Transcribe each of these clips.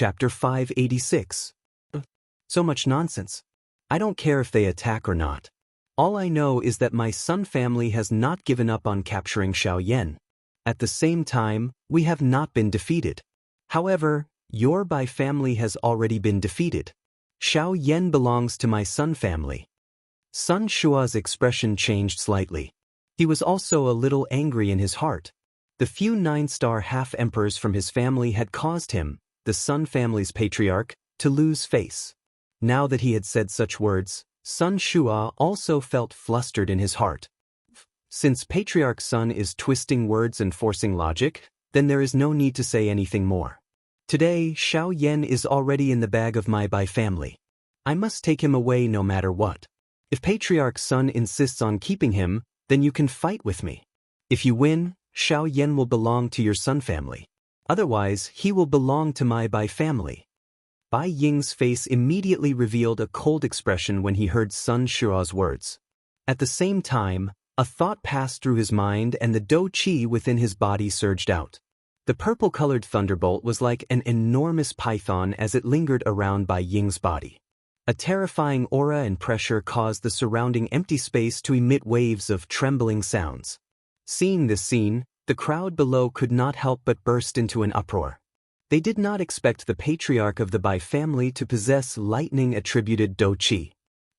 Chapter 586. So much nonsense. I don't care if they attack or not. All I know is that my Sun family has not given up on capturing Xiaoyan. At the same time, we have not been defeated. However, your Bai family has already been defeated. Xiaoyan belongs to my Sun family. Sun Shua's expression changed slightly. He was also a little angry in his heart. The few 9-star half-emperors from his family had caused him, the Sun family's patriarch, to lose face. Now that he had said such words, Sun Shua also felt flustered in his heart. Since Patriarch Sun is twisting words and forcing logic, then there is no need to say anything more. Today, Xiaoyan is already in the bag of my Bai family. I must take him away no matter what. If Patriarch Sun insists on keeping him, then you can fight with me. If you win, Xiaoyan will belong to your Sun family. Otherwise, he will belong to my Bai family. Bai Ying's face immediately revealed a cold expression when he heard Sun Shua's words. At the same time, a thought passed through his mind and the Do Qi within his body surged out. The purple-colored thunderbolt was like an enormous python as it lingered around Bai Ying's body. A terrifying aura and pressure caused the surrounding empty space to emit waves of trembling sounds. Seeing this scene, the crowd below could not help but burst into an uproar. They did not expect the patriarch of the Bai family to possess lightning-attributed Do Qi.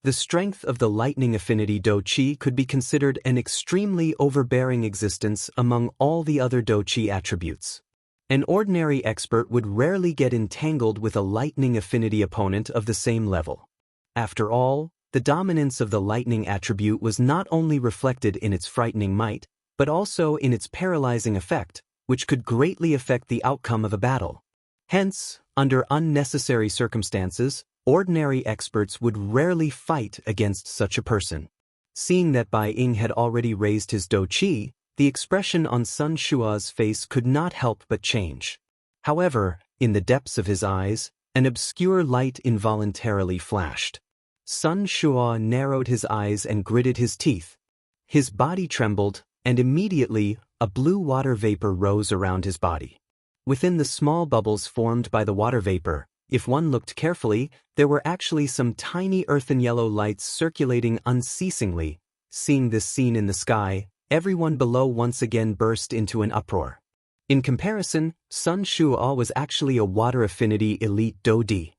The strength of the lightning affinity Do Qi could be considered an extremely overbearing existence among all the other Do Qi attributes. An ordinary expert would rarely get entangled with a lightning affinity opponent of the same level. After all, the dominance of the lightning attribute was not only reflected in its frightening might, but also in its paralyzing effect, which could greatly affect the outcome of a battle. Hence, under unnecessary circumstances, ordinary experts would rarely fight against such a person. Seeing that Bai Ying had already raised his Do Qi, the expression on Sun Shua's face could not help but change. However, in the depths of his eyes, an obscure light involuntarily flashed. Sun Shua narrowed his eyes and gritted his teeth. His body trembled, and immediately, a blue water vapor rose around his body. Within the small bubbles formed by the water vapor, if one looked carefully, there were actually some tiny earthen yellow lights circulating unceasingly. Seeing this scene in the sky, everyone below once again burst into an uproar. In comparison, Sun Shua was actually a water affinity elite Do Di.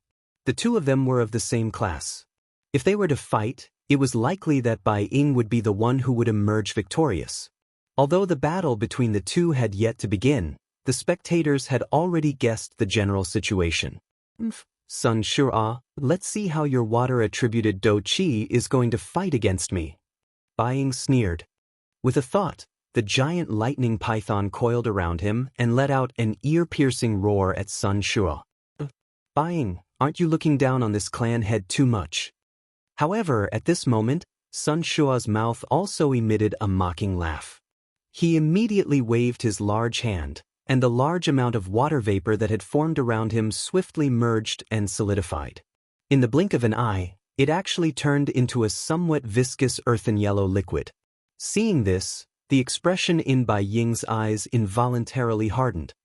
The two of them were of the same class. If they were to fight, it was likely that Bai Ying would be the one who would emerge victorious. Although the battle between the two had yet to begin, the spectators had already guessed the general situation. Sun Shua, let's see how your water-attributed Do Qi is going to fight against me. Bai Ying sneered. With a thought, the giant lightning python coiled around him and let out an ear-piercing roar at Sun Shua. Bai Ying, aren't you looking down on this clan head too much? However, at this moment, Sun Shua's mouth also emitted a mocking laugh. He immediately waved his large hand, and the large amount of water vapor that had formed around him swiftly merged and solidified. In the blink of an eye, it actually turned into a somewhat viscous earthen yellow liquid. Seeing this, the expression in Bai Ying's eyes involuntarily hardened.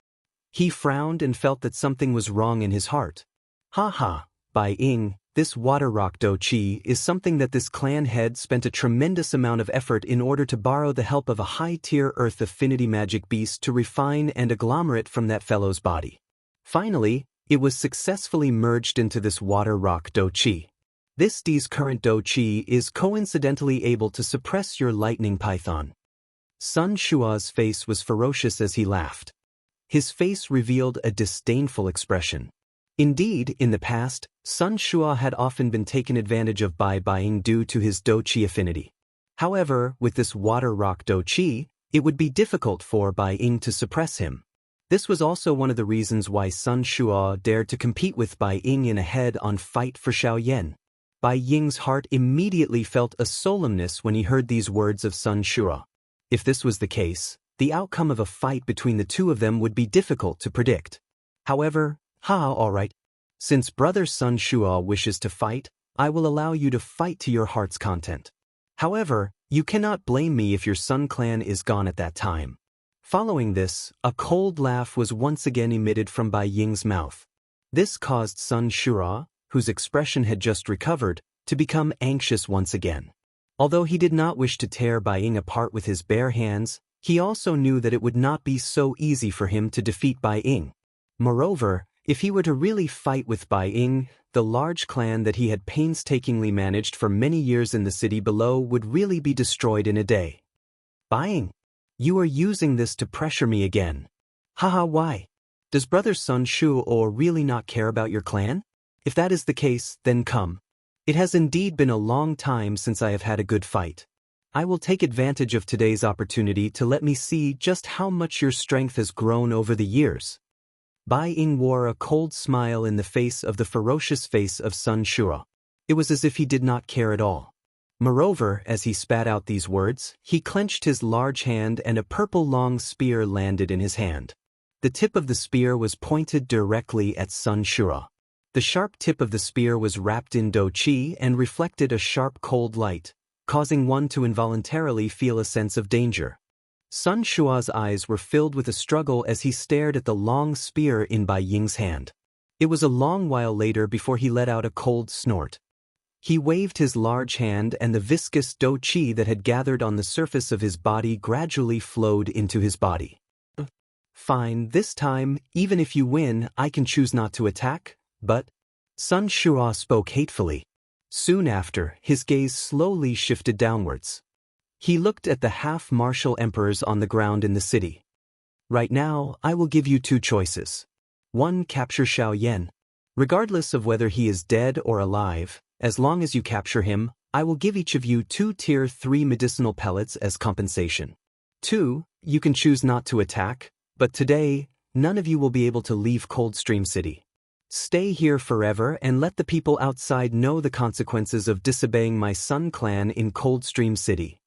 He frowned and felt that something was wrong in his heart. Ha ha, Bai Ying, this water rock Do Qi is something that this clan head spent a tremendous amount of effort in order to borrow the help of a high-tier earth affinity magic beast to refine and agglomerate from that fellow's body. Finally, it was successfully merged into this water rock Do Qi. This D's current Do Qi is coincidentally able to suppress your lightning python. Sun Shua's face was ferocious as he laughed. His face revealed a disdainful expression. Indeed, in the past, Sun Shua had often been taken advantage of by Bai Ying due to his Do Qi affinity. However, with this water rock Do Qi, it would be difficult for Bai Ying to suppress him. This was also one of the reasons why Sun Shua dared to compete with Bai Ying in a head-on fight for Xiaoyan. Bai Ying's heart immediately felt a solemnness when he heard these words of Sun Shua. If this was the case, the outcome of a fight between the two of them would be difficult to predict. However, all right. Since brother Sun Shua wishes to fight, I will allow you to fight to your heart's content. However, you cannot blame me if your Sun clan is gone at that time. Following this, a cold laugh was once again emitted from Bai Ying's mouth. This caused Sun Shura, whose expression had just recovered, to become anxious once again. Although he did not wish to tear Bai Ying apart with his bare hands, he also knew that it would not be so easy for him to defeat Bai Ying. Moreover, if he were to really fight with Bai Ying, the large clan that he had painstakingly managed for many years in the city below would really be destroyed in a day. Bai Ying, you are using this to pressure me again. Haha, why? Does brother Sun Shu really not care about your clan? If that is the case, then come. It has indeed been a long time since I have had a good fight. I will take advantage of today's opportunity to let me see just how much your strength has grown over the years. Bai Ying wore a cold smile in the face of the ferocious face of Sun Shura. It was as if he did not care at all. Moreover, as he spat out these words, he clenched his large hand and a purple long spear landed in his hand. The tip of the spear was pointed directly at Sun Shura. The sharp tip of the spear was wrapped in do qi and reflected a sharp cold light, causing one to involuntarily feel a sense of danger. Sun Shua's eyes were filled with a struggle as he stared at the long spear in Bai Ying's hand. It was a long while later before he let out a cold snort. He waved his large hand and the viscous do qi that had gathered on the surface of his body gradually flowed into his body. Fine, this time, even if you win, I can choose not to attack, but... Sun Shua spoke hatefully. Soon after, his gaze slowly shifted downwards. He looked at the half-martial emperors on the ground in the city. Right now, I will give you two choices. 1. Capture Xianxia. Regardless of whether he is dead or alive, as long as you capture him, I will give each of you 2 Tier 3 medicinal pellets as compensation. 2. You can choose not to attack, but today, none of you will be able to leave Coldstream City. Stay here forever and let the people outside know the consequences of disobeying my Sun clan in Coldstream City.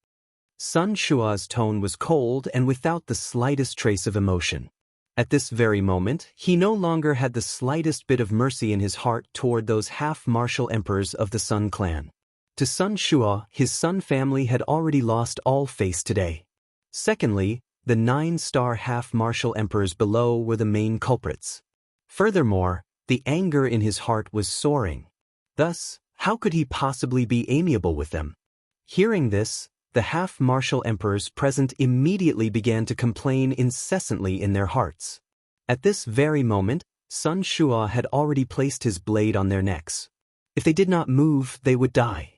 Sun Shua's tone was cold and without the slightest trace of emotion. At this very moment, he no longer had the slightest bit of mercy in his heart toward those half-martial emperors of the Sun clan. To Sun Shua, his Sun family had already lost all face today. Secondly, the 9-star half-martial emperors below were the main culprits. Furthermore, the anger in his heart was soaring. Thus, how could he possibly be amiable with them? Hearing this, the half-martial emperors present immediately began to complain incessantly in their hearts. At this very moment, Sun Shua had already placed his blade on their necks. If they did not move, they would die.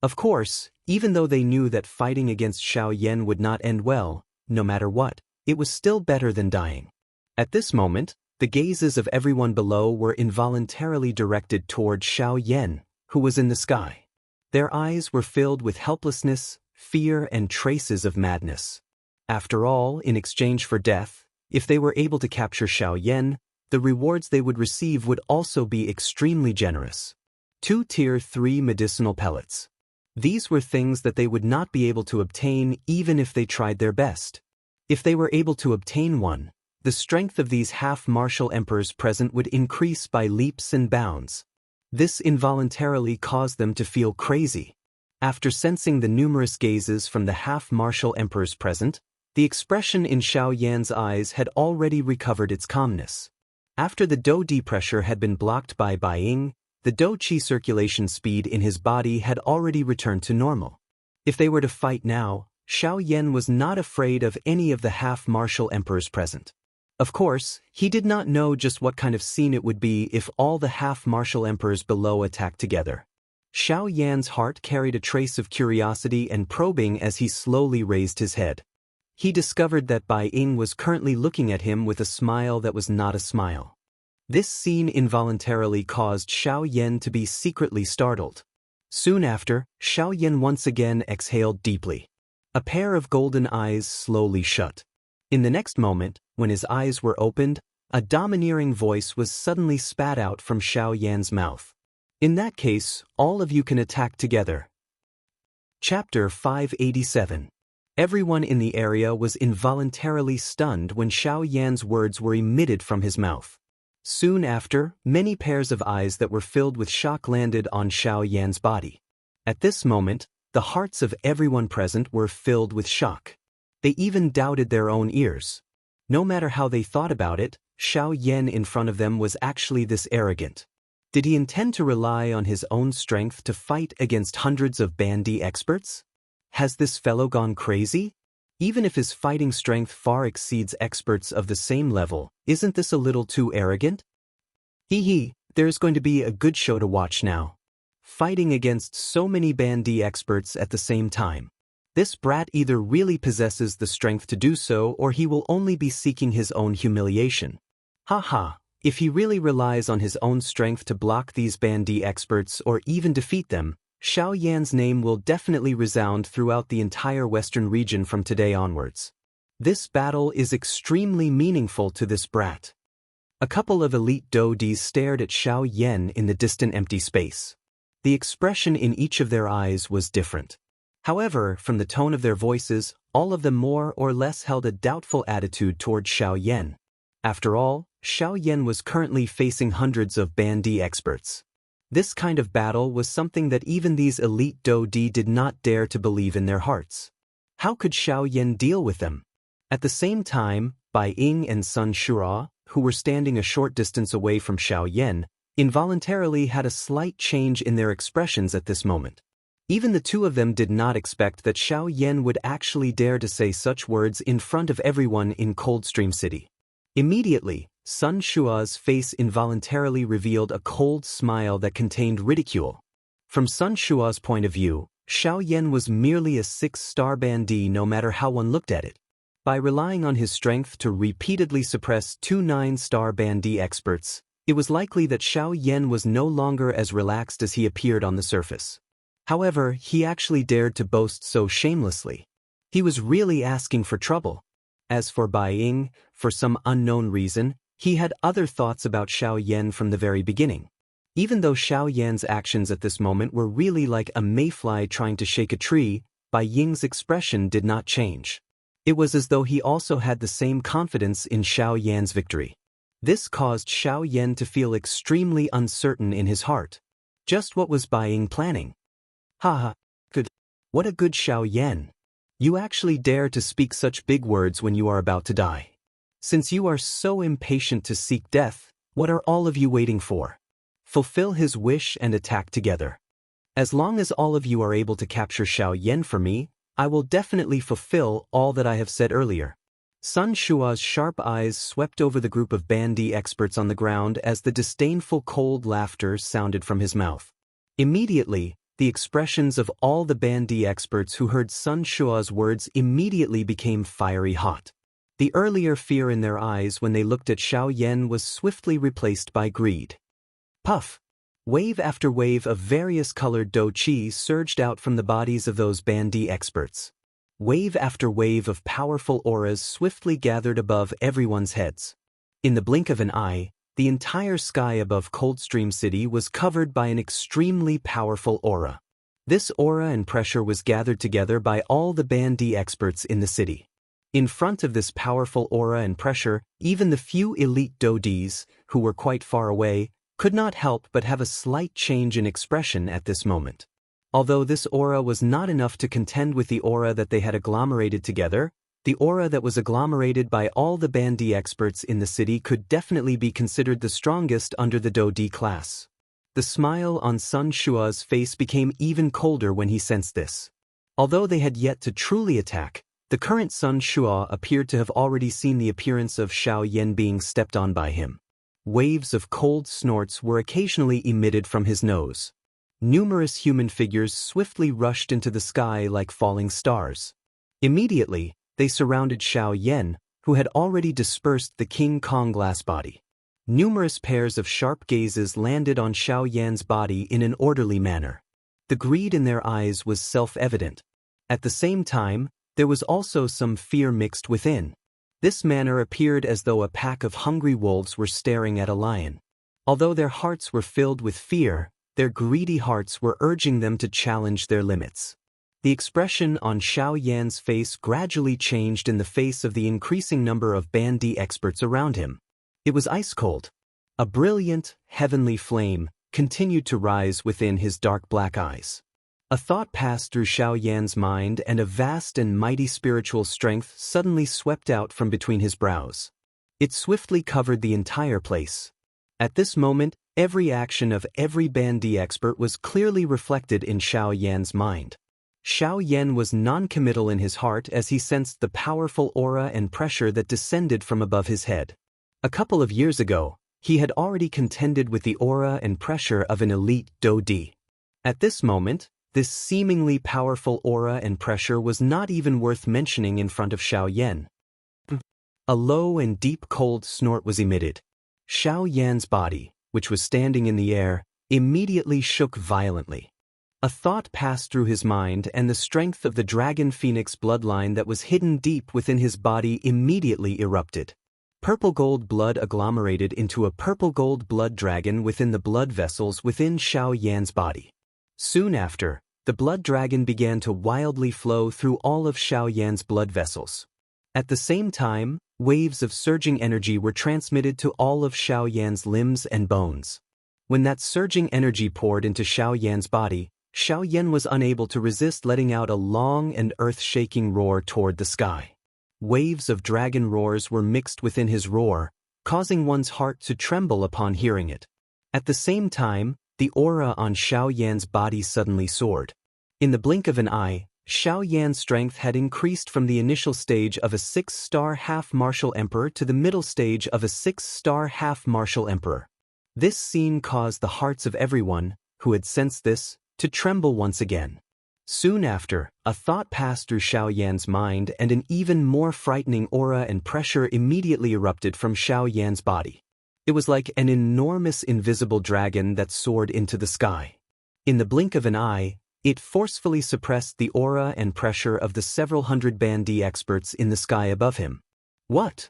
Of course, even though they knew that fighting against Xianxia would not end well, no matter what, it was still better than dying. At this moment, the gazes of everyone below were involuntarily directed toward Xianxia, who was in the sky. Their eyes were filled with helplessness, fear, and traces of madness. After all, in exchange for death, if they were able to capture Xianxia, the rewards they would receive would also be extremely generous. 2 Tier 3 medicinal pellets. These were things that they would not be able to obtain even if they tried their best. If they were able to obtain one, the strength of these half-martial emperors present would increase by leaps and bounds. This involuntarily caused them to feel crazy. After sensing the numerous gazes from the half-martial emperors present, the expression in Xianxia's eyes had already recovered its calmness. After the do di pressure had been blocked by Bai Ying, the do qi circulation speed in his body had already returned to normal. If they were to fight now, Xianxia was not afraid of any of the half-martial emperors present. Of course, he did not know just what kind of scene it would be if all the half-martial emperors below attacked together. Xianxia's heart carried a trace of curiosity and probing as he slowly raised his head. He discovered that Bai Ying was currently looking at him with a smile that was not a smile. This scene involuntarily caused Xianxia to be secretly startled. Soon after, Xianxia once again exhaled deeply. A pair of golden eyes slowly shut. In the next moment, when his eyes were opened, a domineering voice was suddenly spat out from Xianxia's mouth. In that case, all of you can attack together. Chapter 587. Everyone in the area was involuntarily stunned when Xianxia's words were emitted from his mouth. Soon after, many pairs of eyes that were filled with shock landed on Xianxia's body. At this moment, the hearts of everyone present were filled with shock. They even doubted their own ears. No matter how they thought about it, Xiaoyan in front of them was actually this arrogant? Did he intend to rely on his own strength to fight against hundreds of bandy experts? Has this fellow gone crazy? Even if his fighting strength far exceeds experts of the same level, isn't this a little too arrogant? Hee, there's going to be a good show to watch now. Fighting against so many bandy experts at the same time. This brat either really possesses the strength to do so or he will only be seeking his own humiliation. Haha, if he really relies on his own strength to block these bandy experts or even defeat them, Xiaoyan's name will definitely resound throughout the entire western region from today onwards. This battle is extremely meaningful to this brat. A couple of elite doudis stared at Xiaoyan in the distant empty space. The expression in each of their eyes was different. However, from the tone of their voices, all of them more or less held a doubtful attitude toward Xiaoyan. After all, Xiaoyan was currently facing hundreds of bandy experts. This kind of battle was something that even these elite doudi did not dare to believe in their hearts. How could Xiaoyan deal with them? At the same time, Bai Ying and Sun Shura, who were standing a short distance away from Xiaoyan, involuntarily had a slight change in their expressions at this moment. Even the two of them did not expect that Xiaoyan would actually dare to say such words in front of everyone in Coldstream City. Immediately, Sun Shua's face involuntarily revealed a cold smile that contained ridicule. From Sun Shua's point of view, Xiaoyan was merely a 6-star bandee no matter how one looked at it. By relying on his strength to repeatedly suppress 2 9-star bandee experts, it was likely that Xiaoyan was no longer as relaxed as he appeared on the surface. However, he actually dared to boast so shamelessly. He was really asking for trouble. As for Bai Ying, for some unknown reason, he had other thoughts about Xiaoyan from the very beginning. Even though Xiaoyan's actions at this moment were really like a mayfly trying to shake a tree, Bai Ying's expression did not change. It was as though he also had the same confidence in Xiaoyan's victory. This caused Xiaoyan to feel extremely uncertain in his heart. Just what was Bai Ying planning? Haha, good. What a good Xiaoyan. You actually dare to speak such big words when you are about to die. Since you are so impatient to seek death, what are all of you waiting for? Fulfill his wish and attack together. As long as all of you are able to capture Xiaoyan for me, I will definitely fulfill all that I have said earlier. Sun Shua's sharp eyes swept over the group of bandee experts on the ground as the disdainful cold laughter sounded from his mouth. Immediately, the expressions of all the bandee experts who heard Sun Shua's words immediately became fiery hot. The earlier fear in their eyes when they looked at Xiaoyan was swiftly replaced by greed. Puff! Wave after wave of various colored dou qi surged out from the bodies of those bandee experts. Wave after wave of powerful auras swiftly gathered above everyone's heads. In the blink of an eye, the entire sky above Coldstream City was covered by an extremely powerful aura. This aura and pressure was gathered together by all the bandee experts in the city. In front of this powerful aura and pressure, even the few elite doudis, who were quite far away, could not help but have a slight change in expression at this moment. Although this aura was not enough to contend with the aura that they had agglomerated together, the aura that was agglomerated by all the bandee experts in the city could definitely be considered the strongest under the doudi class. The smile on Sun Shua's face became even colder when he sensed this. Although they had yet to truly attack, the current Sun Shua appeared to have already seen the appearance of Xiaoyan being stepped on by him. Waves of cold snorts were occasionally emitted from his nose. Numerous human figures swiftly rushed into the sky like falling stars. Immediately, they surrounded Xiaoyan, who had already dispersed the King Kong glass body. Numerous pairs of sharp gazes landed on Xiaoyan's body in an orderly manner. The greed in their eyes was self-evident. At the same time, there was also some fear mixed within. This manner appeared as though a pack of hungry wolves were staring at a lion. Although their hearts were filled with fear, their greedy hearts were urging them to challenge their limits. The expression on Xiaoyan's face gradually changed in the face of the increasing number of bandee experts around him. It was ice-cold. A brilliant, heavenly flame continued to rise within his dark black eyes. A thought passed through Xiaoyan's mind and a vast and mighty spiritual strength suddenly swept out from between his brows. It swiftly covered the entire place. At this moment, every action of every bandy expert was clearly reflected in Xiao Yan's mind. Xiao Yan was non-committal in his heart as he sensed the powerful aura and pressure that descended from above his head. A couple of years ago, he had already contended with the aura and pressure of an elite Do-Di. At this moment, this seemingly powerful aura and pressure was not even worth mentioning in front of Xiao Yan. A low and deep cold snort was emitted. Xiao Yan's body, which was standing in the air, immediately shook violently. A thought passed through his mind, and the strength of the dragon phoenix bloodline that was hidden deep within his body immediately erupted. Purple-gold blood agglomerated into a purple-gold blood dragon within the blood vessels within Xiao Yan's body. Soon after, the blood dragon began to wildly flow through all of Xiao Yan's blood vessels. At the same time, waves of surging energy were transmitted to all of Xiao Yan's limbs and bones. When that surging energy poured into Xiao Yan's body, Xiao Yan was unable to resist letting out a long and earth-shaking roar toward the sky. Waves of dragon roars were mixed within his roar, causing one's heart to tremble upon hearing it. At the same time, the aura on Xiao Yan's body suddenly soared. In the blink of an eye, Xiao Yan's strength had increased from the initial stage of a 6-star half-martial emperor to the middle stage of a 6-star half-martial emperor. This scene caused the hearts of everyone, who had sensed this, to tremble once again. Soon after, a thought passed through Xiao Yan's mind, and an even more frightening aura and pressure immediately erupted from Xiao Yan's body. It was like an enormous invisible dragon that soared into the sky. In the blink of an eye, it forcefully suppressed the aura and pressure of the several hundred bandy experts in the sky above him. What?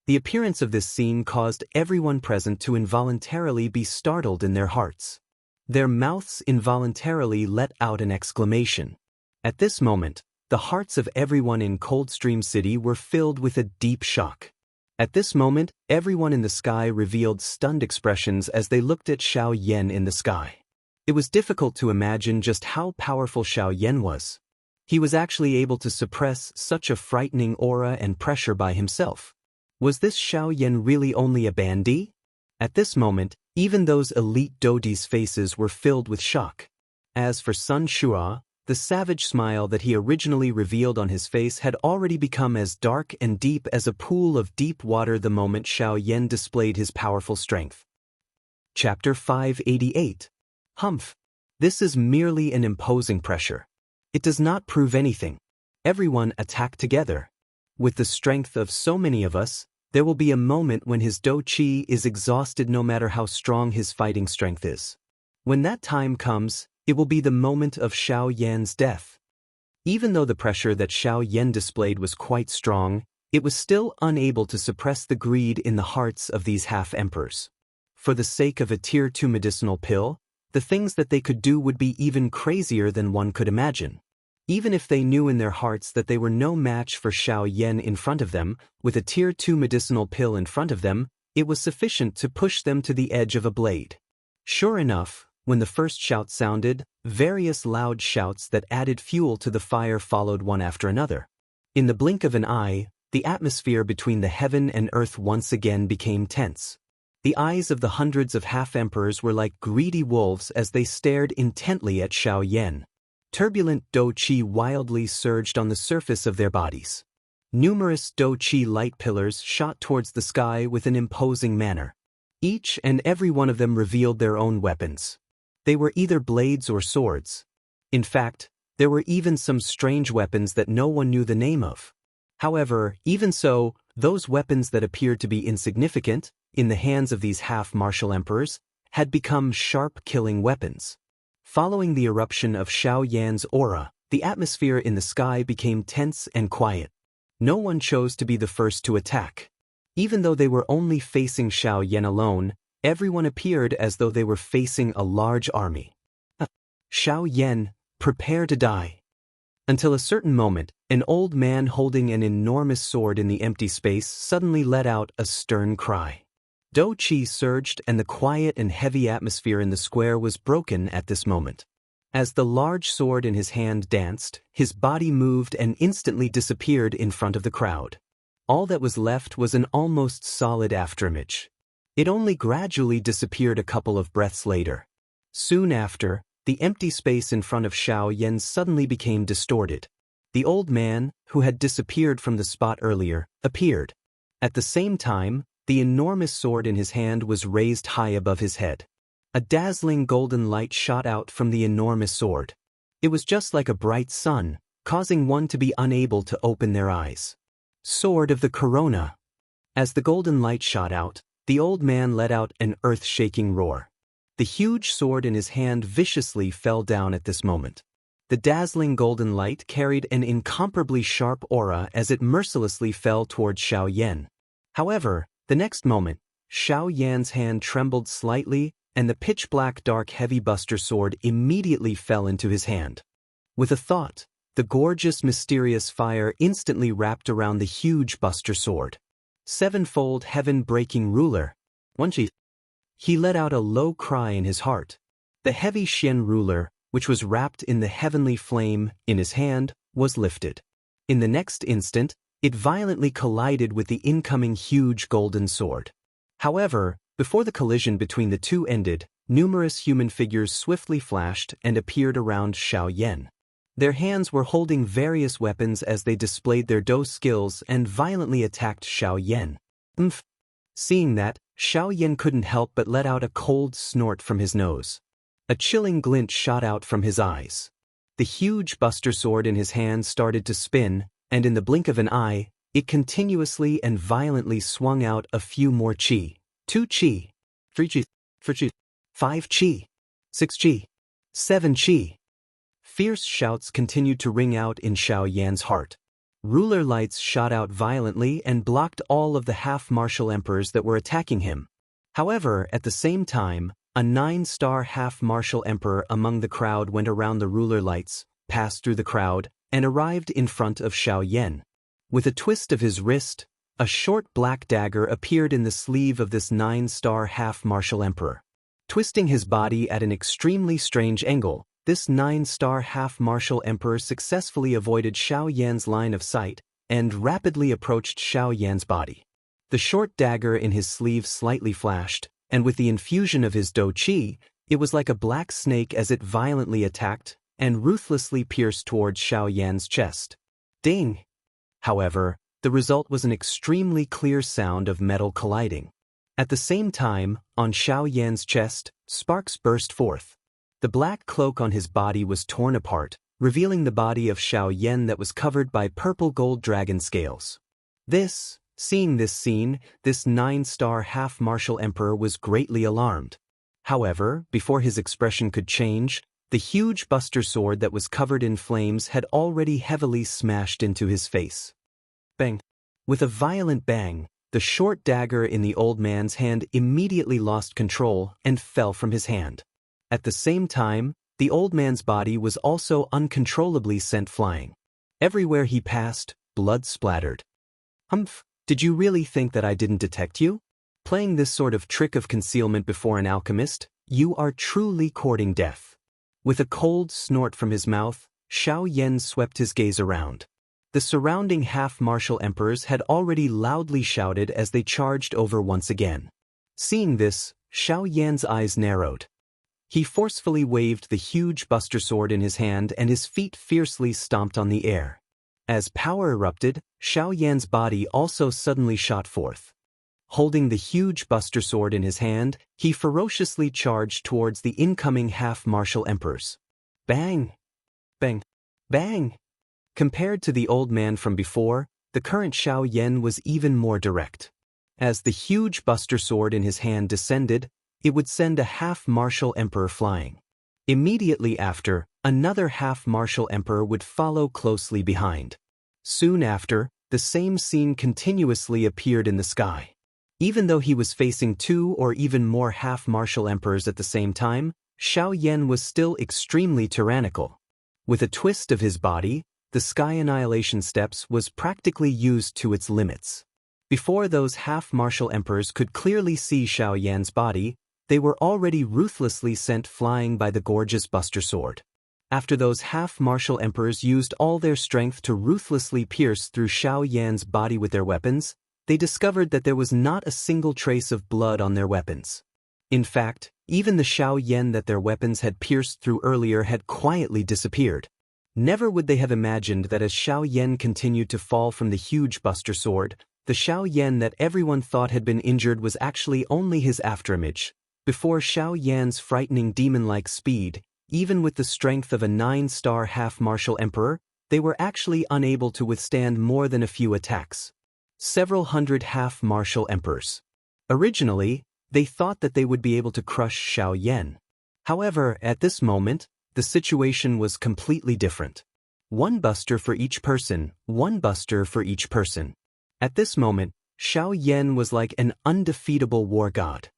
The appearance of this scene caused everyone present to involuntarily be startled in their hearts. Their mouths involuntarily let out an exclamation. At this moment, the hearts of everyone in Coldstream City were filled with a deep shock. At this moment, everyone in the sky revealed stunned expressions as they looked at Xiao Yan in the sky. It was difficult to imagine just how powerful Xiao Yan was. He was actually able to suppress such a frightening aura and pressure by himself. Was this Xiao Yan really only a bandy? At this moment, even those elite Do-Di's faces were filled with shock. As for Sun Shua, the savage smile that he originally revealed on his face had already become as dark and deep as a pool of deep water the moment Xiao Yan displayed his powerful strength. Chapter 588. Humph. This is merely an imposing pressure. It does not prove anything. Everyone attack together. With the strength of so many of us, there will be a moment when his Do-Chi is exhausted no matter how strong his fighting strength is. When that time comes, it will be the moment of Xiao Yan's death. Even though the pressure that Xiao Yan displayed was quite strong, it was still unable to suppress the greed in the hearts of these half-emperors. For the sake of a Tier 2 medicinal pill, the things that they could do would be even crazier than one could imagine. Even if they knew in their hearts that they were no match for Xiao Yan in front of them, with a Tier 2 medicinal pill in front of them, it was sufficient to push them to the edge of a blade. Sure enough, when the first shout sounded, various loud shouts that added fuel to the fire followed one after another. In the blink of an eye, the atmosphere between the heaven and earth once again became tense. The eyes of the hundreds of half-emperors were like greedy wolves as they stared intently at Xiao Yan. Turbulent Do-Chi wildly surged on the surface of their bodies. Numerous Do-Chi light pillars shot towards the sky with an imposing manner. Each and every one of them revealed their own weapons. They were either blades or swords. In fact, there were even some strange weapons that no one knew the name of. However, even so, those weapons that appeared to be insignificant, in the hands of these half-martial emperors, had become sharp killing weapons. Following the eruption of Xiao Yan's aura, the atmosphere in the sky became tense and quiet. No one chose to be the first to attack. Even though they were only facing Xiao Yan alone, everyone appeared as though they were facing a large army. Xiao Yan, prepare to die. Until a certain moment, an old man holding an enormous sword in the empty space suddenly let out a stern cry. Do-Chi surged and the quiet and heavy atmosphere in the square was broken at this moment. As the large sword in his hand danced, his body moved and instantly disappeared in front of the crowd. All that was left was an almost solid afterimage. It only gradually disappeared a couple of breaths later. Soon after, the empty space in front of Xiaoyan suddenly became distorted. The old man, who had disappeared from the spot earlier, appeared. At the same time, the enormous sword in his hand was raised high above his head. A dazzling golden light shot out from the enormous sword. It was just like a bright sun, causing one to be unable to open their eyes. Sword of the Corona. As the golden light shot out, the old man let out an earth-shaking roar. The huge sword in his hand viciously fell down at this moment. The dazzling golden light carried an incomparably sharp aura as it mercilessly fell towards Xiaoyan. However, the next moment, Xiaoyan's hand trembled slightly, and the pitch-black dark heavy buster sword immediately fell into his hand. With a thought, the gorgeous mysterious fire instantly wrapped around the huge buster sword. Sevenfold heaven-breaking ruler. Wuxia. He let out a low cry in his heart. The heavy Xian ruler, which was wrapped in the heavenly flame in his hand, was lifted. In the next instant, it violently collided with the incoming huge golden sword. However, before the collision between the two ended, numerous human figures swiftly flashed and appeared around Xiaoyan. Their hands were holding various weapons as they displayed their Do skills and violently attacked Xiaoyan. Seeing that, Xiaoyan couldn't help but let out a cold snort from his nose. A chilling glint shot out from his eyes. The huge buster sword in his hand started to spin, and in the blink of an eye, it continuously and violently swung out a few more chi. 2 chi. 3 chi. 4 chi. 5 chi. 6 chi. 7 chi. Fierce shouts continued to ring out in Xiaoyan's heart. Ruler lights shot out violently and blocked all of the half-martial emperors that were attacking him. However, at the same time, a 9-star half-martial emperor among the crowd went around the ruler lights, passed through the crowd, and arrived in front of Xiaoyan. With a twist of his wrist, a short black dagger appeared in the sleeve of this 9-star half-martial emperor. Twisting his body at an extremely strange angle, this 9-star half-martial emperor successfully avoided Xiaoyan's line of sight and rapidly approached Xiaoyan's body. The short dagger in his sleeve slightly flashed, and with the infusion of his Do Qi, it was like a black snake as it violently attacked and ruthlessly pierced towards Xiaoyan's chest. Ding! However, the result was an extremely clear sound of metal colliding. At the same time, on Xiaoyan's chest, sparks burst forth. The black cloak on his body was torn apart, revealing the body of Xiaoyan that was covered by purple gold dragon scales. Seeing this scene, this 9-star half-martial emperor was greatly alarmed. However, before his expression could change, the huge buster sword that was covered in flames had already heavily smashed into his face. Bang! With a violent bang, the short dagger in the old man's hand immediately lost control and fell from his hand. At the same time, the old man's body was also uncontrollably sent flying. Everywhere he passed, blood splattered. Humph, did you really think that I didn't detect you? Playing this sort of trick of concealment before an alchemist, you are truly courting death. With a cold snort from his mouth, Xiaoyan swept his gaze around. The surrounding half-martial emperors had already loudly shouted as they charged over once again. Seeing this, Xiaoyan's eyes narrowed. He forcefully waved the huge buster sword in his hand and his feet fiercely stomped on the air. As power erupted, Xiaoyan's body also suddenly shot forth. Holding the huge buster sword in his hand, he ferociously charged towards the incoming half-martial emperors. Bang! Bang! Bang! Compared to the old man from before, the current Xiaoyan was even more direct. As the huge buster sword in his hand descended, it would send a half-martial emperor flying. Immediately after, another half-martial emperor would follow closely behind. Soon after, the same scene continuously appeared in the sky. Even though he was facing 2 or even more half-martial emperors at the same time, Xiaoyan was still extremely tyrannical. With a twist of his body, the Sky Annihilation Steps was practically used to its limits. Before those half-martial emperors could clearly see Xiaoyan's body, they were already ruthlessly sent flying by the gorgeous buster sword. After those half-martial emperors used all their strength to ruthlessly pierce through Xiao Yan's body with their weapons, they discovered that there was not a single trace of blood on their weapons. In fact, even the Xiao Yan that their weapons had pierced through earlier had quietly disappeared. Never would they have imagined that as Xiao Yan continued to fall from the huge Buster Sword, the Xiao Yan that everyone thought had been injured was actually only his afterimage. Before Xiao Yan's frightening demon-like speed, even with the strength of a 9-star half-martial emperor, they were actually unable to withstand more than a few attacks. Several hundred half-martial emperors. Originally, they thought that they would be able to crush Xiao Yan. However, at this moment, the situation was completely different. One buster for each person, one buster for each person. At this moment, Xiao Yan was like an undefeatable war god.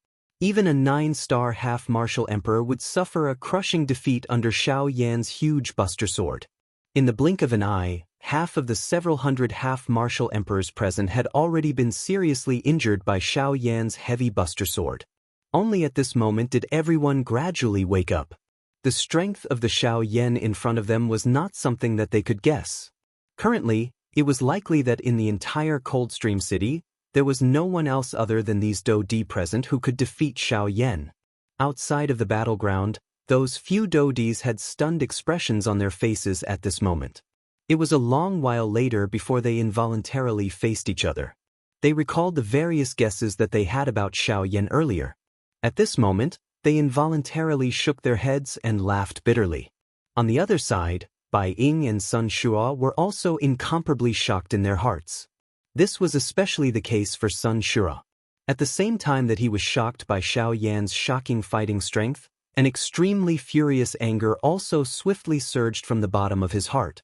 Even a 9-star half-martial emperor would suffer a crushing defeat under Xiao Yan's huge Buster Sword. In the blink of an eye, half of the several hundred half-martial emperors present had already been seriously injured by Xiao Yan's heavy Buster Sword. Only at this moment did everyone gradually wake up. The strength of the Xiao Yan in front of them was not something that they could guess. Currently, it was likely that in the entire Coldstream City, there was no one else other than these Dodi present who could defeat Xiao Yan. Outside of the battleground, those few Dodis had stunned expressions on their faces at this moment. It was a long while later before they involuntarily faced each other. They recalled the various guesses that they had about Xiao Yan earlier. At this moment, they involuntarily shook their heads and laughed bitterly. On the other side, Bai Ying and Sun Shua were also incomparably shocked in their hearts. This was especially the case for Sun Shua. At the same time that he was shocked by Xiao Yan's shocking fighting strength, an extremely furious anger also swiftly surged from the bottom of his heart.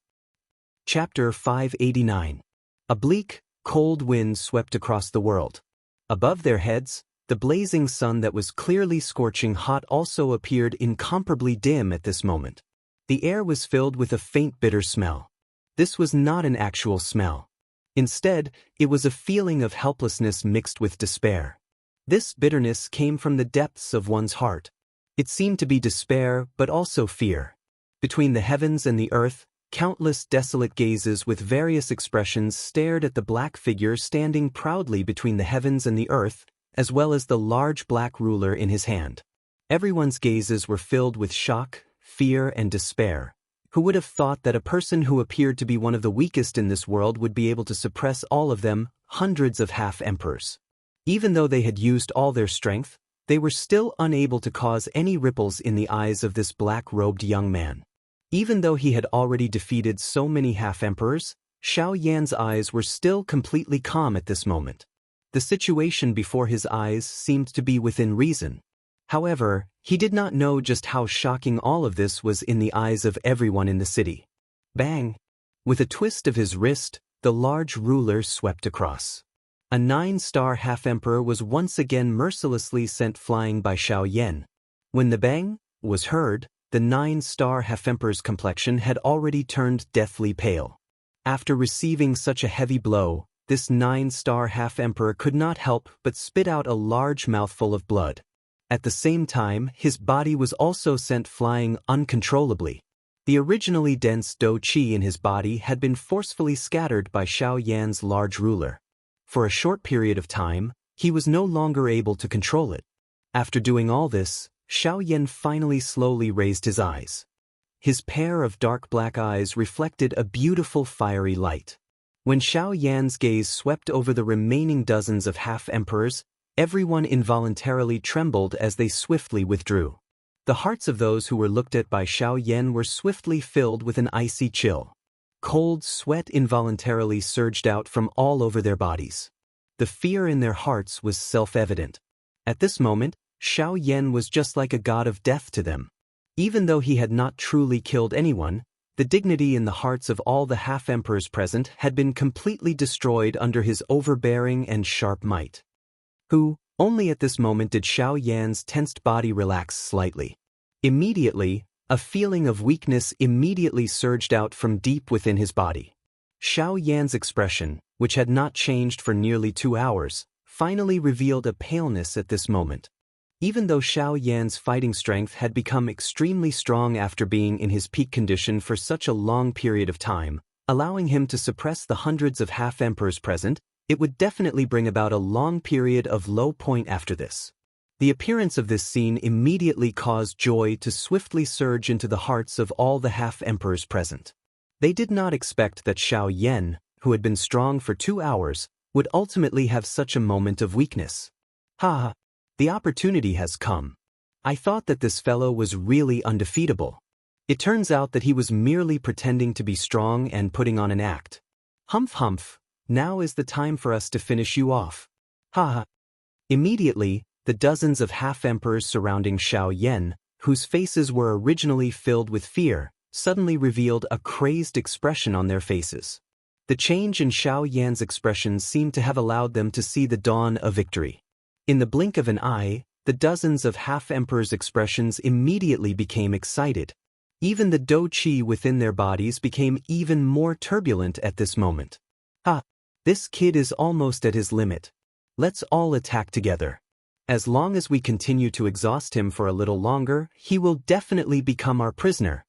Chapter 589. A bleak, cold wind swept across the world. Above their heads, the blazing sun that was clearly scorching hot also appeared incomparably dim at this moment. The air was filled with a faint bitter smell. This was not an actual smell. Instead, it was a feeling of helplessness mixed with despair. This bitterness came from the depths of one's heart. It seemed to be despair but also fear. Between the heavens and the earth, countless desolate gazes with various expressions stared at the black figure standing proudly between the heavens and the earth, as well as the large black ruler in his hand. Everyone's gazes were filled with shock, fear, and despair. Who would have thought that a person who appeared to be one of the weakest in this world would be able to suppress all of them, hundreds of half-emperors? Even though they had used all their strength, they were still unable to cause any ripples in the eyes of this black-robed young man. Even though he had already defeated so many half-emperors, Xiao Yan's eyes were still completely calm at this moment. The situation before his eyes seemed to be within reason. However, he did not know just how shocking all of this was in the eyes of everyone in the city. Bang! With a twist of his wrist, the large ruler swept across. A 9-star half-emperor was once again mercilessly sent flying by Xiao Yan. When the bang was heard, the 9-star half-emperor's complexion had already turned deathly pale. After receiving such a heavy blow, this 9-star half-emperor could not help but spit out a large mouthful of blood. At the same time, his body was also sent flying uncontrollably. The originally dense Do Qi in his body had been forcefully scattered by Xiao Yan's large ruler. For a short period of time, he was no longer able to control it. After doing all this, Xiao Yan finally slowly raised his eyes. His pair of dark black eyes reflected a beautiful fiery light. When Xiao Yan's gaze swept over the remaining dozens of half-emperors, everyone involuntarily trembled as they swiftly withdrew. The hearts of those who were looked at by Xiao Yan were swiftly filled with an icy chill. Cold sweat involuntarily surged out from all over their bodies. The fear in their hearts was self-evident. At this moment, Xiao Yan was just like a god of death to them. Even though he had not truly killed anyone, the dignity in the hearts of all the half-emperors present had been completely destroyed under his overbearing and sharp might. Only at this moment did Xiao Yan's tensed body relax slightly. Immediately, a feeling of weakness immediately surged out from deep within his body. Xiao Yan's expression, which had not changed for nearly 2 hours, finally revealed a paleness at this moment. Even though Xiao Yan's fighting strength had become extremely strong after being in his peak condition for such a long period of time, allowing him to suppress the hundreds of half-emperors present, it would definitely bring about a long period of low point after this. The appearance of this scene immediately caused joy to swiftly surge into the hearts of all the half-emperors present. They did not expect that Xiao Yan, who had been strong for 2 hours, would ultimately have such a moment of weakness. Ha! The opportunity has come. I thought that this fellow was really undefeatable. It turns out that he was merely pretending to be strong and putting on an act. Humph humph, now is the time for us to finish you off. Ha ha. Immediately, the dozens of half-emperors surrounding Xiao Yan, whose faces were originally filled with fear, suddenly revealed a crazed expression on their faces. The change in Xiao Yan's expressions seemed to have allowed them to see the dawn of victory. In the blink of an eye, the dozens of half-emperors' expressions immediately became excited. Even the dou qi within their bodies became even more turbulent at this moment. Ha! This kid is almost at his limit. Let's all attack together. As long as we continue to exhaust him for a little longer, he will definitely become our prisoner.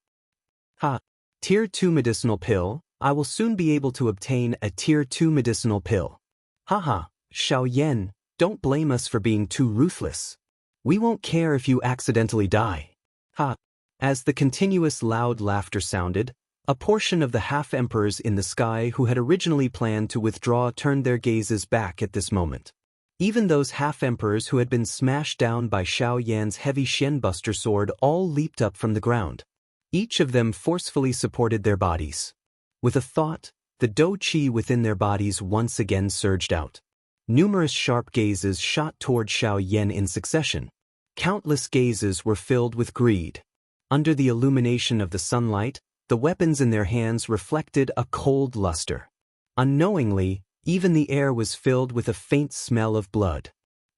Ha! Tier 2 medicinal pill, I will soon be able to obtain a Tier 2 medicinal pill. Haha, Xiao Yan, don't blame us for being too ruthless. We won't care if you accidentally die. Ha! As the continuous loud laughter sounded, a portion of the half-emperors in the sky who had originally planned to withdraw turned their gazes back at this moment. Even those half-emperors who had been smashed down by Xiao Yan's heavy Shenbuster sword all leaped up from the ground. Each of them forcefully supported their bodies. With a thought, the dou qi within their bodies once again surged out. Numerous sharp gazes shot toward Xiao Yan in succession. Countless gazes were filled with greed. Under the illumination of the sunlight, the weapons in their hands reflected a cold luster. Unknowingly, even the air was filled with a faint smell of blood.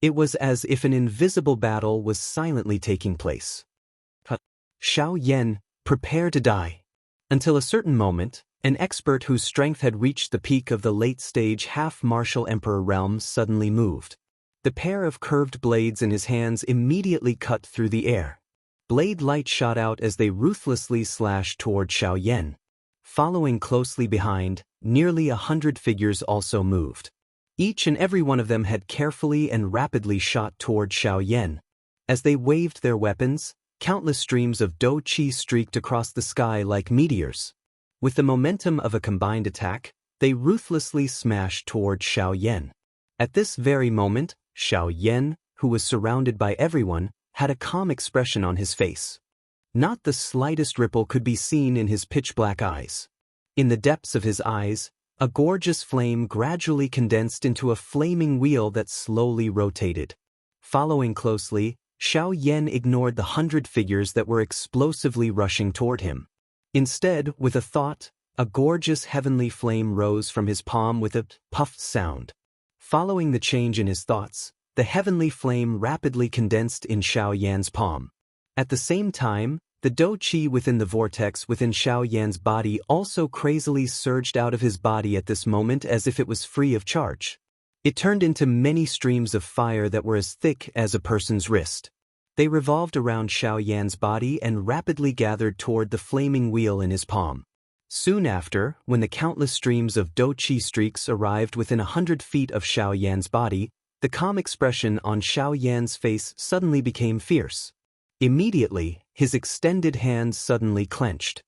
It was as if an invisible battle was silently taking place. Xiao Yan, prepare to die. Until a certain moment, an expert whose strength had reached the peak of the late-stage half-martial emperor realm suddenly moved. The pair of curved blades in his hands immediately cut through the air. Blade light shot out as they ruthlessly slashed toward Xiao Yan. Following closely behind, nearly 100 figures also moved. Each and every one of them had carefully and rapidly shot toward Xiao Yan. As they waved their weapons, countless streams of dou qi streaked across the sky like meteors. With the momentum of a combined attack, they ruthlessly smashed toward Xiao Yan. At this very moment, Xiao Yan, who was surrounded by everyone, had a calm expression on his face. Not the slightest ripple could be seen in his pitch-black eyes. In the depths of his eyes, a gorgeous flame gradually condensed into a flaming wheel that slowly rotated. Following closely, Xiao Yan ignored the 100 figures that were explosively rushing toward him. Instead, with a thought, a gorgeous heavenly flame rose from his palm with a puffed sound. Following the change in his thoughts, the heavenly flame rapidly condensed in Xiao Yan's palm. At the same time, the dou qi within the vortex within Xiao Yan's body also crazily surged out of his body at this moment as if it was free of charge. It turned into many streams of fire that were as thick as a person's wrist. They revolved around Xiao Yan's body and rapidly gathered toward the flaming wheel in his palm. Soon after, when the countless streams of dou qi streaks arrived within 100 feet of Xiao Yan's body, the calm expression on Xiao Yan's face suddenly became fierce. Immediately, his extended hand suddenly clenched.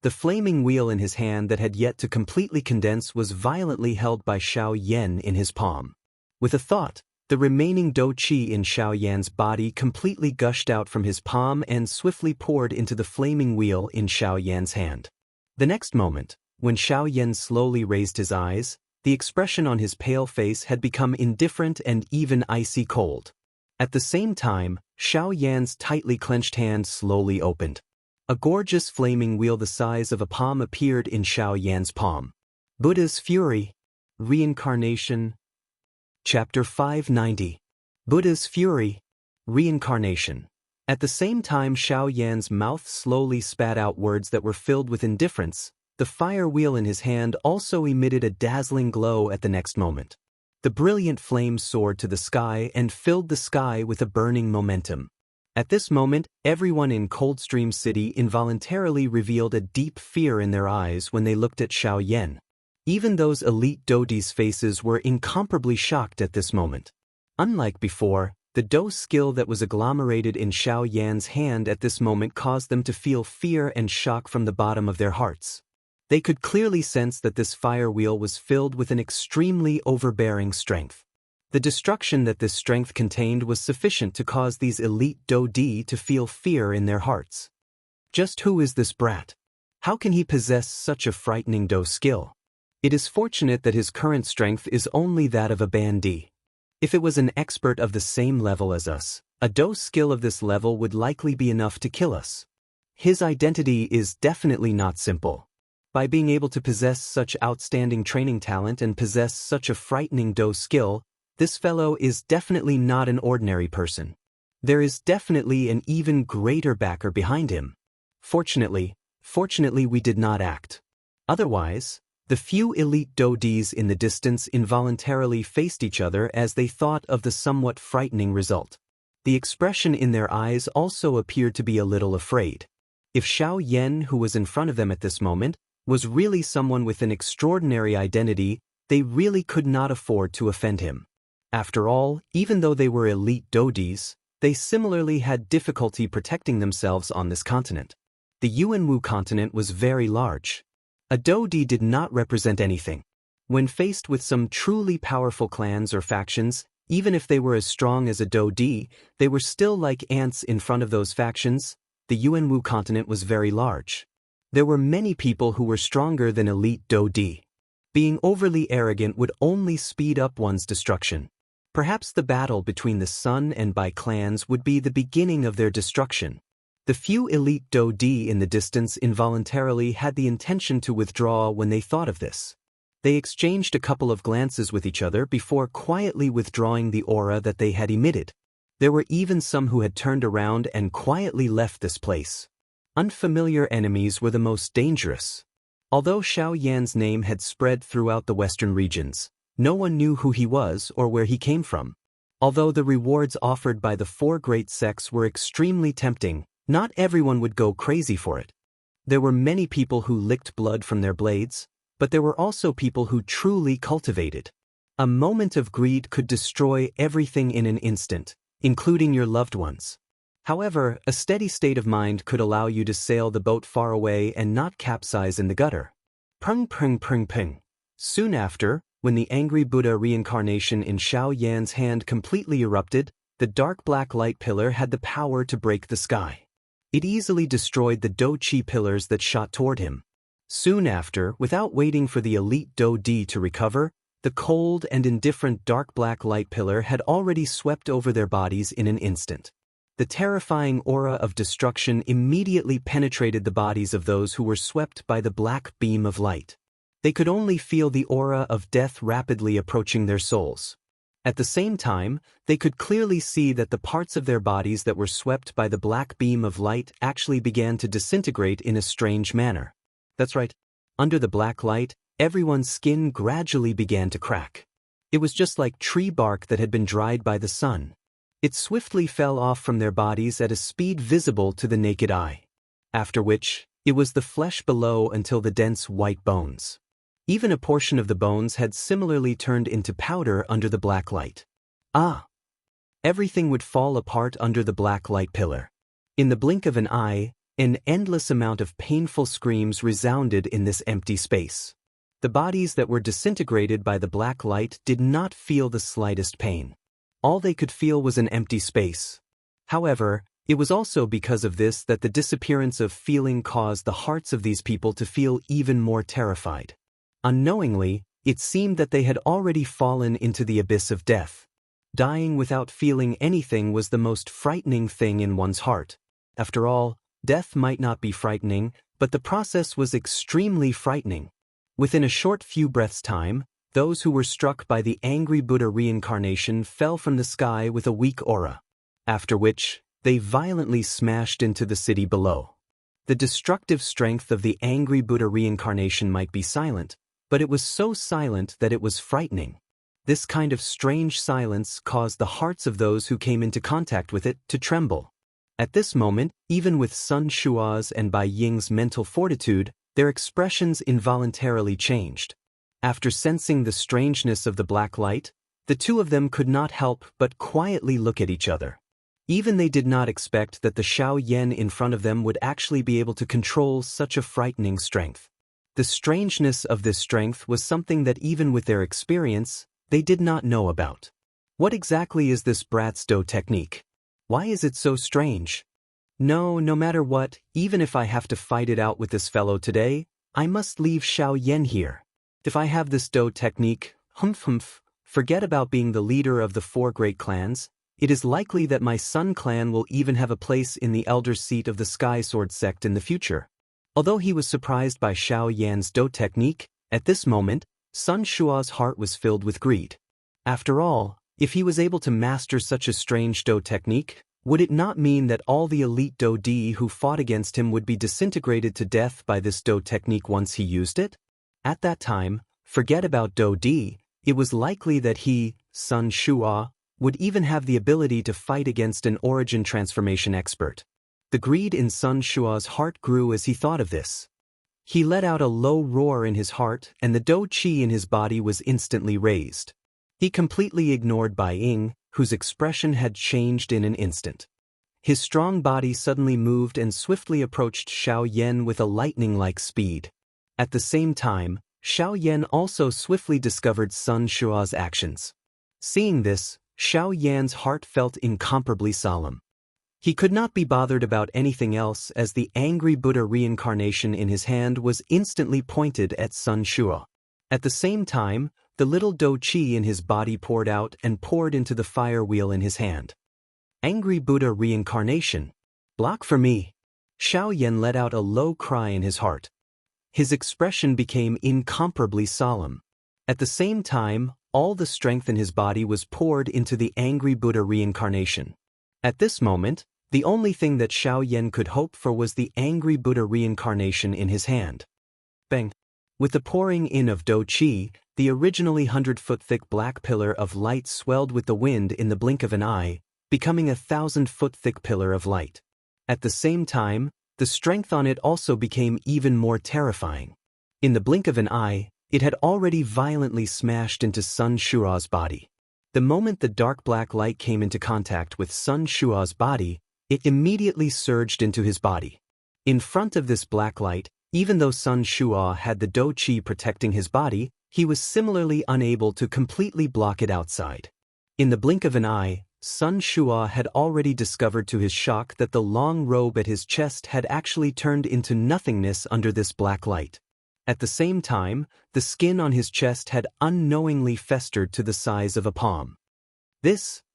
The flaming wheel in his hand that had yet to completely condense was violently held by Xiao Yan in his palm. With a thought, the remaining dou qi in Xiao Yan's body completely gushed out from his palm and swiftly poured into the flaming wheel in Xiao Yan's hand. The next moment, when Xiao Yan slowly raised his eyes, the expression on his pale face had become indifferent and even icy cold. At the same time, Xiao Yan's tightly clenched hand slowly opened. A gorgeous flaming wheel the size of a palm appeared in Xiao Yan's palm. Buddha's Fury. Reincarnation. Chapter 590. Buddha's Fury. Reincarnation. At the same time Xiao Yan's mouth slowly spat out words that were filled with indifference, the fire wheel in his hand also emitted a dazzling glow at the next moment. The brilliant flame soared to the sky and filled the sky with a burning momentum. At this moment, everyone in Coldstream City involuntarily revealed a deep fear in their eyes when they looked at Xiaoyan. Even those elite dodis' faces were incomparably shocked at this moment. Unlike before, the do skill that was agglomerated in Xiaoyan's hand at this moment caused them to feel fear and shock from the bottom of their hearts. They could clearly sense that this fire wheel was filled with an extremely overbearing strength. The destruction that this strength contained was sufficient to cause these elite dodi to feel fear in their hearts. Just who is this brat? How can he possess such a frightening do skill? It is fortunate that his current strength is only that of a bandit. If it was an expert of the same level as us, a do skill of this level would likely be enough to kill us. His identity is definitely not simple. By being able to possess such outstanding training talent and possess such a frightening do skill, this fellow is definitely not an ordinary person. There is definitely an even greater backer behind him. Fortunately we did not act. Otherwise, the few elite dodis in the distance involuntarily faced each other as they thought of the somewhat frightening result. The expression in their eyes also appeared to be a little afraid. If Xiaoyan, who was in front of them at this moment, was really someone with an extraordinary identity, they really could not afford to offend him. After all, even though they were elite dodis, they similarly had difficulty protecting themselves on this continent. The Yuanwu continent was very large. A dodi did not represent anything. When faced with some truly powerful clans or factions, even if they were as strong as a dodi, they were still like ants in front of those factions. The Yuanwu continent was very large. There were many people who were stronger than elite dodi. Being overly arrogant would only speed up one's destruction. Perhaps the battle between the Sun and Bai clans would be the beginning of their destruction. The few elite dodi in the distance involuntarily had the intention to withdraw when they thought of this. They exchanged a couple of glances with each other before quietly withdrawing the aura that they had emitted. There were even some who had turned around and quietly left this place. Unfamiliar enemies were the most dangerous. Although Xiaoyan's name had spread throughout the western regions, no one knew who he was or where he came from. Although the rewards offered by the four great sects were extremely tempting, not everyone would go crazy for it. There were many people who licked blood from their blades, but there were also people who truly cultivated. A moment of greed could destroy everything in an instant, including your loved ones. However, a steady state of mind could allow you to sail the boat far away and not capsize in the gutter. Pung pung pung pung. Soon after, when the angry Buddha reincarnation in Xiaoyan's hand completely erupted, the dark black light pillar had the power to break the sky. It easily destroyed the Do-Chi pillars that shot toward him. Soon after, without waiting for the elite Do-Di to recover, the cold and indifferent dark black light pillar had already swept over their bodies in an instant. The terrifying aura of destruction immediately penetrated the bodies of those who were swept by the black beam of light. They could only feel the aura of death rapidly approaching their souls. At the same time, they could clearly see that the parts of their bodies that were swept by the black beam of light actually began to disintegrate in a strange manner. That's right. Under the black light, everyone's skin gradually began to crack. It was just like tree bark that had been dried by the sun. It swiftly fell off from their bodies at a speed visible to the naked eye. After which, it was the flesh below until the dense white bones. Even a portion of the bones had similarly turned into powder under the black light. Everything would fall apart under the black light pillar. In the blink of an eye, an endless amount of painful screams resounded in this empty space. The bodies that were disintegrated by the black light did not feel the slightest pain. All they could feel was an empty space. However, it was also because of this that the disappearance of feeling caused the hearts of these people to feel even more terrified. Unknowingly, it seemed that they had already fallen into the abyss of death. Dying without feeling anything was the most frightening thing in one's heart. After all, death might not be frightening, but the process was extremely frightening. Within a short few breaths' time, those who were struck by the angry Buddha reincarnation fell from the sky with a weak aura. After which, they violently smashed into the city below. The destructive strength of the angry Buddha reincarnation might be silent, but it was so silent that it was frightening. This kind of strange silence caused the hearts of those who came into contact with it to tremble. At this moment, even with Sun Shua's and Bai Ying's mental fortitude, their expressions involuntarily changed. After sensing the strangeness of the black light, the two of them could not help but quietly look at each other. Even they did not expect that the Xiaoyan in front of them would actually be able to control such a frightening strength. The strangeness of this strength was something that even with their experience, they did not know about. What exactly is this brat's dough technique? Why is it so strange? No matter what, even if I have to fight it out with this fellow today, I must leave Xiaoyan here. If I have this dough technique, forget about being the leader of the 4 great clans. It is likely that my Sun clan will even have a place in the elder seat of the Sky Sword sect in the future. Although he was surprised by Xiaoyan's dough technique, at this moment, Sun Shua's heart was filled with greed. After all, if he was able to master such a strange dough technique, would it not mean that all the elite dough di who fought against him would be disintegrated to death by this dough technique once he used it? At that time, forget about dough di, it was likely that he, Sun Shua, would even have the ability to fight against an origin transformation expert. The greed in Sun Shua's heart grew as he thought of this. He let out a low roar in his heart, and the dou qi in his body was instantly raised. He completely ignored Bai Ying, whose expression had changed in an instant. His strong body suddenly moved and swiftly approached Xiaoyan with a lightning-like speed. At the same time, Xiaoyan also swiftly discovered Sun Shua's actions. Seeing this, Xiaoyan's heart felt incomparably solemn. He could not be bothered about anything else as the angry Buddha reincarnation in his hand was instantly pointed at Sun Shua. At the same time, the little dou qi in his body poured out and poured into the fire wheel in his hand. Angry Buddha reincarnation. Block for me. Xiaoyan let out a low cry in his heart. His expression became incomparably solemn. At the same time, all the strength in his body was poured into the angry Buddha reincarnation. At this moment, the only thing that Xiaoyan could hope for was the angry Buddha reincarnation in his hand. Bang! With the pouring in of dou qi, the originally 100-foot-thick black pillar of light swelled with the wind in the blink of an eye, becoming a 1,000-foot-thick pillar of light. At the same time, the strength on it also became even more terrifying. In the blink of an eye, it had already violently smashed into Sun Shua's body. The moment the dark black light came into contact with Sun Shua's body, it immediately surged into his body. In front of this black light, even though Sun Shua had the dou qi protecting his body, he was similarly unable to completely block it outside. In the blink of an eye, Sun Shua had already discovered to his shock that the long robe at his chest had actually turned into nothingness under this black light. At the same time, the skin on his chest had unknowingly festered to the size of a palm.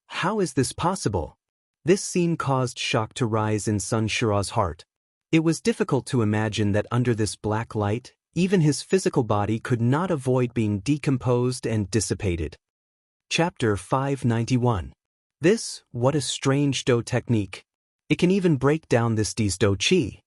How is this possible? This scene caused shock to rise in Sun Shua's heart. It was difficult to imagine that under this black light, even his physical body could not avoid being decomposed and dissipated. Chapter 591. What a strange dou technique. It can even break down this Di's dou qi.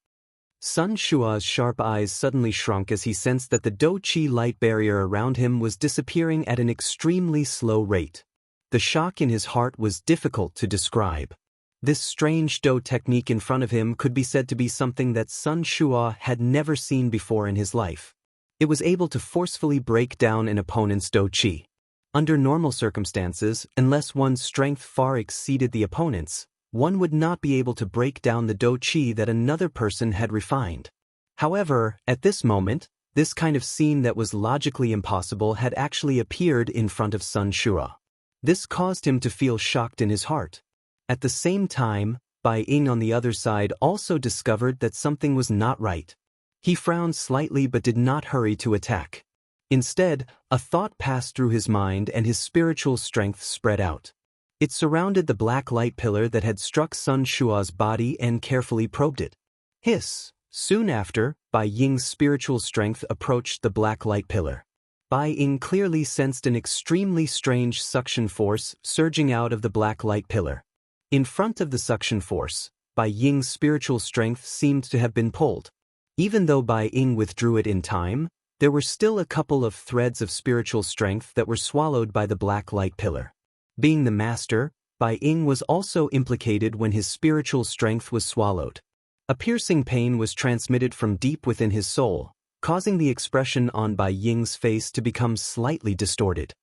Sun Shua's sharp eyes suddenly shrunk as he sensed that the dou qi light barrier around him was disappearing at an extremely slow rate. The shock in his heart was difficult to describe. This strange dou technique in front of him could be said to be something that Sun Shua had never seen before in his life. It was able to forcefully break down an opponent's dou qi. Under normal circumstances, unless one's strength far exceeded the opponent's, one would not be able to break down the dou qi that another person had refined. However, at this moment, this kind of scene that was logically impossible had actually appeared in front of Sun Shua. This caused him to feel shocked in his heart. At the same time, Bai Ying on the other side also discovered that something was not right. He frowned slightly but did not hurry to attack. Instead, a thought passed through his mind and his spiritual strength spread out. It surrounded the black light pillar that had struck Sun Shua's body and carefully probed it. Hiss! Soon after, Bai Ying's spiritual strength approached the black light pillar. Bai Ying clearly sensed an extremely strange suction force surging out of the black light pillar. In front of the suction force, Bai Ying's spiritual strength seemed to have been pulled. Even though Bai Ying withdrew it in time, there were still a couple of threads of spiritual strength that were swallowed by the black light pillar. Being the master, Bai Ying was also implicated when his spiritual strength was swallowed. A piercing pain was transmitted from deep within his soul, causing the expression on Bai Ying's face to become slightly distorted.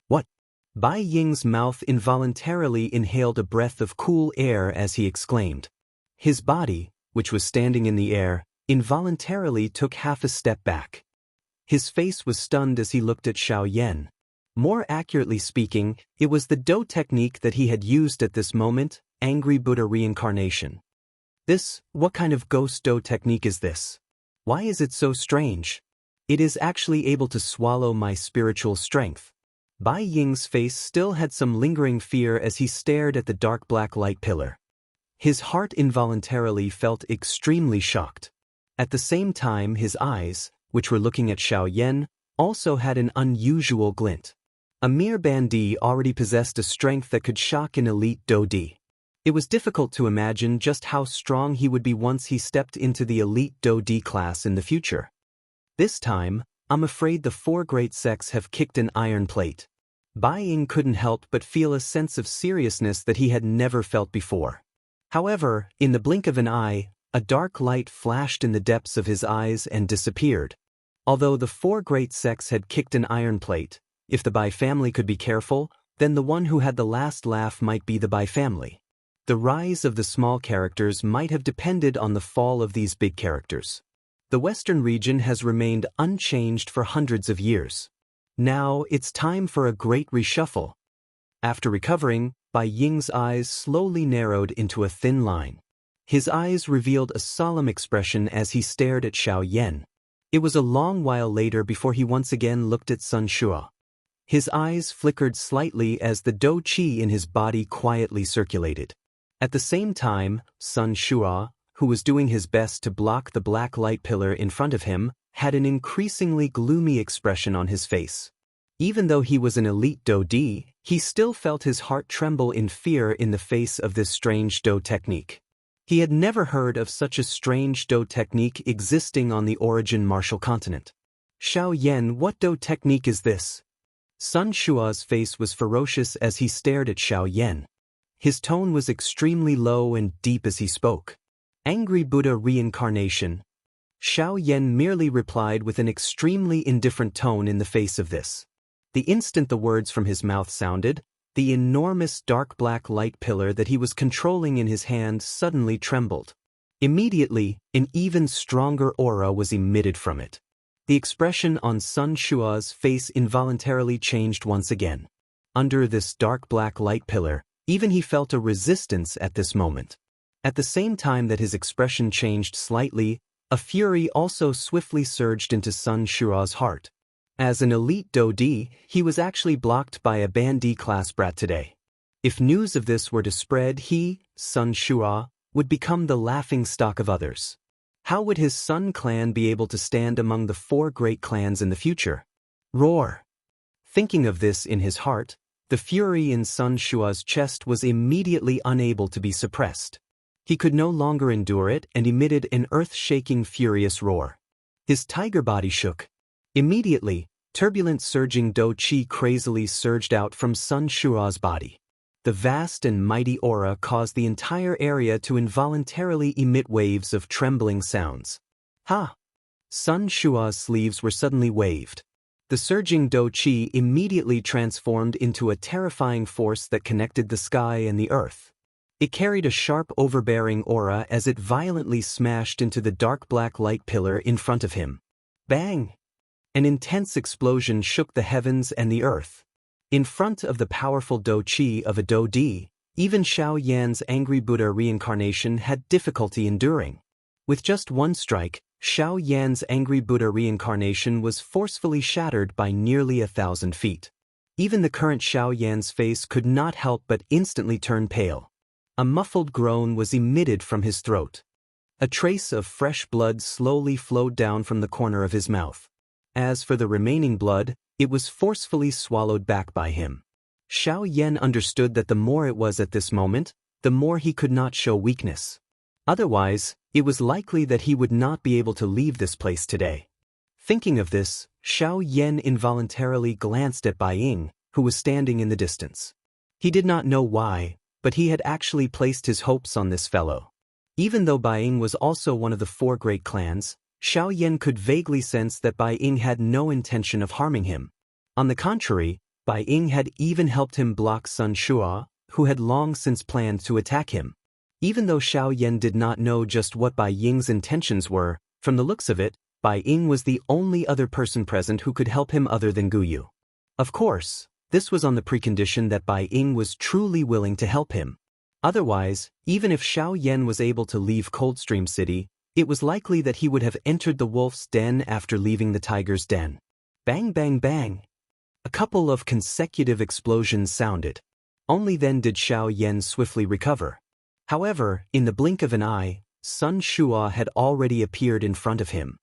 What? Bai Ying's mouth involuntarily inhaled a breath of cool air as he exclaimed. His body, which was standing in the air, involuntarily took half a step back. His face was stunned as he looked at Xiaoyan. More accurately speaking, it was the Do technique that he had used at this moment, Angry Buddha Reincarnation. What kind of ghost Do technique is this? Why is it so strange? It is actually able to swallow my spiritual strength. Bai Ying's face still had some lingering fear as he stared at the dark black light pillar. His heart involuntarily felt extremely shocked. At the same time, his eyes, which were looking at Xiaoyan, also had an unusual glint. A mere bandit already possessed a strength that could shock an elite Do-di. It was difficult to imagine just how strong he would be once he stepped into the elite Do-di class in the future. This time, I'm afraid the 4 great sects have kicked an iron plate. Bai Ying couldn't help but feel a sense of seriousness that he had never felt before. However, in the blink of an eye, a dark light flashed in the depths of his eyes and disappeared. Although the 4 great sects had kicked an iron plate, if the Bai family could be careful, then the one who had the last laugh might be the Bai family. The rise of the small characters might have depended on the fall of these big characters. The Western region has remained unchanged for hundreds of years. Now it's time for a great reshuffle. After recovering, Bai Ying's eyes slowly narrowed into a thin line. His eyes revealed a solemn expression as he stared at Xiaoyan. It was a long while later before he once again looked at Sun Shua. His eyes flickered slightly as the Do Qi in his body quietly circulated. At the same time, Sun Shua, who was doing his best to block the black light pillar in front of him, had an increasingly gloomy expression on his face. Even though he was an elite Do-di, he still felt his heart tremble in fear in the face of this strange Do technique. He had never heard of such a strange Do technique existing on the Origin Martial Continent. Xiaoyan, what Do technique is this? Sun Shua's face was ferocious as he stared at Xiaoyan. His tone was extremely low and deep as he spoke. Angry Buddha Reincarnation. Xiaoyan merely replied with an extremely indifferent tone in the face of this. The instant the words from his mouth sounded, the enormous dark black light pillar that he was controlling in his hand suddenly trembled. Immediately, an even stronger aura was emitted from it. The expression on Sun Shua's face involuntarily changed once again. Under this dark black light pillar, even he felt a resistance at this moment. At the same time that his expression changed slightly, a fury also swiftly surged into Sun Shua's heart. As an elite Do-di, he was actually blocked by a Bandi class brat today. If news of this were to spread, he, Sun Shua, would become the laughingstock of others. How would his Sun clan be able to stand among the 4 great clans in the future? Roar! Thinking of this in his heart, the fury in Sun Shua's chest was immediately unable to be suppressed. He could no longer endure it and emitted an earth-shaking furious roar. His tiger body shook. Immediately, turbulent surging Do Qi crazily surged out from Sun Shua's body. The vast and mighty aura caused the entire area to involuntarily emit waves of trembling sounds. Ha! Sun Shua's sleeves were suddenly waved. The surging Do Qi immediately transformed into a terrifying force that connected the sky and the earth. It carried a sharp overbearing aura as it violently smashed into the dark black light pillar in front of him. Bang! An intense explosion shook the heavens and the earth. In front of the powerful Do Qi of a Do-di, even Xiaoyan's Angry Buddha Reincarnation had difficulty enduring. With just one strike, Xiaoyan's Angry Buddha Reincarnation was forcefully shattered by nearly 1,000 feet. Even the current Xiaoyan's face could not help but instantly turn pale. A muffled groan was emitted from his throat. A trace of fresh blood slowly flowed down from the corner of his mouth. As for the remaining blood, it was forcefully swallowed back by him. Xiaoyan understood that the more it was at this moment, the more he could not show weakness. Otherwise, it was likely that he would not be able to leave this place today. Thinking of this, Xiao Yan involuntarily glanced at Bai Ying, who was standing in the distance. He did not know why, but he had actually placed his hopes on this fellow. Even though Bai Ying was also one of the 4 great clans, Xiao Yan could vaguely sense that Bai Ying had no intention of harming him. On the contrary, Bai Ying had even helped him block Sun Shua, who had long since planned to attack him. Even though Xiao Yan did not know just what Bai Ying's intentions were, from the looks of it, Bai Ying was the only other person present who could help him other than Guyu. Of course, this was on the precondition that Bai Ying was truly willing to help him. Otherwise, even if Xiao Yan was able to leave Coldstream City, it was likely that he would have entered the wolf's den after leaving the tiger's den. Bang bang bang! A couple of consecutive explosions sounded. Only then did Xiao Yan swiftly recover. However, in the blink of an eye, Sun Shua had already appeared in front of him.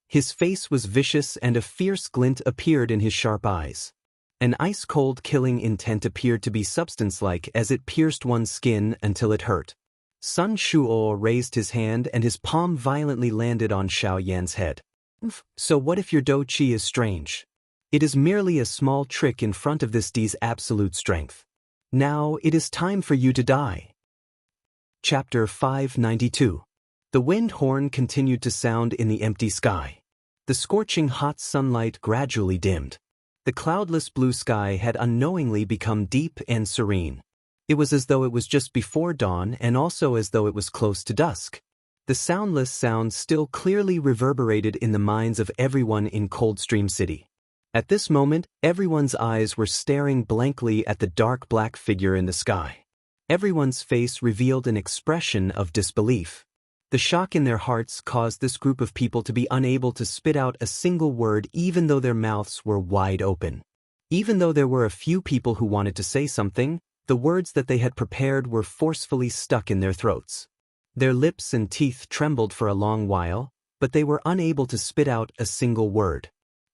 His face was vicious and a fierce glint appeared in his sharp eyes. An ice-cold killing intent appeared to be substance-like as it pierced one's skin until it hurt. Sun Shua raised his hand and his palm violently landed on Xiao Yan's head. So what if your Do Chi is strange? It is merely a small trick in front of this D's absolute strength. Now it is time for you to die. Chapter 592. The wind horn continued to sound in the empty sky. The scorching hot sunlight gradually dimmed. The cloudless blue sky had unknowingly become deep and serene. It was as though it was just before dawn and also as though it was close to dusk. The soundless sound still clearly reverberated in the minds of everyone in Coldstream City. At this moment, everyone's eyes were staring blankly at the dark black figure in the sky. Everyone's face revealed an expression of disbelief. The shock in their hearts caused this group of people to be unable to spit out a single word even though their mouths were wide open. Even though there were a few people who wanted to say something, the words that they had prepared were forcefully stuck in their throats. Their lips and teeth trembled for a long while, but they were unable to spit out a single word.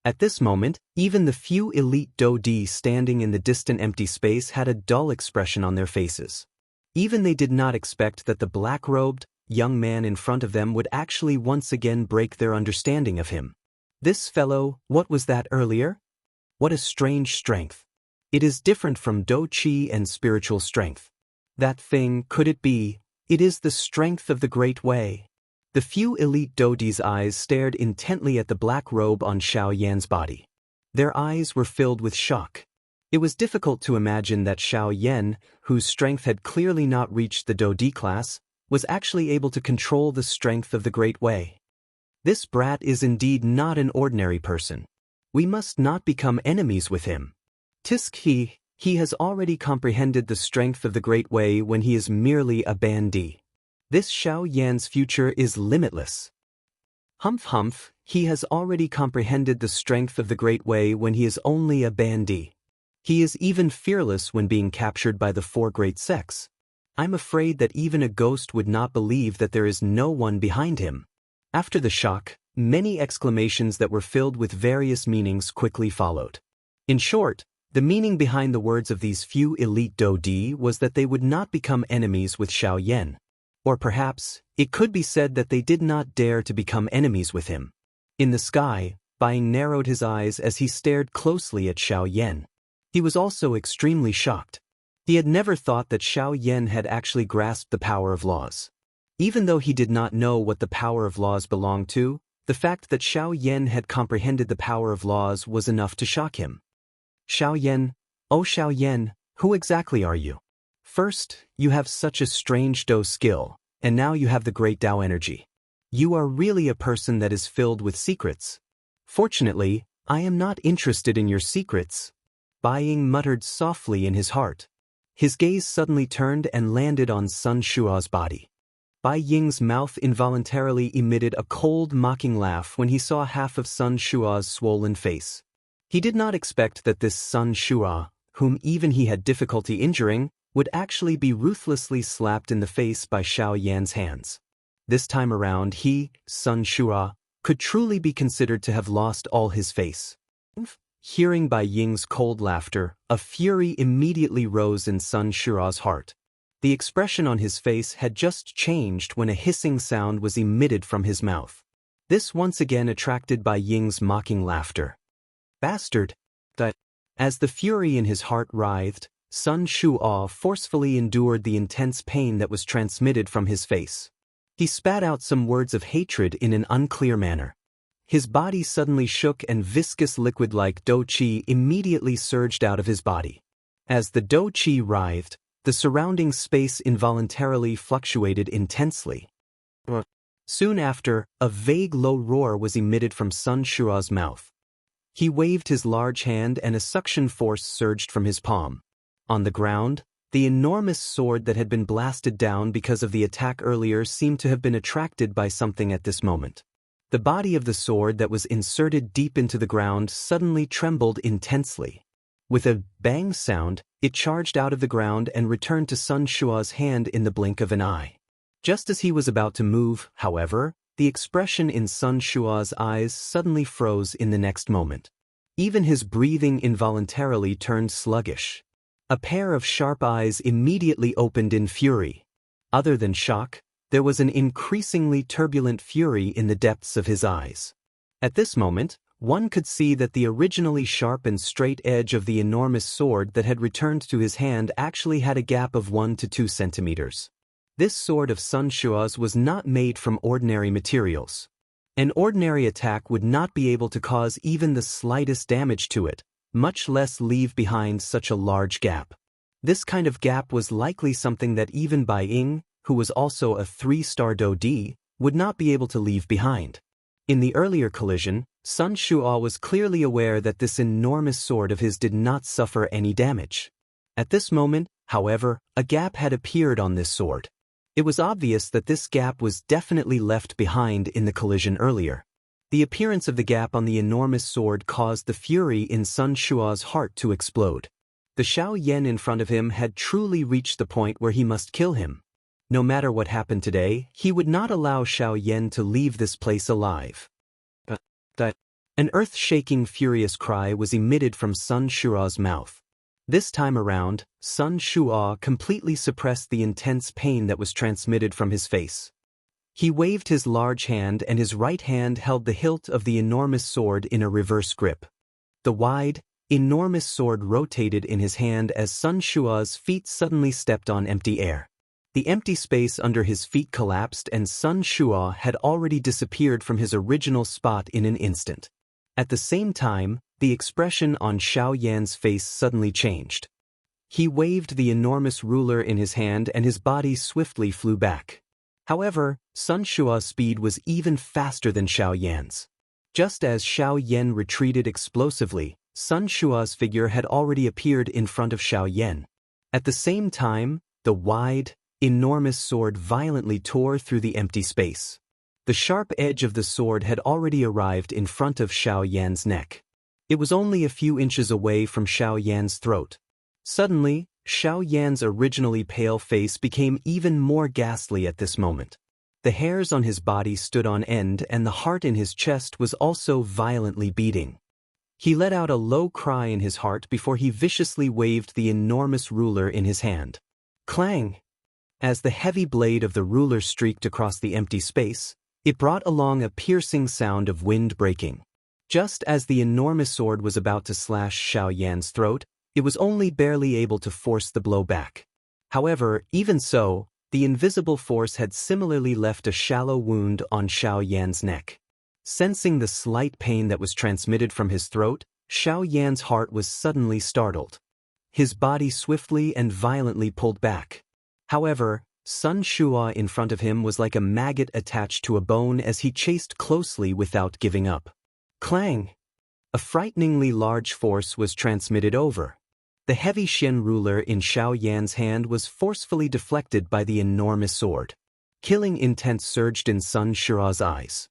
At this moment, even the few elite Do-Di standing in the distant empty space had a dull expression on their faces. Even they did not expect that the black-robed, young man in front of them would actually once again break their understanding of him. This fellow, what was that earlier? What a strange strength. It is different from Do Chi and spiritual strength. That thing, could it be? It is the strength of the Great Way. The few elite Do-Di's eyes stared intently at the black robe on Xiao Yan's body. Their eyes were filled with shock. It was difficult to imagine that Xiao Yan, whose strength had clearly not reached the Do-Di class, was actually able to control the strength of the Great Way. This brat is indeed not an ordinary person. We must not become enemies with him. Tisk he has already comprehended the strength of the Great Way when he is merely a bandit. This Xiao Yan's future is limitless. Humph, he has already comprehended the strength of the Great Way when he is only a bandit. He is even fearless when being captured by the 4 great sects. I'm afraid that even a ghost would not believe that there is no one behind him. After the shock, many exclamations that were filled with various meanings quickly followed. In short, the meaning behind the words of these few elite Do-Di was that they would not become enemies with Xiao Yan. Or perhaps, it could be said that they did not dare to become enemies with him. In the sky, Bai Ying narrowed his eyes as he stared closely at Xiao Yan. He was also extremely shocked. He had never thought that Xiao Yan had actually grasped the power of laws. Even though he did not know what the power of laws belonged to, the fact that Xiao Yan had comprehended the power of laws was enough to shock him. Xiao Yan, oh Xiao Yan, who exactly are you? First, you have such a strange Do skill, and now you have the great Dao energy. You are really a person that is filled with secrets. Fortunately, I am not interested in your secrets. Bai Ying muttered softly in his heart. His gaze suddenly turned and landed on Sun Shua's body. Bai Ying's mouth involuntarily emitted a cold, mocking laugh when he saw half of Sun Shua's swollen face. He did not expect that this Sun Shua, whom even he had difficulty injuring, would actually be ruthlessly slapped in the face by Xiao Yan's hands. This time around he, Sun Shua, could truly be considered to have lost all his face. Hearing Bai Ying's cold laughter, a fury immediately rose in Sun Shua's heart. The expression on his face had just changed when a hissing sound was emitted from his mouth. this once again attracted Bai Ying's mocking laughter. Bastard! As the fury in his heart writhed, Sun Shuo forcefully endured the intense pain that was transmitted from his face. He spat out some words of hatred in an unclear manner. His body suddenly shook and viscous liquid like dou qi immediately surged out of his body. As the dou qi writhed, the surrounding space involuntarily fluctuated intensely. Soon after, a vague low roar was emitted from Sun Shuo's mouth. He waved his large hand and a suction force surged from his palm. On the ground, the enormous sword that had been blasted down because of the attack earlier seemed to have been attracted by something at this moment. The body of the sword that was inserted deep into the ground suddenly trembled intensely. With a bang sound, it charged out of the ground and returned to Sun Shuo's hand in the blink of an eye. Just as he was about to move, however, the expression in Sun Shuo's eyes suddenly froze in the next moment. Even his breathing involuntarily turned sluggish. A pair of sharp eyes immediately opened in fury. Other than shock, there was an increasingly turbulent fury in the depths of his eyes. At this moment, one could see that the originally sharp and straight edge of the enormous sword that had returned to his hand actually had a gap of 1 to 2 centimeters. This sword of Sun Shuo's was not made from ordinary materials. An ordinary attack would not be able to cause even the slightest damage to it, much less leave behind such a large gap. This kind of gap was likely something that even Bai Ying, who was also a 3-star Dou Di, would not be able to leave behind. In the earlier collision, Sun Shuo was clearly aware that this enormous sword of his did not suffer any damage. At this moment, however, a gap had appeared on this sword. It was obvious that this gap was definitely left behind in the collision earlier. The appearance of the gap on the enormous sword caused the fury in Sun Shuo's heart to explode. The Xiaoyan in front of him had truly reached the point where he must kill him. No matter what happened today, he would not allow Xiaoyan to leave this place alive. An earth-shaking furious cry was emitted from Sun Shuo's mouth. This time around, Sun Shuo completely suppressed the intense pain that was transmitted from his face. He waved his large hand and his right hand held the hilt of the enormous sword in a reverse grip. The wide, enormous sword rotated in his hand as Sun Shuo's feet suddenly stepped on empty air. The empty space under his feet collapsed and Sun Shuo had already disappeared from his original spot in an instant. At the same time, the expression on Xiaoyan's face suddenly changed. He waved the enormous ruler in his hand and his body swiftly flew back. However, Sun Shuo's speed was even faster than Xiaoyan's. Just as Xiaoyan retreated explosively, Sun Shuo's figure had already appeared in front of Xiaoyan. At the same time, the wide, enormous sword violently tore through the empty space. The sharp edge of the sword had already arrived in front of Xiaoyan's neck. It was only a few inches away from Xiaoyan's throat. Suddenly, Xiaoyan's originally pale face became even more ghastly at this moment. The hairs on his body stood on end and the heart in his chest was also violently beating. He let out a low cry in his heart before he viciously waved the enormous ruler in his hand. Clang! As the heavy blade of the ruler streaked across the empty space, it brought along a piercing sound of wind breaking. Just as the enormous sword was about to slash Xiaoyan's throat, it was only barely able to force the blow back. However, even so, the invisible force had similarly left a shallow wound on Xiaoyan's neck. Sensing the slight pain that was transmitted from his throat, Xiaoyan's heart was suddenly startled. His body swiftly and violently pulled back. However, Sun Shuo in front of him was like a maggot attached to a bone as he chased closely without giving up. Clang! A frighteningly large force was transmitted over. The heavy Shen ruler in Xiaoyan's hand was forcefully deflected by the enormous sword. Killing intent surged in Sun Shuo's eyes.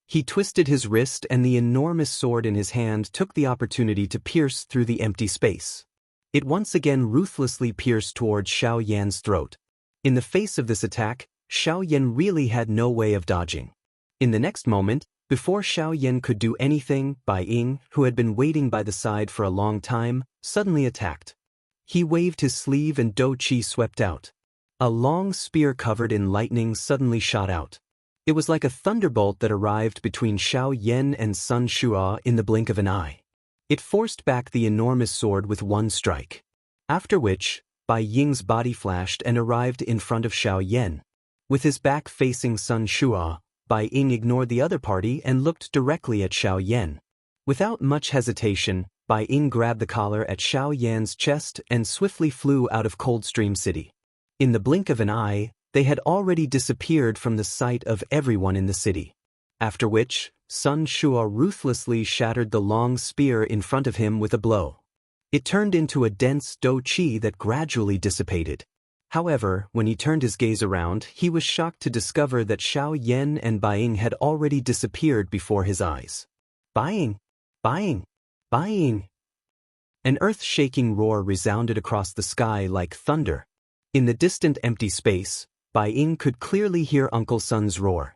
He twisted his wrist and the enormous sword in his hand took the opportunity to pierce through the empty space. It once again ruthlessly pierced towards Xiaoyan's throat. In the face of this attack, Xiaoyan really had no way of dodging. In the next moment, before Xiaoyan could do anything, Bai Ying, who had been waiting by the side for a long time, suddenly attacked. He waved his sleeve and dou qi swept out. A long spear covered in lightning suddenly shot out. It was like a thunderbolt that arrived between Xiaoyan and Sun Shua in the blink of an eye. It forced back the enormous sword with one strike. After which, Bai Ying's body flashed and arrived in front of Xiaoyan. With his back facing Sun Shua, Bai Ying ignored the other party and looked directly at Xiaoyan. Without much hesitation, Bai Ying grabbed the collar at Xiaoyan's chest and swiftly flew out of Coldstream City. In the blink of an eye, they had already disappeared from the sight of everyone in the city. After which, Sun Shua ruthlessly shattered the long spear in front of him with a blow. It turned into a dense dou qi that gradually dissipated. However, when he turned his gaze around, he was shocked to discover that Xiaoyan and Bai Ying had already disappeared before his eyes. Bai Ying! Bai Ying! Bai Ying! An earth-shaking roar resounded across the sky like thunder. In the distant empty space, Bai Ying could clearly hear Uncle Sun's roar.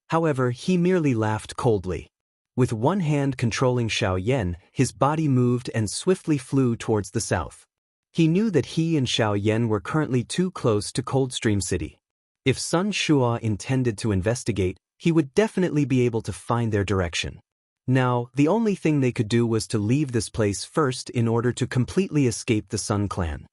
However, he merely laughed coldly. With one hand controlling Xiaoyan, his body moved and swiftly flew towards the south. He knew that he and Xiaoyan were currently too close to Coldstream City. If Sun Shua intended to investigate, he would definitely be able to find their direction. Now, the only thing they could do was to leave this place first in order to completely escape the Sun Clan.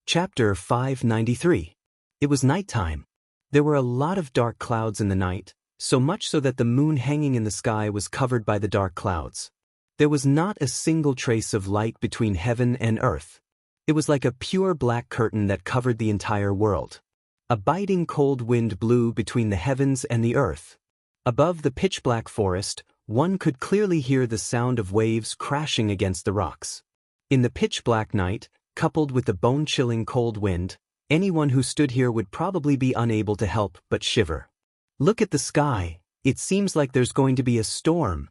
Chapter 593. It was nighttime. There were a lot of dark clouds in the night, so much so that the moon hanging in the sky was covered by the dark clouds. There was not a single trace of light between heaven and earth. It was like a pure black curtain that covered the entire world. A biting cold wind blew between the heavens and the earth. Above the pitch-black forest, one could clearly hear the sound of waves crashing against the rocks. In the pitch-black night, coupled with the bone-chilling cold wind, anyone who stood here would probably be unable to help but shiver. Look at the sky, it seems like there's going to be a storm.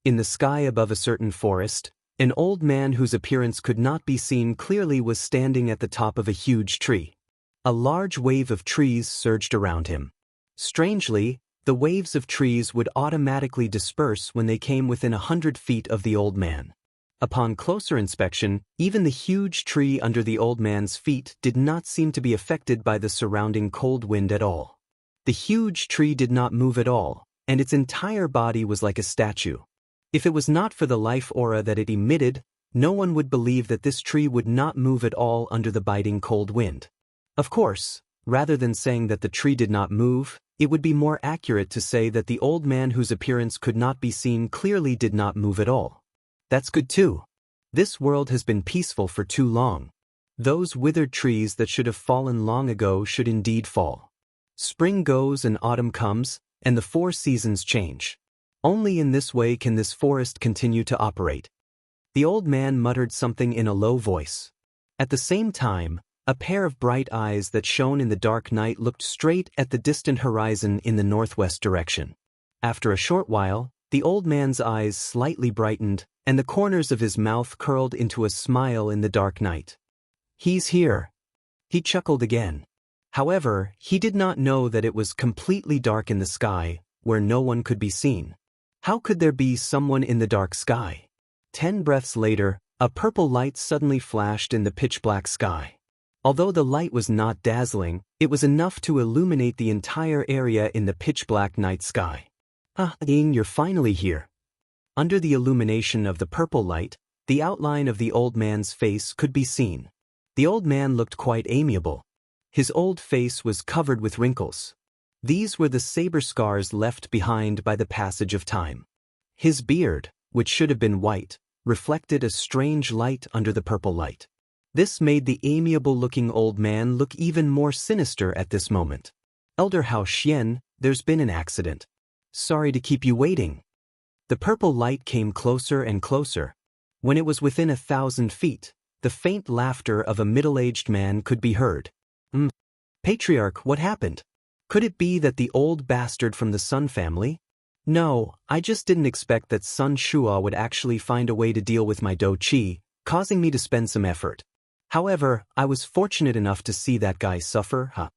In the sky above a certain forest, an old man whose appearance could not be seen clearly was standing at the top of a huge tree. A large wave of trees surged around him. Strangely, the waves of trees would automatically disperse when they came within 100 feet of the old man. Upon closer inspection, even the huge tree under the old man's feet did not seem to be affected by the surrounding cold wind at all. The huge tree did not move at all, and its entire body was like a statue. If it was not for the life aura that it emitted, no one would believe that this tree would not move at all under the biting cold wind. Of course, rather than saying that the tree did not move, it would be more accurate to say that the old man whose appearance could not be seen clearly did not move at all. That's good too. This world has been peaceful for too long. Those withered trees that should have fallen long ago should indeed fall. Spring goes and autumn comes, and the 4 seasons change. Only in this way can this forest continue to operate. The old man muttered something in a low voice. At the same time, a pair of bright eyes that shone in the dark night looked straight at the distant horizon in the northwest direction. After a short while, the old man's eyes slightly brightened, and the corners of his mouth curled into a smile in the dark night. "He's here." He chuckled again. However, he did not know that it was completely dark in the sky, where no one could be seen. How could there be someone in the dark sky? 10 breaths later, a purple light suddenly flashed in the pitch-black sky. Although the light was not dazzling, it was enough to illuminate the entire area in the pitch-black night sky. "Ah, Ying, you're finally here." Under the illumination of the purple light, the outline of the old man's face could be seen. The old man looked quite amiable. His old face was covered with wrinkles. These were the saber scars left behind by the passage of time. His beard, which should have been white, reflected a strange light under the purple light. This made the amiable-looking old man look even more sinister at this moment. "Elder Hao Xian, there's been an accident. Sorry to keep you waiting." The purple light came closer and closer. When it was within 1,000 feet, the faint laughter of a middle-aged man could be heard. Patriarch, what happened? Could it be that the old bastard from the Sun family? No, I just didn't expect that Sun Shua would actually find a way to deal with my dou qi, causing me to spend some effort. However, I was fortunate enough to see that guy suffer, huh?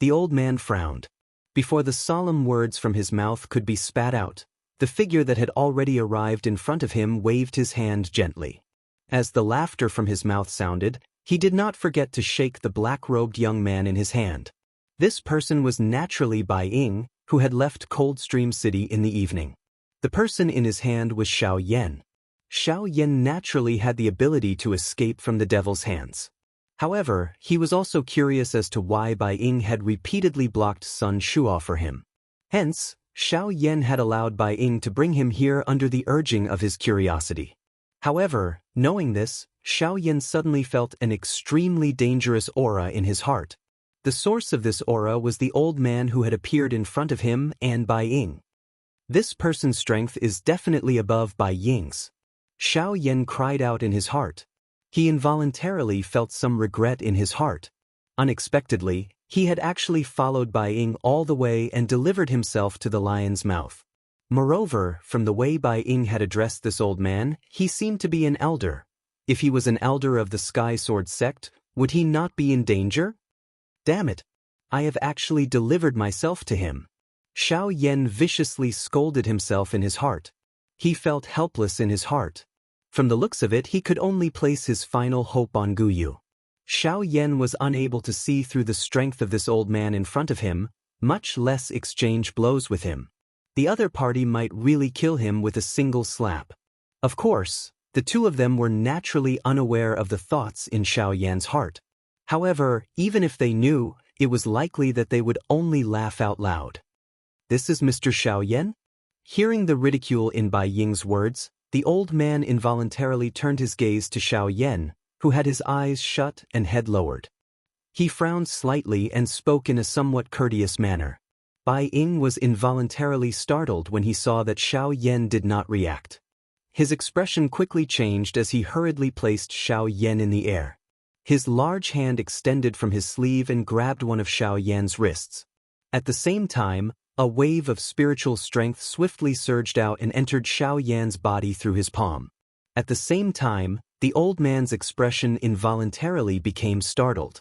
The old man frowned. Before the solemn words from his mouth could be spat out, the figure that had already arrived in front of him waved his hand gently. As the laughter from his mouth sounded, he did not forget to shake the black-robed young man in his hand. This person was naturally Bai Ying, who had left Coldstream City in the evening. The person in his hand was Xianxia. Xianxia naturally had the ability to escape from the devil's hands. However, he was also curious as to why Bai Ying had repeatedly blocked Sun Shuo for him. Hence, Xianxia had allowed Bai Ying to bring him here under the urging of his curiosity. However, knowing this, Xianxia suddenly felt an extremely dangerous aura in his heart. The source of this aura was the old man who had appeared in front of him and Bai Ying. This person's strength is definitely above Bai Ying's. Xianxia cried out in his heart. He involuntarily felt some regret in his heart. Unexpectedly, he had actually followed Bai Ying all the way and delivered himself to the lion's mouth. Moreover, from the way Bai Ying had addressed this old man, he seemed to be an elder. If he was an elder of the Sky Sword sect, would he not be in danger? Damn it! I have actually delivered myself to him. Xianxia viciously scolded himself in his heart. He felt helpless in his heart. From the looks of it, he could only place his final hope on Guyu. Xianxia was unable to see through the strength of this old man in front of him, much less exchange blows with him. The other party might really kill him with a single slap. Of course, the two of them were naturally unaware of the thoughts in Xianxia's heart. However, even if they knew, it was likely that they would only laugh out loud. This is Mr. Xianxia? Hearing the ridicule in Bai Ying's words, the old man involuntarily turned his gaze to Xianxia, who had his eyes shut and head lowered. He frowned slightly and spoke in a somewhat courteous manner. Bai Ying was involuntarily startled when he saw that Xianxia did not react. His expression quickly changed as he hurriedly placed Xianxia in the air. His large hand extended from his sleeve and grabbed one of Xianxia's wrists. At the same time, a wave of spiritual strength swiftly surged out and entered Xianxia's body through his palm. At the same time, the old man's expression involuntarily became startled.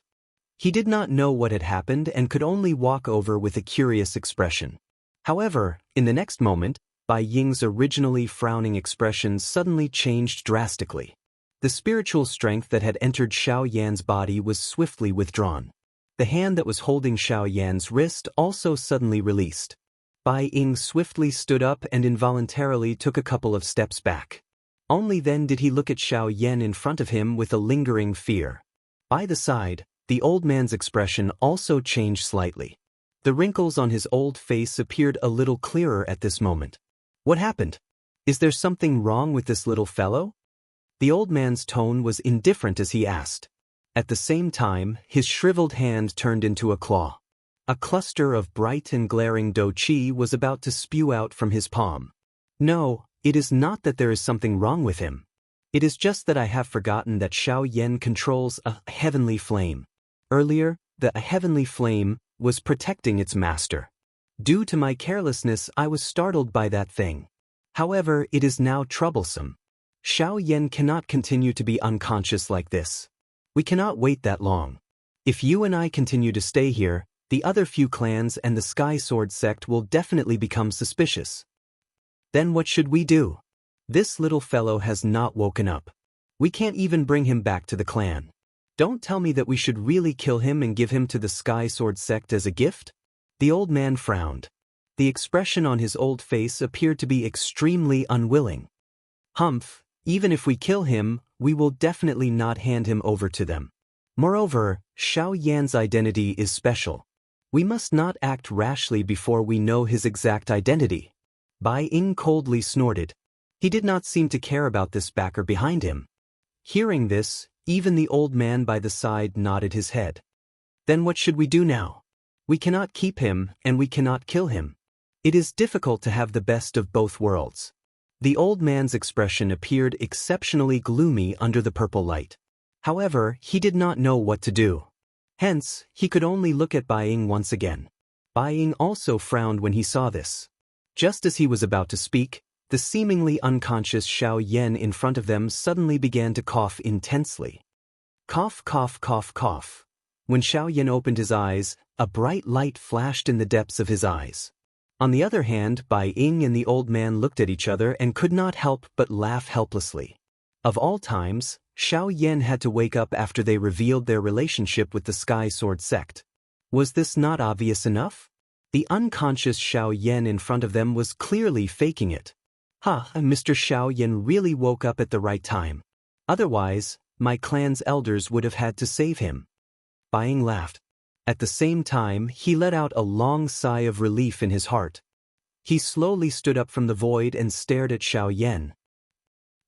He did not know what had happened and could only walk over with a curious expression. However, in the next moment, Bai Ying's originally frowning expression suddenly changed drastically. The spiritual strength that had entered Xianxia's body was swiftly withdrawn. The hand that was holding Xianxia's wrist also suddenly released. Bai Ying swiftly stood up and involuntarily took a couple of steps back. Only then did he look at Xianxia in front of him with a lingering fear. By the side, the old man's expression also changed slightly. The wrinkles on his old face appeared a little clearer at this moment. What happened? Is there something wrong with this little fellow? The old man's tone was indifferent as he asked. At the same time, his shriveled hand turned into a claw. A cluster of bright and glaring do qi was about to spew out from his palm. No, it is not that there is something wrong with him. It is just that I have forgotten that Xianxia controls a heavenly flame. Earlier, the heavenly flame was protecting its master. Due to my carelessness, I was startled by that thing. However, it is now troublesome. Xianxia cannot continue to be unconscious like this. We cannot wait that long. If you and I continue to stay here, the other few clans and the Sky Sword sect will definitely become suspicious. Then what should we do? This little fellow has not woken up. We can't even bring him back to the clan. Don't tell me that we should really kill him and give him to the Sky Sword sect as a gift? The old man frowned. The expression on his old face appeared to be extremely unwilling. Humph, even if we kill him, we will definitely not hand him over to them. Moreover, Xianxia's identity is special. We must not act rashly before we know his exact identity. Bai Ying coldly snorted. He did not seem to care about this backer behind him. Hearing this, even the old man by the side nodded his head. Then what should we do now? We cannot keep him, and we cannot kill him. It is difficult to have the best of both worlds. The old man's expression appeared exceptionally gloomy under the purple light. However, he did not know what to do. Hence, he could only look at Bai Ying once again. Bai Ying also frowned when he saw this. Just as he was about to speak, the seemingly unconscious Xianxia in front of them suddenly began to cough intensely. Cough, cough, cough, cough. When Xianxia opened his eyes, a bright light flashed in the depths of his eyes. On the other hand, Bai Ying and the old man looked at each other and could not help but laugh helplessly. Of all times, Xianxia had to wake up after they revealed their relationship with the Sky Sword sect. Was this not obvious enough? The unconscious Xiaoyan in front of them was clearly faking it. Mr. Xiaoyan really woke up at the right time. Otherwise, my clan's elders would have had to save him. Bai Ying laughed. At the same time, he let out a long sigh of relief in his heart. He slowly stood up from the void and stared at Xiaoyan.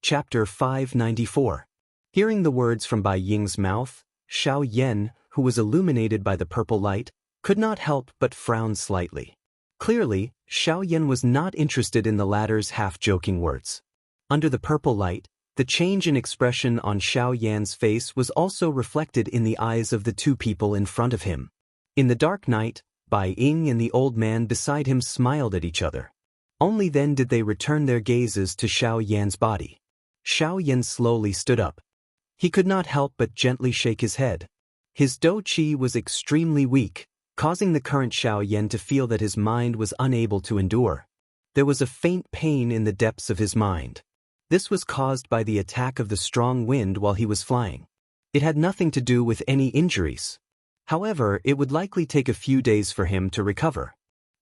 Chapter 594. Hearing the words from Bai Ying's mouth, Xiaoyan, who was illuminated by the purple light, could not help but frown slightly. Clearly, Xiaoyan was not interested in the latter's half-joking words. Under the purple light, the change in expression on Xiaoyan's face was also reflected in the eyes of the two people in front of him. In the dark night, Bai Ying and the old man beside him smiled at each other. Only then did they return their gazes to Xiaoyan's body. Xiaoyan slowly stood up. He could not help but gently shake his head. His dou qi was extremely weak, causing the current Xiaoyan to feel that his mind was unable to endure. There was a faint pain in the depths of his mind. This was caused by the attack of the strong wind while he was flying. It had nothing to do with any injuries. However, it would likely take a few days for him to recover.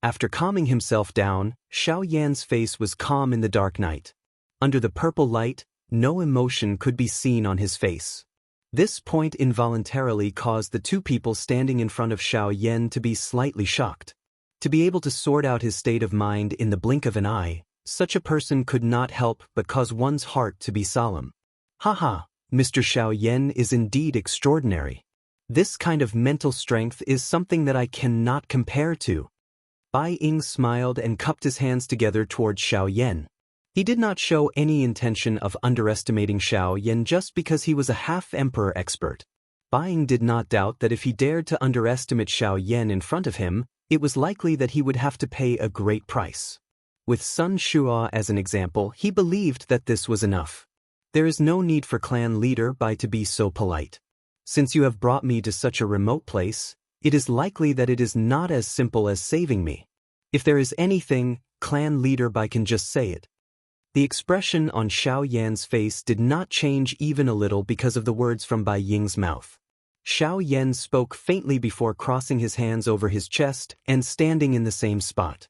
After calming himself down, Xiaoyan's face was calm in the dark night. Under the purple light, no emotion could be seen on his face. This point involuntarily caused the two people standing in front of Xiaoyan to be slightly shocked. To be able to sort out his state of mind in the blink of an eye, such a person could not help but cause one's heart to be solemn. Mr. Xiaoyan is indeed extraordinary. This kind of mental strength is something that I cannot compare to. Bai Ying smiled and cupped his hands together towards Xiaoyan. He did not show any intention of underestimating Xiaoyan just because he was a half-emperor expert. Bai Ying did not doubt that if he dared to underestimate Xiaoyan in front of him, it was likely that he would have to pay a great price. With Sun Shuo as an example, he believed that this was enough. There is no need for clan leader Bai to be so polite. Since you have brought me to such a remote place, it is likely that it is not as simple as saving me. If there is anything, clan leader Bai can just say it. The expression on Xiaoyan's face did not change even a little because of the words from Bai Ying's mouth. Xiaoyan spoke faintly before crossing his hands over his chest and standing in the same spot.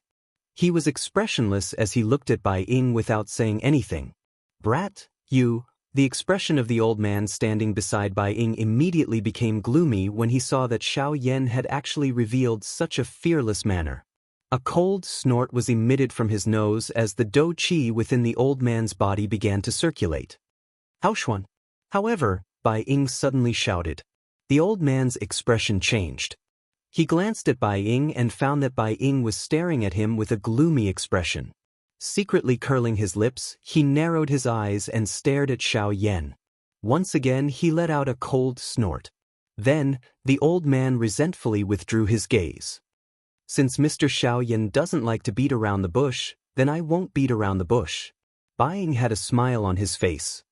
He was expressionless as he looked at Bai Ying without saying anything. Brat, you. The expression of the old man standing beside Bai Ying immediately became gloomy when he saw that Xiaoyan had actually revealed such a fearless manner. A cold snort was emitted from his nose as the dou qi within the old man's body began to circulate. Haoshuan. However, Bai Ying suddenly shouted. The old man's expression changed. He glanced at Bai Ying and found that Bai Ying was staring at him with a gloomy expression. Secretly curling his lips, he narrowed his eyes and stared at Xiaoyan. Once again he let out a cold snort. Then, the old man resentfully withdrew his gaze. Since Mr. Xiaoyan doesn't like to beat around the bush, then I won't beat around the bush. Bai Ying had a smile on his face.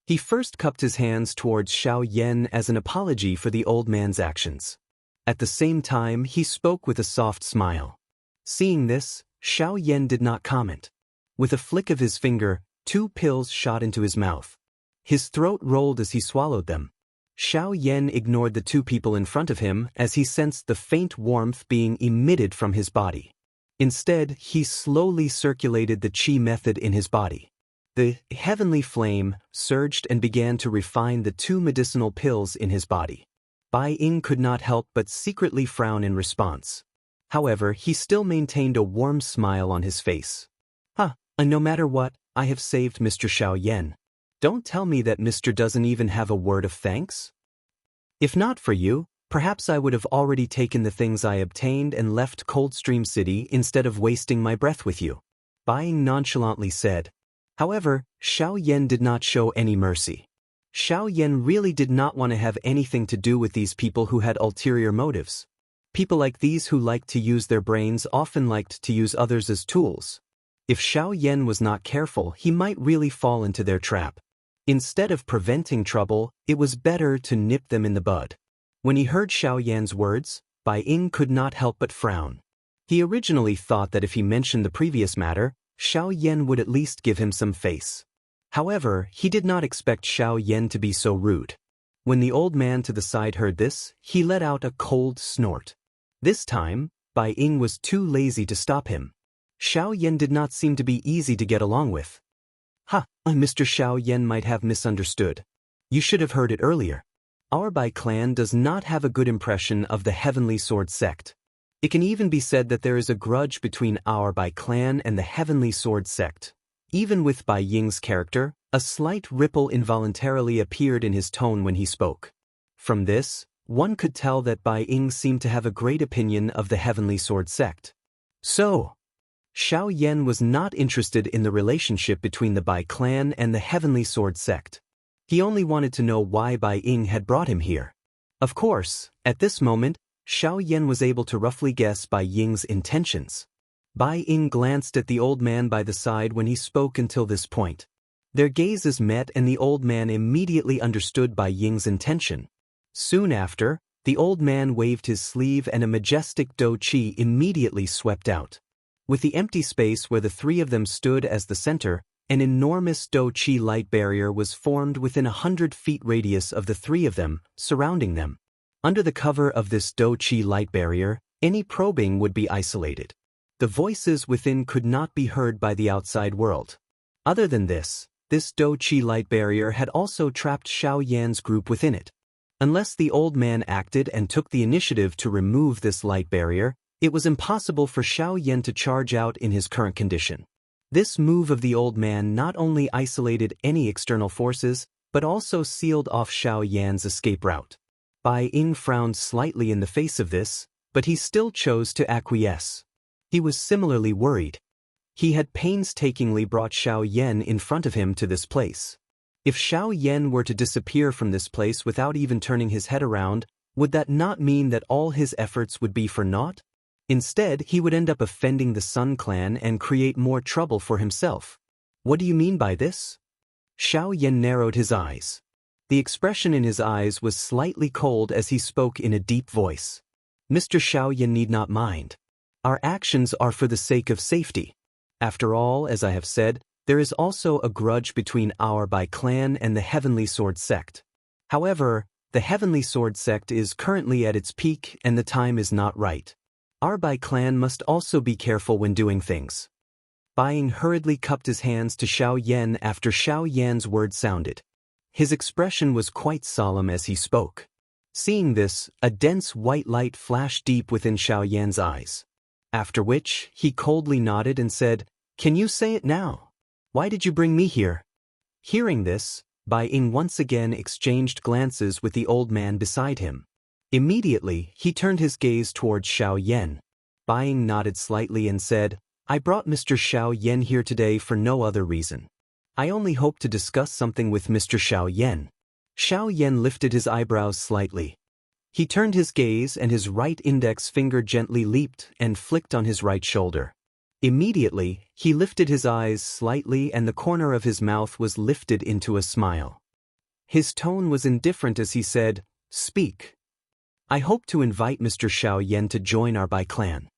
He first cupped his hands towards Xiaoyan as an apology for the old man's actions. At the same time, he spoke with a soft smile. Seeing this, Xiaoyan did not comment. With a flick of his finger, 2 pills shot into his mouth. His throat rolled as he swallowed them. Xiaoyan ignored the 2 people in front of him as he sensed the faint warmth being emitted from his body. Instead, he slowly circulated the qi method in his body. The heavenly flame surged and began to refine the 2 medicinal pills in his body. Bai Ying could not help but secretly frown in response. However, he still maintained a warm smile on his face. No matter what, I have saved Mr. Xiaoyan. Don't tell me that Mr. doesn't even have a word of thanks? If not for you, perhaps I would have already taken the things I obtained and left Coldstream City instead of wasting my breath with you. Bai Ying nonchalantly said. However, Xiaoyan did not show any mercy. Xiaoyan really did not want to have anything to do with these people who had ulterior motives. People like these who liked to use their brains often liked to use others as tools. If Xiaoyan was not careful, he might really fall into their trap. Instead of preventing trouble, it was better to nip them in the bud. When he heard Xiaoyan's words, Bai Ying could not help but frown. He originally thought that if he mentioned the previous matter, Xiaoyan would at least give him some face. However, he did not expect Xiaoyan to be so rude. When the old man to the side heard this, he let out a cold snort. This time, Bai Ying was too lazy to stop him. Xiaoyan did not seem to be easy to get along with. Mr. Xiaoyan might have misunderstood. You should have heard it earlier. Our Bai clan does not have a good impression of the Heavenly Sword sect. It can even be said that there is a grudge between our Bai clan and the Heavenly Sword sect. Even with Bai Ying's character, a slight ripple involuntarily appeared in his tone when he spoke. From this, one could tell that Bai Ying seemed to have a great opinion of the Heavenly Sword sect. So, Xiaoyan was not interested in the relationship between the Bai clan and the Heavenly Sword sect. He only wanted to know why Bai Ying had brought him here. Of course, at this moment, Xiaoyan was able to roughly guess Bai Ying's intentions. Bai Ying glanced at the old man by the side when he spoke until this point. Their gazes met and the old man immediately understood Bai Ying's intention. Soon after, the old man waved his sleeve and a majestic Do Chi immediately swept out. With the empty space where the three of them stood as the center, an enormous Do Chi light barrier was formed within 100 feet radius of the three of them, surrounding them. Under the cover of this Do Chi light barrier, any probing would be isolated. The voices within could not be heard by the outside world. Other than this Do Chi light barrier had also trapped Xiaoyan's group within it. Unless the old man acted and took the initiative to remove this light barrier, it was impossible for Xiaoyan to charge out in his current condition. This move of the old man not only isolated any external forces, but also sealed off Xiaoyan's escape route. Bai Ying frowned slightly in the face of this, but he still chose to acquiesce. He was similarly worried. He had painstakingly brought Xiaoyan in front of him to this place. If Xiaoyan were to disappear from this place without even turning his head around, would that not mean that all his efforts would be for naught? Instead, he would end up offending the Sun clan and create more trouble for himself. What do you mean by this? Xiaoyan narrowed his eyes. The expression in his eyes was slightly cold as he spoke in a deep voice. Mr. Xiaoyan need not mind. Our actions are for the sake of safety. After all, as I have said, there is also a grudge between our Bai clan and the Heavenly Sword sect. However, the Heavenly Sword sect is currently at its peak and the time is not right. Our Bai clan must also be careful when doing things. Bai Ying hurriedly cupped his hands to Xiaoyan after Xiaoyan's words sounded. His expression was quite solemn as he spoke. Seeing this, a dense white light flashed deep within Xiaoyan's eyes. After which, he coldly nodded and said, "Can you say it now? Why did you bring me here?" Hearing this, Bai Ying once again exchanged glances with the old man beside him. Immediately, he turned his gaze towards Xiaoyan. Bai Ying nodded slightly and said, "I brought Mr. Xiaoyan here today for no other reason. I only hope to discuss something with Mr. Xiaoyan." Xiaoyan lifted his eyebrows slightly. He turned his gaze and his right index finger gently leaped and flicked on his right shoulder. Immediately, he lifted his eyes slightly and the corner of his mouth was lifted into a smile. His tone was indifferent as he said, "Speak. I hope to invite Mr. Xiaoyan to join our Bai clan."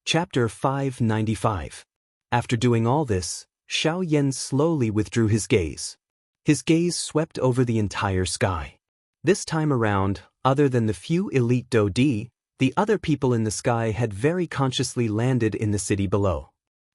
Chapter 595. After doing all this, Xiaoyan slowly withdrew his gaze. His gaze swept over the entire sky. This time around, other than the few elite Dodi, the other people in the sky had very consciously landed in the city below.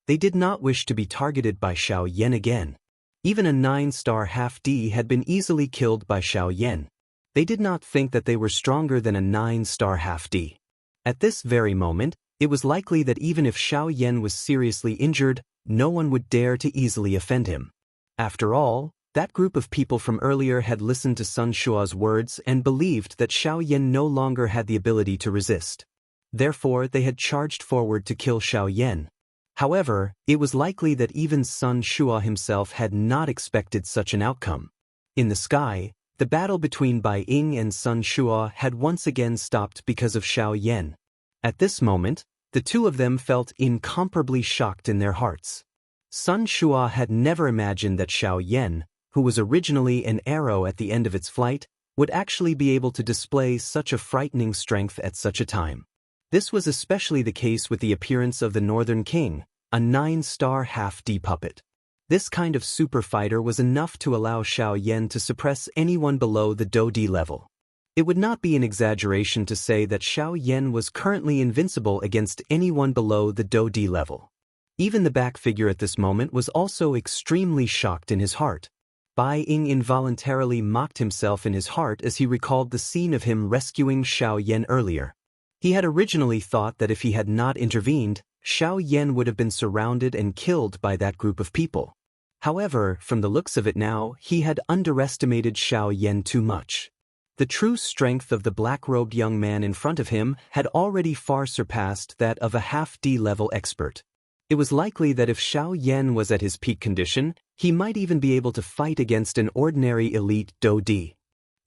They did not wish to be targeted by Xiaoyan again. Even a 9-star half-D had been easily killed by Xiaoyan. They did not think that they were stronger than a 9-star half-D. At this very moment, it was likely that even if Xiaoyan was seriously injured, no one would dare to easily offend him. After all, that group of people from earlier had listened to Sun Shua's words and believed that Xiaoyan no longer had the ability to resist. Therefore, they had charged forward to kill Xiaoyan. However, it was likely that even Sun Shua himself had not expected such an outcome. In the sky, the battle between Bai Ying and Sun Shua had once again stopped because of Xiaoyan. At this moment, the two of them felt incomparably shocked in their hearts. Sun Shua had never imagined that Xiaoyan, who was originally an arrow at the end of its flight, would actually be able to display such a frightening strength at such a time. This was especially the case with the appearance of the Northern King, a 9-star half-D puppet. This kind of super fighter was enough to allow Xiaoyan to suppress anyone below the Dodi level. It would not be an exaggeration to say that Xiaoyan was currently invincible against anyone below the Do D level. Even the back figure at this moment was also extremely shocked in his heart. Bai Ying involuntarily mocked himself in his heart as he recalled the scene of him rescuing Xiaoyan earlier. He had originally thought that if he had not intervened, Xiaoyan would have been surrounded and killed by that group of people. However, from the looks of it now, he had underestimated Xiaoyan too much. The true strength of the black-robed young man in front of him had already far surpassed that of a half-D-level expert. It was likely that if Xiaoyan was at his peak condition, he might even be able to fight against an ordinary elite Do D.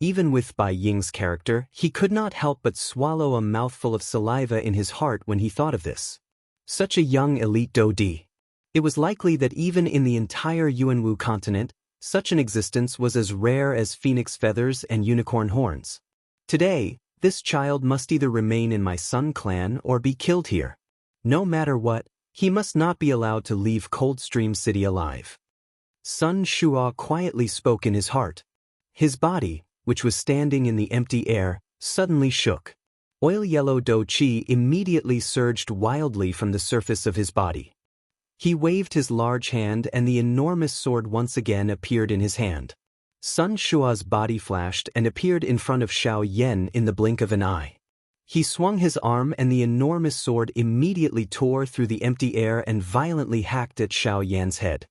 Even with Bai Ying's character, he could not help but swallow a mouthful of saliva in his heart when he thought of this. Such a young elite Do D. It was likely that even in the entire Yuanwu continent, such an existence was as rare as phoenix feathers and unicorn horns. Today, this child must either remain in my Sun clan or be killed here. No matter what, he must not be allowed to leave Coldstream City alive. Sun Shua quietly spoke in his heart. His body, which was standing in the empty air, suddenly shook. Oil-yellow Do Qi immediately surged wildly from the surface of his body. He waved his large hand and the enormous sword once again appeared in his hand. Sun Shua's body flashed and appeared in front of Xiaoyan in the blink of an eye. He swung his arm and the enormous sword immediately tore through the empty air and violently hacked at Xiaoyan's head.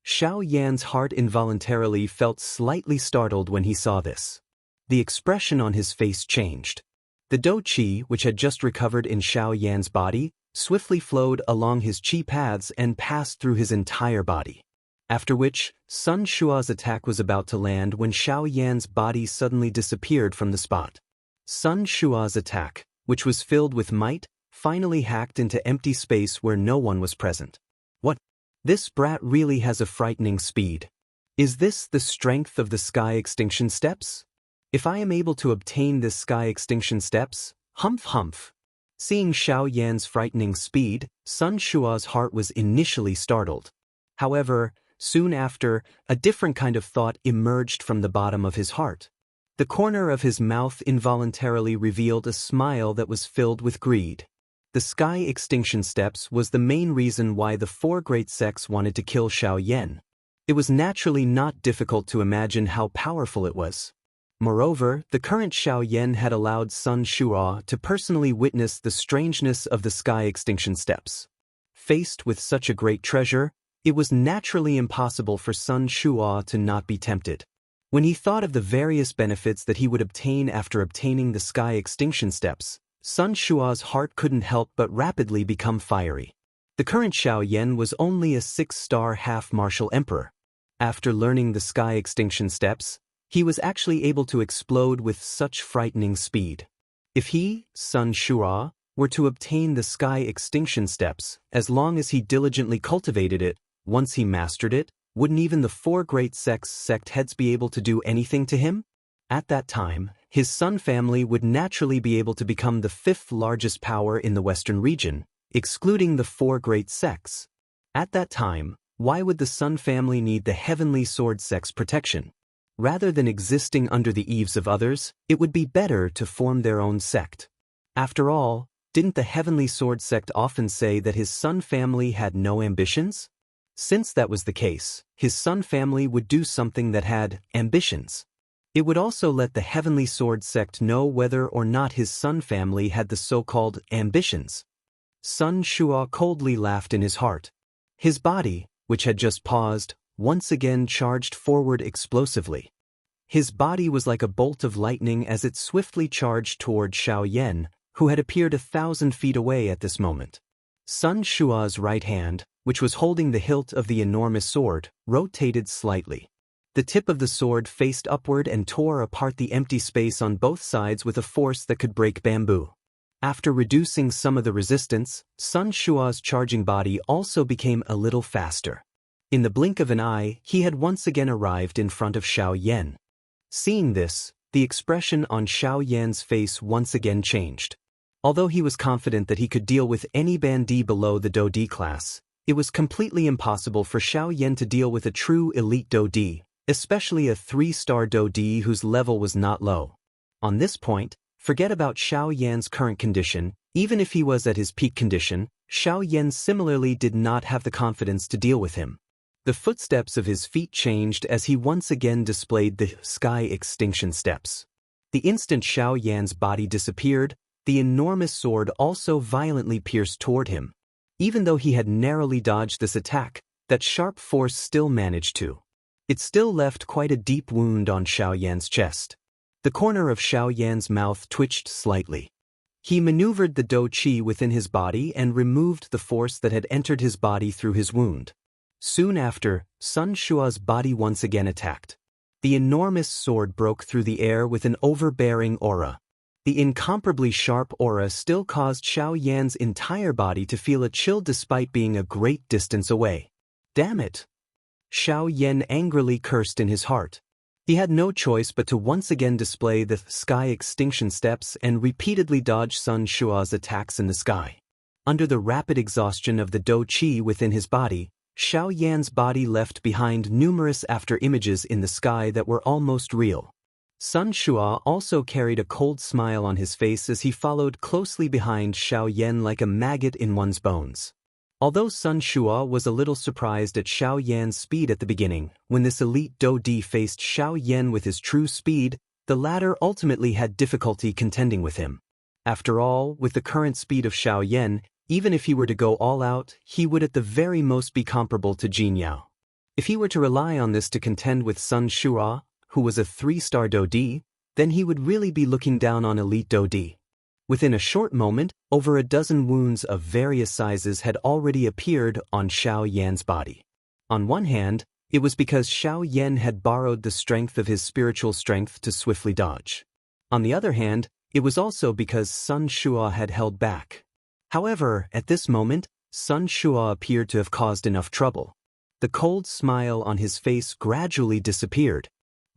Xiaoyan's heart involuntarily felt slightly startled when he saw this. The expression on his face changed. The Do Qi, which had just recovered in Xiaoyan's body, swiftly flowed along his Qi paths and passed through his entire body. After which, Sun Shua's attack was about to land when Xiaoyan's body suddenly disappeared from the spot. Sun Shua's attack, which was filled with might, finally hacked into empty space where no one was present. What? This brat really has a frightening speed. Is this the strength of the Sky Extinction Steps? If I am able to obtain this Sky Extinction Steps, humph humph. Seeing Xiaoyan's frightening speed, Sun Shua's heart was initially startled. However, soon after, a different kind of thought emerged from the bottom of his heart. The corner of his mouth involuntarily revealed a smile that was filled with greed. The Sky Extinction Steps was the main reason why the four great sects wanted to kill Xiaoyan. It was naturally not difficult to imagine how powerful it was. Moreover, the current Xiaoyan had allowed Sun Shua to personally witness the strangeness of the Sky Extinction Steps. Faced with such a great treasure, it was naturally impossible for Sun Shua to not be tempted. When he thought of the various benefits that he would obtain after obtaining the Sky Extinction Steps, Sun Shua's heart couldn't help but rapidly become fiery. The current Xiaoyan was only a 6-star half-martial emperor. After learning the Sky Extinction Steps, he was actually able to explode with such frightening speed. If he, Sun Shua, were to obtain the Sky Extinction Steps, as long as he diligently cultivated it, once he mastered it, wouldn't even the four great sects' sect heads be able to do anything to him? At that time, his Sun family would naturally be able to become the 5th largest power in the Western region, excluding the four great sects. At that time, why would the Sun family need the Heavenly Sword sect's protection? Rather than existing under the eaves of others, it would be better to form their own sect. After all, didn't the Heavenly Sword sect often say that his Sun family had no ambitions? Since that was the case, his Sun family would do something that had ambitions. It would also let the Heavenly Sword sect know whether or not his Sun family had the so-called ambitions. Sun Shua coldly laughed in his heart. His body, which had just paused, once again charged forward explosively. His body was like a bolt of lightning as it swiftly charged toward Xiaoyan, who had appeared 1,000 feet away at this moment. Sun Shua's right hand, which was holding the hilt of the enormous sword, rotated slightly. The tip of the sword faced upward and tore apart the empty space on both sides with a force that could break bamboo. After reducing some of the resistance, Sun Shua's charging body also became a little faster. In the blink of an eye, he had once again arrived in front of Xiaoyan. Seeing this, the expression on Xiaoyan's face once again changed. Although he was confident that he could deal with any bandit below the Do D class, it was completely impossible for Xiaoyan to deal with a true elite Do D, especially a 3-star Do D whose level was not low. On this point, forget about Xiao Yan's current condition. Even if he was at his peak condition, Xiao Yan similarly did not have the confidence to deal with him. The footsteps of his feet changed as he once again displayed the sky extinction steps. The instant Xiao Yan's body disappeared, the enormous sword also violently pierced toward him. Even though he had narrowly dodged this attack, that sharp force still managed to. It still left quite a deep wound on Xiao Yan's chest. The corner of Xiao Yan's mouth twitched slightly. He maneuvered the dou qi within his body and removed the force that had entered his body through his wound. Soon after, Sun Shua's body once again attacked. The enormous sword broke through the air with an overbearing aura. The incomparably sharp aura still caused Xiao Yan's entire body to feel a chill despite being a great distance away. Damn it! Xiao Yan angrily cursed in his heart. He had no choice but to once again display the sky extinction steps and repeatedly dodge Sun Shua's attacks in the sky. Under the rapid exhaustion of the dou qi within his body, Xiao Yan's body left behind numerous after-images in the sky that were almost real. Sun Shua also carried a cold smile on his face as he followed closely behind Xiao Yan like a maggot in one's bones. Although Sun Shua was a little surprised at Xiao Yan's speed at the beginning, when this elite dou di faced Xiao Yan with his true speed, the latter ultimately had difficulty contending with him. After all, with the current speed of Xiao Yan, even if he were to go all out, he would at the very most be comparable to Jin Yao. If he were to rely on this to contend with Sun Shua, who was a 3-star dou di, then he would really be looking down on elite dou di. Within a short moment, over a dozen wounds of various sizes had already appeared on Xiao Yan's body. On one hand, it was because Xiao Yan had borrowed the strength of his spiritual strength to swiftly dodge. On the other hand, it was also because Sun Shua had held back. However, at this moment, Sun Shua appeared to have caused enough trouble. The cold smile on his face gradually disappeared.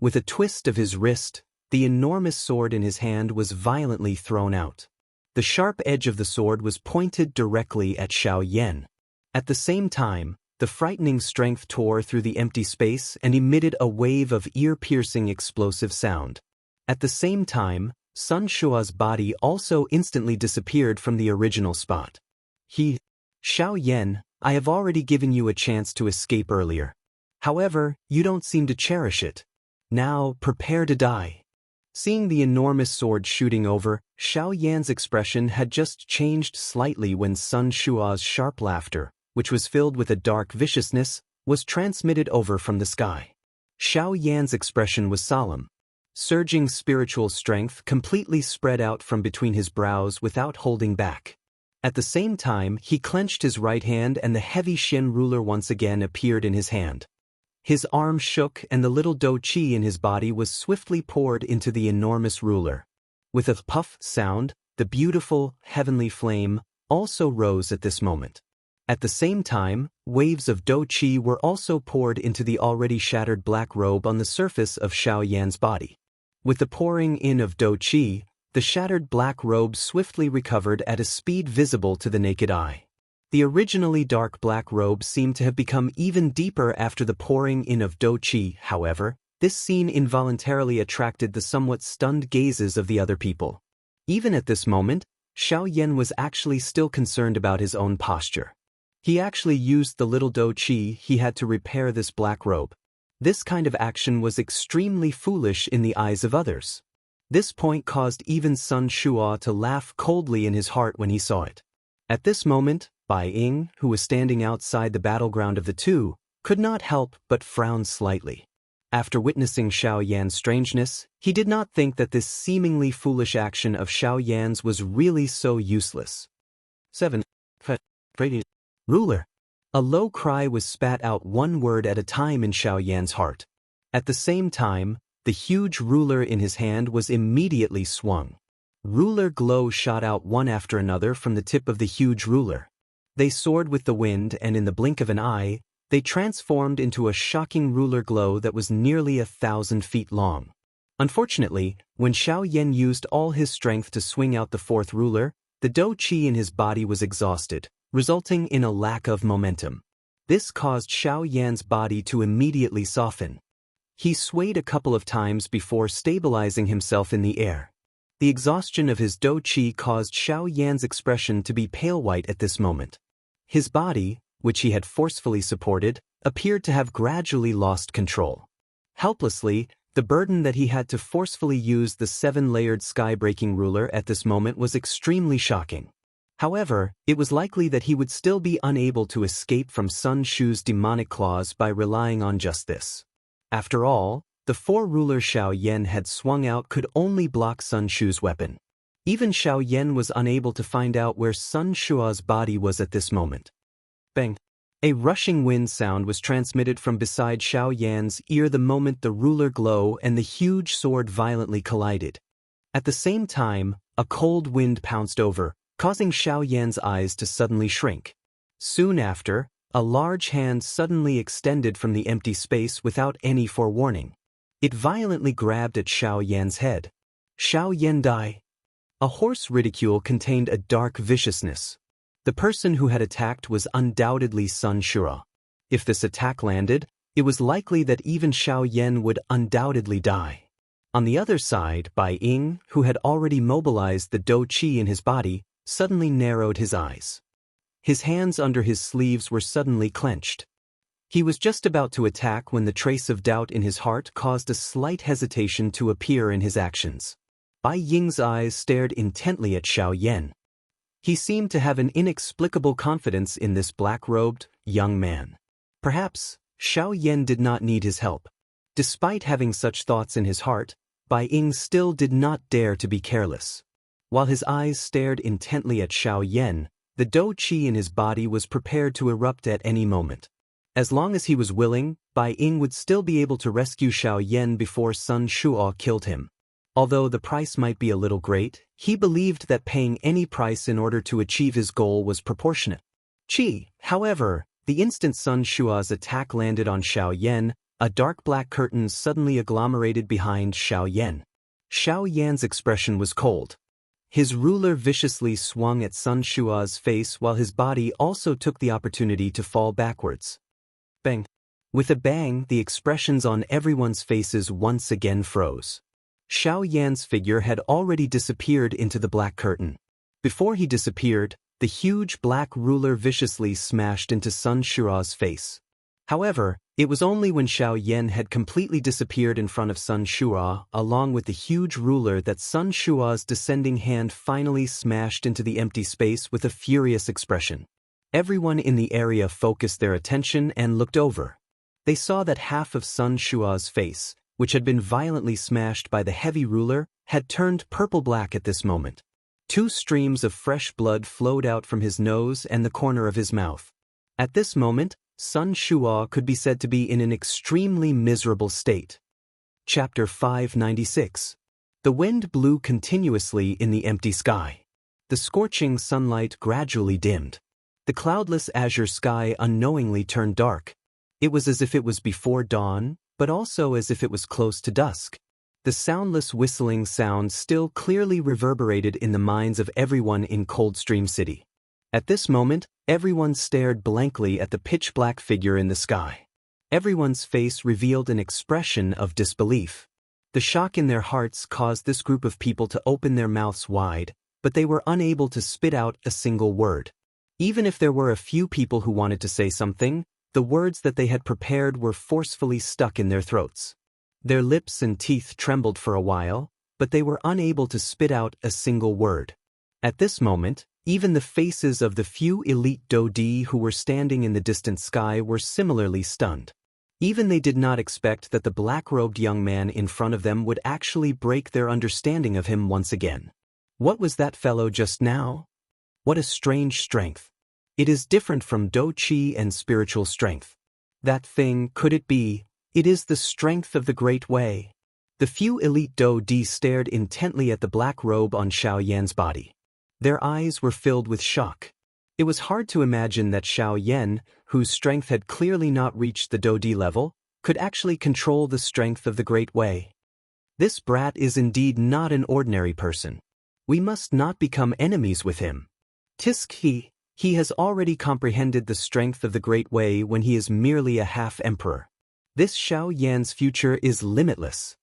With a twist of his wrist, the enormous sword in his hand was violently thrown out. The sharp edge of the sword was pointed directly at Xiao Yan. At the same time, the frightening strength tore through the empty space and emitted a wave of ear-piercing explosive sound. At the same time, Sun Shua's body also instantly disappeared from the original spot. Xiao Yan, I have already given you a chance to escape earlier. However, you don't seem to cherish it. Now, prepare to die. Seeing the enormous sword shooting over, Xiao Yan's expression had just changed slightly when Sun Shua's sharp laughter, which was filled with a dark viciousness, was transmitted over from the sky. Xiao Yan's expression was solemn. Surging spiritual strength completely spread out from between his brows without holding back. At the same time, he clenched his right hand and the heavy Xin ruler once again appeared in his hand. His arm shook and the little dou qi in his body was swiftly poured into the enormous ruler. With a puff sound, the beautiful, heavenly flame also rose at this moment. At the same time, waves of dou qi were also poured into the already shattered black robe on the surface of Xiao Yan's body. With the pouring in of dou qi, the shattered black robe swiftly recovered at a speed visible to the naked eye. The originally dark black robe seemed to have become even deeper after the pouring in of dou qi. However, this scene involuntarily attracted the somewhat stunned gazes of the other people. Even at this moment, Xiao Yan was actually still concerned about his own posture. He actually used the little dou qi he had to repair this black robe. This kind of action was extremely foolish in the eyes of others. This point caused even Sun Shua to laugh coldly in his heart when he saw it. At this moment, Bai Ying, who was standing outside the battleground of the two, could not help but frown slightly. After witnessing Xiao Yan's strangeness, he did not think that this seemingly foolish action of Xiao Yan's was really so useless. 7. Ruler. A low cry was spat out one word at a time in Xiao Yan's heart. At the same time, the huge ruler in his hand was immediately swung. Ruler glow shot out one after another from the tip of the huge ruler. They soared with the wind and in the blink of an eye, they transformed into a shocking ruler glow that was nearly 1,000 feet long. Unfortunately, when Xiao Yan used all his strength to swing out the fourth ruler, the dou qi in his body was exhausted, resulting in a lack of momentum. This caused Xiao Yan's body to immediately soften. He swayed a couple of times before stabilizing himself in the air. The exhaustion of his dou qi caused Xiaoyan's expression to be pale white at this moment. His body, which he had forcefully supported, appeared to have gradually lost control. Helplessly, the burden that he had to forcefully use the 7-layered sky-breaking ruler at this moment was extremely shocking. However, it was likely that he would still be unable to escape from Sun Shu's demonic claws by relying on just this. After all, the 4-ruler Xiaoyan had swung out could only block Sun Shu's weapon. Even Xiaoyan was unable to find out where Sun Shua's body was at this moment. Bang! A rushing wind sound was transmitted from beside Xiaoyan's ear the moment the ruler glow and the huge sword violently collided. At the same time, a cold wind pounced over, causing Xiaoyan's eyes to suddenly shrink. Soon after, a large hand suddenly extended from the empty space without any forewarning. It violently grabbed at Xiaoyan's head. Xiaoyan died. A hoarse ridicule contained a dark viciousness. The person who had attacked was undoubtedly Sun Shura. If this attack landed, it was likely that even Xiaoyan would undoubtedly die. On the other side, Bai Ying, who had already mobilized the dou qi in his body, suddenly narrowed his eyes. His hands under his sleeves were suddenly clenched. He was just about to attack when the trace of doubt in his heart caused a slight hesitation to appear in his actions. Bai Ying's eyes stared intently at Xiaoyan. He seemed to have an inexplicable confidence in this black-robed, young man. Perhaps, Xiaoyan did not need his help. Despite having such thoughts in his heart, Bai Ying still did not dare to be careless. While his eyes stared intently at Xiaoyan, the dou qi in his body was prepared to erupt at any moment. As long as he was willing, Bai Ying would still be able to rescue Xiaoyan before Sun Shuo killed him. Although the price might be a little great, he believed that paying any price in order to achieve his goal was proportionate. However, the instant Sun Shua's attack landed on Xiaoyan, a dark black curtain suddenly agglomerated behind Xiaoyan. Xiaoyan's expression was cold. His ruler viciously swung at Sun Shua's face while his body also took the opportunity to fall backwards. Bang! With a bang, the expressions on everyone's faces once again froze. Xiaoyan's figure had already disappeared into the black curtain. Before he disappeared, the huge black ruler viciously smashed into Sun Shua's face. However, it was only when Xiaoyan had completely disappeared in front of Sun Shua, along with the huge ruler, that Sun Shua's descending hand finally smashed into the empty space with a furious expression. Everyone in the area focused their attention and looked over. They saw that half of Sun Shua's face, which had been violently smashed by the heavy ruler, had turned purple-black at this moment. 2 streams of fresh blood flowed out from his nose and the corner of his mouth. At this moment, Sun Shua could be said to be in an extremely miserable state. Chapter 596. The wind blew continuously in the empty sky. The scorching sunlight gradually dimmed. The cloudless azure sky unknowingly turned dark. It was as if it was before dawn, but also as if it was close to dusk. The soundless whistling sound still clearly reverberated in the minds of everyone in Coldstream City. At this moment, everyone stared blankly at the pitch-black figure in the sky. Everyone's face revealed an expression of disbelief. The shock in their hearts caused this group of people to open their mouths wide, but they were unable to spit out a single word. Even if there were a few people who wanted to say something, the words that they had prepared were forcefully stuck in their throats. Their lips and teeth trembled for a while, but they were unable to spit out a single word. At this moment, even the faces of the few elite Dodi who were standing in the distant sky were similarly stunned. Even they did not expect that the black-robed young man in front of them would actually break their understanding of him once again. What was that fellow just now? What a strange strength. It is different from dou qi and spiritual strength. That thing, could it be? It is the strength of the Great Way. The few elite Dodi stared intently at the black robe on Xiaoyan's body. Their eyes were filled with shock. It was hard to imagine that Xiaoyan, whose strength had clearly not reached the Dodi level, could actually control the strength of the Great Way. This brat is indeed not an ordinary person. We must not become enemies with him. He has already comprehended the strength of the Great Way when he is merely a half-emperor. This Xiaoyan's future is limitless.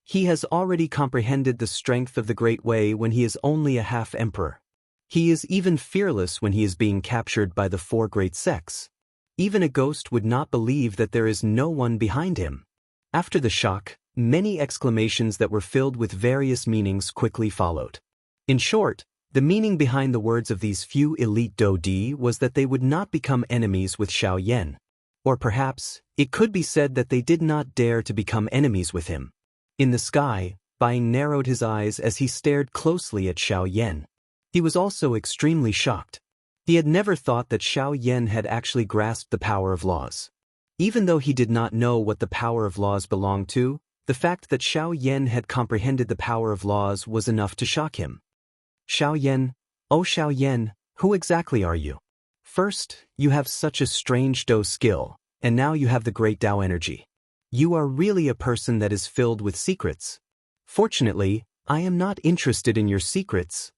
He has already comprehended the strength of the Great Way when he is only a half-emperor. He is even fearless when he is being captured by the four great sects. Even a ghost would not believe that there is no one behind him. After the shock, many exclamations that were filled with various meanings quickly followed. In short, the meaning behind the words of these few elite Dodi was that they would not become enemies with Xiaoyan. Or perhaps, it could be said that they did not dare to become enemies with him. In the sky, Baiying narrowed his eyes as he stared closely at Xiaoyan. He was also extremely shocked. He had never thought that Xiaoyan had actually grasped the power of laws. Even though he did not know what the power of laws belonged to, the fact that Xiaoyan had comprehended the power of laws was enough to shock him. Xiaoyan, oh Xiaoyan, who exactly are you? First, you have such a strange Dou skill, and now you have the great Dao energy. You are really a person that is filled with secrets. Fortunately, I am not interested in your secrets.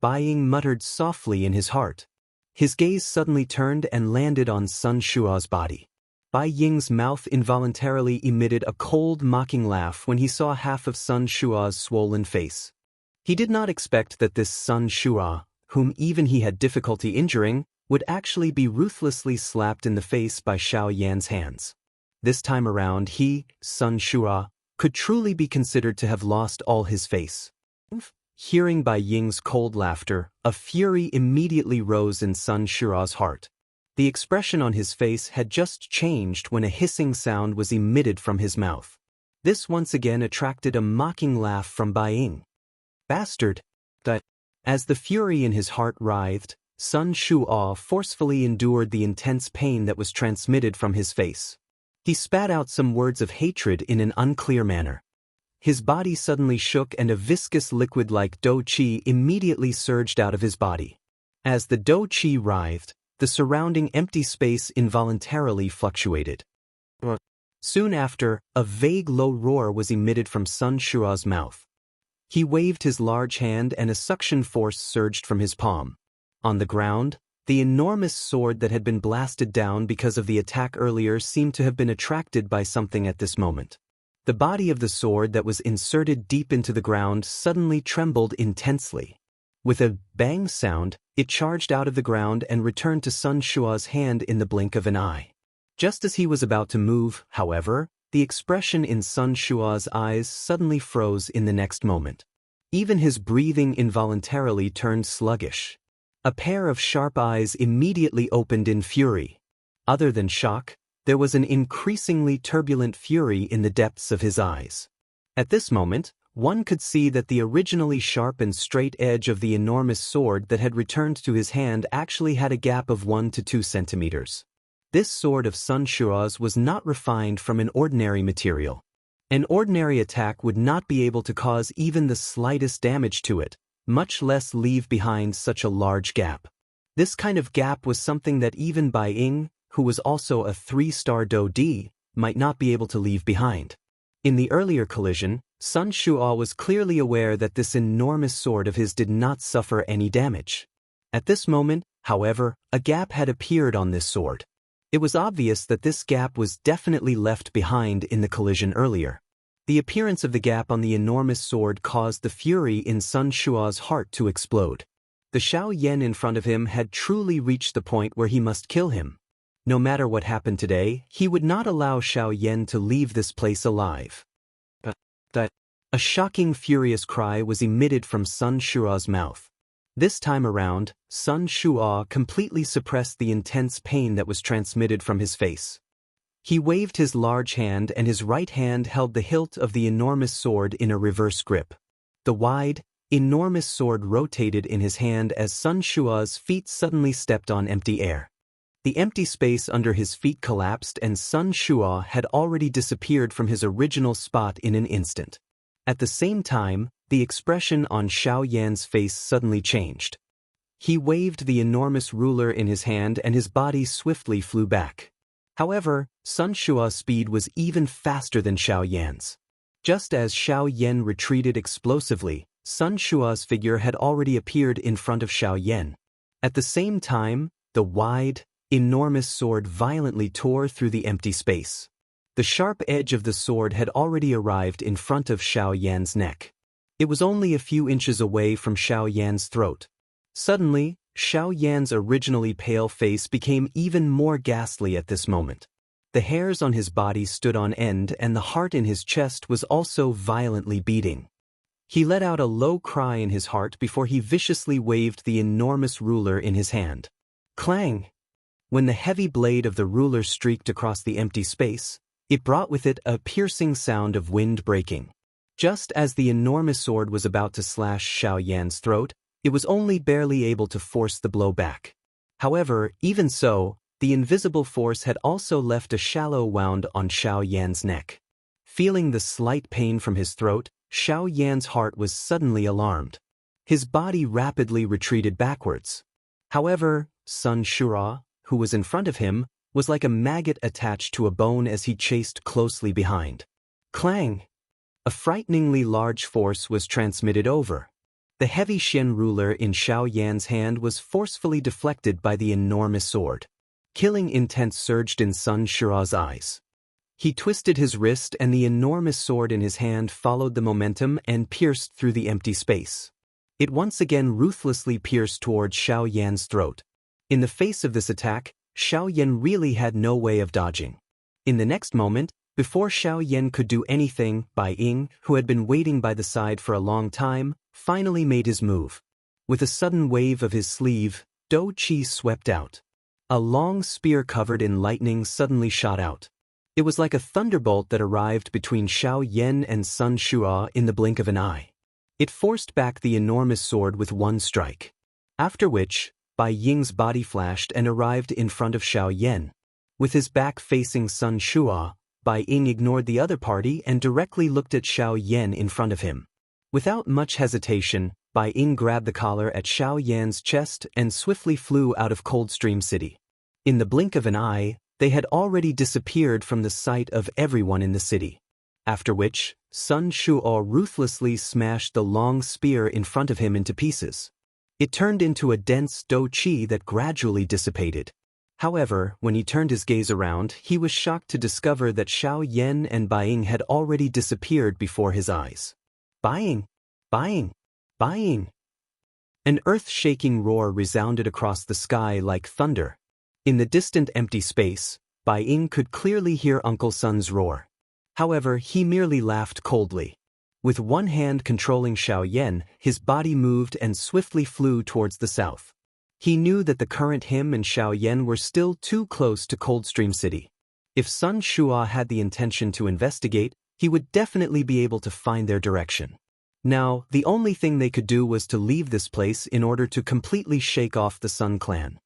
Baiying muttered softly in his heart. His gaze suddenly turned and landed on Sun Shua's body. Bai Ying's mouth involuntarily emitted a cold, mocking laugh when he saw half of Sun Shua's swollen face. He did not expect that this Sun Shua, whom even he had difficulty injuring, would actually be ruthlessly slapped in the face by Xiaoyan's hands. This time around he, Sun Shua, could truly be considered to have lost all his face. Hearing Bai Ying's cold laughter, a fury immediately rose in Sun Shua's heart. The expression on his face had just changed when a hissing sound was emitted from his mouth. This once again attracted a mocking laugh from Bai Ying. Bastard! As the fury in his heart writhed, Sun Shua forcefully endured the intense pain that was transmitted from his face. He spat out some words of hatred in an unclear manner. His body suddenly shook and a viscous liquid like Dou Qi immediately surged out of his body. As the Dou Qi writhed, the surrounding empty space involuntarily fluctuated. Soon after, a vague low roar was emitted from Sun Shua's mouth. He waved his large hand and a suction force surged from his palm. On the ground, the enormous sword that had been blasted down because of the attack earlier seemed to have been attracted by something at this moment. The body of the sword that was inserted deep into the ground suddenly trembled intensely. With a bang sound, it charged out of the ground and returned to Sun Shua's hand in the blink of an eye. Just as he was about to move, however, the expression in Sun Shua's eyes suddenly froze in the next moment. Even his breathing involuntarily turned sluggish. A pair of sharp eyes immediately opened in fury. Other than shock, there was an increasingly turbulent fury in the depths of his eyes. At this moment, one could see that the originally sharp and straight edge of the enormous sword that had returned to his hand actually had a gap of 1 to 2 centimeters. This sword of Sun Shua's was not refined from an ordinary material. An ordinary attack would not be able to cause even the slightest damage to it, much less leave behind such a large gap. This kind of gap was something that even Bai Ying, who was also a 3-star Dou Di, might not be able to leave behind. In the earlier collision, Sun Shua was clearly aware that this enormous sword of his did not suffer any damage. At this moment, however, a gap had appeared on this sword. It was obvious that this gap was definitely left behind in the collision earlier. The appearance of the gap on the enormous sword caused the fury in Sun Shua's heart to explode. The Xiaoyan in front of him had truly reached the point where he must kill him. No matter what happened today, he would not allow Xiaoyan to leave this place alive. A shocking, furious cry was emitted from Sun Shua's mouth. This time around, Sun Shua completely suppressed the intense pain that was transmitted from his face. He waved his large hand and his right hand held the hilt of the enormous sword in a reverse grip. The wide, enormous sword rotated in his hand as Sun Shua's feet suddenly stepped on empty air. The empty space under his feet collapsed and Sun Shua had already disappeared from his original spot in an instant. At the same time, the expression on Xiaoyan's face suddenly changed. He waved the enormous ruler in his hand and his body swiftly flew back. However, Sun Shua's speed was even faster than Xiaoyan's. Just as Xiaoyan retreated explosively, Sun Shua's figure had already appeared in front of Xiaoyan. At the same time, the wide, enormous sword violently tore through the empty space. The sharp edge of the sword had already arrived in front of Xiao Yan's neck. It was only a few inches away from Xiao Yan's throat. Suddenly, Xiao Yan's originally pale face became even more ghastly at this moment. The hairs on his body stood on end and the heart in his chest was also violently beating. He let out a low cry in his heart before he viciously waved the enormous ruler in his hand. Clang! When the heavy blade of the ruler streaked across the empty space, it brought with it a piercing sound of wind breaking. Just as the enormous sword was about to slash Xiao Yan's throat, it was only barely able to force the blow back. However, even so, the invisible force had also left a shallow wound on Xiao Yan's neck. Feeling the slight pain from his throat, Xiao Yan's heart was suddenly alarmed. His body rapidly retreated backwards. However, Sun Shura, who was in front of him, was like a maggot attached to a bone as he chased closely behind. Clang! A frighteningly large force was transmitted over. The heavy Shen ruler in Xiao Yan's hand was forcefully deflected by the enormous sword. Killing intent surged in Sun Shura's eyes. He twisted his wrist and the enormous sword in his hand followed the momentum and pierced through the empty space. It once again ruthlessly pierced towards Xiao Yan's throat. In the face of this attack, Xiao Yan really had no way of dodging. In the next moment, before Xiao Yan could do anything, Bai Ying, who had been waiting by the side for a long time, finally made his move. With a sudden wave of his sleeve, Dou Qi swept out. A long spear covered in lightning suddenly shot out. It was like a thunderbolt that arrived between Xiao Yan and Sun Shura in the blink of an eye. It forced back the enormous sword with one strike. After which, Bai Ying's body flashed and arrived in front of Xiao Yan. With his back facing Sun Shura, Bai Ying ignored the other party and directly looked at Xiao Yan in front of him. Without much hesitation, Bai Ying grabbed the collar at Xiao Yan's chest and swiftly flew out of Coldstream City. In the blink of an eye, they had already disappeared from the sight of everyone in the city. After which, Sun Shura ruthlessly smashed the long spear in front of him into pieces. It turned into a dense Dou Qi that gradually dissipated. However, when he turned his gaze around, he was shocked to discover that Xiao Yan and Bai Ying had already disappeared before his eyes. Bai Ying! Bai Ying! Bai Ying! An earth-shaking roar resounded across the sky like thunder. In the distant empty space, Bai Ying could clearly hear Uncle Sun's roar. However, he merely laughed coldly. With one hand controlling Xiao Yan, his body moved and swiftly flew towards the south. He knew that the current him and Xiao Yan were still too close to Coldstream City. If Sun Shua had the intention to investigate, he would definitely be able to find their direction. Now, the only thing they could do was to leave this place in order to completely shake off the Sun Clan.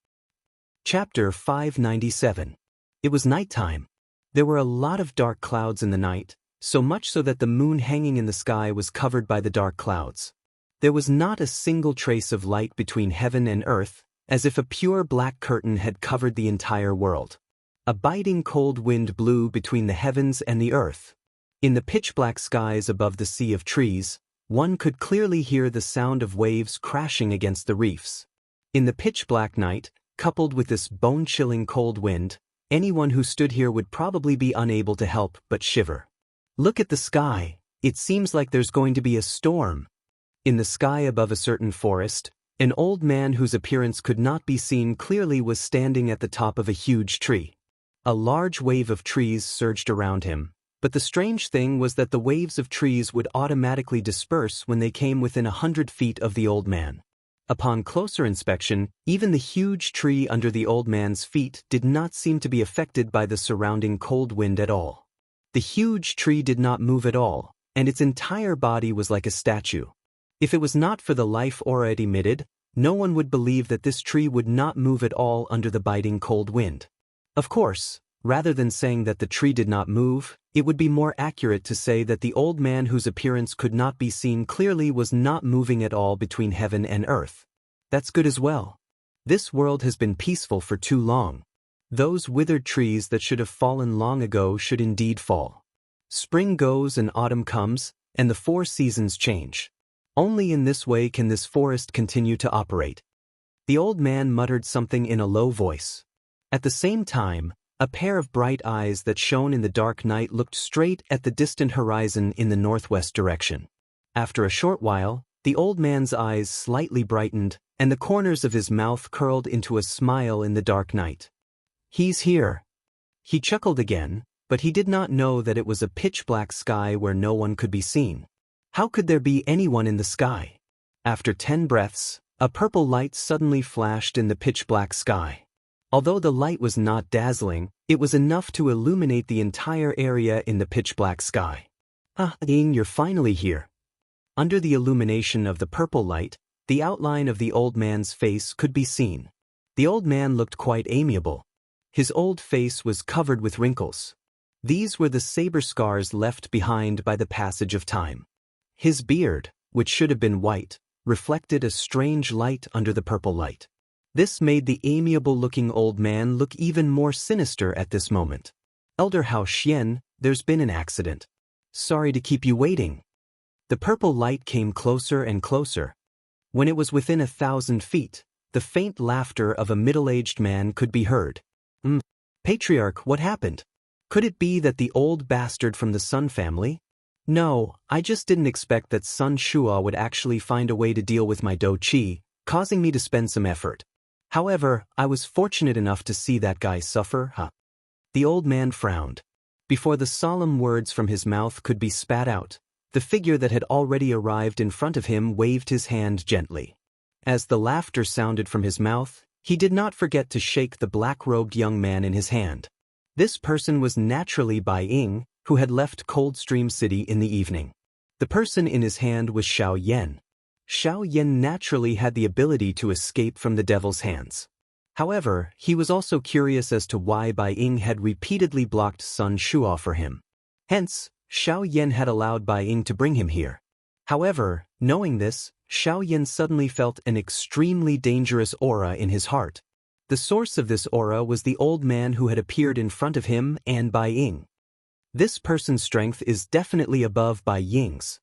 Chapter 597. It was nighttime. There were a lot of dark clouds in the night, so much so that the moon hanging in the sky was covered by the dark clouds. There was not a single trace of light between heaven and earth, as if a pure black curtain had covered the entire world. A biting cold wind blew between the heavens and the earth. In the pitch-black skies above the sea of trees, one could clearly hear the sound of waves crashing against the reefs. In the pitch-black night, coupled with this bone-chilling cold wind, anyone who stood here would probably be unable to help but shiver. Look at the sky, it seems like there's going to be a storm. In the sky above a certain forest, an old man whose appearance could not be seen clearly was standing at the top of a huge tree. A large wave of trees surged around him, but the strange thing was that the waves of trees would automatically disperse when they came within 100 feet of the old man. Upon closer inspection, even the huge tree under the old man's feet did not seem to be affected by the surrounding cold wind at all. The huge tree did not move at all, and its entire body was like a statue. If it was not for the life aura it emitted, no one would believe that this tree would not move at all under the biting cold wind. Of course, rather than saying that the tree did not move, it would be more accurate to say that the old man whose appearance could not be seen clearly was not moving at all between heaven and earth. That's good as well. This world has been peaceful for too long. Those withered trees that should have fallen long ago should indeed fall. Spring goes and autumn comes, and the 4 seasons change. Only in this way can this forest continue to operate. The old man muttered something in a low voice. At the same time, A pair of bright eyes that shone in the dark night looked straight at the distant horizon in the northwest direction. After a short while, the old man's eyes slightly brightened, and the corners of his mouth curled into a smile in the dark night. "He's here." He chuckled again, but he did not know that it was a pitch-black sky where no one could be seen. How could there be anyone in the sky? After 10 breaths, a purple light suddenly flashed in the pitch-black sky. Although the light was not dazzling, it was enough to illuminate the entire area in the pitch-black sky. "Ah, Ying, you're finally here." Under the illumination of the purple light, the outline of the old man's face could be seen. The old man looked quite amiable. His old face was covered with wrinkles. These were the saber scars left behind by the passage of time. His beard, which should have been white, reflected a strange light under the purple light. This made the amiable-looking old man look even more sinister at this moment. "Elder Hao Xian, there's been an accident. Sorry to keep you waiting." The purple light came closer and closer. When it was within 1,000 feet, the faint laughter of a middle-aged man could be heard. Patriarch, what happened? Could it be that the old bastard from the Sun family? No, I just didn't expect that Sun Shua would actually find a way to deal with my Do Chi, causing me to spend some effort. However, I was fortunate enough to see that guy suffer, The old man frowned. Before the solemn words from his mouth could be spat out, the figure that had already arrived in front of him waved his hand gently. As the laughter sounded from his mouth, he did not forget to shake the black-robed young man in his hand. This person was naturally Bai Ying, who had left Coldstream City in the evening. The person in his hand was Xiaoyan. Xiaoyan naturally had the ability to escape from the devil's hands. However, he was also curious as to why Bai Ying had repeatedly blocked Sun Shua for him. Hence, Xiaoyan had allowed Bai Ying to bring him here. However, knowing this, Xiaoyan suddenly felt an extremely dangerous aura in his heart. The source of this aura was the old man who had appeared in front of him and Bai Ying. This person's strength is definitely above Bai Ying's.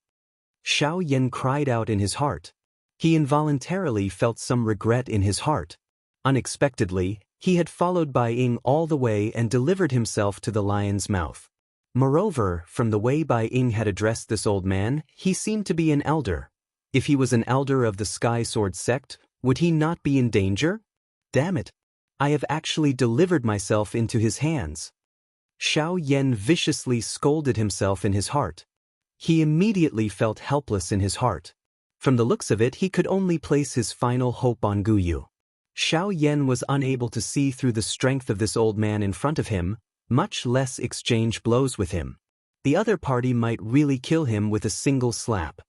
Xiaoyan cried out in his heart. He involuntarily felt some regret in his heart. Unexpectedly, he had followed Bai Ying all the way and delivered himself to the lion's mouth. Moreover, from the way Bai Ying had addressed this old man, he seemed to be an elder. If he was an elder of the Sky Sword sect, would he not be in danger? Damn it! I have actually delivered myself into his hands. Xiaoyan viciously scolded himself in his heart. He immediately felt helpless in his heart. From the looks of it, he could only place his final hope on Guyu. Xiaoyan was unable to see through the strength of this old man in front of him, much less exchange blows with him. The other party might really kill him with a single slap.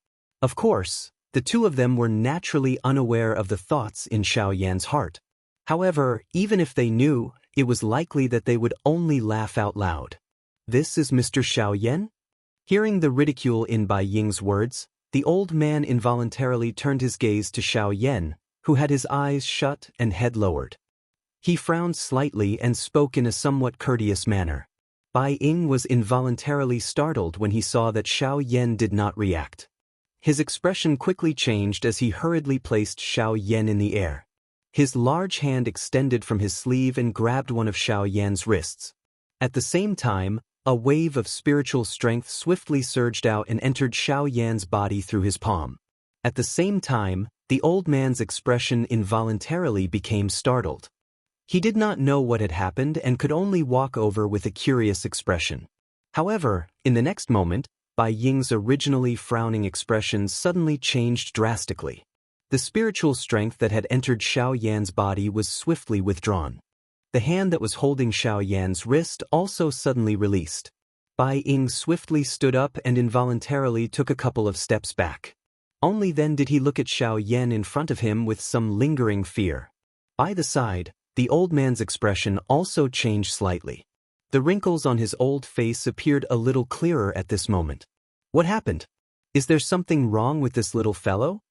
Of course, the two of them were naturally unaware of the thoughts in Xiaoyan's heart. However, even if they knew, it was likely that they would only laugh out loud. "This is Mr. Xiaoyan?" Hearing the ridicule in Bai Ying's words, the old man involuntarily turned his gaze to Xiaoyan, who had his eyes shut and head lowered. He frowned slightly and spoke in a somewhat courteous manner. Bai Ying was involuntarily startled when he saw that Xiaoyan did not react. His expression quickly changed as he hurriedly placed Xiaoyan in the air. His large hand extended from his sleeve and grabbed one of Xiaoyan's wrists. At the same time, a wave of spiritual strength swiftly surged out and entered Xiaoyan's body through his palm. At the same time, the old man's expression involuntarily became startled. He did not know what had happened and could only walk over with a curious expression. However, in the next moment, Bai Ying's originally frowning expression suddenly changed drastically. The spiritual strength that had entered Xiaoyan's body was swiftly withdrawn. The hand that was holding Xiaoyan's wrist also suddenly released. Bai Ying swiftly stood up and involuntarily took a couple of steps back. Only then did he look at Xiaoyan in front of him with some lingering fear. By the side, the old man's expression also changed slightly. The wrinkles on his old face appeared a little clearer at this moment. "What happened? Is there something wrong with this little fellow?"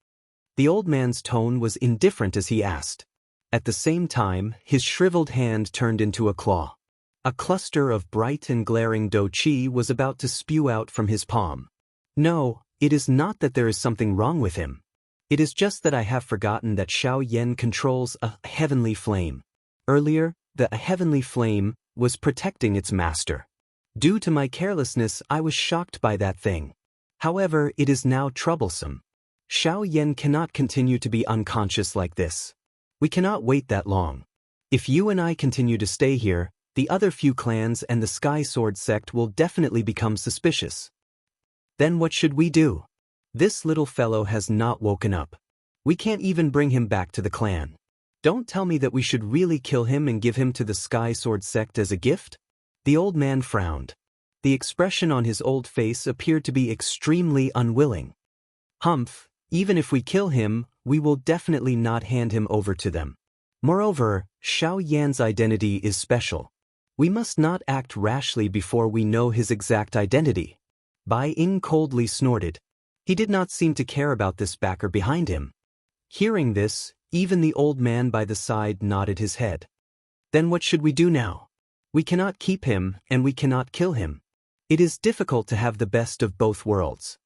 The old man's tone was indifferent as he asked. At the same time, his shriveled hand turned into a claw. A cluster of bright and glaring Do Chi was about to spew out from his palm. "No, it is not that there is something wrong with him. It is just that I have forgotten that Xiaoyan controls a heavenly flame. Earlier, the heavenly flame, was protecting its master. Due to my carelessness, I was shocked by that thing. However, it is now troublesome. Xiaoyan cannot continue to be unconscious like this. We cannot wait that long. If you and I continue to stay here, the other few clans and the Sky Sword sect will definitely become suspicious. Then what should we do? This little fellow has not woken up. We can't even bring him back to the clan. Don't tell me that we should really kill him and give him to the Sky Sword sect as a gift? The old man frowned. The expression on his old face appeared to be extremely unwilling. Humph, even if we kill him, we will definitely not hand him over to them. Moreover, Xiaoyan's identity is special. We must not act rashly before we know his exact identity. Bai Ying coldly snorted. He did not seem to care about this backer behind him. Hearing this, even the old man by the side nodded his head. Then what should we do now? We cannot keep him, and we cannot kill him. It is difficult to have the best of both worlds.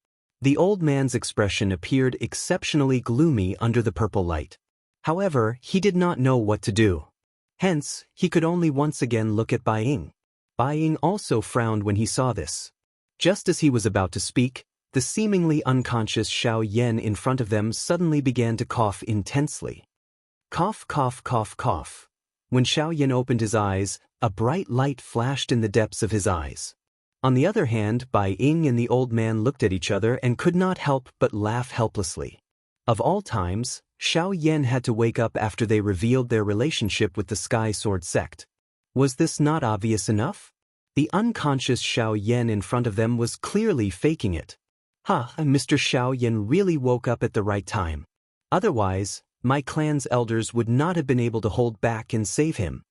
The old man's expression appeared exceptionally gloomy under the purple light. However, he did not know what to do. Hence, he could only once again look at Bai Ying. Bai Ying also frowned when he saw this. Just as he was about to speak, the seemingly unconscious Xiaoyan in front of them suddenly began to cough intensely. Cough, cough, cough, cough. When Xiaoyan opened his eyes, a bright light flashed in the depths of his eyes. On the other hand, Bai Ying and the old man looked at each other and could not help but laugh helplessly. Of all times, Xiaoyan had to wake up after they revealed their relationship with the Sky Sword sect. Was this not obvious enough? The unconscious Xiaoyan in front of them was clearly faking it. Mr. Xiaoyan really woke up at the right time. Otherwise, my clan's elders would not have been able to hold back and save him.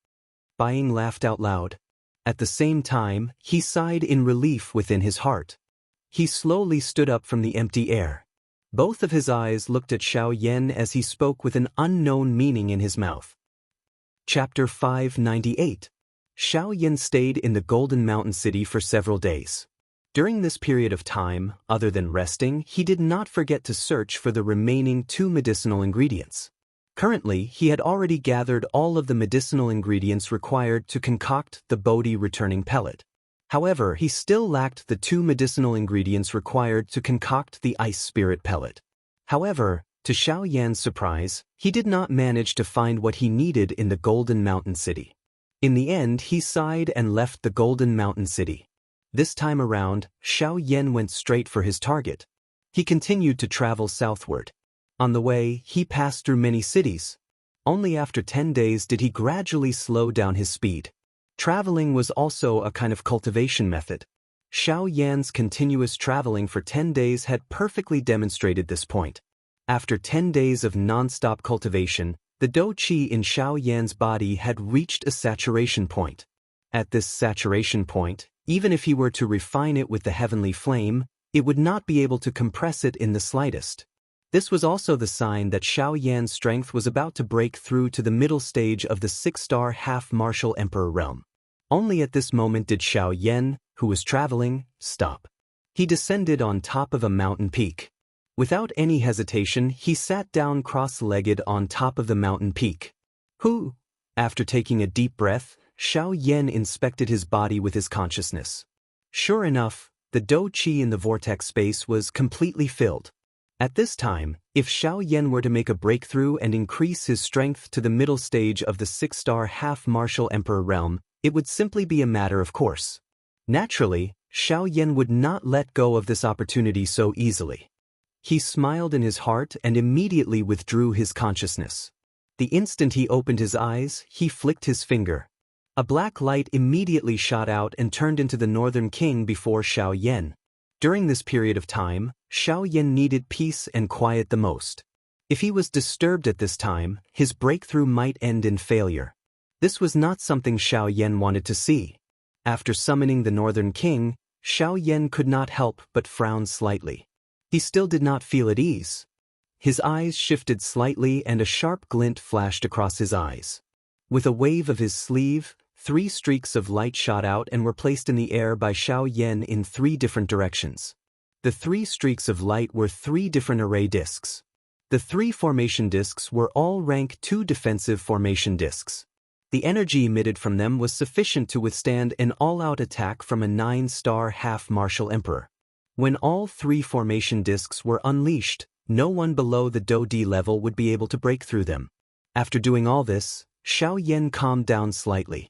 Bai Ying laughed out loud. At the same time, he sighed in relief within his heart. He slowly stood up from the empty air. Both of his eyes looked at Xiaoyan as he spoke with an unknown meaning in his mouth. Chapter 598. Xiaoyan stayed in the Golden Mountain City for several days. During this period of time, other than resting, he did not forget to search for the remaining 2 medicinal ingredients. Currently, he had already gathered all of the medicinal ingredients required to concoct the Bodhi returning pellet. However, he still lacked the 2 medicinal ingredients required to concoct the ice spirit pellet. However, to Xiaoyan's surprise, he did not manage to find what he needed in the Golden Mountain City. In the end, he sighed and left the Golden Mountain City. This time around, Xiaoyan went straight for his target. He continued to travel southward. On the way, he passed through many cities. Only after 10 days did he gradually slow down his speed. Traveling was also a kind of cultivation method. Xiaoyan's continuous traveling for 10 days had perfectly demonstrated this point. After 10 days of non-stop cultivation, the dou qi in Xiaoyan's body had reached a saturation point. At this saturation point, even if he were to refine it with the heavenly flame, it would not be able to compress it in the slightest. This was also the sign that Xiaoyan's strength was about to break through to the middle stage of the 6-star half-martial emperor realm. Only at this moment did Xiaoyan, who was traveling, stop. He descended on top of a mountain peak. Without any hesitation, he sat down cross-legged on top of the mountain peak. After taking a deep breath, Xiaoyan inspected his body with his consciousness. Sure enough, the dou qi in the vortex space was completely filled. At this time, if Xiaoyan were to make a breakthrough and increase his strength to the middle stage of the 6-star half-martial emperor realm, it would simply be a matter of course. Naturally, Xiaoyan would not let go of this opportunity so easily. He smiled in his heart and immediately withdrew his consciousness. The instant he opened his eyes, he flicked his finger. A black light immediately shot out and turned into the Northern King before Xiaoyan. During this period of time, Xiaoyan needed peace and quiet the most. If he was disturbed at this time, his breakthrough might end in failure. This was not something Xiaoyan wanted to see. After summoning the Northern King, Xiaoyan could not help but frown slightly. He still did not feel at ease. His eyes shifted slightly and a sharp glint flashed across his eyes. With a wave of his sleeve, 3 streaks of light shot out and were placed in the air by Xiaoyan in 3 different directions. The 3 streaks of light were 3 different array discs. The 3 formation discs were all rank 2 defensive formation discs. The energy emitted from them was sufficient to withstand an all-out attack from a 9-star half-martial emperor. When all 3 formation discs were unleashed, no one below the Do D level would be able to break through them. After doing all this, Xiaoyan calmed down slightly.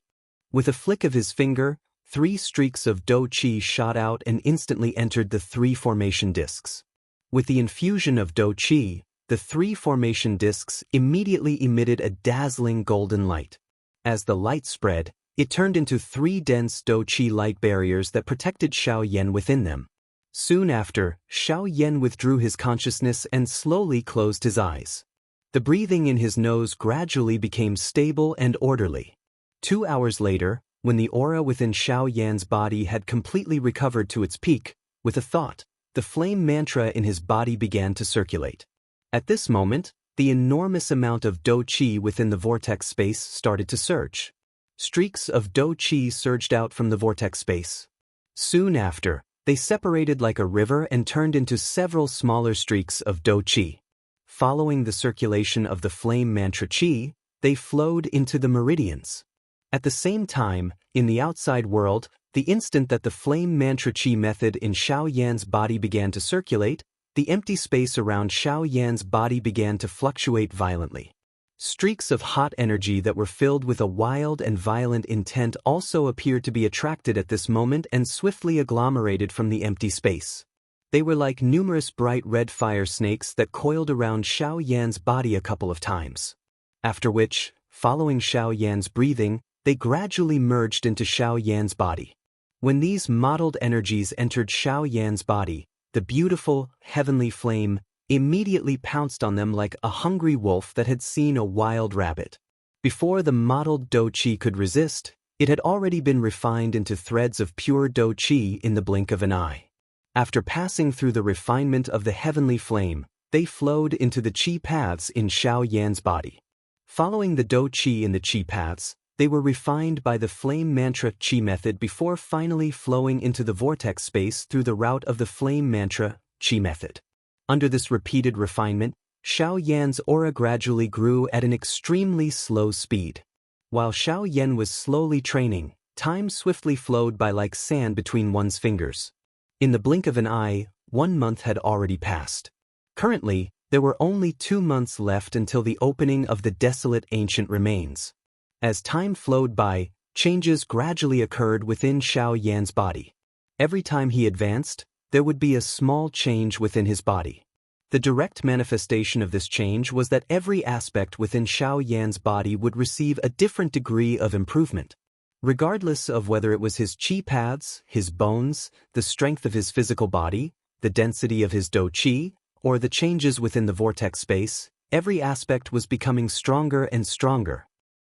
With a flick of his finger, 3 streaks of Do Qi shot out and instantly entered the 3 formation discs. With the infusion of Do Qi, the 3 formation discs immediately emitted a dazzling golden light. As the light spread, it turned into 3 dense Do Qi light barriers that protected Xiaoyan within them. Soon after, Xiaoyan withdrew his consciousness and slowly closed his eyes. The breathing in his nose gradually became stable and orderly. 2 hours later, when the aura within Xiaoyan's body had completely recovered to its peak, with a thought, the flame mantra in his body began to circulate. At this moment, the enormous amount of Do Qi within the vortex space started to surge. Streaks of Do Qi surged out from the vortex space. Soon after, they separated like a river and turned into several smaller streaks of Do Qi. Following the circulation of the flame mantra Qi, they flowed into the meridians. At the same time, in the outside world, the instant that the flame mantra Qi method in Xiaoyan's body began to circulate, the empty space around Xiaoyan's body began to fluctuate violently. Streaks of hot energy that were filled with a wild and violent intent also appeared to be attracted at this moment and swiftly agglomerated from the empty space. They were like numerous bright red fire snakes that coiled around Xiaoyan's body a couple of times. After which, following Xiaoyan's breathing, they gradually merged into Xiaoyan's body. When these mottled energies entered Xiaoyan's body, the beautiful, heavenly flame immediately pounced on them like a hungry wolf that had seen a wild rabbit. Before the mottled Do Qi could resist, it had already been refined into threads of pure Do Qi in the blink of an eye. After passing through the refinement of the heavenly flame, they flowed into the Qi paths in Xiaoyan's body. Following the Do Qi in the Qi paths, they were refined by the flame mantra Qi method before finally flowing into the vortex space through the route of the flame mantra Qi method. Under this repeated refinement, Xiaoyan's aura gradually grew at an extremely slow speed. While Xiaoyan was slowly training, time swiftly flowed by like sand between one's fingers. In the blink of an eye, 1 month had already passed. Currently, there were only 2 months left until the opening of the desolate ancient remains. As time flowed by, changes gradually occurred within Xiaoyan's body. Every time he advanced, there would be a small change within his body. The direct manifestation of this change was that every aspect within Xiaoyan's body would receive a different degree of improvement. Regardless of whether it was his qi paths, his bones, the strength of his physical body, the density of his Do Qi, or the changes within the vortex space, every aspect was becoming stronger and stronger.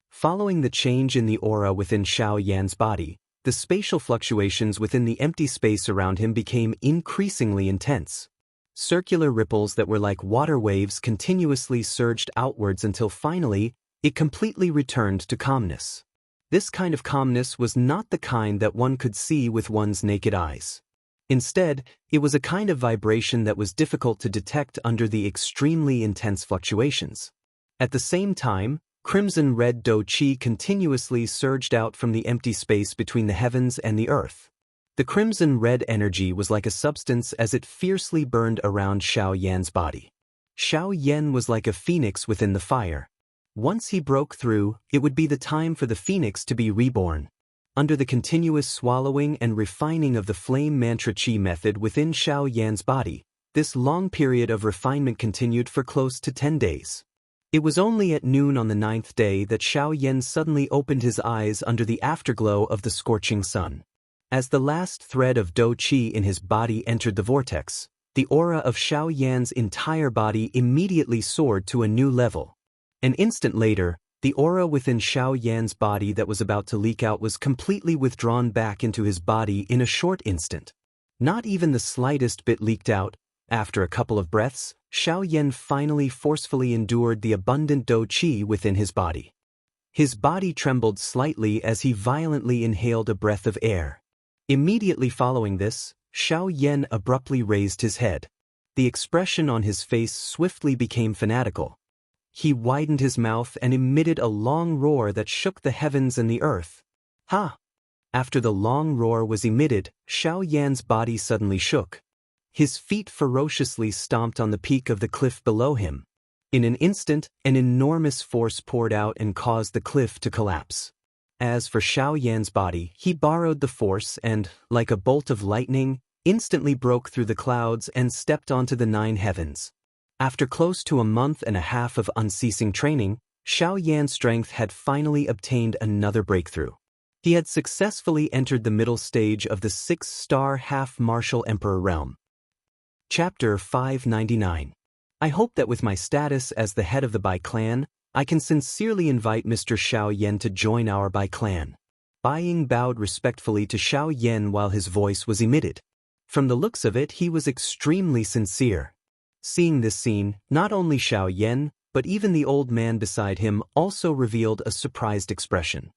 Following the change in the aura within Xiaoyan's body, the spatial fluctuations within the empty space around him became increasingly intense. Circular ripples that were like water waves continuously surged outwards until finally, it completely returned to calmness. This kind of calmness was not the kind that one could see with one's naked eyes. Instead, it was a kind of vibration that was difficult to detect under the extremely intense fluctuations. At the same time, crimson-red Do Qi continuously surged out from the empty space between the heavens and the earth. The crimson-red energy was like a substance as it fiercely burned around Xiaoyan's body. Xiaoyan was like a phoenix within the fire. Once he broke through, it would be the time for the phoenix to be reborn. Under the continuous swallowing and refining of the flame mantra Qi method within Xiaoyan's body, this long period of refinement continued for close to 10 days. It was only at noon on the 9th day that Xiaoyan suddenly opened his eyes under the afterglow of the scorching sun. As the last thread of Do Qi in his body entered the vortex, the aura of Xiaoyan's entire body immediately soared to a new level. An instant later, the aura within Xiaoyan's body that was about to leak out was completely withdrawn back into his body in a short instant. Not even the slightest bit leaked out. After a couple of breaths, Xiaoyan finally forcefully endured the abundant Do Qi within his body. His body trembled slightly as he violently inhaled a breath of air. Immediately following this, Xiaoyan abruptly raised his head. The expression on his face swiftly became fanatical. He widened his mouth and emitted a long roar that shook the heavens and the earth. Ha! After the long roar was emitted, Xiao Yan's body suddenly shook. His feet ferociously stomped on the peak of the cliff below him. In an instant, an enormous force poured out and caused the cliff to collapse. As for Xiao Yan's body, he borrowed the force and, like a bolt of lightning, instantly broke through the clouds and stepped onto the 9 heavens. After close to a month and a half of unceasing training, Xiao Yan's strength had finally obtained another breakthrough. He had successfully entered the middle stage of the 6-star half-martial emperor realm. Chapter 599. I hope that with my status as the head of the Bai clan, I can sincerely invite Mr. Xiao Yan to join our Bai clan. Bai Ying bowed respectfully to Xiao Yan while his voice was emitted. From the looks of it, he was extremely sincere. Seeing this scene, not only Xiao Yan, but even the old man beside him also revealed a surprised expression.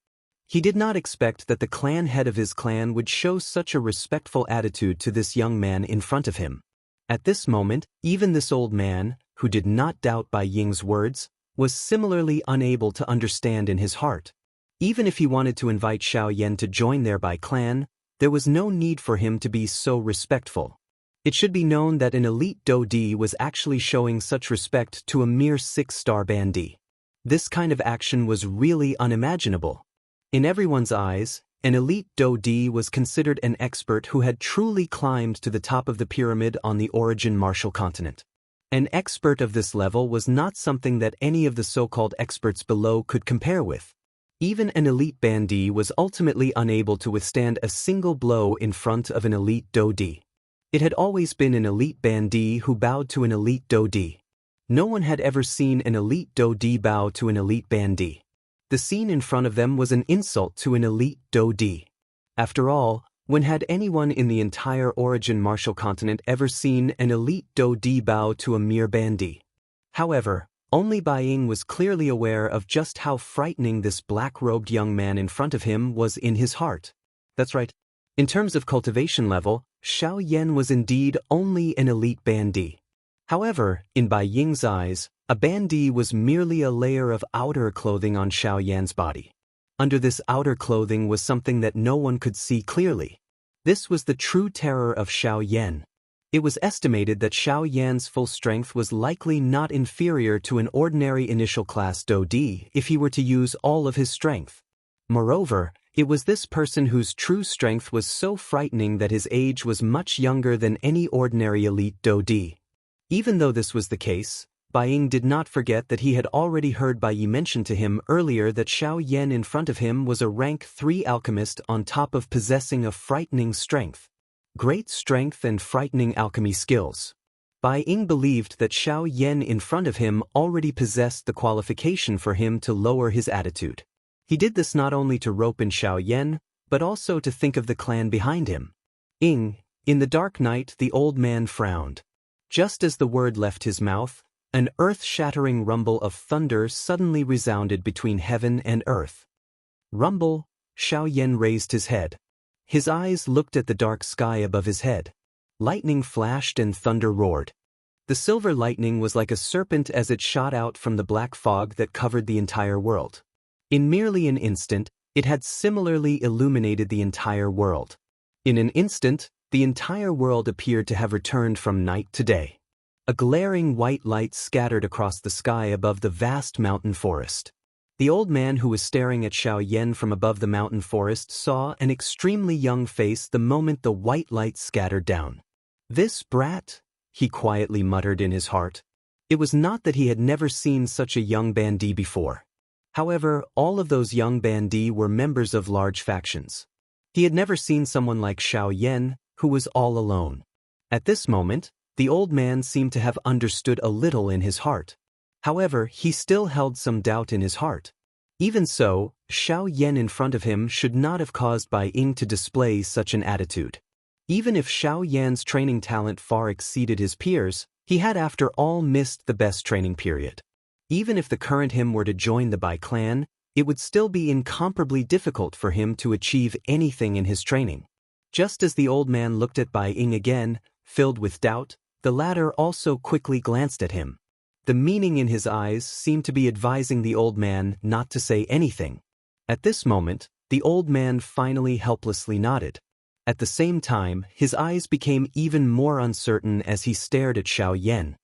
He did not expect that the clan head of his clan would show such a respectful attitude to this young man in front of him. At this moment, even this old man, who did not doubt Bai Ying's words, was similarly unable to understand in his heart. Even if he wanted to invite Xiao Yan to join their Bai clan, there was no need for him to be so respectful. It should be known that an elite Dodi was actually showing such respect to a mere 6-star bandit. This kind of action was really unimaginable. In everyone's eyes, an elite Dodi was considered an expert who had truly climbed to the top of the pyramid on the origin martial continent. An expert of this level was not something that any of the so-called experts below could compare with. Even an elite bandit was ultimately unable to withstand a single blow in front of an elite Dodi. It had always been an elite bandit who bowed to an elite Dodi. No one had ever seen an elite Dodi bow to an elite bandit. The scene in front of them was an insult to an elite Dodi. After all, when had anyone in the entire origin martial continent ever seen an elite Dodi bow to a mere bandit? However, only Bai Ying was clearly aware of just how frightening this black-robed young man in front of him was in his heart. That's right. In terms of cultivation level, Xiao Yan was indeed only an elite bandit. However, in Bai Ying's eyes, a bandit was merely a layer of outer clothing on Xiao Yan's body. Under this outer clothing was something that no one could see clearly. This was the true terror of Xiao Yan. It was estimated that Xiao Yan's full strength was likely not inferior to an ordinary initial class Dodi if he were to use all of his strength. Moreover, it was this person whose true strength was so frightening that his age was much younger than any ordinary elite Dodi. Even though this was the case, Bai Ying did not forget that he had already heard Bai Yi mention to him earlier that Xiao Yan in front of him was a rank 3 alchemist on top of possessing a frightening strength. Great strength and frightening alchemy skills. Bai Ying believed that Xiao Yan in front of him already possessed the qualification for him to lower his attitude. He did this not only to rope in Xiao Yan, but also to think of the clan behind him. In the dark night the old man frowned. Just as the word left his mouth, an earth-shattering rumble of thunder suddenly resounded between heaven and earth. Rumble, Xiao Yan raised his head. His eyes looked at the dark sky above his head. Lightning flashed and thunder roared. The silver lightning was like a serpent as it shot out from the black fog that covered the entire world. In merely an instant, it had similarly illuminated the entire world. In an instant, the entire world appeared to have returned from night to day. A glaring white light scattered across the sky above the vast mountain forest. The old man who was staring at Xiao Yan from above the mountain forest saw an extremely young face the moment the white light scattered down. "This brat," he quietly muttered in his heart. It was not that he had never seen such a young bandit before. However, all of those young bandits were members of large factions. He had never seen someone like Xiao Yan, who was all alone. At this moment, the old man seemed to have understood a little in his heart. However, he still held some doubt in his heart. Even so, Xiao Yan in front of him should not have caused Bai Ying to display such an attitude. Even if Xiao Yan's training talent far exceeded his peers, he had after all missed the best training period. Even if the current him were to join the Bai clan, it would still be incomparably difficult for him to achieve anything in his training. Just as the old man looked at Bai Ying again, filled with doubt, the latter also quickly glanced at him. The meaning in his eyes seemed to be advising the old man not to say anything. At this moment, the old man finally helplessly nodded. At the same time, his eyes became even more uncertain as he stared at Xiaoyan.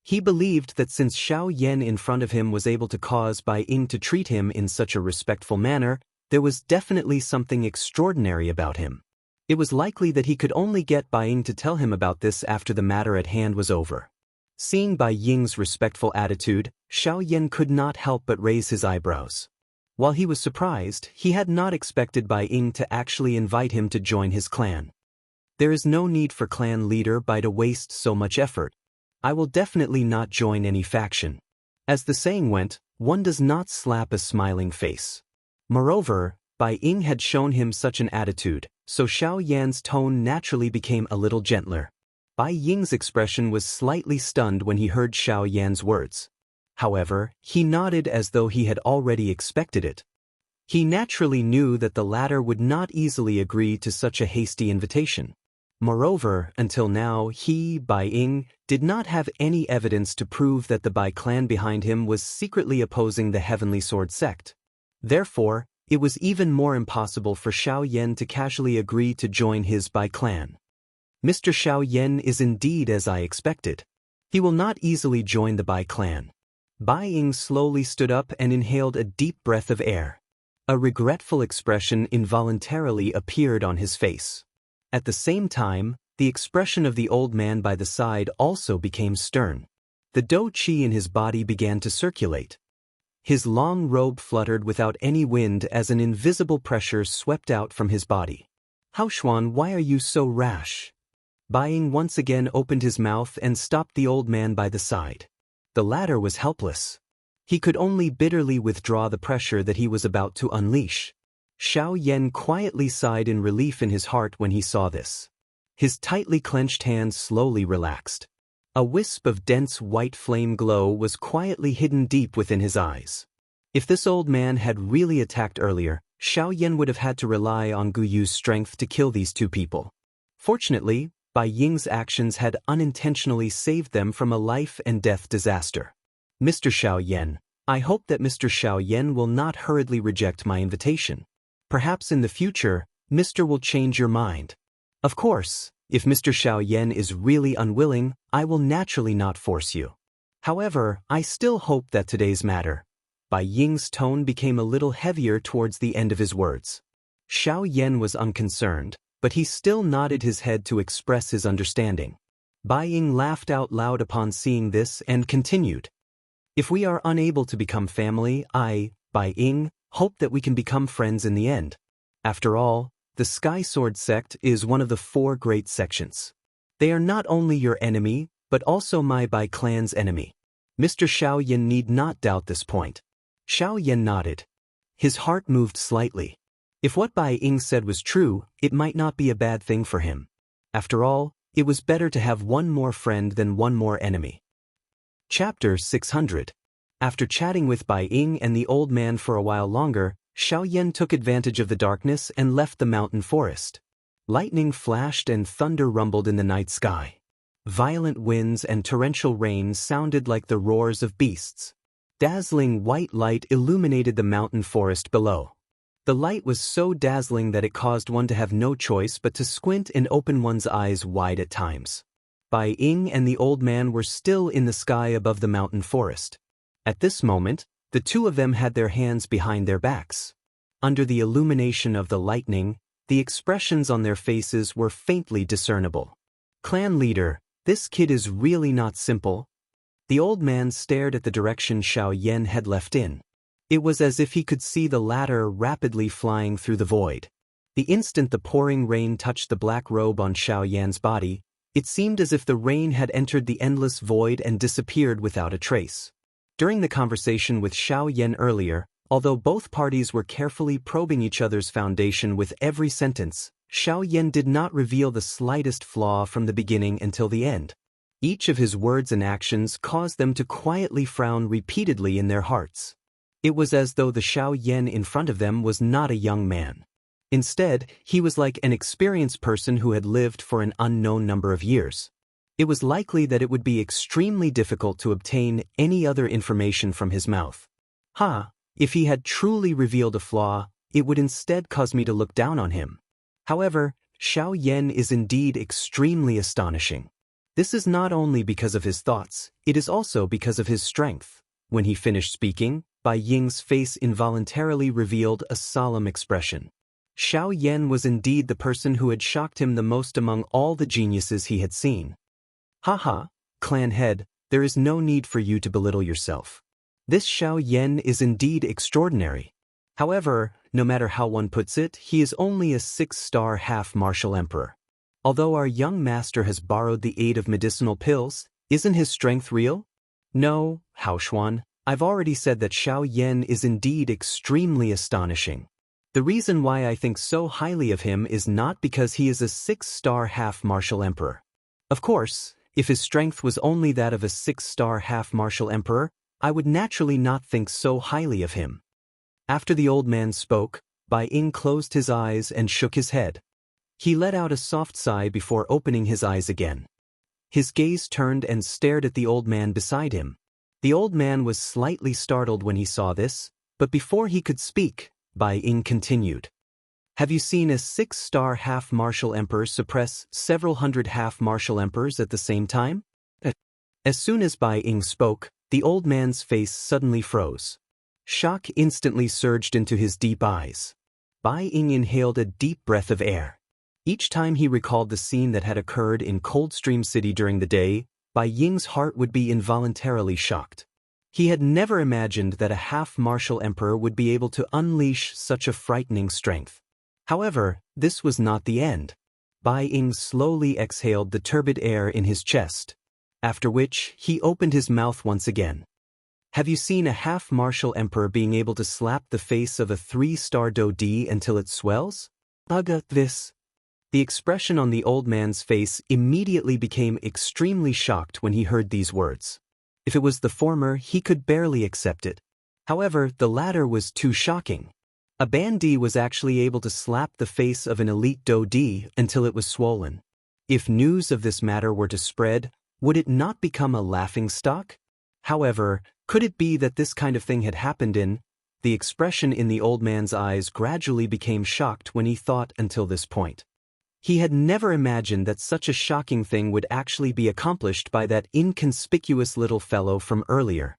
He believed that since Xiaoyan in front of him was able to cause Bai Ying to treat him in such a respectful manner, there was definitely something extraordinary about him. It was likely that he could only get Bai Ying to tell him about this after the matter at hand was over. Seeing Bai Ying's respectful attitude, Xiaoyan could not help but raise his eyebrows. While he was surprised, he had not expected Bai Ying to actually invite him to join his clan. There is no need for clan leader Bai to waste so much effort. I will definitely not join any faction. As the saying went, one does not slap a smiling face. Moreover, Bai Ying had shown him such an attitude, so Xiaoyan's tone naturally became a little gentler. Bai Ying's expression was slightly stunned when he heard Xiaoyan's words. However, he nodded as though he had already expected it. He naturally knew that the latter would not easily agree to such a hasty invitation. Moreover, until now he, Bai Ying, did not have any evidence to prove that the Bai clan behind him was secretly opposing the Heavenly Sword sect. Therefore, it was even more impossible for Xiaoyan to casually agree to join his Bai clan. Mr. Xiaoyan is indeed as I expected. He will not easily join the Bai clan. Bai Ying slowly stood up and inhaled a deep breath of air. A regretful expression involuntarily appeared on his face. At the same time, the expression of the old man by the side also became stern. The dou qi in his body began to circulate. His long robe fluttered without any wind as an invisible pressure swept out from his body. Hao Xuan, why are you so rash? Bai Ying once again opened his mouth and stopped the old man by the side. The latter was helpless. He could only bitterly withdraw the pressure that he was about to unleash. Xiaoyan quietly sighed in relief in his heart when he saw this. His tightly clenched hands slowly relaxed. A wisp of dense white flame glow was quietly hidden deep within his eyes. If this old man had really attacked earlier, Xiaoyan would have had to rely on Gu Yu's strength to kill these two people. Fortunately, Bai Ying's actions had unintentionally saved them from a life-and-death disaster. Mr. Xiaoyan, I hope that Mr. Xiaoyan will not hurriedly reject my invitation. Perhaps in the future, Mr. will change your mind. Of course, if Mr. Xiaoyan is really unwilling, I will naturally not force you. However, I still hope that today's matter. Bai Ying's tone became a little heavier towards the end of his words. Xiaoyan was unconcerned, but he still nodded his head to express his understanding. Bai Ying laughed out loud upon seeing this and continued. If we are unable to become family, I, Bai Ying, hope that we can become friends in the end. After all, the Sky Sword sect is one of the 4 great sections. They are not only your enemy, but also my Bai clan's enemy. Mr. Xiaoyan need not doubt this point. Xiaoyan nodded. His heart moved slightly. If what Bai Ying said was true, it might not be a bad thing for him. After all, it was better to have one more friend than one more enemy. Chapter 600. After chatting with Bai Ying and the old man for a while longer, Xiaoyan took advantage of the darkness and left the mountain forest. Lightning flashed and thunder rumbled in the night sky. Violent winds and torrential rain sounded like the roars of beasts. Dazzling white light illuminated the mountain forest below. The light was so dazzling that it caused one to have no choice but to squint and open one's eyes wide at times. Bai Ying and the old man were still in the sky above the mountain forest. At this moment, the two of them had their hands behind their backs. Under the illumination of the lightning, the expressions on their faces were faintly discernible. Clan leader, this kid is really not simple. The old man stared at the direction Xiaoyan had left in. It was as if he could see the latter rapidly flying through the void. The instant the pouring rain touched the black robe on Xiaoyan's body, it seemed as if the rain had entered the endless void and disappeared without a trace. During the conversation with Xiaoyan earlier, although both parties were carefully probing each other's foundation with every sentence, Xiaoyan did not reveal the slightest flaw from the beginning until the end. Each of his words and actions caused them to quietly frown repeatedly in their hearts. It was as though the Xiaoyan in front of them was not a young man. Instead, he was like an experienced person who had lived for an unknown number of years. It was likely that it would be extremely difficult to obtain any other information from his mouth. If he had truly revealed a flaw, it would instead cause me to look down on him. However, Xiaoyan is indeed extremely astonishing. This is not only because of his thoughts, it is also because of his strength. When he finished speaking, Bai Ying's face involuntarily revealed a solemn expression. Xiaoyan was indeed the person who had shocked him the most among all the geniuses he had seen. Clan head, there is no need for you to belittle yourself. This Xiaoyan is indeed extraordinary. However, no matter how one puts it, he is only a 6-star half-martial emperor. Although our young master has borrowed the aid of medicinal pills, isn't his strength real? No, Haoshuan, I've already said that Xiaoyan is indeed extremely astonishing. The reason why I think so highly of him is not because he is a 6-star half-martial emperor. Of course, if his strength was only that of a 6-star half-martial emperor, I would naturally not think so highly of him. After the old man spoke, Bai Ying closed his eyes and shook his head. He let out a soft sigh before opening his eyes again. His gaze turned and stared at the old man beside him. The old man was slightly startled when he saw this, but before he could speak, Bai Ying continued. Have you seen a 6-star half-martial emperor suppress several hundred half-martial emperors at the same time? As soon as Bai Ying spoke, the old man's face suddenly froze. Shock instantly surged into his deep eyes. Bai Ying inhaled a deep breath of air. Each time he recalled the scene that had occurred in Coldstream City during the day, Bai Ying's heart would be involuntarily shocked. He had never imagined that a half-martial emperor would be able to unleash such a frightening strength. However, this was not the end. Bai Ying slowly exhaled the turbid air in his chest, after which he opened his mouth once again. Have you seen a half-martial emperor being able to slap the face of a 3-star Dodi until it swells? The expression on the old man's face immediately became extremely shocked when he heard these words. If it was the former, he could barely accept it. However, the latter was too shocking. A Bandi was actually able to slap the face of an elite Dodi until it was swollen. If news of this matter were to spread, would it not become a laughingstock? However, could it be that this kind of thing had happened in? The expression in the old man's eyes gradually became shocked when he thought until this point. He had never imagined that such a shocking thing would actually be accomplished by that inconspicuous little fellow from earlier.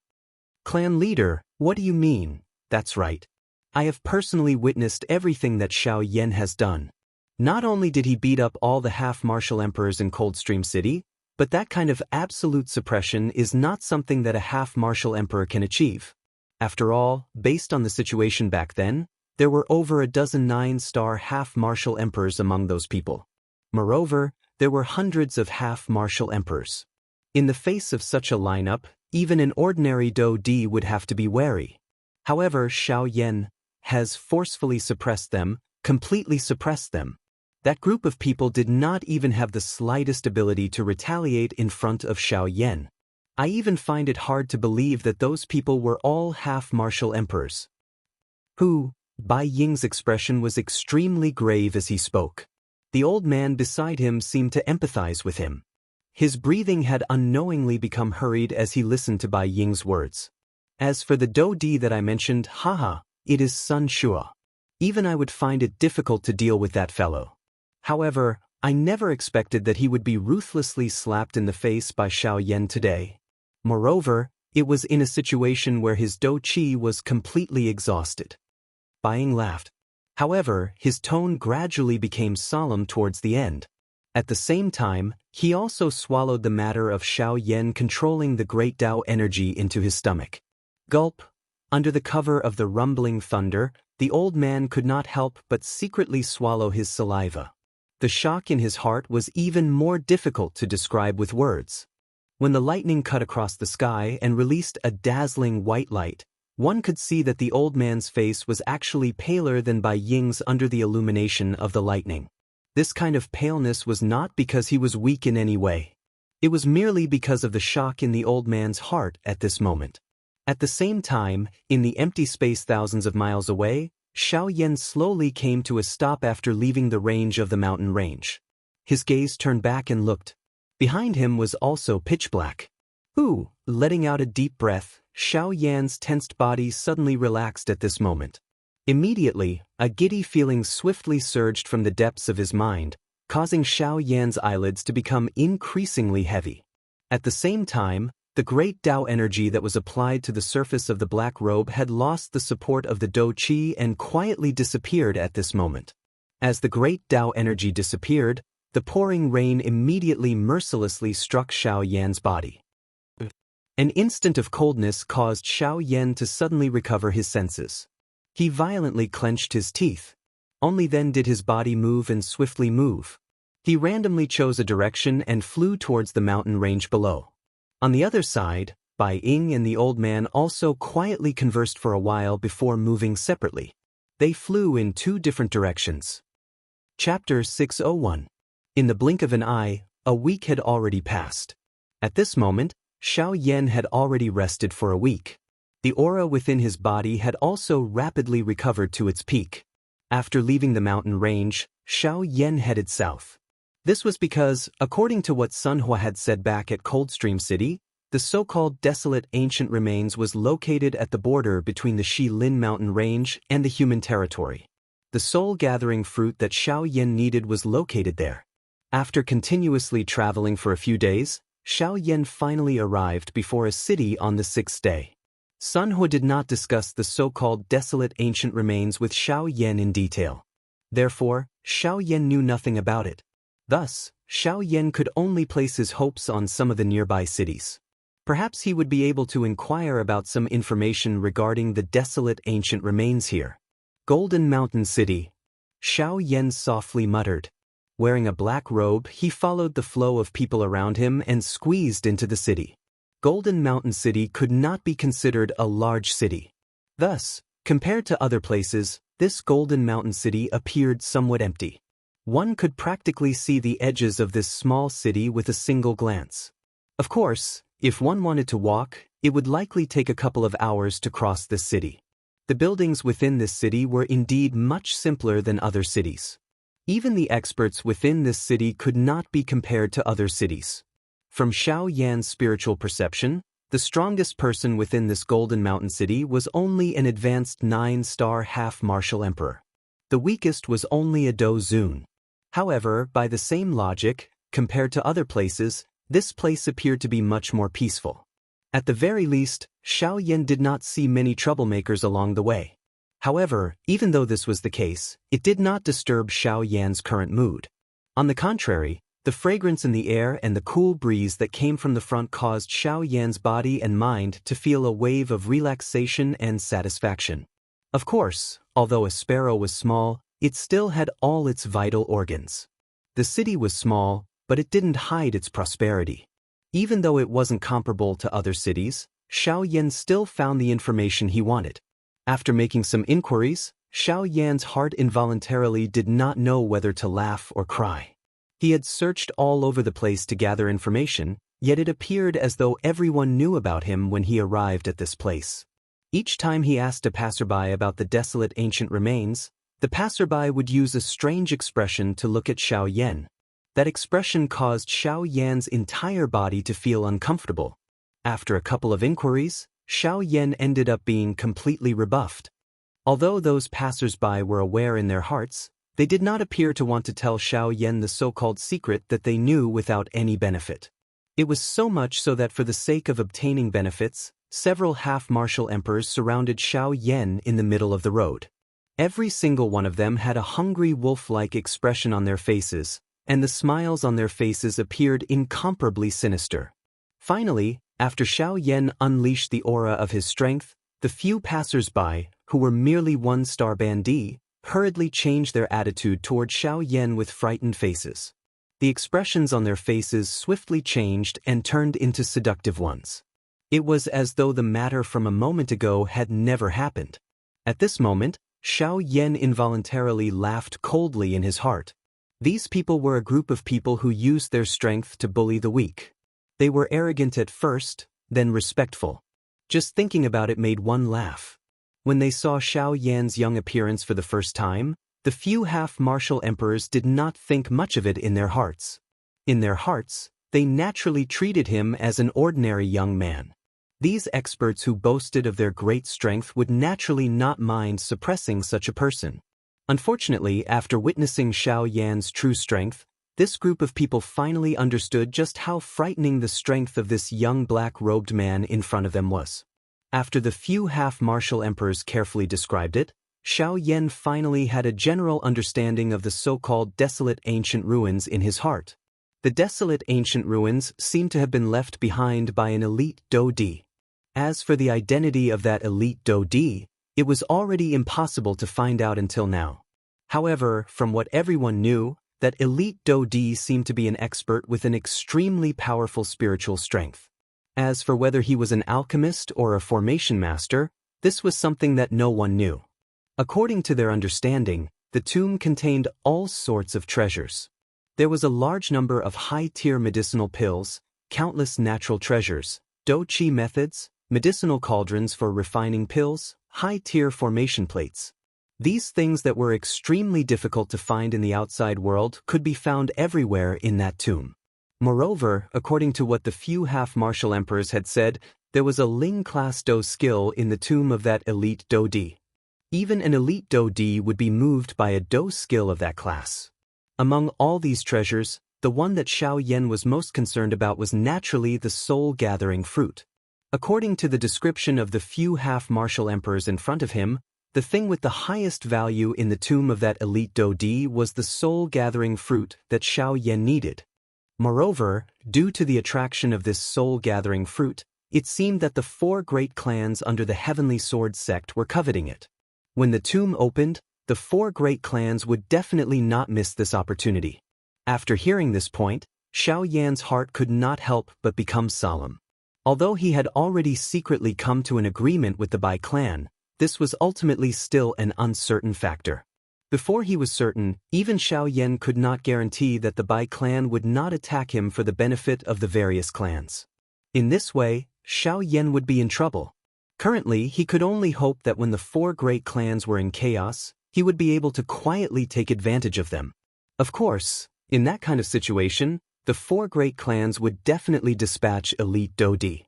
Clan leader, what do you mean? That's right. I have personally witnessed everything that Xiaoyan has done. Not only did he beat up all the half-martial emperors in Coldstream City, but that kind of absolute suppression is not something that a half-martial emperor can achieve. After all, based on the situation back then, there were over a dozen 9-star half-martial emperors among those people. Moreover, there were hundreds of half-martial emperors. In the face of such a lineup, even an ordinary Dodi would have to be wary. However, Xiaoyan has forcefully suppressed them, completely suppressed them. That group of people did not even have the slightest ability to retaliate in front of Xiaoyan. I even find it hard to believe that those people were all half-martial emperors. Bai Ying's expression was extremely grave as he spoke. The old man beside him seemed to empathize with him. His breathing had unknowingly become hurried as he listened to Bai Ying's words. As for the Dodi that I mentioned, it is Sun Shua. Even I would find it difficult to deal with that fellow. However, I never expected that he would be ruthlessly slapped in the face by Xiaoyan today. Moreover, it was in a situation where his Do Qi was completely exhausted. Bai Ying laughed. However, his tone gradually became solemn towards the end. At the same time, he also swallowed the matter of Xiaoyan controlling the great Tao energy into his stomach. Gulp. Under the cover of the rumbling thunder, the old man could not help but secretly swallow his saliva. The shock in his heart was even more difficult to describe with words. When the lightning cut across the sky and released a dazzling white light, one could see that the old man's face was actually paler than Bai Ying's under the illumination of the lightning. This kind of paleness was not because he was weak in any way. It was merely because of the shock in the old man's heart at this moment. At the same time, in the empty space thousands of miles away, Xiaoyan slowly came to a stop after leaving the range of the mountain range. His gaze turned back and looked. Behind him was also pitch black. Ooh, letting out a deep breath, Xiaoyan's tensed body suddenly relaxed at this moment. Immediately, a giddy feeling swiftly surged from the depths of his mind, causing Xiaoyan's eyelids to become increasingly heavy. At the same time, the great Tao energy that was applied to the surface of the black robe had lost the support of the Dou Qi and quietly disappeared at this moment. As the great Tao energy disappeared, the pouring rain immediately mercilessly struck Xiaoyan's body. An instant of coldness caused Xiaoyan to suddenly recover his senses. He violently clenched his teeth. Only then did his body move and swiftly move. He randomly chose a direction and flew towards the mountain range below. On the other side, Bai Ying and the old man also quietly conversed for a while before moving separately. They flew in two different directions. Chapter 601. In the blink of an eye, a week had already passed. At this moment, Xiaoyan had already rested for a week. The aura within his body had also rapidly recovered to its peak. After leaving the mountain range, Xiaoyan headed south. This was because, according to what Sun Hua had said back at Coldstream City, the so-called desolate ancient remains was located at the border between the Shilin mountain range and the human territory. The soul-gathering fruit that Xiaoyan needed was located there. After continuously traveling for a few days, Xiaoyan finally arrived before a city on the sixth day. Sun Hua did not discuss the so-called desolate ancient remains with Xiaoyan in detail. Therefore, Xiaoyan knew nothing about it. Thus, Xiaoyan could only place his hopes on some of the nearby cities. Perhaps he would be able to inquire about some information regarding the desolate ancient remains here. Golden Mountain City. Xiaoyan softly muttered. Wearing a black robe, he followed the flow of people around him and squeezed into the city. Golden Mountain City could not be considered a large city. Thus, compared to other places, this Golden Mountain City appeared somewhat empty. One could practically see the edges of this small city with a single glance. Of course, if one wanted to walk, it would likely take a couple of hours to cross this city. The buildings within this city were indeed much simpler than other cities. Even the experts within this city could not be compared to other cities. From Xiaoyan's spiritual perception, the strongest person within this Golden Mountain City was only an advanced 9-star half-martial emperor. The weakest was only a Dou Zun. However, by the same logic, compared to other places, this place appeared to be much more peaceful. At the very least, Xiaoyan did not see many troublemakers along the way. However, even though this was the case, it did not disturb Xiaoyan's current mood. On the contrary, the fragrance in the air and the cool breeze that came from the front caused Xiaoyan's body and mind to feel a wave of relaxation and satisfaction. Of course, although a sparrow was small, it still had all its vital organs. The city was small, but it didn't hide its prosperity. Even though it wasn't comparable to other cities, Xiaoyan still found the information he wanted. After making some inquiries, Xiaoyan's heart involuntarily did not know whether to laugh or cry. He had searched all over the place to gather information, yet it appeared as though everyone knew about him when he arrived at this place. Each time he asked a passerby about the desolate ancient remains, the passerby would use a strange expression to look at Xiaoyan. That expression caused Xiaoyan's entire body to feel uncomfortable. After a couple of inquiries, Xiaoyan ended up being completely rebuffed. Although those passersby were aware in their hearts, they did not appear to want to tell Xiaoyan the so-called secret that they knew without any benefit. It was so much so that for the sake of obtaining benefits, several half-martial emperors surrounded Xiaoyan in the middle of the road. Every single one of them had a hungry wolf-like expression on their faces, and the smiles on their faces appeared incomparably sinister. Finally, after Xiaoyan unleashed the aura of his strength, the few passers-by, who were merely one-star bandits, hurriedly changed their attitude toward Xiaoyan with frightened faces. The expressions on their faces swiftly changed and turned into seductive ones. It was as though the matter from a moment ago had never happened. At this moment, Xiaoyan involuntarily laughed coldly in his heart. These people were a group of people who used their strength to bully the weak. They were arrogant at first, then respectful. Just thinking about it made one laugh. When they saw Xiaoyan's young appearance for the first time, the few half-martial emperors did not think much of it in their hearts. In their hearts, they naturally treated him as an ordinary young man. These experts who boasted of their great strength would naturally not mind suppressing such a person. Unfortunately, after witnessing Xiao Yan's true strength, this group of people finally understood just how frightening the strength of this young black-robed man in front of them was. After the few half-martial emperors carefully described it, Xiao Yan finally had a general understanding of the so-called desolate ancient ruins in his heart. The desolate ancient ruins seemed to have been left behind by an elite Dodi. As for the identity of that elite Dodi, it was already impossible to find out until now. However, from what everyone knew, that elite Dodi seemed to be an expert with an extremely powerful spiritual strength. As for whether he was an alchemist or a formation master, this was something that no one knew. According to their understanding, the tomb contained all sorts of treasures. There was a large number of high-tier medicinal pills, countless natural treasures, do-chi methods, medicinal cauldrons for refining pills, high-tier formation plates. These things that were extremely difficult to find in the outside world could be found everywhere in that tomb. Moreover, according to what the few half-martial emperors had said, there was a Ling-class Do skill in the tomb of that elite Dodi. Even an elite Dodi would be moved by a Do skill of that class. Among all these treasures, the one that Xiao Yan was most concerned about was naturally the soul-gathering fruit. According to the description of the few half-martial emperors in front of him, the thing with the highest value in the tomb of that elite Dodi was the soul-gathering fruit that Xiao Yan needed. Moreover, due to the attraction of this soul-gathering fruit, it seemed that the 4 great clans under the Heavenly Sword sect were coveting it. When the tomb opened, the 4 great clans would definitely not miss this opportunity. After hearing this point, Xiao Yan's heart could not help but become solemn. Although he had already secretly come to an agreement with the Bai clan, this was ultimately still an uncertain factor. Before he was certain, even Xiao Yan could not guarantee that the Bai clan would not attack him for the benefit of the various clans. In this way, Xiao Yan would be in trouble. Currently, he could only hope that when the 4 great clans were in chaos, he would be able to quietly take advantage of them. Of course, in that kind of situation, the 4 great clans would definitely dispatch elite Dodi.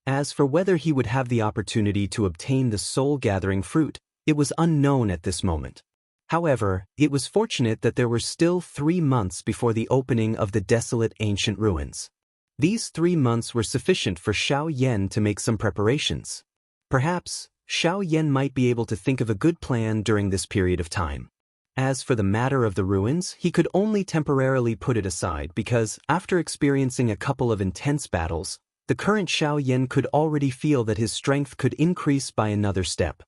As for whether he would have the opportunity to obtain the soul-gathering fruit, it was unknown at this moment. However, it was fortunate that there were still 3 months before the opening of the desolate ancient ruins. These 3 months were sufficient for Xiao Yan to make some preparations. Perhaps, Xiao Yan might be able to think of a good plan during this period of time. As for the matter of the ruins, he could only temporarily put it aside because, after experiencing a couple of intense battles, the current Xiao Yan could already feel that his strength could increase by another step.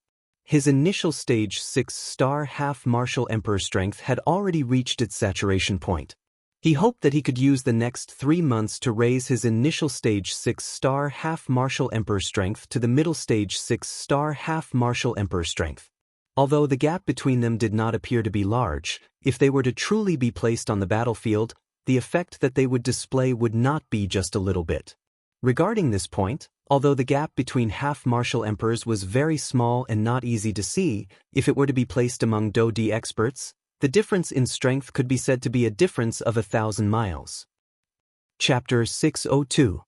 His initial stage 6-star half-martial emperor strength had already reached its saturation point. He hoped that he could use the next 3 months to raise his initial stage 6-star half-martial emperor strength to the middle stage 6-star half-martial emperor strength. Although the gap between them did not appear to be large, if they were to truly be placed on the battlefield, the effect that they would display would not be just a little bit. Regarding this point, although the gap between half-martial emperors was very small and not easy to see, if it were to be placed among Dodi experts, the difference in strength could be said to be a difference of 1,000 miles. Chapter 602.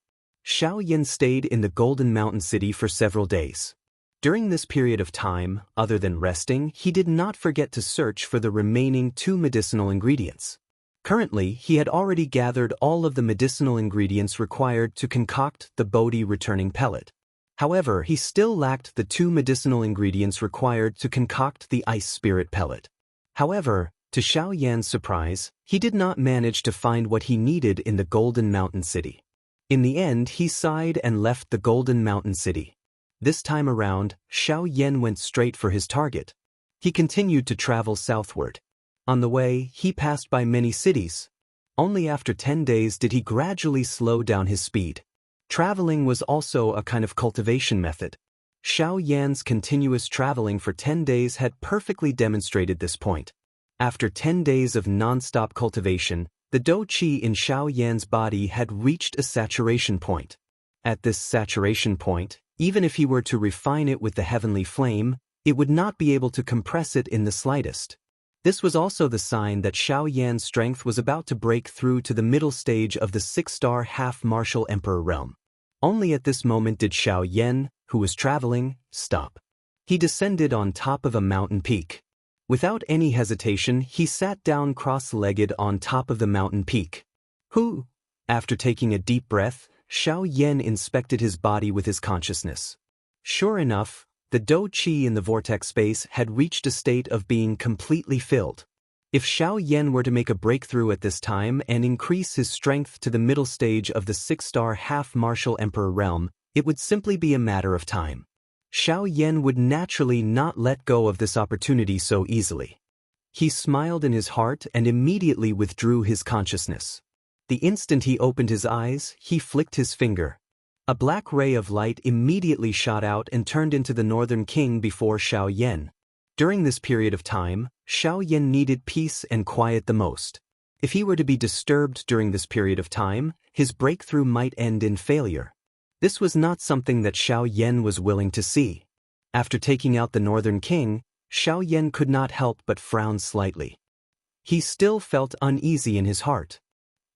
Xiao Yan stayed in the Golden Mountain City for several days. During this period of time, other than resting, he did not forget to search for the remaining 2 medicinal ingredients. Currently, he had already gathered all of the medicinal ingredients required to concoct the Bodhi returning pellet. However, he still lacked the 2 medicinal ingredients required to concoct the ice spirit pellet. However, to Xiao Yan's surprise, he did not manage to find what he needed in the Golden Mountain City. In the end, he sighed and left the Golden Mountain City. This time around, Xiao Yan went straight for his target. He continued to travel southward. On the way, he passed by many cities. Only after 10 days did he gradually slow down his speed. Traveling was also a kind of cultivation method. Xiao Yan's continuous traveling for 10 days had perfectly demonstrated this point. After 10 days of non-stop cultivation, the do-qi in Xiao Yan's body had reached a saturation point. At this saturation point, even if he were to refine it with the heavenly flame, it would not be able to compress it in the slightest. This was also the sign that Xiao Yan's strength was about to break through to the middle stage of the 6-star half-martial emperor realm. Only at this moment did Xiao Yan, who was traveling, stop. He descended on top of a mountain peak. Without any hesitation, he sat down cross-legged on top of the mountain peak. After taking a deep breath, Xiao Yan inspected his body with his consciousness. Sure enough, the dou qi in the vortex space had reached a state of being completely filled. If Xiao Yan were to make a breakthrough at this time and increase his strength to the middle stage of the 6-star half-martial emperor realm, it would simply be a matter of time. Xiao Yan would naturally not let go of this opportunity so easily. He smiled in his heart and immediately withdrew his consciousness. The instant he opened his eyes, he flicked his finger. A black ray of light immediately shot out and turned into the Northern King before Xiao Yan. During this period of time, Xiao Yan needed peace and quiet the most. If he were to be disturbed during this period of time, his breakthrough might end in failure. This was not something that Xiao Yan was willing to see. After taking out the Northern King, Xiao Yan could not help but frown slightly. He still felt uneasy in his heart.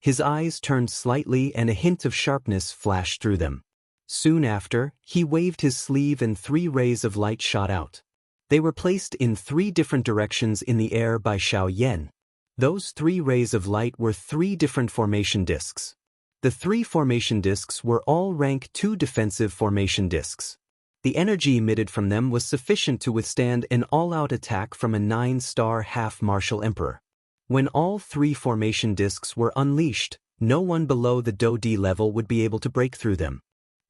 His eyes turned slightly and a hint of sharpness flashed through them. Soon after, he waved his sleeve and 3 rays of light shot out. They were placed in 3 different directions in the air by Xiao Yan. Those 3 rays of light were 3 different formation discs. The 3 formation discs were all rank 2 defensive formation discs. The energy emitted from them was sufficient to withstand an all-out attack from a 9-star half-martial emperor. When all 3 formation discs were unleashed, no one below the dou di level would be able to break through them.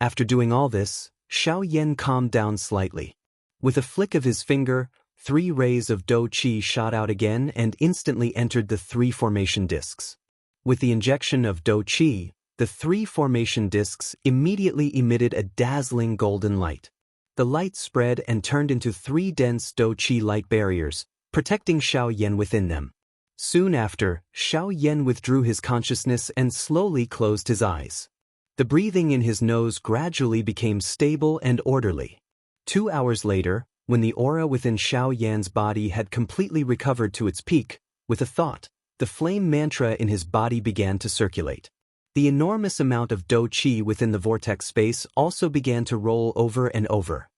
After doing all this, Xiao Yan calmed down slightly. With a flick of his finger, 3 rays of dou qi shot out again and instantly entered the 3 formation discs. With the injection of dou qi, the 3 formation discs immediately emitted a dazzling golden light. The light spread and turned into 3 dense dou qi light barriers, protecting Xiao Yan within them. Soon after, Xiao Yan withdrew his consciousness and slowly closed his eyes. The breathing in his nose gradually became stable and orderly. 2 hours later, when the aura within Xiao Yan's body had completely recovered to its peak, with a thought, the flame mantra in his body began to circulate. The enormous amount of dou qi within the vortex space also began to roll over and over.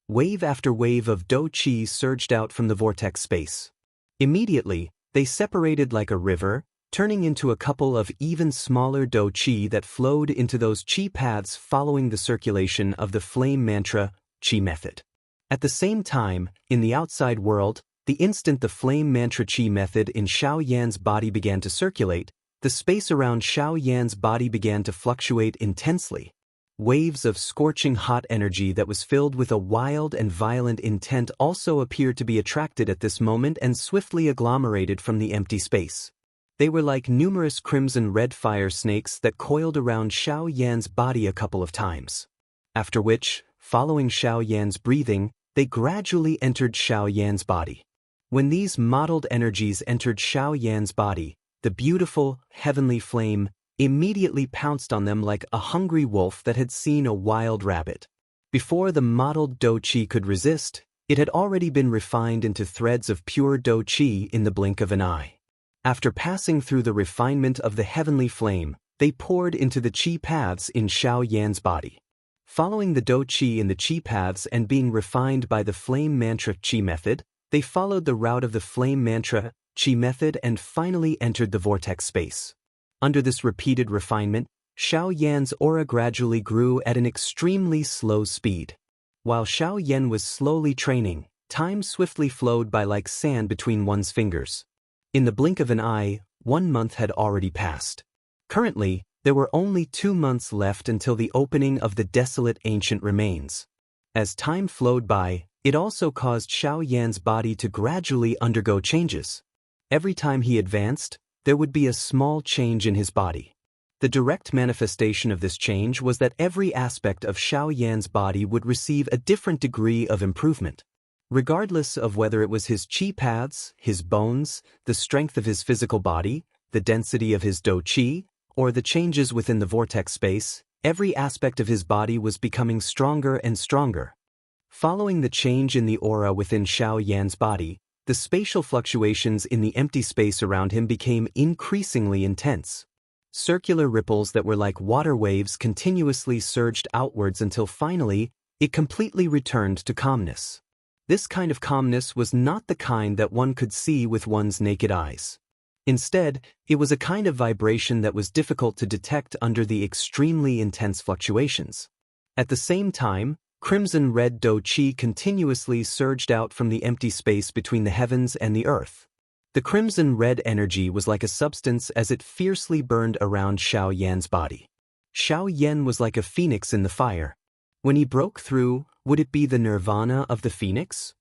Wave after wave of dou qi surged out from the vortex space. Immediately, they separated like a river, turning into a couple of even smaller dou qi that flowed into those qi paths following the circulation of the flame mantra qi method. At the same time, in the outside world, the instant the flame mantra qi method in Xiao Yan's body began to circulate, the space around Xiao Yan's body began to fluctuate intensely. Waves of scorching hot energy that was filled with a wild and violent intent also appeared to be attracted at this moment and swiftly agglomerated from the empty space. They were like numerous crimson-red fire snakes that coiled around Xiao Yan's body a couple of times. After which, following Xiao Yan's breathing, they gradually entered Xiao Yan's body. When these mottled energies entered Xiao Yan's body, the beautiful, heavenly flame immediately pounced on them like a hungry wolf that had seen a wild rabbit. Before the mottled dou qi could resist, it had already been refined into threads of pure dou qi in the blink of an eye. After passing through the refinement of the heavenly flame, they poured into the qi paths in Xiao Yan's body. Following the dou qi in the qi paths and being refined by the flame mantra qi method, they followed the route of the flame mantra qi method and finally entered the vortex space. Under this repeated refinement, Xiao Yan's aura gradually grew at an extremely slow speed. While Xiao Yan was slowly training, time swiftly flowed by like sand between one's fingers. In the blink of an eye, 1 month had already passed. Currently, there were only 2 months left until the opening of the desolate ancient remains. As time flowed by, it also caused Xiao Yan's body to gradually undergo changes. Every time he advanced, there would be a small change in his body. The direct manifestation of this change was that every aspect of Xiao Yan's body would receive a different degree of improvement. Regardless of whether it was his qi paths, his bones, the strength of his physical body, the density of his dou qi, or the changes within the vortex space, every aspect of his body was becoming stronger and stronger. Following the change in the aura within Xiao Yan's body, the spatial fluctuations in the empty space around him became increasingly intense. Circular ripples that were like water waves continuously surged outwards until finally, it completely returned to calmness. This kind of calmness was not the kind that one could see with one's naked eyes. Instead, it was a kind of vibration that was difficult to detect under the extremely intense fluctuations. At the same time, crimson-red Do Qi continuously surged out from the empty space between the heavens and the earth. The crimson-red energy was like a substance as it fiercely burned around Xiaoyan's body. Xiaoyan was like a phoenix in the fire. When he broke through, would it be the nirvana of the phoenix?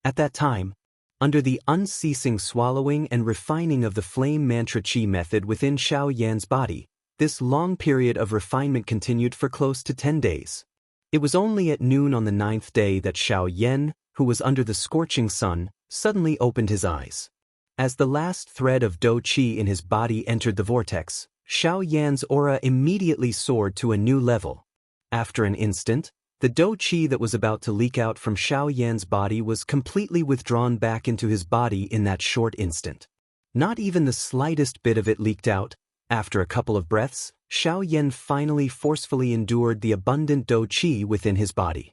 At that time, under the unceasing swallowing and refining of the flame mantra Qi method within Xiaoyan's body, this long period of refinement continued for close to 10 days. It was only at noon on the 9th day that Xiaoyan, who was under the scorching sun, suddenly opened his eyes. As the last thread of Do Qi in his body entered the vortex, Xiaoyan's aura immediately soared to a new level. After an instant, the Do Qi that was about to leak out from Xiaoyan's body was completely withdrawn back into his body in that short instant. Not even the slightest bit of it leaked out. After a couple of breaths, Xiaoyan finally forcefully endured the abundant Do Qi within his body.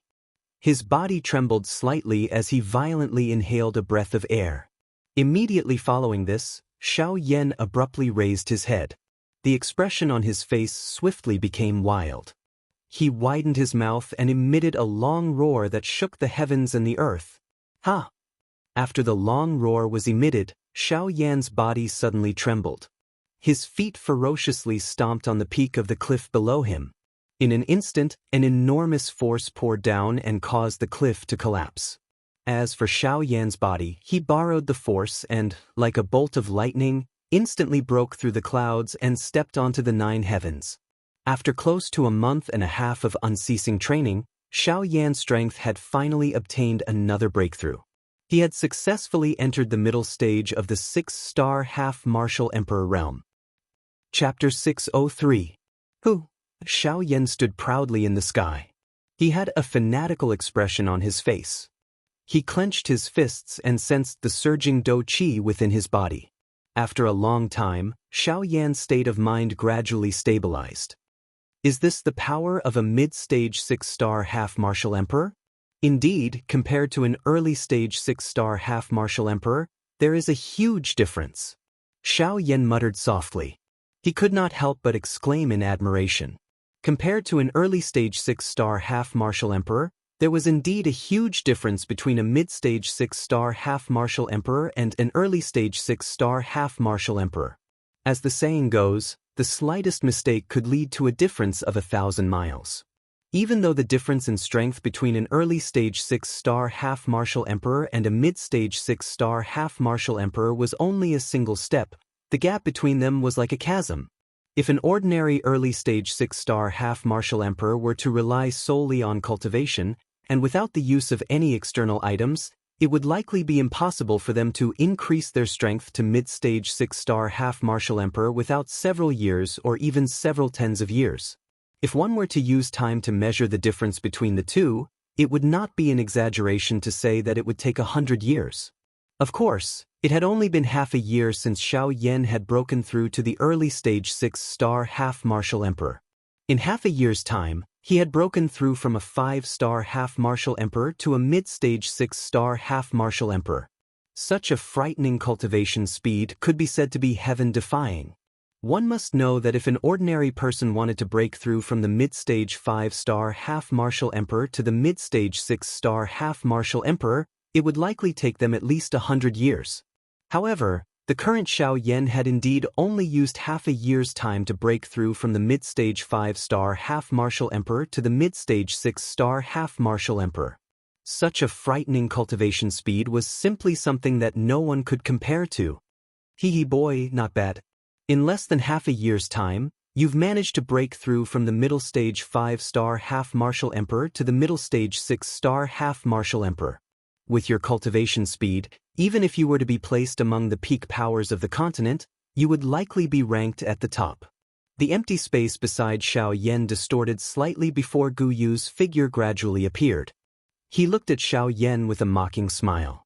His body trembled slightly as he violently inhaled a breath of air. Immediately following this, Xiaoyan abruptly raised his head. The expression on his face swiftly became wild. He widened his mouth and emitted a long roar that shook the heavens and the earth. Ha! After the long roar was emitted, Xiaoyan's body suddenly trembled. His feet ferociously stomped on the peak of the cliff below him. In an instant, an enormous force poured down and caused the cliff to collapse. As for Xiaoyan's body, he borrowed the force and, like a bolt of lightning, instantly broke through the clouds and stepped onto the 9 heavens. After close to a month and a half of unceasing training, Xiaoyan's strength had finally obtained another breakthrough. He had successfully entered the middle stage of the 6-star half-martial emperor realm. Chapter 603. Who? Xiaoyan stood proudly in the sky. He had a fanatical expression on his face. He clenched his fists and sensed the surging Do Qi within his body. After a long time, Xiaoyan's state of mind gradually stabilized. Is this the power of a mid-stage 6-star half-martial emperor? Indeed, compared to an early-stage 6-star half-martial emperor, there is a huge difference. Xiaoyan muttered softly. He could not help but exclaim in admiration. Compared to an early-stage 6-star half-martial emperor, there was indeed a huge difference between a mid-stage 6-star half-martial emperor and an early-stage 6-star half-martial emperor. As the saying goes, the slightest mistake could lead to a difference of 1,000 miles. Even though the difference in strength between an early-stage 6-star half-martial emperor and a mid-stage 6-star half-martial emperor was only a single step, the gap between them was like a chasm. If an ordinary early-stage 6-star half-martial emperor were to rely solely on cultivation, and without the use of any external items, it would likely be impossible for them to increase their strength to mid-stage 6-star half-martial emperor without several years or even several tens of years. If one were to use time to measure the difference between the two, it would not be an exaggeration to say that it would take 100 years. Of course, it had only been half a year since Xiaoyan had broken through to the early-stage 6-star half-martial emperor. In half a year's time, he had broken through from a 5-star half-martial emperor to a mid-stage 6-star half-martial emperor. Such a frightening cultivation speed could be said to be heaven-defying. One must know that if an ordinary person wanted to break through from the mid-stage 5-star half-martial emperor to the mid-stage 6-star half-martial emperor, it would likely take them at least 100 years. However, the current Xiaoyan had indeed only used half a year's time to break through from the mid-stage 5-star half-martial emperor to the mid-stage 6-star half-martial emperor. Such a frightening cultivation speed was simply something that no one could compare to. Hee boy, not bad. In less than half a year's time, you've managed to break through from the middle stage 5-star half-martial emperor to the middle stage 6-star half-martial emperor. With your cultivation speed, even if you were to be placed among the peak powers of the continent, you would likely be ranked at the top. The empty space beside Xiaoyan distorted slightly before Gu Yu's figure gradually appeared. He looked at Xiaoyan with a mocking smile.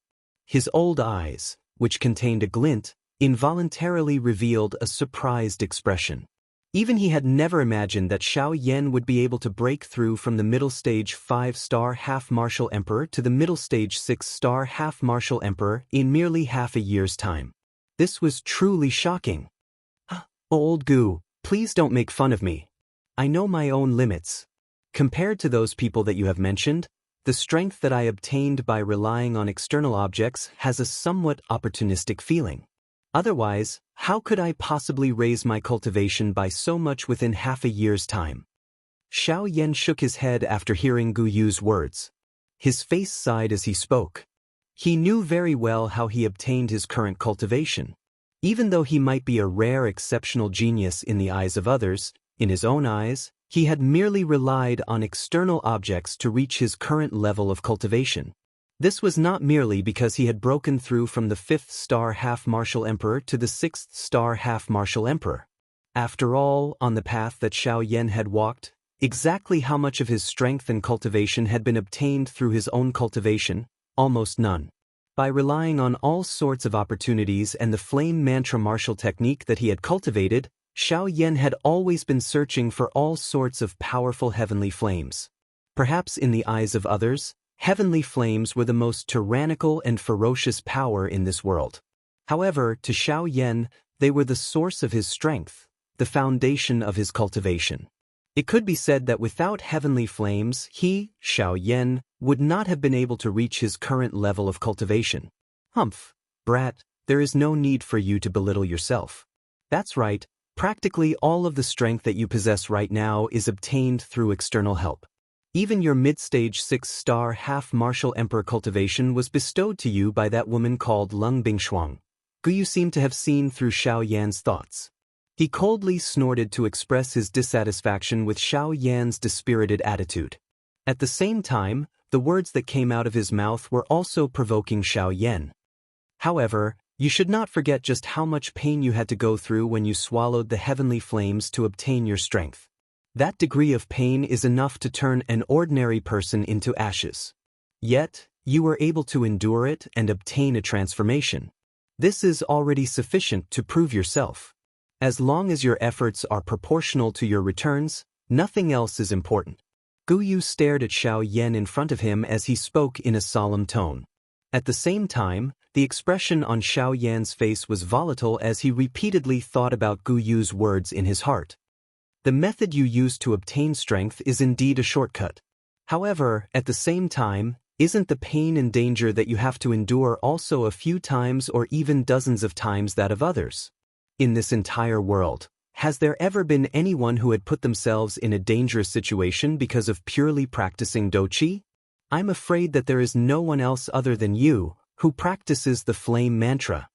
His old eyes, which contained a glint, involuntarily revealed a surprised expression. Even he had never imagined that Xianxia would be able to break through from the middle stage 5-star half-martial emperor to the middle stage 6-star half-martial emperor in merely half a year's time. This was truly shocking. Old Gu, please don't make fun of me. I know my own limits. Compared to those people that you have mentioned, the strength that I obtained by relying on external objects has a somewhat opportunistic feeling. Otherwise, how could I possibly raise my cultivation by so much within half a year's time? Xianxia shook his head after hearing Gu Yu's words. His face sighed as he spoke. He knew very well how he obtained his current cultivation. Even though he might be a rare exceptional genius in the eyes of others, in his own eyes, he had merely relied on external objects to reach his current level of cultivation. This was not merely because he had broken through from the 5th-star half-martial emperor to the 6th-star half-martial emperor. After all, on the path that Xianxia had walked, exactly how much of his strength and cultivation had been obtained through his own cultivation? Almost none. By relying on all sorts of opportunities and the flame mantra martial technique that he had cultivated, Xianxia had always been searching for all sorts of powerful heavenly flames. Perhaps in the eyes of others, heavenly flames were the most tyrannical and ferocious power in this world. However, to Xianxia, they were the source of his strength, the foundation of his cultivation. It could be said that without heavenly flames, he, Xianxia, would not have been able to reach his current level of cultivation. Humph, brat, there is no need for you to belittle yourself. That's right, practically all of the strength that you possess right now is obtained through external help. Even your mid-stage 6-star half-martial emperor cultivation was bestowed to you by that woman called Lung Bingshuang. Gu Yu seemed to have seen through Xianxia's thoughts. He coldly snorted to express his dissatisfaction with Xianxia's dispirited attitude. At the same time, the words that came out of his mouth were also provoking Xianxia. However, you should not forget just how much pain you had to go through when you swallowed the heavenly flames to obtain your strength. That degree of pain is enough to turn an ordinary person into ashes. Yet, you were able to endure it and obtain a transformation. This is already sufficient to prove yourself. As long as your efforts are proportional to your returns, nothing else is important. Gu Yu stared at Xianxia in front of him as he spoke in a solemn tone. At the same time, the expression on Xianxia's face was volatile as he repeatedly thought about Gu Yu's words in his heart. The method you use to obtain strength is indeed a shortcut. However, at the same time, isn't the pain and danger that you have to endure also a few times or even dozens of times that of others? In this entire world, has there ever been anyone who had put themselves in a dangerous situation because of purely practicing doqi? I'm afraid that there is no one else other than you who practices the flame mantra.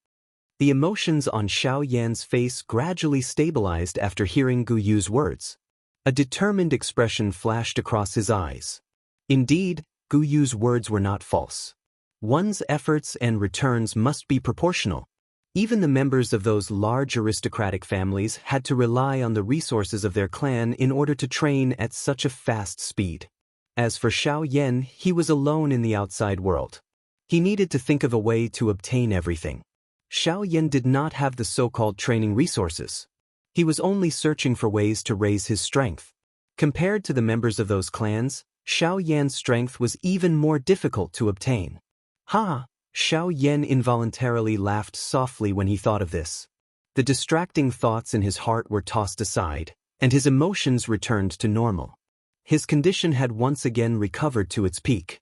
The emotions on Xianxia's face gradually stabilized after hearing Gu Yu's words. A determined expression flashed across his eyes. Indeed, Gu Yu's words were not false. One's efforts and returns must be proportional. Even the members of those large aristocratic families had to rely on the resources of their clan in order to train at such a fast speed. As for Xianxia, he was alone in the outside world. He needed to think of a way to obtain everything. Xianxia did not have the so-called training resources. He was only searching for ways to raise his strength. Compared to the members of those clans, Xianxia's strength was even more difficult to obtain. Xianxia involuntarily laughed softly when he thought of this. The distracting thoughts in his heart were tossed aside, and his emotions returned to normal. His condition had once again recovered to its peak.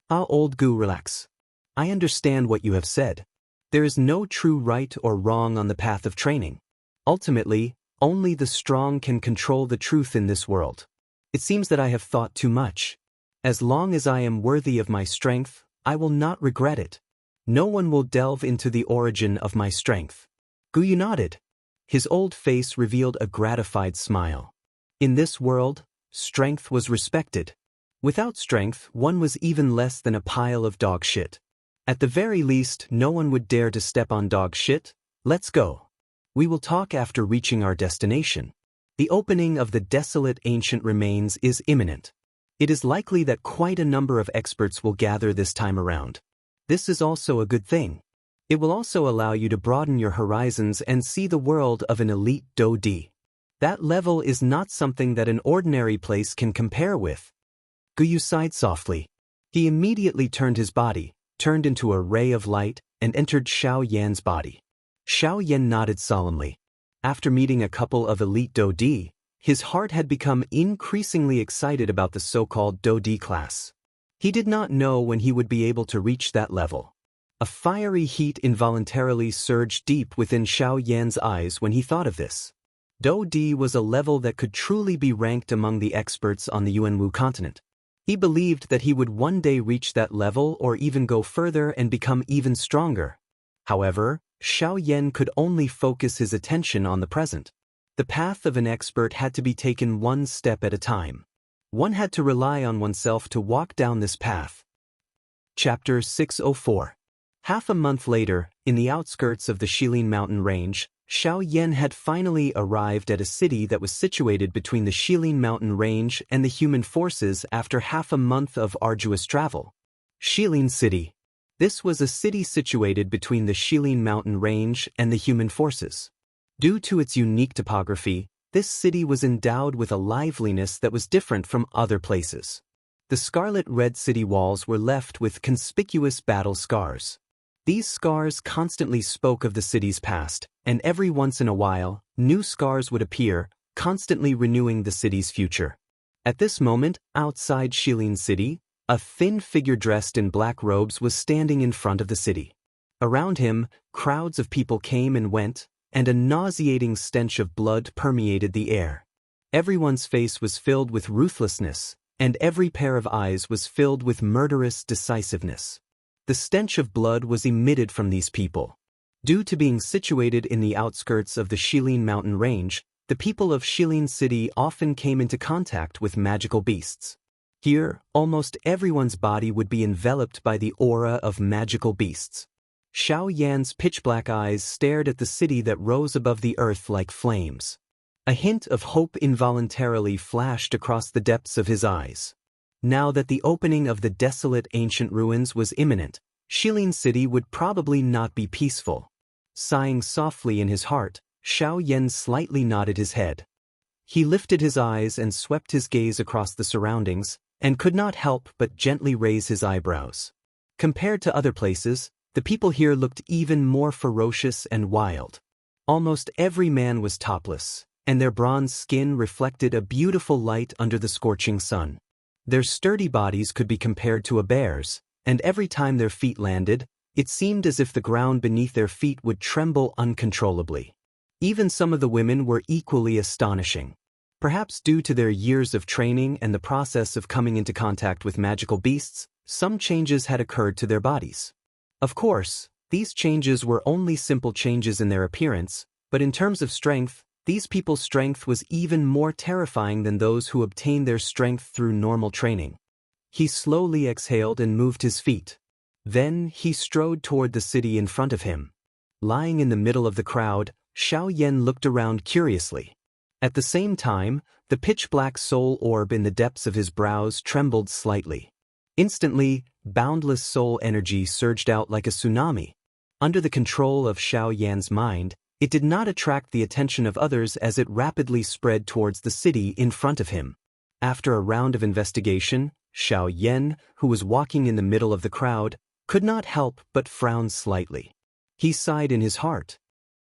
Old Gu, relax. I understand what you have said. There is no true right or wrong on the path of training. Ultimately, only the strong can control the truth in this world. It seems that I have thought too much. As long as I am worthy of my strength, I will not regret it. No one will delve into the origin of my strength. Gu Yu nodded. His old face revealed a gratified smile. In this world, strength was respected. Without strength, one was even less than a pile of dog shit. At the very least, no one would dare to step on dog shit. Let's go. We will talk after reaching our destination. The opening of the desolate ancient remains is imminent. It is likely that quite a number of experts will gather this time around. This is also a good thing. It will also allow you to broaden your horizons and see the world of an elite Do-D. That level is not something that an ordinary place can compare with. Guyu sighed softly. He immediately turned his body, turned into a ray of light, and entered Xiao Yan's body. Xiao Yan nodded solemnly. After meeting a couple of elite Do-D, his heart had become increasingly excited about the so-called Do-D class. He did not know when he would be able to reach that level. A fiery heat involuntarily surged deep within Xiao Yan's eyes when he thought of this. Do-D was a level that could truly be ranked among the experts on the Yuanwu continent. He believed that he would one day reach that level or even go further and become even stronger. However, Xiao Yan could only focus his attention on the present. The path of an expert had to be taken one step at a time. One had to rely on oneself to walk down this path. Chapter 604. Half a month later, in the outskirts of the Shilin mountain range, Xiao Yan had finally arrived at a city that was situated between the Shilin mountain range and the human forces after half a month of arduous travel. Shilin City. This was a city situated between the Shilin mountain range and the human forces. Due to its unique topography, this city was endowed with a liveliness that was different from other places. The scarlet-red city walls were left with conspicuous battle scars. These scars constantly spoke of the city's past, and every once in a while, new scars would appear, constantly renewing the city's future. At this moment, outside Shilin City, a thin figure dressed in black robes was standing in front of the city. Around him, crowds of people came and went, and a nauseating stench of blood permeated the air. Everyone's face was filled with ruthlessness, and every pair of eyes was filled with murderous decisiveness. The stench of blood was emitted from these people. Due to being situated in the outskirts of the Shilin mountain range, the people of Shilin City often came into contact with magical beasts. Here, almost everyone's body would be enveloped by the aura of magical beasts. Xiao Yan's pitch-black eyes stared at the city that rose above the earth like flames. A hint of hope involuntarily flashed across the depths of his eyes. Now that the opening of the desolate ancient ruins was imminent, Shilin City would probably not be peaceful. Sighing softly in his heart, Xiao Yan slightly nodded his head. He lifted his eyes and swept his gaze across the surroundings, and could not help but gently raise his eyebrows. Compared to other places, the people here looked even more ferocious and wild. Almost every man was topless, and their bronze skin reflected a beautiful light under the scorching sun. Their sturdy bodies could be compared to a bear's, and every time their feet landed, it seemed as if the ground beneath their feet would tremble uncontrollably. Even some of the women were equally astonishing. Perhaps due to their years of training and the process of coming into contact with magical beasts, some changes had occurred to their bodies. Of course, these changes were only simple changes in their appearance, but in terms of strength, these people's strength was even more terrifying than those who obtained their strength through normal training. He slowly exhaled and moved his feet. Then he strode toward the city in front of him. Lying in the middle of the crowd, Xiao Yan looked around curiously. At the same time, the pitch-black soul orb in the depths of his brows trembled slightly. Instantly, boundless soul energy surged out like a tsunami. Under the control of Xiao Yan's mind, it did not attract the attention of others as it rapidly spread towards the city in front of him. After a round of investigation, Xiao Yan, who was walking in the middle of the crowd, could not help but frown slightly. He sighed in his heart.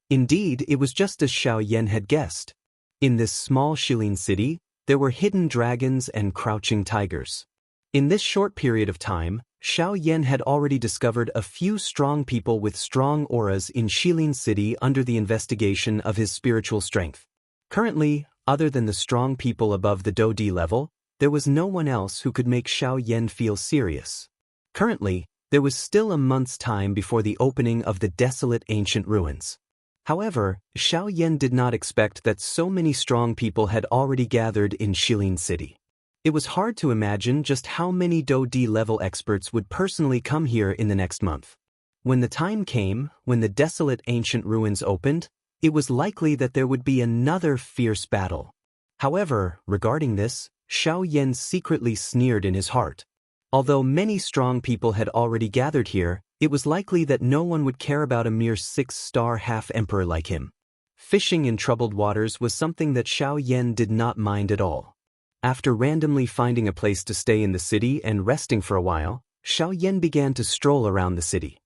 Indeed, it was just as Xiao Yan had guessed. In this small Shilin city, there were hidden dragons and crouching tigers. In this short period of time, Xiao Yan had already discovered a few strong people with strong auras in Shilin City under the investigation of his spiritual strength. Currently, other than the strong people above the Do-D level, there was no one else who could make Xiao Yan feel serious. Currently, there was still a month's time before the opening of the desolate ancient ruins. However, Xiao Yan did not expect that so many strong people had already gathered in Shilin City. It was hard to imagine just how many Do-D level experts would personally come here in the next month. When the time came, when the desolate ancient ruins opened, it was likely that there would be another fierce battle. However, regarding this, Xiao Yan secretly sneered in his heart. Although many strong people had already gathered here, It was likely that no one would care about a mere 6-star half-emperor like him. Fishing in troubled waters was something that Xiaoyan did not mind at all. After randomly finding a place to stay in the city and resting for a while, Xiaoyan began to stroll around the city.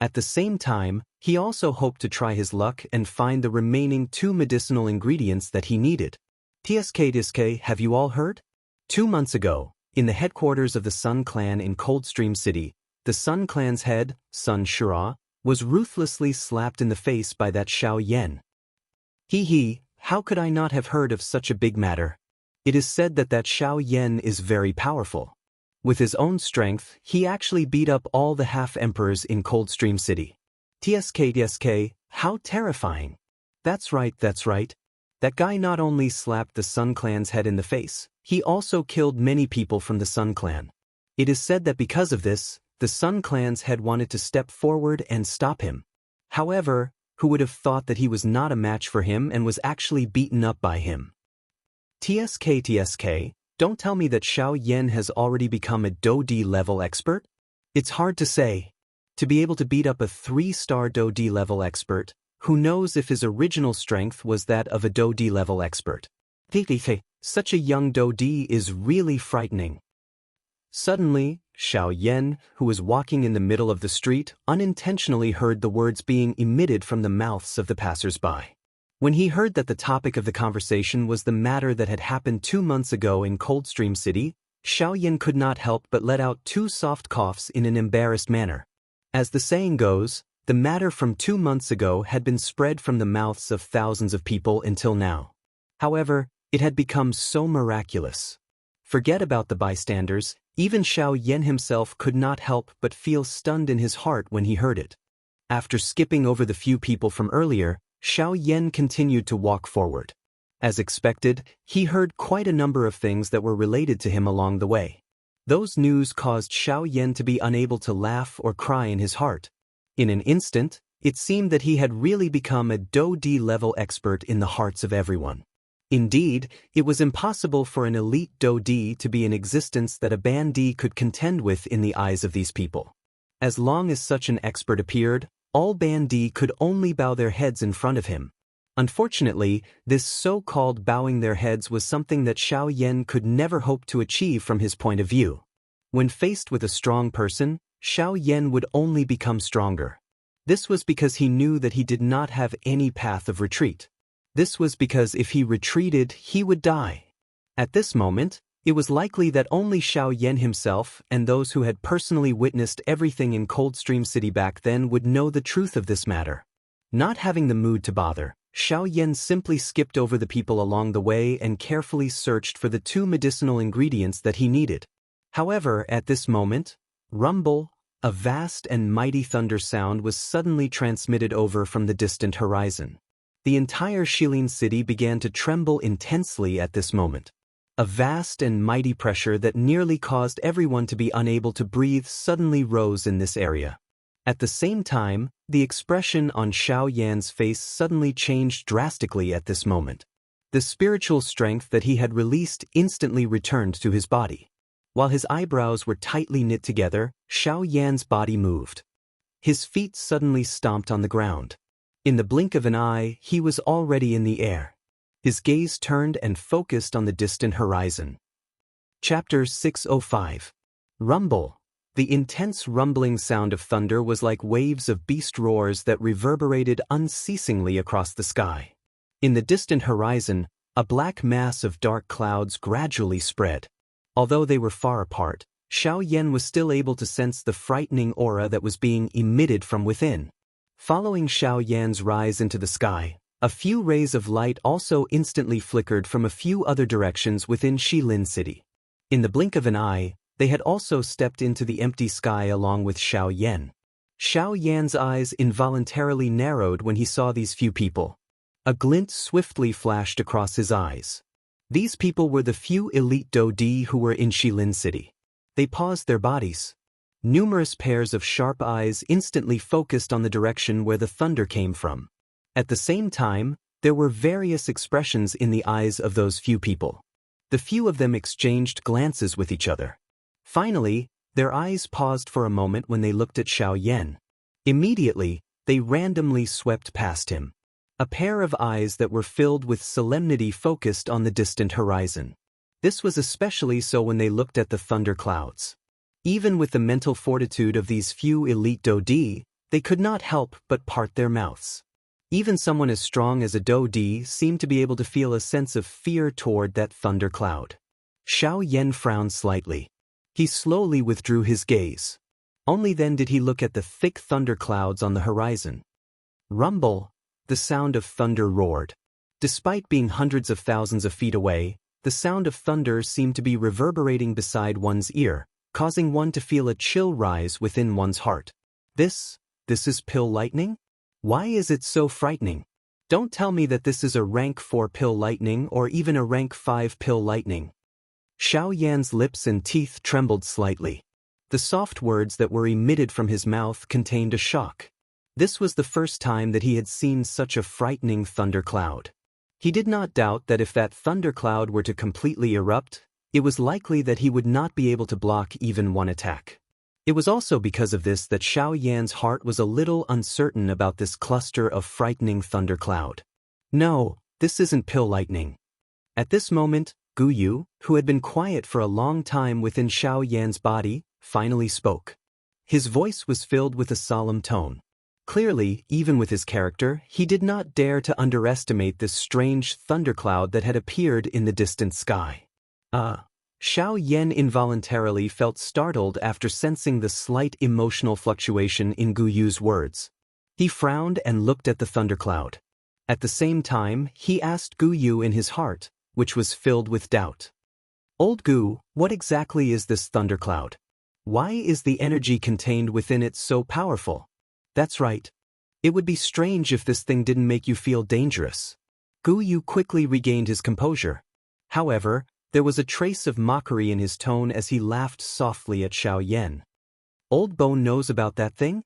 At the same time, he also hoped to try his luck and find the remaining 2 medicinal ingredients that he needed. TSK, have you all heard? 2 months ago, in the headquarters of the Sun Clan in Coldstream City, the Sun Clan's head, Sun Shura, was ruthlessly slapped in the face by that Xiaoyan. How could I not have heard of such a big matter? It is said that Xiaoyan is very powerful. With his own strength, he actually beat up all the half-emperors in Coldstream City. TSK, how terrifying. That's right. That guy not only slapped the Sun Clan's head in the face, he also killed many people from the Sun Clan. It is said that because of this, the Sun Clan's head wanted to step forward and stop him. However, who would have thought that he was not a match for him and was actually beaten up by him? TSK, don't tell me that Xiaoyan has already become a Do-D level expert? It's hard to say. To be able to beat up a 3-star Do-D level expert, who knows if his original strength was that of a Do-D level expert? Such a young Do-D is really frightening. Suddenly, Xiaoyan, who was walking in the middle of the street, unintentionally heard the words being emitted from the mouths of the passers-by. When he heard that the topic of the conversation was the matter that had happened 2 months ago in Coldstream City, Xiaoyan could not help but let out 2 soft coughs in an embarrassed manner. As the saying goes, the matter from 2 months ago had been spread from the mouths of thousands of people until now. However, it had become so miraculous. Forget about the bystanders, even Xiaoyan himself could not help but feel stunned in his heart when he heard it. After skipping over the few people from earlier, Xiaoyan continued to walk forward. As expected, he heard quite a number of things that were related to him along the way. Those news caused Xiaoyan to be unable to laugh or cry in his heart. In an instant, it seemed that he had really become a Do-D level expert in the hearts of everyone. Indeed, it was impossible for an elite Do-D to be in existence that a Ban-D could contend with in the eyes of these people. As long as such an expert appeared, all Ban-D could only bow their heads in front of him. Unfortunately, this so-called bowing their heads was something that Xiaoyan could never hope to achieve from his point of view. When faced with a strong person, Xiaoyan would only become stronger. This was because he knew that he did not have any path of retreat. This was because if he retreated, he would die. At this moment, it was likely that only Xiaoyan himself and those who had personally witnessed everything in Coldstream City back then would know the truth of this matter. Not having the mood to bother, Xiaoyan simply skipped over the people along the way and carefully searched for the 2 medicinal ingredients that he needed. However, at this moment, rumble, a vast and mighty thunder sound was suddenly transmitted over from the distant horizon. The entire Shilin city began to tremble intensely at this moment. A vast and mighty pressure that nearly caused everyone to be unable to breathe suddenly rose in this area. At the same time, the expression on Xiaoyan's face suddenly changed drastically at this moment. The spiritual strength that he had released instantly returned to his body. While his eyebrows were tightly knit together, Xiaoyan's body moved. His feet suddenly stomped on the ground. In the blink of an eye, he was already in the air. His gaze turned and focused on the distant horizon. Chapter 605. Rumble. The intense rumbling sound of thunder was like waves of beast roars that reverberated unceasingly across the sky. In the distant horizon, a black mass of dark clouds gradually spread. Although they were far apart, Xiaoyan was still able to sense the frightening aura that was being emitted from within. Following Xiaoyan's rise into the sky, a few rays of light also instantly flickered from a few other directions within Shilin City. In the blink of an eye, they had also stepped into the empty sky along with Xiaoyan. Xiaoyan's eyes involuntarily narrowed when he saw these few people. A glint swiftly flashed across his eyes. These people were the few elite Do-D who were in Shilin City. They paused their bodies. Numerous pairs of sharp eyes instantly focused on the direction where the thunder came from. At the same time, there were various expressions in the eyes of those few people. The few of them exchanged glances with each other. Finally, their eyes paused for a moment when they looked at Xiaoyan. Immediately, they randomly swept past him. A pair of eyes that were filled with solemnity focused on the distant horizon. This was especially so when they looked at the thunderclouds. Even with the mental fortitude of these few elite Dodi, they could not help but part their mouths. Even someone as strong as a Dodi seemed to be able to feel a sense of fear toward that thundercloud. Xianxia frowned slightly. He slowly withdrew his gaze. Only then did he look at the thick thunderclouds on the horizon. Rumble, the sound of thunder roared. Despite being hundreds of thousands of feet away, the sound of thunder seemed to be reverberating beside one's ear, causing one to feel a chill rise within one's heart. This is pill lightning? Why is it so frightening? Don't tell me that this is a rank 4 pill lightning or even a rank 5 pill lightning. Xiaoyan's lips and teeth trembled slightly. The soft words that were emitted from his mouth contained a shock. This was the first time that he had seen such a frightening thundercloud. He did not doubt that if that thundercloud were to completely erupt, it was likely that he would not be able to block even one attack. It was also because of this that Xiaoyan's heart was a little uncertain about this cluster of frightening thundercloud. No, this isn't pill lightning. At this moment, Gu Yu, who had been quiet for a long time within Xiaoyan's body, finally spoke. His voice was filled with a solemn tone. Clearly, even with his character, he did not dare to underestimate this strange thundercloud that had appeared in the distant sky. Xiaoyan involuntarily felt startled after sensing the slight emotional fluctuation in Gu Yu's words. He frowned and looked at the thundercloud. At the same time, he asked Gu Yu in his heart, which was filled with doubt. Old Gu, what exactly is this thundercloud? Why is the energy contained within it so powerful? That's right. It would be strange if this thing didn't make you feel dangerous. Gu Yu quickly regained his composure. However, there was a trace of mockery in his tone as he laughed softly at Xiaoyan. Old Bone knows about that thing?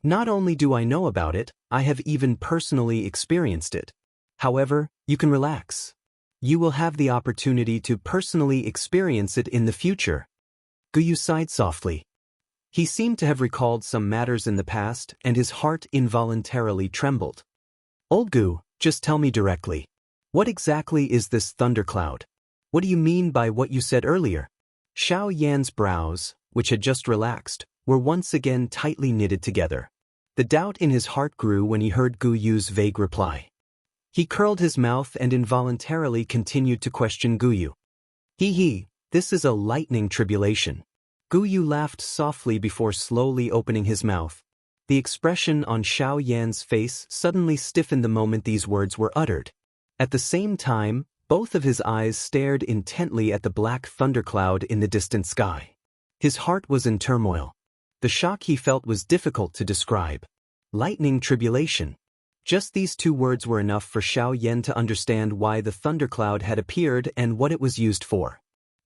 Not only do I know about it, I have even personally experienced it. However, you can relax. You will have the opportunity to personally experience it in the future. Gu Yu sighed softly. He seemed to have recalled some matters in the past, and his heart involuntarily trembled. Old Gu, just tell me directly. What exactly is this thundercloud? What do you mean by what you said earlier? Xiaoyan's brows, which had just relaxed, were once again tightly knitted together. The doubt in his heart grew when he heard Gu Yu's vague reply. He curled his mouth and involuntarily continued to question Gu Yu. This is a lightning tribulation. Gu Yu laughed softly before slowly opening his mouth. The expression on Xiaoyan's face suddenly stiffened the moment these words were uttered. At the same time, both of his eyes stared intently at the black thundercloud in the distant sky. His heart was in turmoil. The shock he felt was difficult to describe. Lightning tribulation. Just these two words were enough for Xiaoyan to understand why the thundercloud had appeared and what it was used for.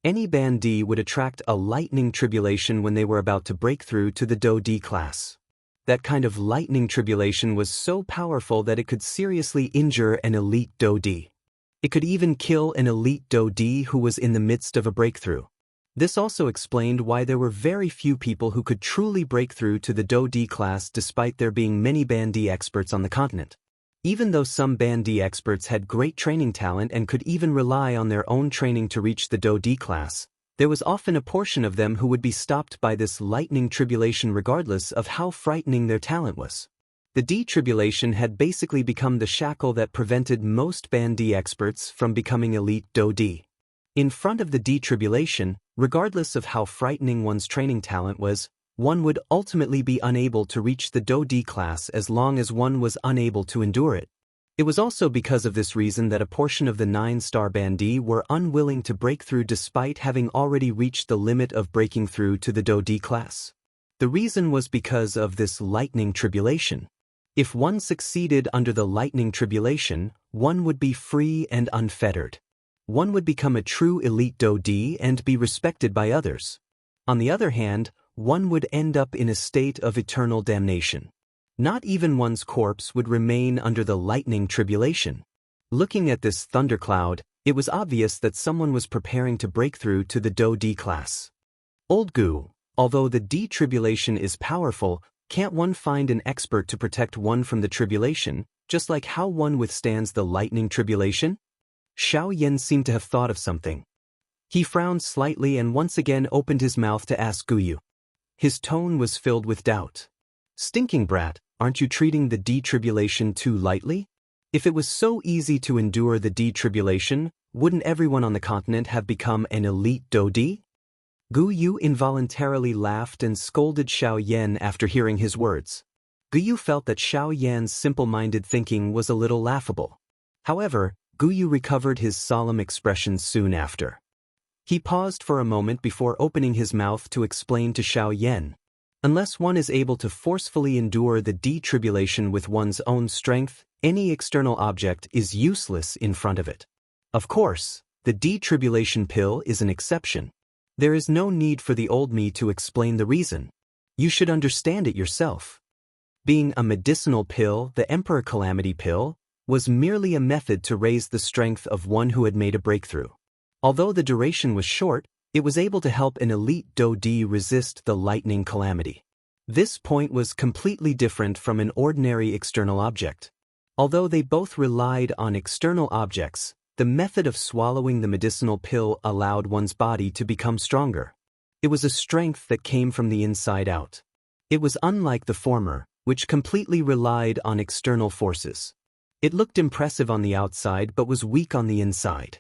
Any bandit would attract a lightning tribulation when they were about to break through to the Dodi class. That kind of lightning tribulation was so powerful that it could seriously injure an elite Dodi. It could even kill an elite Dodi who was in the midst of a breakthrough. This also explained why there were very few people who could truly break through to the Dodi class despite there being many bandit experts on the continent. Even though some bandit experts had great training talent and could even rely on their own training to reach the Dodi class, there was often a portion of them who would be stopped by this lightning tribulation regardless of how frightening their talent was. The D-tribulation had basically become the shackle that prevented most bandit experts from becoming elite Dodi. In front of the D-tribulation, regardless of how frightening one's training talent was, one would ultimately be unable to reach the Dodi class as long as one was unable to endure it. It was also because of this reason that a portion of the 9-star bandit were unwilling to break through despite having already reached the limit of breaking through to the Dodi class. The reason was because of this lightning tribulation. If one succeeded under the lightning tribulation, one would be free and unfettered. One would become a true elite Dodi and be respected by others. On the other hand, one would end up in a state of eternal damnation. Not even one's corpse would remain under the lightning tribulation. Looking at this thundercloud, it was obvious that someone was preparing to break through to the Dodi class. Old Gu, although the D-tribulation is powerful, Can't one find an expert to protect one from the tribulation, just like how one withstands the lightning tribulation? Xiaoyan seemed to have thought of something. He frowned slightly and once again opened his mouth to ask Guyu. His tone was filled with doubt. Stinking brat, aren't you treating the detribulation too lightly? If it was so easy to endure the detribulation, wouldn't everyone on the continent have become an elite Dodi? Guyu involuntarily laughed and scolded Xiaoyan after hearing his words. Guyu felt that Xiaoyan's simple-minded thinking was a little laughable. However, Guyu recovered his solemn expression soon after. He paused for a moment before opening his mouth to explain to Xiaoyan. Unless one is able to forcefully endure the detribulation with one's own strength, any external object is useless in front of it. Of course, the detribulation pill is an exception. There is no need for the old me to explain the reason. You should understand it yourself. Being a medicinal pill, the Emperor Calamity pill was merely a method to raise the strength of one who had made a breakthrough. Although the duration was short, it was able to help an elite Dodi resist the lightning calamity. This point was completely different from an ordinary external object. Although they both relied on external objects, the method of swallowing the medicinal pill allowed one's body to become stronger. It was a strength that came from the inside out. It was unlike the former, which completely relied on external forces. It looked impressive on the outside but was weak on the inside.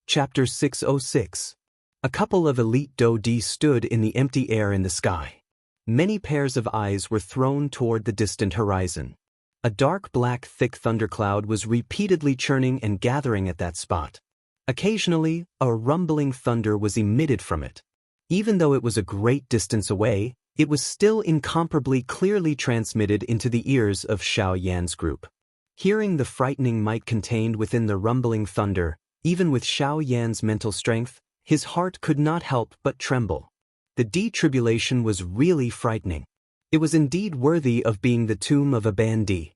Chapter 606. A couple of elite Dodi stood in the empty air in the sky. Many pairs of eyes were thrown toward the distant horizon. A dark black thick thundercloud was repeatedly churning and gathering at that spot. Occasionally, a rumbling thunder was emitted from it. Even though it was a great distance away, it was still incomparably clearly transmitted into the ears of Xiaoyan's group. Hearing the frightening might contained within the rumbling thunder, even with Xiaoyan's mental strength, his heart could not help but tremble. The detribulation was really frightening. It was indeed worthy of being the tomb of a bandit.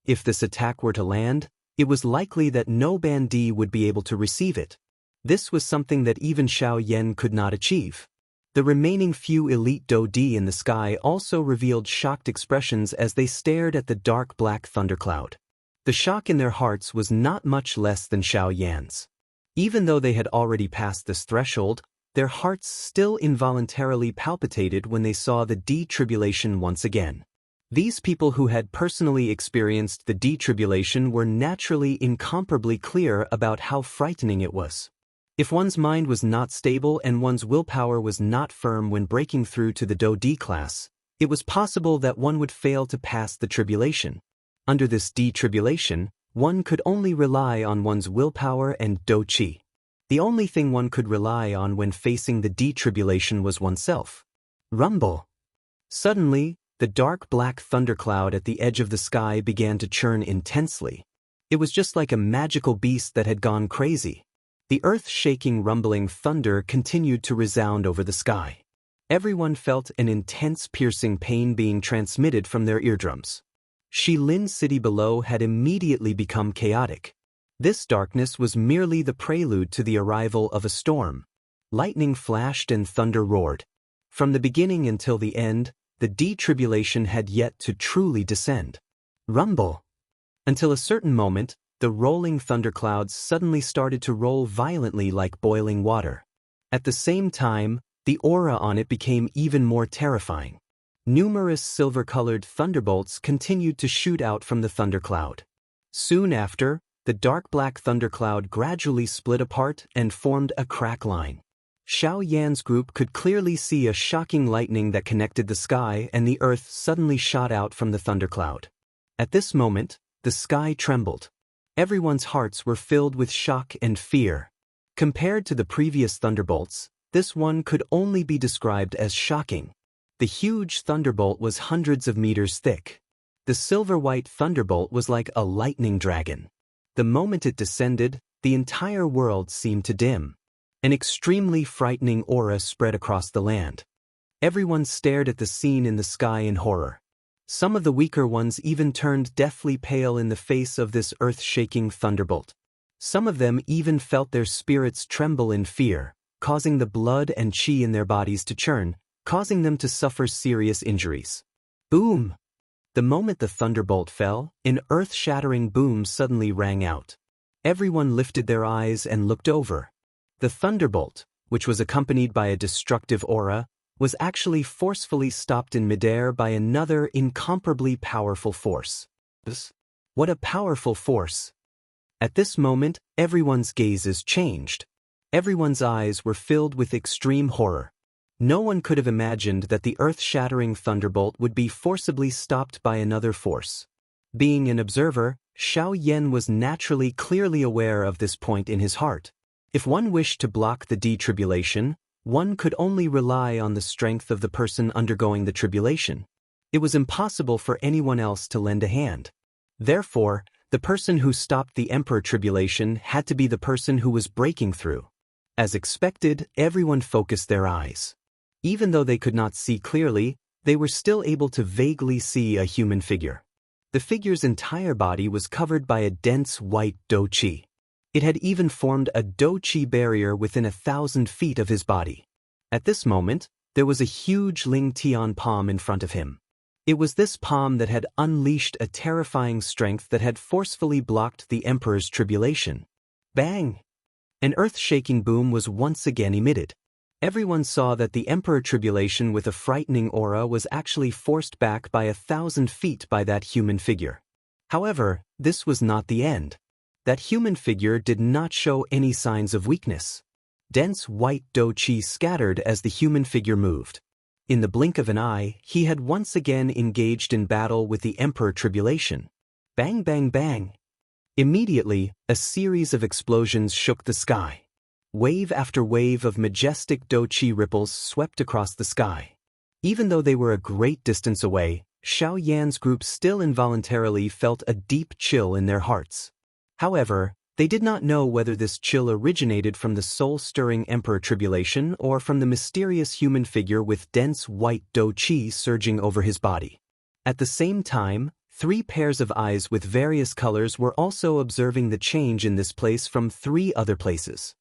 If this attack were to land, it was likely that no bandit would be able to receive it. This was something that even Xiaoyan could not achieve. The remaining few elite Dodi in the sky also revealed shocked expressions as they stared at the dark black thundercloud. The shock in their hearts was not much less than Xiaoyan's. Even though they had already passed this threshold, their hearts still involuntarily palpitated when they saw the detribulation once again. These people who had personally experienced the detribulation were naturally incomparably clear about how frightening it was. If one's mind was not stable and one's willpower was not firm when breaking through to the Dodi class, it was possible that one would fail to pass the tribulation. Under this detribulation, one could only rely on one's willpower and do-chi. The only thing one could rely on when facing the detribulation was oneself. Rumble. Suddenly, the dark black thundercloud at the edge of the sky began to churn intensely. It was just like a magical beast that had gone crazy. The earth-shaking rumbling thunder continued to resound over the sky. Everyone felt an intense piercing pain being transmitted from their eardrums. Shilin City below had immediately become chaotic. This darkness was merely the prelude to the arrival of a storm. Lightning flashed and thunder roared. From the beginning until the end, the detribulation had yet to truly descend. Rumble. Until a certain moment, the rolling thunderclouds suddenly started to roll violently like boiling water. At the same time, the aura on it became even more terrifying. Numerous silver-colored thunderbolts continued to shoot out from the thundercloud. Soon after, the dark black thundercloud gradually split apart and formed a crack line. Xiaoyan's group could clearly see a shocking lightning that connected the sky and the earth suddenly shot out from the thundercloud. At this moment, the sky trembled. Everyone's hearts were filled with shock and fear. Compared to the previous thunderbolts, this one could only be described as shocking. The huge thunderbolt was hundreds of meters thick. The silver-white thunderbolt was like a lightning dragon. The moment it descended, the entire world seemed to dim. An extremely frightening aura spread across the land. Everyone stared at the scene in the sky in horror. Some of the weaker ones even turned deathly pale in the face of this earth-shaking thunderbolt. Some of them even felt their spirits tremble in fear, causing the blood and chi in their bodies to churn, causing them to suffer serious injuries. Boom! The moment the thunderbolt fell, an earth-shattering boom suddenly rang out. Everyone lifted their eyes and looked over. The thunderbolt, which was accompanied by a destructive aura, was actually forcefully stopped in midair by another incomparably powerful force. What a powerful force! At this moment, everyone's gazes changed. Everyone's eyes were filled with extreme horror. No one could have imagined that the earth-shattering thunderbolt would be forcibly stopped by another force. Being an observer, Xianxia was naturally clearly aware of this point in his heart. If one wished to block the detribulation, one could only rely on the strength of the person undergoing the tribulation. It was impossible for anyone else to lend a hand. Therefore, the person who stopped the Emperor tribulation had to be the person who was breaking through. As expected, everyone focused their eyes. Even though they could not see clearly, they were still able to vaguely see a human figure. The figure's entire body was covered by a dense white douqi. It had even formed a douqi barrier within 1,000 feet of his body. At this moment, there was a huge Ling Tian palm in front of him. It was this palm that had unleashed a terrifying strength that had forcefully blocked the Emperor's tribulation. Bang! An earth-shaking boom was once again emitted. Everyone saw that the Emperor tribulation with a frightening aura was actually forced back by 1,000 feet by that human figure. However, this was not the end. That human figure did not show any signs of weakness. Dense white douqi scattered as the human figure moved. In the blink of an eye, he had once again engaged in battle with the Emperor tribulation. Bang, bang, bang! Immediately, a series of explosions shook the sky. Wave after wave of majestic douqi ripples swept across the sky. Even though they were a great distance away, Xiaoyan's group still involuntarily felt a deep chill in their hearts. However, they did not know whether this chill originated from the soul-stirring Emperor tribulation or from the mysterious human figure with dense white douqi surging over his body. At the same time, 3 pairs of eyes with various colors were also observing the change in this place from 3 other places.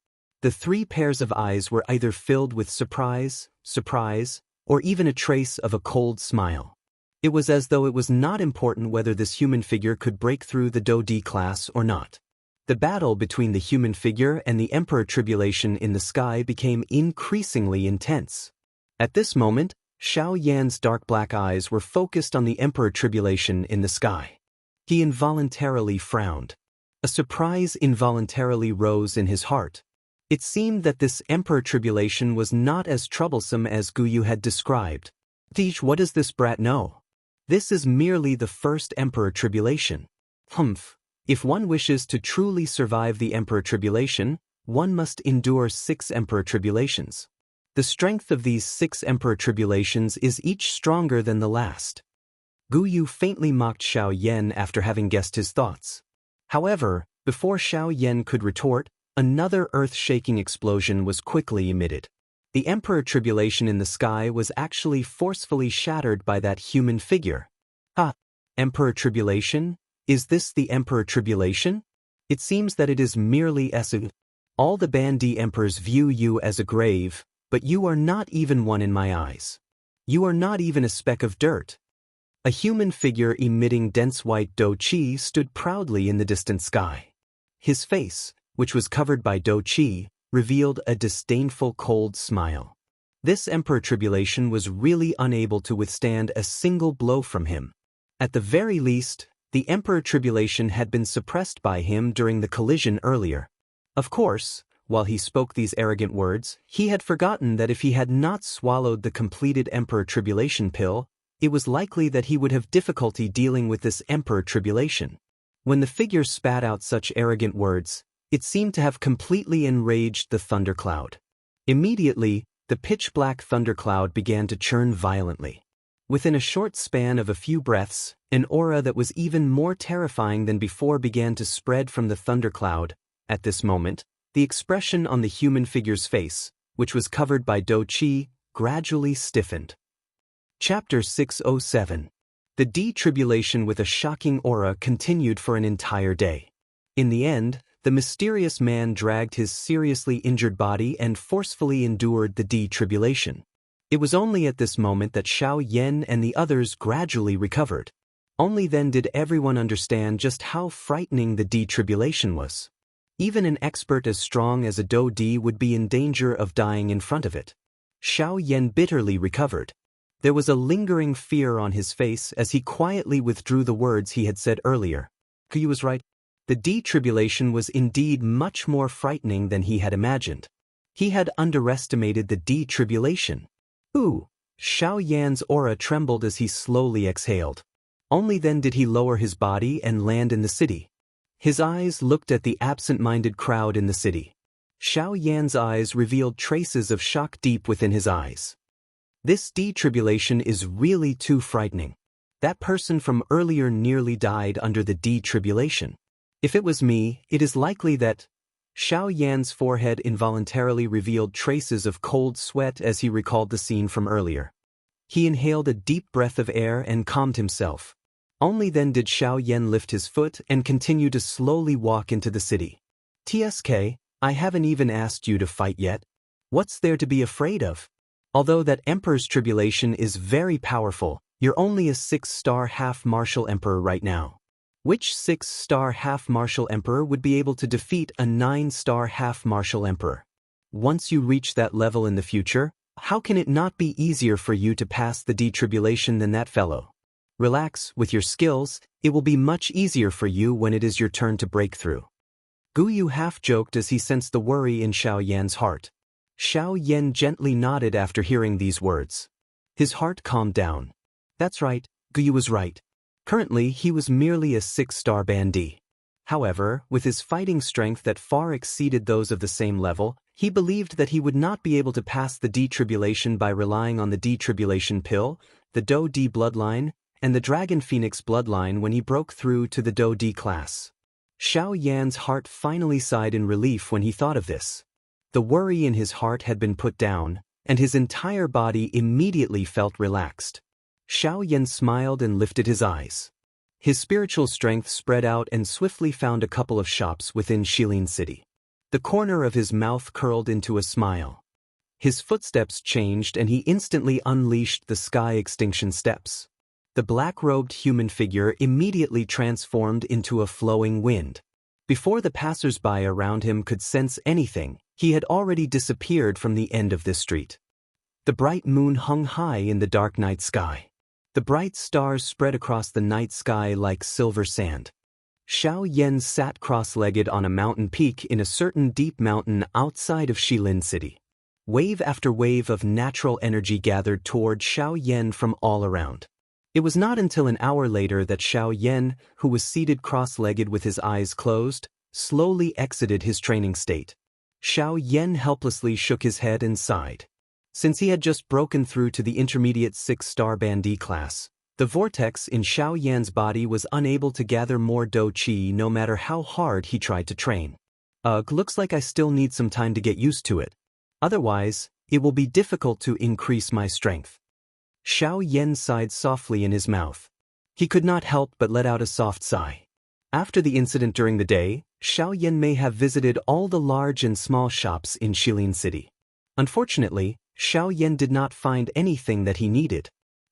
The 3 pairs of eyes were either filled with surprise, or even a trace of a cold smile. It was as though it was not important whether this human figure could break through the Dou class or not. The battle between the human figure and the Emperor tribulation in the sky became increasingly intense. At this moment, Xiaoyan's dark black eyes were focused on the Emperor tribulation in the sky. He involuntarily frowned. A surprise involuntarily rose in his heart. It seemed that this Emperor tribulation was not as troublesome as Guyu had described. What does this brat know? This is merely the first Emperor tribulation. If one wishes to truly survive the Emperor tribulation, one must endure 6 Emperor tribulations. The strength of these 6 Emperor tribulations is each stronger than the last. Guyu faintly mocked Xiaoyan after having guessed his thoughts. However, before Xiaoyan could retort, another earth-shaking explosion was quickly emitted. The Emperor tribulation in the sky was actually forcefully shattered by that human figure. Emperor tribulation? Is this the Emperor tribulation? It seems that it is merely all the Bandi emperors view you as a grave, but you are not even one in my eyes. You are not even a speck of dirt. A human figure emitting dense white douqi stood proudly in the distant sky. His face, which was covered by douqi, revealed a disdainful cold smile. This Emperor tribulation was really unable to withstand a single blow from him. At the very least, the Emperor tribulation had been suppressed by him during the collision earlier. Of course, while he spoke these arrogant words, he had forgotten that if he had not swallowed the completed Emperor tribulation pill, it was likely that he would have difficulty dealing with this Emperor tribulation. When the figure spat out such arrogant words, it seemed to have completely enraged the thundercloud. Immediately, the pitch-black thundercloud began to churn violently. Within a short span of a few breaths, an aura that was even more terrifying than before began to spread from the thundercloud. At this moment, the expression on the human figure's face, which was covered by douqi, gradually stiffened. Chapter 607. The detribulation with a shocking aura continued for an entire day. In the end, the mysterious man dragged his seriously injured body and forcefully endured the detribulation. It was only at this moment that Xianxia and the others gradually recovered. Only then did everyone understand just how frightening the detribulation was. Even an expert as strong as a Do Di would be in danger of dying in front of it. Xianxia bitterly recovered. There was a lingering fear on his face as he quietly withdrew the words he had said earlier. He was right. The detribulation was indeed much more frightening than he had imagined. He had underestimated the detribulation. Ooh! Xiaoyan's aura trembled as he slowly exhaled. Only then did he lower his body and land in the city. His eyes looked at the absent-minded crowd in the city. Xiaoyan's eyes revealed traces of shock deep within his eyes. This detribulation is really too frightening. That person from earlier nearly died under the detribulation. If it was me, it is likely that... Xiaoyan's forehead involuntarily revealed traces of cold sweat as he recalled the scene from earlier. He inhaled a deep breath of air and calmed himself. Only then did Xiaoyan lift his foot and continue to slowly walk into the city. TSK, I haven't even asked you to fight yet. What's there to be afraid of? Although that Emperor's tribulation is very powerful, you're only a 6-star half-martial emperor right now. Which 6-star half-martial emperor would be able to defeat a 9-star half-martial emperor? Once you reach that level in the future, how can it not be easier for you to pass the detribulation than that fellow? Relax, with your skills, it will be much easier for you when it is your turn to break through. Guyu half-joked as he sensed the worry in Xiaoyan's heart. Xiaoyan gently nodded after hearing these words. His heart calmed down. That's right, Guyu was right. Currently, he was merely a 6-star bandit. However, with his fighting strength that far exceeded those of the same level, he believed that he would not be able to pass the detribulation by relying on the detribulation pill, the Do Di bloodline, and the Dragon Phoenix bloodline when he broke through to the Do Di class. Xiaoyan's heart finally sighed in relief when he thought of this. The worry in his heart had been put down, and his entire body immediately felt relaxed. Xiaoyan smiled and lifted his eyes. His spiritual strength spread out and swiftly found a couple of shops within Shilin City. The corner of his mouth curled into a smile. His footsteps changed and he instantly unleashed the sky extinction steps. The black-robed human figure immediately transformed into a flowing wind. Before the passers-by around him could sense anything, he had already disappeared from the end of this street. The bright moon hung high in the dark night sky. The bright stars spread across the night sky like silver sand. Xiaoyan sat cross-legged on a mountain peak in a certain deep mountain outside of Shilin City. Wave after wave of natural energy gathered toward Xiaoyan from all around. It was not until an hour later that Xiaoyan, who was seated cross-legged with his eyes closed, slowly exited his training state. Xiaoyan helplessly shook his head and sighed. Since he had just broken through to the intermediate 6-star bandit class, the vortex in Xiaoyan's body was unable to gather more Do Qi no matter how hard he tried to train. Looks like I still need some time to get used to it. Otherwise, it will be difficult to increase my strength. Xiaoyan sighed softly in his mouth. He could not help but let out a soft sigh. After the incident during the day, Xiaoyan may have visited all the large and small shops in Shilin City. Unfortunately, Xiaoyan did not find anything that he needed.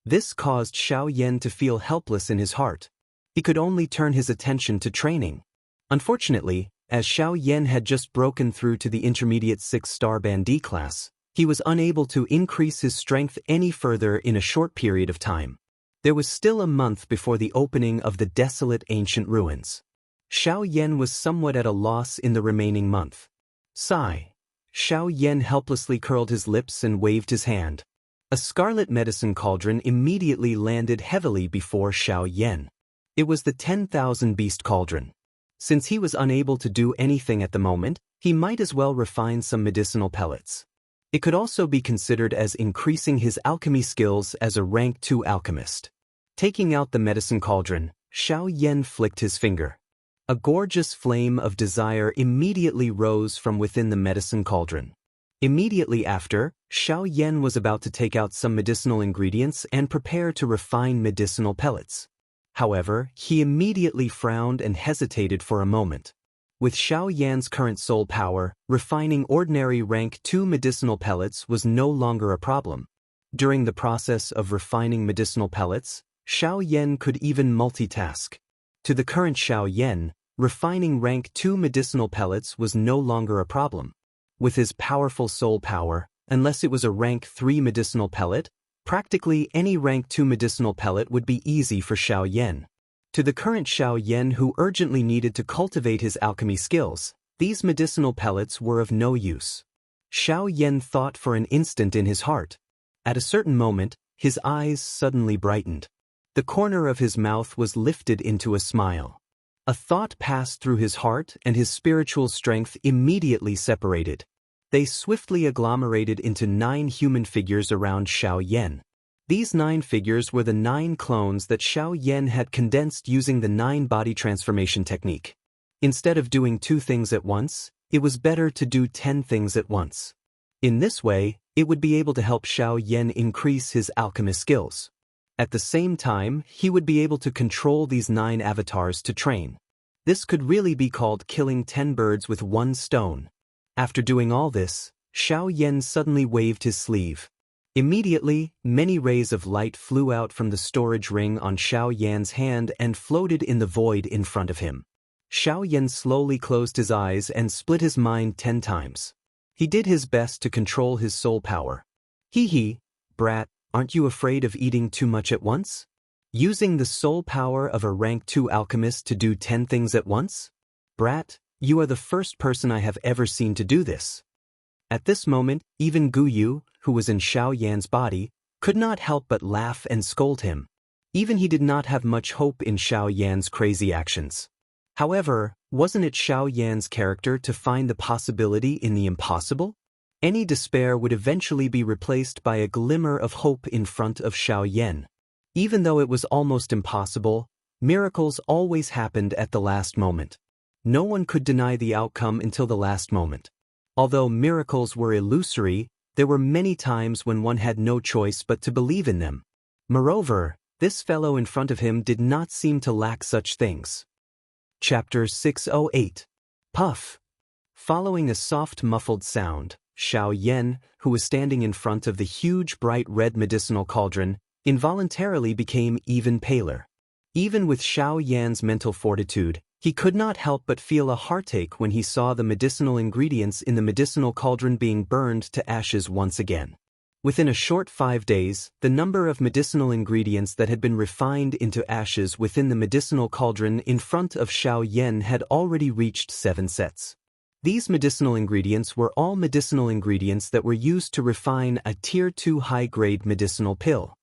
This caused Xiaoyan to feel helpless in his heart. He could only turn his attention to training. Unfortunately, as Xiaoyan had just broken through to the intermediate 6-star bandit class, he was unable to increase his strength any further in a short period of time. There was still a month before the opening of the desolate ancient ruins. Xiaoyan was somewhat at a loss in the remaining month. Sigh. Xiaoyan helplessly curled his lips and waved his hand. A scarlet medicine cauldron immediately landed heavily before Xiaoyan. It was the 10,000 beast cauldron. Since he was unable to do anything at the moment, he might as well refine some medicinal pellets. It could also be considered as increasing his alchemy skills as a rank 2 alchemist. Taking out the medicine cauldron, Xiaoyan flicked his finger. A gorgeous flame of desire immediately rose from within the medicine cauldron. Immediately after, Xiaoyan was about to take out some medicinal ingredients and prepare to refine medicinal pellets. However, he immediately frowned and hesitated for a moment. With Xiaoyan's current soul power, refining ordinary rank 2 medicinal pellets was no longer a problem. During the process of refining medicinal pellets, Xiaoyan could even multitask. To the current Xiaoyan, refining rank 2 medicinal pellets was no longer a problem. With his powerful soul power, unless it was a rank 3 medicinal pellet, practically any rank 2 medicinal pellet would be easy for Xiaoyan. To the current Xiaoyan who urgently needed to cultivate his alchemy skills, these medicinal pellets were of no use. Xiaoyan thought for an instant in his heart. At a certain moment, his eyes suddenly brightened. The corner of his mouth was lifted into a smile. A thought passed through his heart and his spiritual strength immediately separated. They swiftly agglomerated into 9 human figures around Xiaoyan. These 9 figures were the 9 clones that Xiaoyan had condensed using the 9 body transformation technique. Instead of doing 2 things at once, it was better to do 10 things at once. In this way, it would be able to help Xiaoyan increase his alchemist skills. At the same time, he would be able to control these 9 avatars to train. This could really be called killing 10 birds with 1 stone. After doing all this, Xiaoyan suddenly waved his sleeve. Immediately, many rays of light flew out from the storage ring on Xiaoyan's hand and floated in the void in front of him. Xiaoyan slowly closed his eyes and split his mind 10 times. He did his best to control his soul power. Hee, brat, aren't you afraid of eating too much at once? Using the soul power of a rank 2 alchemist to do 10 things at once? Brat, you are the first person I have ever seen to do this. At this moment, even Guyu, who was in Xiaoyan's body, could not help but laugh and scold him. Even he did not have much hope in Xiaoyan's crazy actions. However, wasn't it Xiaoyan's character to find the possibility in the impossible? Any despair would eventually be replaced by a glimmer of hope in front of Xiaoyan. Even though it was almost impossible, miracles always happened at the last moment. No one could deny the outcome until the last moment. Although miracles were illusory, there were many times when one had no choice but to believe in them. Moreover, this fellow in front of him did not seem to lack such things. Chapter 608. Puff. Following a soft muffled sound, Xiaoyan, who was standing in front of the huge bright red medicinal cauldron, involuntarily became even paler. Even with Xiaoyan's mental fortitude, he could not help but feel a heartache when he saw the medicinal ingredients in the medicinal cauldron being burned to ashes once again. Within a short 5 days, the number of medicinal ingredients that had been refined into ashes within the medicinal cauldron in front of Xiaoyan had already reached 7 sets. These medicinal ingredients were all medicinal ingredients that were used to refine a Tier 2 high-grade medicinal pill.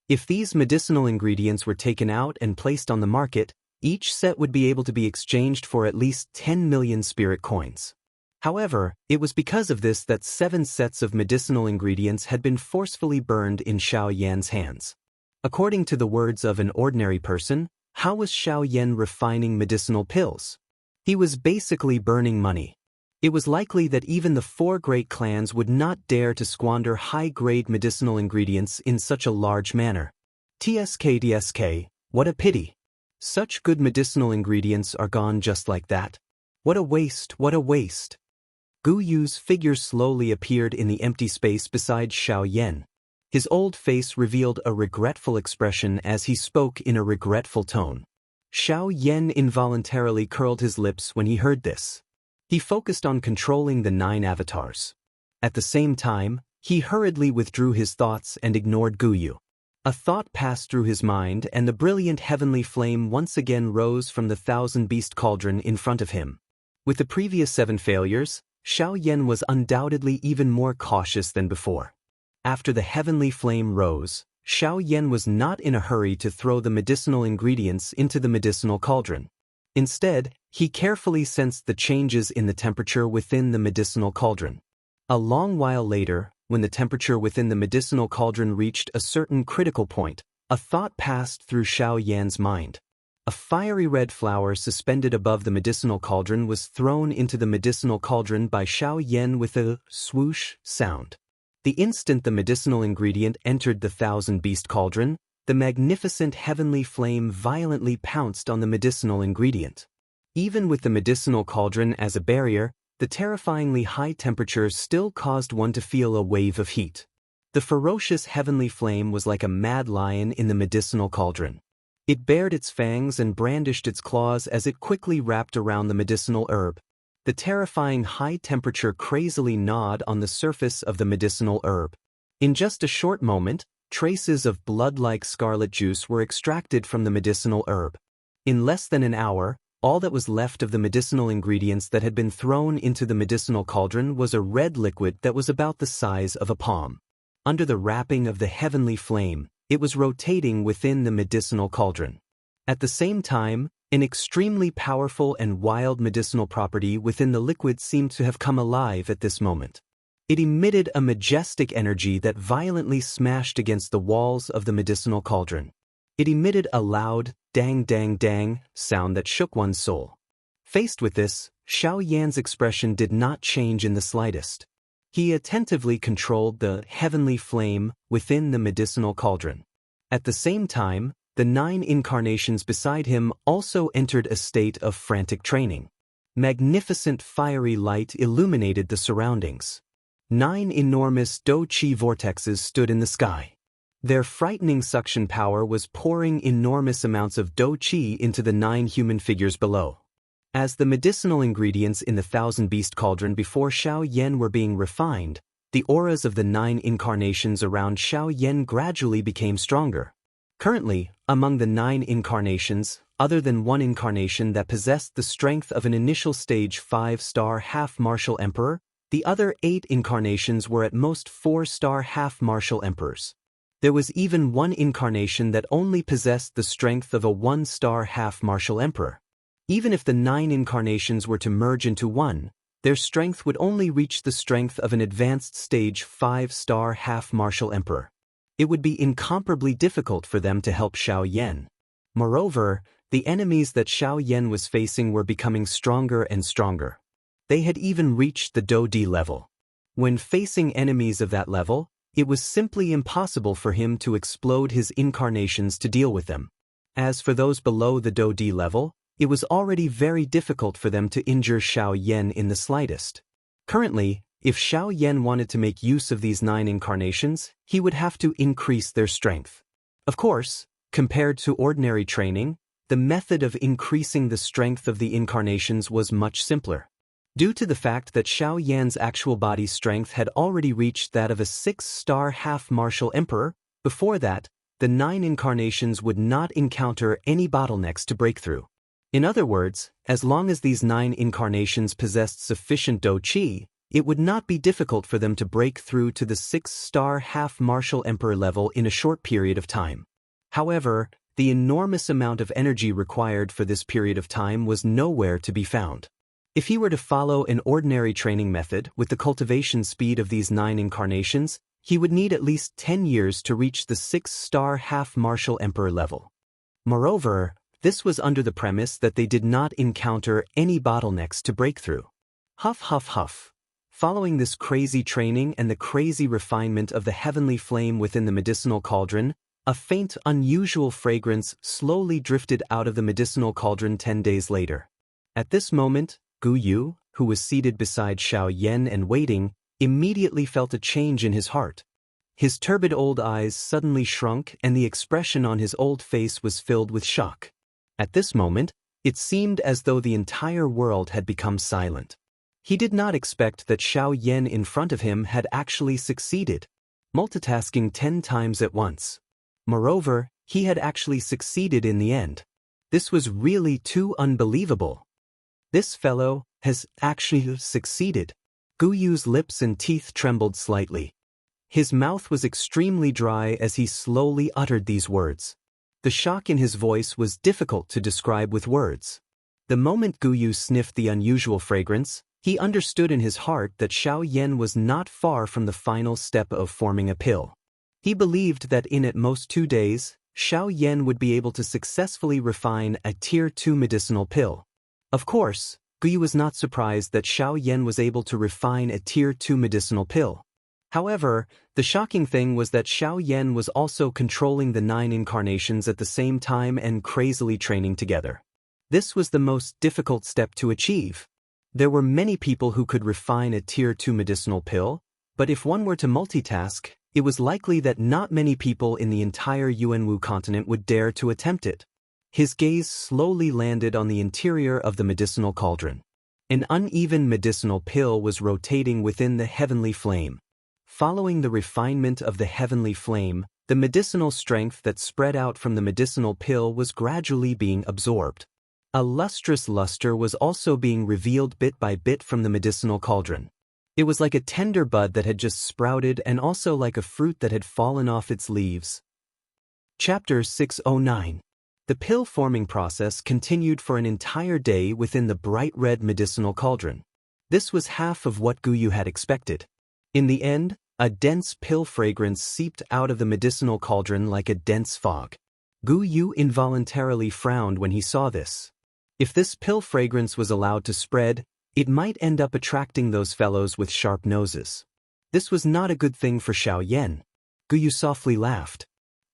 If these medicinal ingredients were taken out and placed on the market, each set would be able to be exchanged for at least 10 million spirit coins. However, it was because of this that 7 sets of medicinal ingredients had been forcefully burned in Xiaoyan's hands. According to the words of an ordinary person, how was Xiaoyan refining medicinal pills? He was basically burning money. It was likely that even the 4 great clans would not dare to squander high-grade medicinal ingredients in such a large manner. TSK, what a pity. Such good medicinal ingredients are gone just like that. What a waste, what a waste. Guyu's figure slowly appeared in the empty space beside Xiaoyan. His old face revealed a regretful expression as he spoke in a regretful tone. Xiaoyan involuntarily curled his lips when he heard this. He focused on controlling the 9 avatars. At the same time, he hurriedly withdrew his thoughts and ignored Guyu. A thought passed through his mind and the brilliant heavenly flame once again rose from the 1,000-beast cauldron in front of him. With the previous 7 failures, Xiaoyan was undoubtedly even more cautious than before. After the heavenly flame rose, Xiaoyan was not in a hurry to throw the medicinal ingredients into the medicinal cauldron. Instead, he carefully sensed the changes in the temperature within the medicinal cauldron. A long while later, when the temperature within the medicinal cauldron reached a certain critical point, a thought passed through Xiaoyan's mind. A fiery red flower suspended above the medicinal cauldron was thrown into the medicinal cauldron by Xiaoyan with a swoosh sound. The instant the medicinal ingredient entered the 1,000-beast cauldron, the magnificent heavenly flame violently pounced on the medicinal ingredient. Even with the medicinal cauldron as a barrier, the terrifyingly high temperature still caused one to feel a wave of heat. The ferocious heavenly flame was like a mad lion in the medicinal cauldron. It bared its fangs and brandished its claws as it quickly wrapped around the medicinal herb. The terrifying high temperature crazily gnawed on the surface of the medicinal herb. In just a short moment, traces of blood-like scarlet juice were extracted from the medicinal herb. In less than an hour, all that was left of the medicinal ingredients that had been thrown into the medicinal cauldron was a red liquid that was about the size of a palm. Under the wrapping of the heavenly flame, it was rotating within the medicinal cauldron. At the same time, an extremely powerful and wild medicinal property within the liquid seemed to have come alive at this moment. It emitted a majestic energy that violently smashed against the walls of the medicinal cauldron. It emitted a loud, dang dang dang sound that shook one's soul. Faced with this, Xiaoyan's expression did not change in the slightest. He attentively controlled the heavenly flame within the medicinal cauldron. At the same time, the 9 incarnations beside him also entered a state of frantic training. Magnificent fiery light illuminated the surroundings. 9 enormous Do-Chi vortexes stood in the sky. Their frightening suction power was pouring enormous amounts of Do-Chi into the 9 human figures below. As the medicinal ingredients in the 1000-beast cauldron before Xiaoyan were being refined, the auras of the 9 incarnations around Xiaoyan gradually became stronger. Currently, among the 9 incarnations, other than one incarnation that possessed the strength of an initial stage 5-star half-martial emperor, the other 8 incarnations were at most 4-star half-martial emperors. There was even one incarnation that only possessed the strength of a 1-star half-martial emperor. Even if the 9 incarnations were to merge into one, their strength would only reach the strength of an advanced stage 5-star half-martial emperor. It would be incomparably difficult for them to help Xiaoyan. Moreover, the enemies that Xiaoyan was facing were becoming stronger and stronger. They had even reached the Do-Di level. When facing enemies of that level, it was simply impossible for him to explode his incarnations to deal with them. As for those below the Do-Di level, it was already very difficult for them to injure Xiaoyan in the slightest. Currently, if Xiaoyan wanted to make use of these 9 incarnations, he would have to increase their strength. Of course, compared to ordinary training, the method of increasing the strength of the incarnations was much simpler. Due to the fact that Xiaoyan's actual body strength had already reached that of a 6-star half-martial emperor, before that, the 9 incarnations would not encounter any bottlenecks to break through. In other words, as long as these 9 incarnations possessed sufficient Do-Chi, it would not be difficult for them to break through to the 6-star half-martial emperor level in a short period of time. However, the enormous amount of energy required for this period of time was nowhere to be found. If he were to follow an ordinary training method with the cultivation speed of these 9 incarnations, he would need at least 10 years to reach the 6-star half-martial emperor level. Moreover, this was under the premise that they did not encounter any bottlenecks to break through. Huff huff huff. Following this crazy training and the crazy refinement of the heavenly flame within the medicinal cauldron, a faint, unusual fragrance slowly drifted out of the medicinal cauldron 10 days later. At this moment, Gu Yu, who was seated beside Xiaoyan and waiting, immediately felt a change in his heart. His turbid old eyes suddenly shrunk and the expression on his old face was filled with shock. At this moment, it seemed as though the entire world had become silent. He did not expect that Xiaoyan in front of him had actually succeeded, multitasking 10 times at once. Moreover, he had actually succeeded in the end. This was really too unbelievable. This fellow has actually succeeded. Gu Yu's lips and teeth trembled slightly. His mouth was extremely dry as he slowly uttered these words. The shock in his voice was difficult to describe with words. The moment Gu Yu sniffed the unusual fragrance, he understood in his heart that Xiaoyan was not far from the final step of forming a pill. He believed that in at most 2 days, Xiaoyan would be able to successfully refine a Tier 2 medicinal pill. Of course, Gu Yu was not surprised that Xiaoyan was able to refine a Tier 2 medicinal pill. However, the shocking thing was that Xiaoyan was also controlling the 9 incarnations at the same time and crazily training together. This was the most difficult step to achieve. There were many people who could refine a Tier 2 medicinal pill, but if one were to multitask, it was likely that not many people in the entire Yuanwu continent would dare to attempt it. His gaze slowly landed on the interior of the medicinal cauldron. An uneven medicinal pill was rotating within the heavenly flame. Following the refinement of the heavenly flame, the medicinal strength that spread out from the medicinal pill was gradually being absorbed. A lustrous luster was also being revealed bit by bit from the medicinal cauldron. It was like a tender bud that had just sprouted and also like a fruit that had fallen off its leaves. Chapter 609. The pill-forming process continued for an entire day within the bright red medicinal cauldron. This was half of what Guyu had expected. In the end, a dense pill fragrance seeped out of the medicinal cauldron like a dense fog. Guyu involuntarily frowned when he saw this. If this pill fragrance was allowed to spread, it might end up attracting those fellows with sharp noses. This was not a good thing for Xiaoyan. Guyu softly laughed.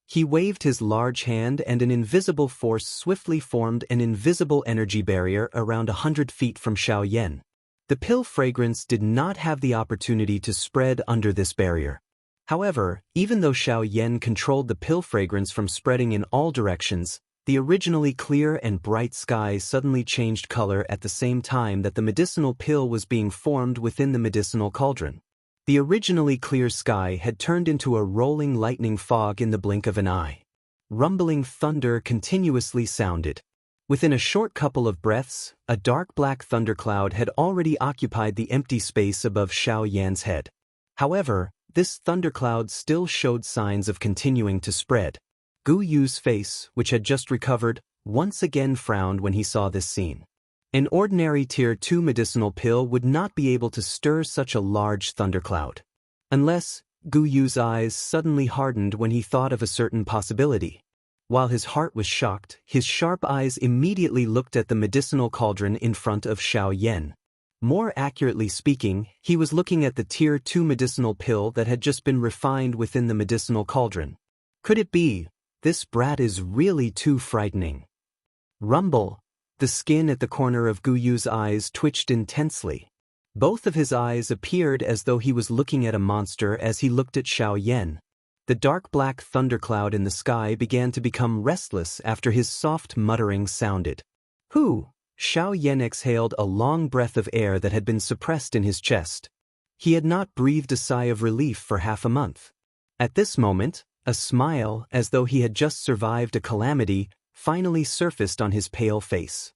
He waved his large hand and an invisible force swiftly formed an invisible energy barrier around 100 feet from Xiaoyan. The pill fragrance did not have the opportunity to spread under this barrier. However, even though Xiaoyan controlled the pill fragrance from spreading in all directions, the originally clear and bright sky suddenly changed color at the same time that the medicinal pill was being formed within the medicinal cauldron. The originally clear sky had turned into a rolling lightning fog in the blink of an eye. Rumbling thunder continuously sounded. Within a short couple of breaths, a dark black thundercloud had already occupied the empty space above Xiaoyan's head. However, this thundercloud still showed signs of continuing to spread. Guyu's face, which had just recovered, once again frowned when he saw this scene. An ordinary Tier 2 medicinal pill would not be able to stir such a large thundercloud. Unless, Guyu's eyes suddenly hardened when he thought of a certain possibility. While his heart was shocked, his sharp eyes immediately looked at the medicinal cauldron in front of Xiaoyan. More accurately speaking, he was looking at the Tier 2 medicinal pill that had just been refined within the medicinal cauldron. Could it be? This brat is really too frightening. Rumble. The skin at the corner of Guyu's eyes twitched intensely. Both of his eyes appeared as though he was looking at a monster as he looked at Xiaoyan. The dark black thundercloud in the sky began to become restless after his soft muttering sounded. Who? Xiaoyan exhaled a long breath of air that had been suppressed in his chest. He had not breathed a sigh of relief for half a month. At this moment, a smile, as though he had just survived a calamity, finally surfaced on his pale face.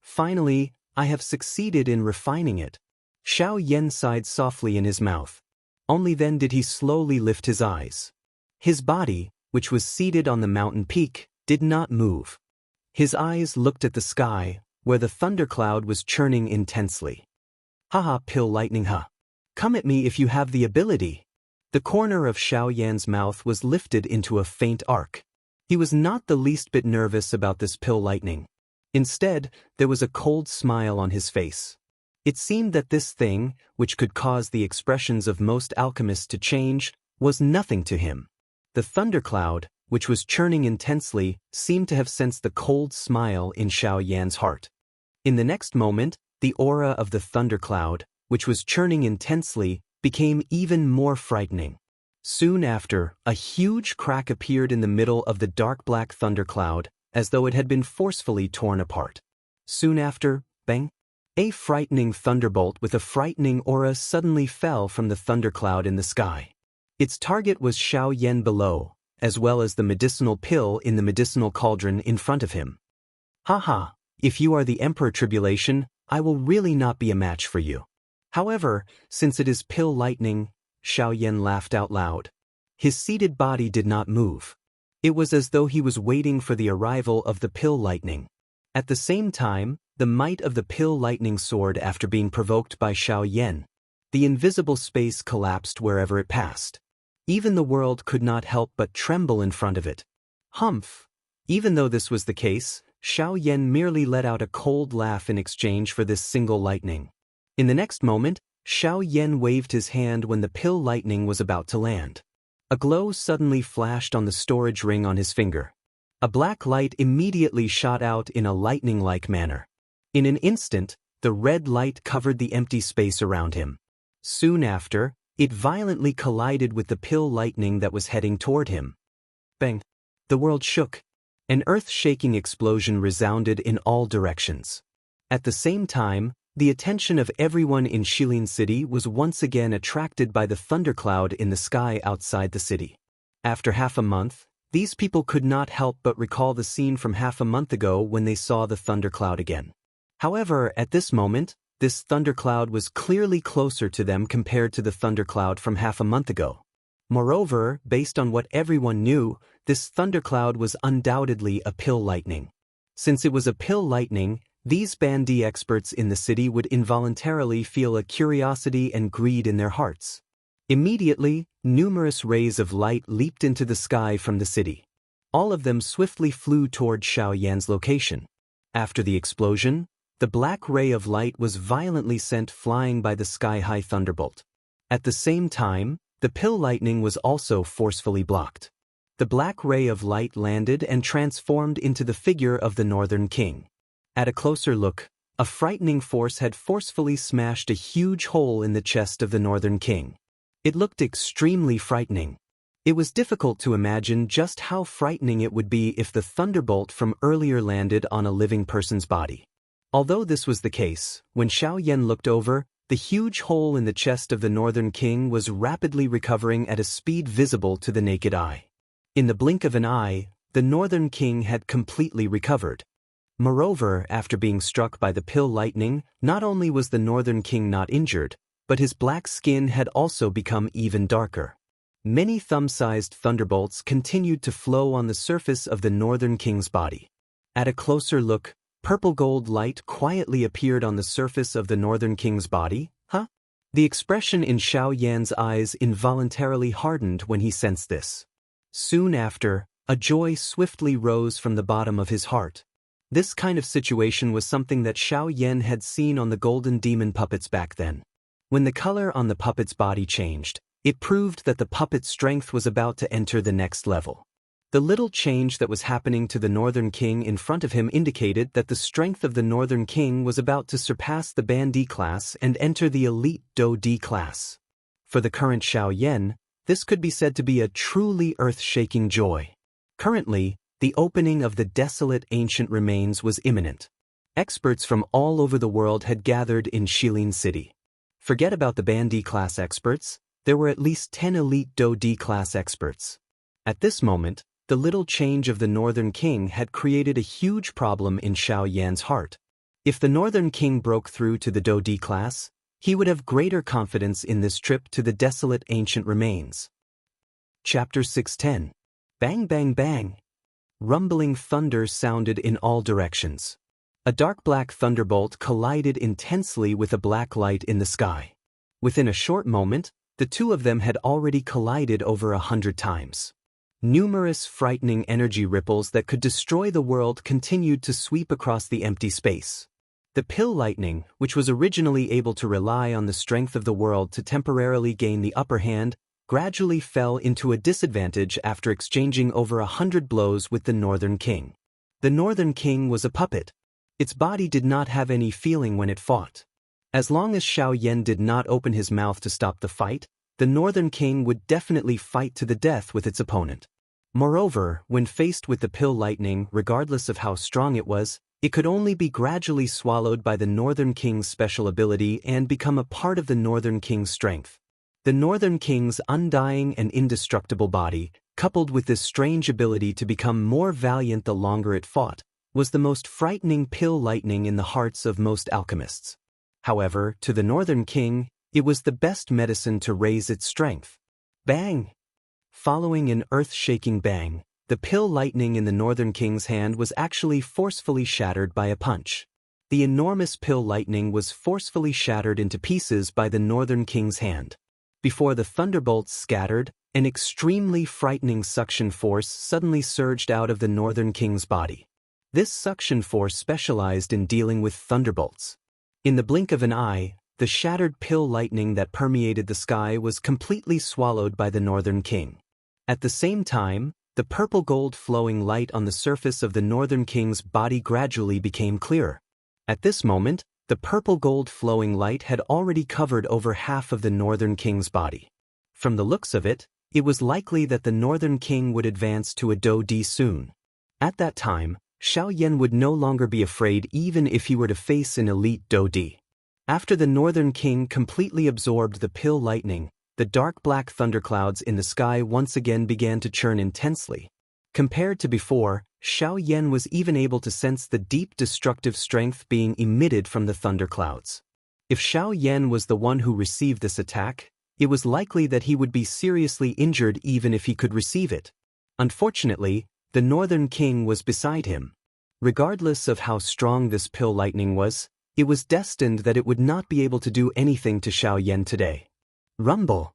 Finally, I have succeeded in refining it. Xiaoyan sighed softly in his mouth. Only then did he slowly lift his eyes. His body, which was seated on the mountain peak, did not move. His eyes looked at the sky, where the thundercloud was churning intensely. Pill lightning Come at me if you have the ability. The corner of Xiaoyan's mouth was lifted into a faint arc. He was not the least bit nervous about this pill lightning. Instead, there was a cold smile on his face. It seemed that this thing, which could cause the expressions of most alchemists to change, was nothing to him. The thundercloud, which was churning intensely, seemed to have sensed the cold smile in Xiaoyan's heart. In the next moment, the aura of the thundercloud, which was churning intensely, became even more frightening. Soon after, a huge crack appeared in the middle of the dark black thundercloud, as though it had been forcefully torn apart. Soon after, bang! A frightening thunderbolt with a frightening aura suddenly fell from the thundercloud in the sky. Its target was Xiaoyan below, as well as the medicinal pill in the medicinal cauldron in front of him. If you are the Emperor Tribulation, I will really not be a match for you. However, since it is pill lightning, Xiaoyan laughed out loud. His seated body did not move. It was as though he was waiting for the arrival of the pill lightning. At the same time, the might of the pill lightning soared after being provoked by Xiaoyan. The invisible space collapsed wherever it passed. Even the world could not help but tremble in front of it. Humph! Even though this was the case, Xiaoyan merely let out a cold laugh in exchange for this single lightning. In the next moment, Xiaoyan waved his hand when the pill lightning was about to land. A glow suddenly flashed on the storage ring on his finger. A black light immediately shot out in a lightning-like manner. In an instant, the red light covered the empty space around him. Soon after, It violently collided with the pill lightning that was heading toward him. Bang! The world shook. An earth-shaking explosion resounded in all directions. At the same time, the attention of everyone in Shilin City was once again attracted by the thundercloud in the sky outside the city. After half a month, these people could not help but recall the scene from half a month ago when they saw the thundercloud again. However, at this moment, this thundercloud was clearly closer to them compared to the thundercloud from half a month ago. Moreover, based on what everyone knew, this thundercloud was undoubtedly a pill lightning. Since it was a pill lightning, these bandy experts in the city would involuntarily feel a curiosity and greed in their hearts. Immediately, numerous rays of light leaped into the sky from the city. All of them swiftly flew toward Xiaoyan's location. After the explosion, the black ray of light was violently sent flying by the sky-high thunderbolt. At the same time, the pill lightning was also forcefully blocked. The black ray of light landed and transformed into the figure of the Northern King. At a closer look, a frightening force had forcefully smashed a huge hole in the chest of the Northern King. It looked extremely frightening. It was difficult to imagine just how frightening it would be if the thunderbolt from earlier landed on a living person's body. Although this was the case, when Xiaoyan looked over, the huge hole in the chest of the Northern King was rapidly recovering at a speed visible to the naked eye. In the blink of an eye, the Northern King had completely recovered. Moreover, after being struck by the pill lightning, not only was the Northern King not injured, but his black skin had also become even darker. Many thumb-sized thunderbolts continued to flow on the surface of the Northern King's body. At a closer look, purple gold light quietly appeared on the surface of the Northern King's body. Huh? The expression in Xiaoyan's eyes involuntarily hardened when he sensed this. Soon after, a joy swiftly rose from the bottom of his heart. This kind of situation was something that Xiaoyan had seen on the golden demon puppets back then. When the color on the puppet's body changed, it proved that the puppet's strength was about to enter the next level. The little change that was happening to the Northern King in front of him indicated that the strength of the Northern King was about to surpass the Ban D class and enter the elite Do D class. For the current Xiaoyan, this could be said to be a truly earth-shaking joy. Currently, the opening of the desolate ancient remains was imminent. Experts from all over the world had gathered in Shilin City. Forget about the Ban D class experts, there were at least 10 elite Do D class experts. At this moment, the little change of the Northern King had created a huge problem in Xiaoyan's heart. If the Northern King broke through to the Do D class, he would have greater confidence in this trip to the desolate ancient remains. Chapter 610. Bang bang bang. Rumbling thunder sounded in all directions. A dark black thunderbolt collided intensely with a black light in the sky. Within a short moment, the two of them had already collided over 100 times. Numerous frightening energy ripples that could destroy the world continued to sweep across the empty space. The pill lightning, which was originally able to rely on the strength of the world to temporarily gain the upper hand, gradually fell into a disadvantage after exchanging over 100 blows with the Northern King. The Northern King was a puppet. Its body did not have any feeling when it fought. As long as Xiaoyan did not open his mouth to stop the fight, the Northern King would definitely fight to the death with its opponent. Moreover, when faced with the pill lightning, regardless of how strong it was, it could only be gradually swallowed by the Northern King's special ability and become a part of the Northern King's strength. The Northern King's undying and indestructible body, coupled with this strange ability to become more valiant the longer it fought, was the most frightening pill lightning in the hearts of most alchemists. However, to the Northern King, it was the best medicine to raise its strength. Bang! Following an earth-shaking bang, the pill lightning in the Northern King's hand was actually forcefully shattered by a punch. The enormous pill lightning was forcefully shattered into pieces by the Northern King's hand. Before the thunderbolts scattered, an extremely frightening suction force suddenly surged out of the Northern King's body. This suction force specialized in dealing with thunderbolts. In the blink of an eye, the shattered pill lightning that permeated the sky was completely swallowed by the Northern King. At the same time, the purple gold flowing light on the surface of the Northern King's body gradually became clearer. At this moment, The purple-gold flowing light had already covered over half of the Northern King's body. From the looks of it, it was likely that the Northern King would advance to a Do-Di soon. At that time, Xiaoyan would no longer be afraid even if he were to face an elite Do-Di. After the Northern King completely absorbed the pill lightning, the dark black thunderclouds in the sky once again began to churn intensely. Compared to before, Xiaoyan was even able to sense the deep destructive strength being emitted from the thunderclouds. If Xiaoyan was the one who received this attack, it was likely that he would be seriously injured even if he could receive it. Unfortunately, the Northern King was beside him. Regardless of how strong this pill lightning was, it was destined that it would not be able to do anything to Xiaoyan today. Rumble!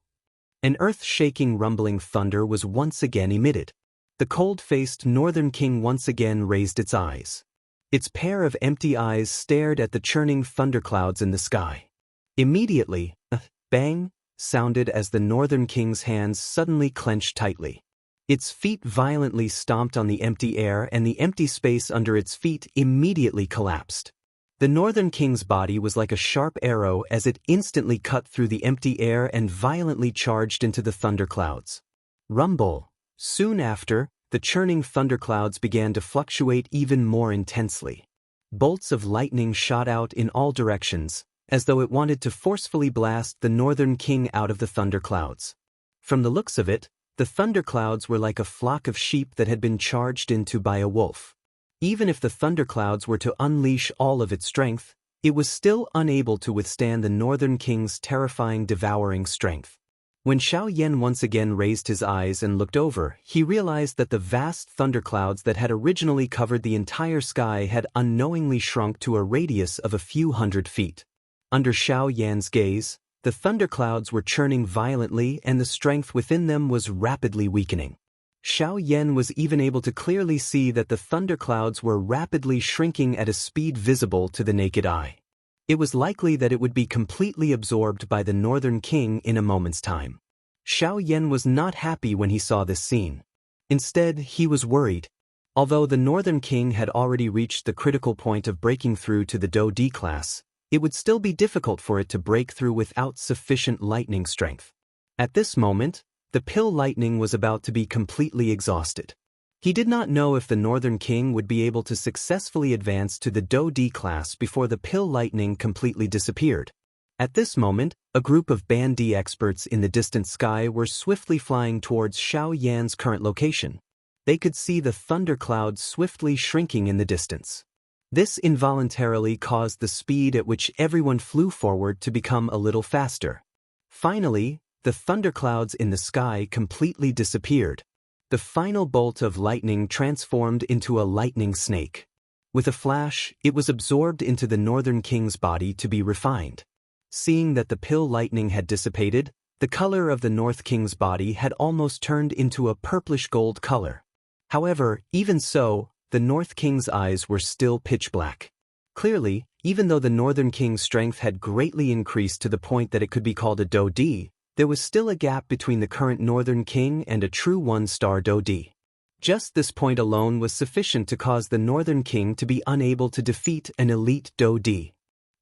An earth-shaking rumbling thunder was once again emitted. The cold-faced Northern King once again raised its eyes. Its pair of empty eyes stared at the churning thunderclouds in the sky. Immediately, a bang sounded as the Northern King's hands suddenly clenched tightly. Its feet violently stomped on the empty air and the empty space under its feet immediately collapsed. The Northern King's body was like a sharp arrow as it instantly cut through the empty air and violently charged into the thunderclouds. Rumble! Soon after, the churning thunderclouds began to fluctuate even more intensely. Bolts of lightning shot out in all directions, as though it wanted to forcefully blast the Northern King out of the thunderclouds. From the looks of it, the thunderclouds were like a flock of sheep that had been charged into by a wolf. Even if the thunderclouds were to unleash all of its strength, it was still unable to withstand the Northern King's terrifying devouring strength. When Xiaoyan once again raised his eyes and looked over, he realized that the vast thunderclouds that had originally covered the entire sky had unknowingly shrunk to a radius of a few hundred feet. Under Xiaoyan's gaze, the thunderclouds were churning violently and the strength within them was rapidly weakening. Xiaoyan was even able to clearly see that the thunderclouds were rapidly shrinking at a speed visible to the naked eye. It was likely that it would be completely absorbed by the Northern King in a moment's time. Xiaoyan was not happy when he saw this scene. Instead, he was worried. Although the Northern King had already reached the critical point of breaking through to the Do-Di class, it would still be difficult for it to break through without sufficient lightning strength. At this moment, the pill lightning was about to be completely exhausted. He did not know if the Northern King would be able to successfully advance to the Do-Di class before the pill lightning completely disappeared. At this moment, a group of Bandi experts in the distant sky were swiftly flying towards Xiaoyan's current location. They could see the thunderclouds swiftly shrinking in the distance. This involuntarily caused the speed at which everyone flew forward to become a little faster. Finally, the thunderclouds in the sky completely disappeared. The final bolt of lightning transformed into a lightning snake. With a flash, it was absorbed into the Northern King's body to be refined. Seeing that the pill lightning had dissipated, the color of the North King's body had almost turned into a purplish-gold color. However, even so, the North King's eyes were still pitch black. Clearly, even though the Northern King's strength had greatly increased to the point that it could be called a Do-Di, there was still a gap between the current Northern King and a true one-star Do-Di. Just this point alone was sufficient to cause the Northern King to be unable to defeat an elite Do-Di.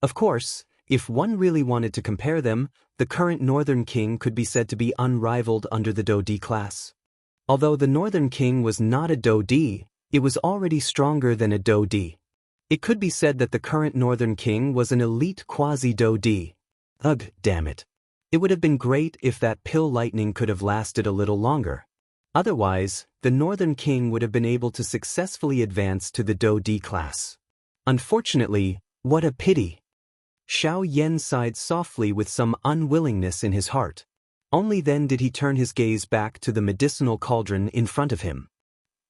Of course, if one really wanted to compare them, the current Northern King could be said to be unrivaled under the Do-Di class. Although the Northern King was not a Do-Di, it was already stronger than a Do-Di. It could be said that the current Northern King was an elite quasi-Do-Di. Ugh, damn it. It would have been great if that pill lightning could have lasted a little longer. Otherwise, the Northern King would have been able to successfully advance to the Do-Di class. Unfortunately, what a pity. Xiaoyan sighed softly with some unwillingness in his heart. Only then did he turn his gaze back to the medicinal cauldron in front of him.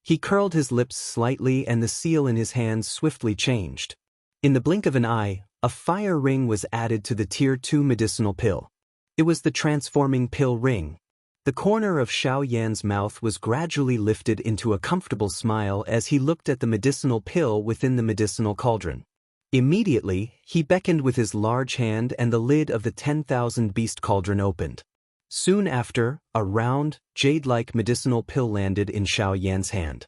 He curled his lips slightly and the seal in his hands swiftly changed. In the blink of an eye, a fire ring was added to the Tier 2 medicinal pill. It was the transforming pill ring. The corner of Xiaoyan's mouth was gradually lifted into a comfortable smile as he looked at the medicinal pill within the medicinal cauldron. Immediately, he beckoned with his large hand and the lid of the 10,000 beast cauldron opened. Soon after, a round, jade-like medicinal pill landed in Xiaoyan's hand.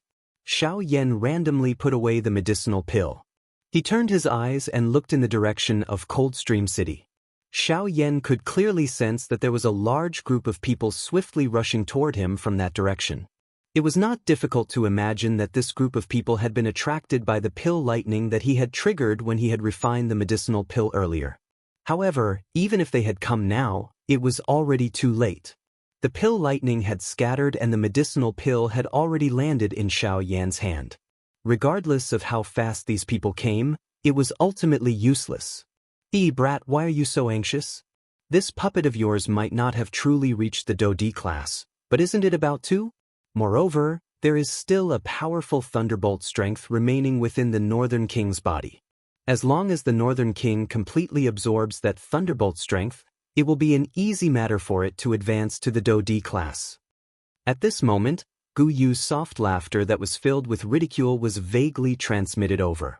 Xiaoyan randomly put away the medicinal pill. He turned his eyes and looked in the direction of Coldstream City. Xiaoyan could clearly sense that there was a large group of people swiftly rushing toward him from that direction. It was not difficult to imagine that this group of people had been attracted by the pill lightning that he had triggered when he had refined the medicinal pill earlier. However, even if they had come now, it was already too late. The pill lightning had scattered and the medicinal pill had already landed in Xiaoyan's hand. Regardless of how fast these people came, it was ultimately useless. Brat, why are you so anxious? This puppet of yours might not have truly reached the Do-D class, but isn't it about to? Moreover, there is still a powerful thunderbolt strength remaining within the Northern King's body. As long as the Northern King completely absorbs that thunderbolt strength, it will be an easy matter for it to advance to the Do-D class. At this moment, Gu Yu's soft laughter that was filled with ridicule was vaguely transmitted over.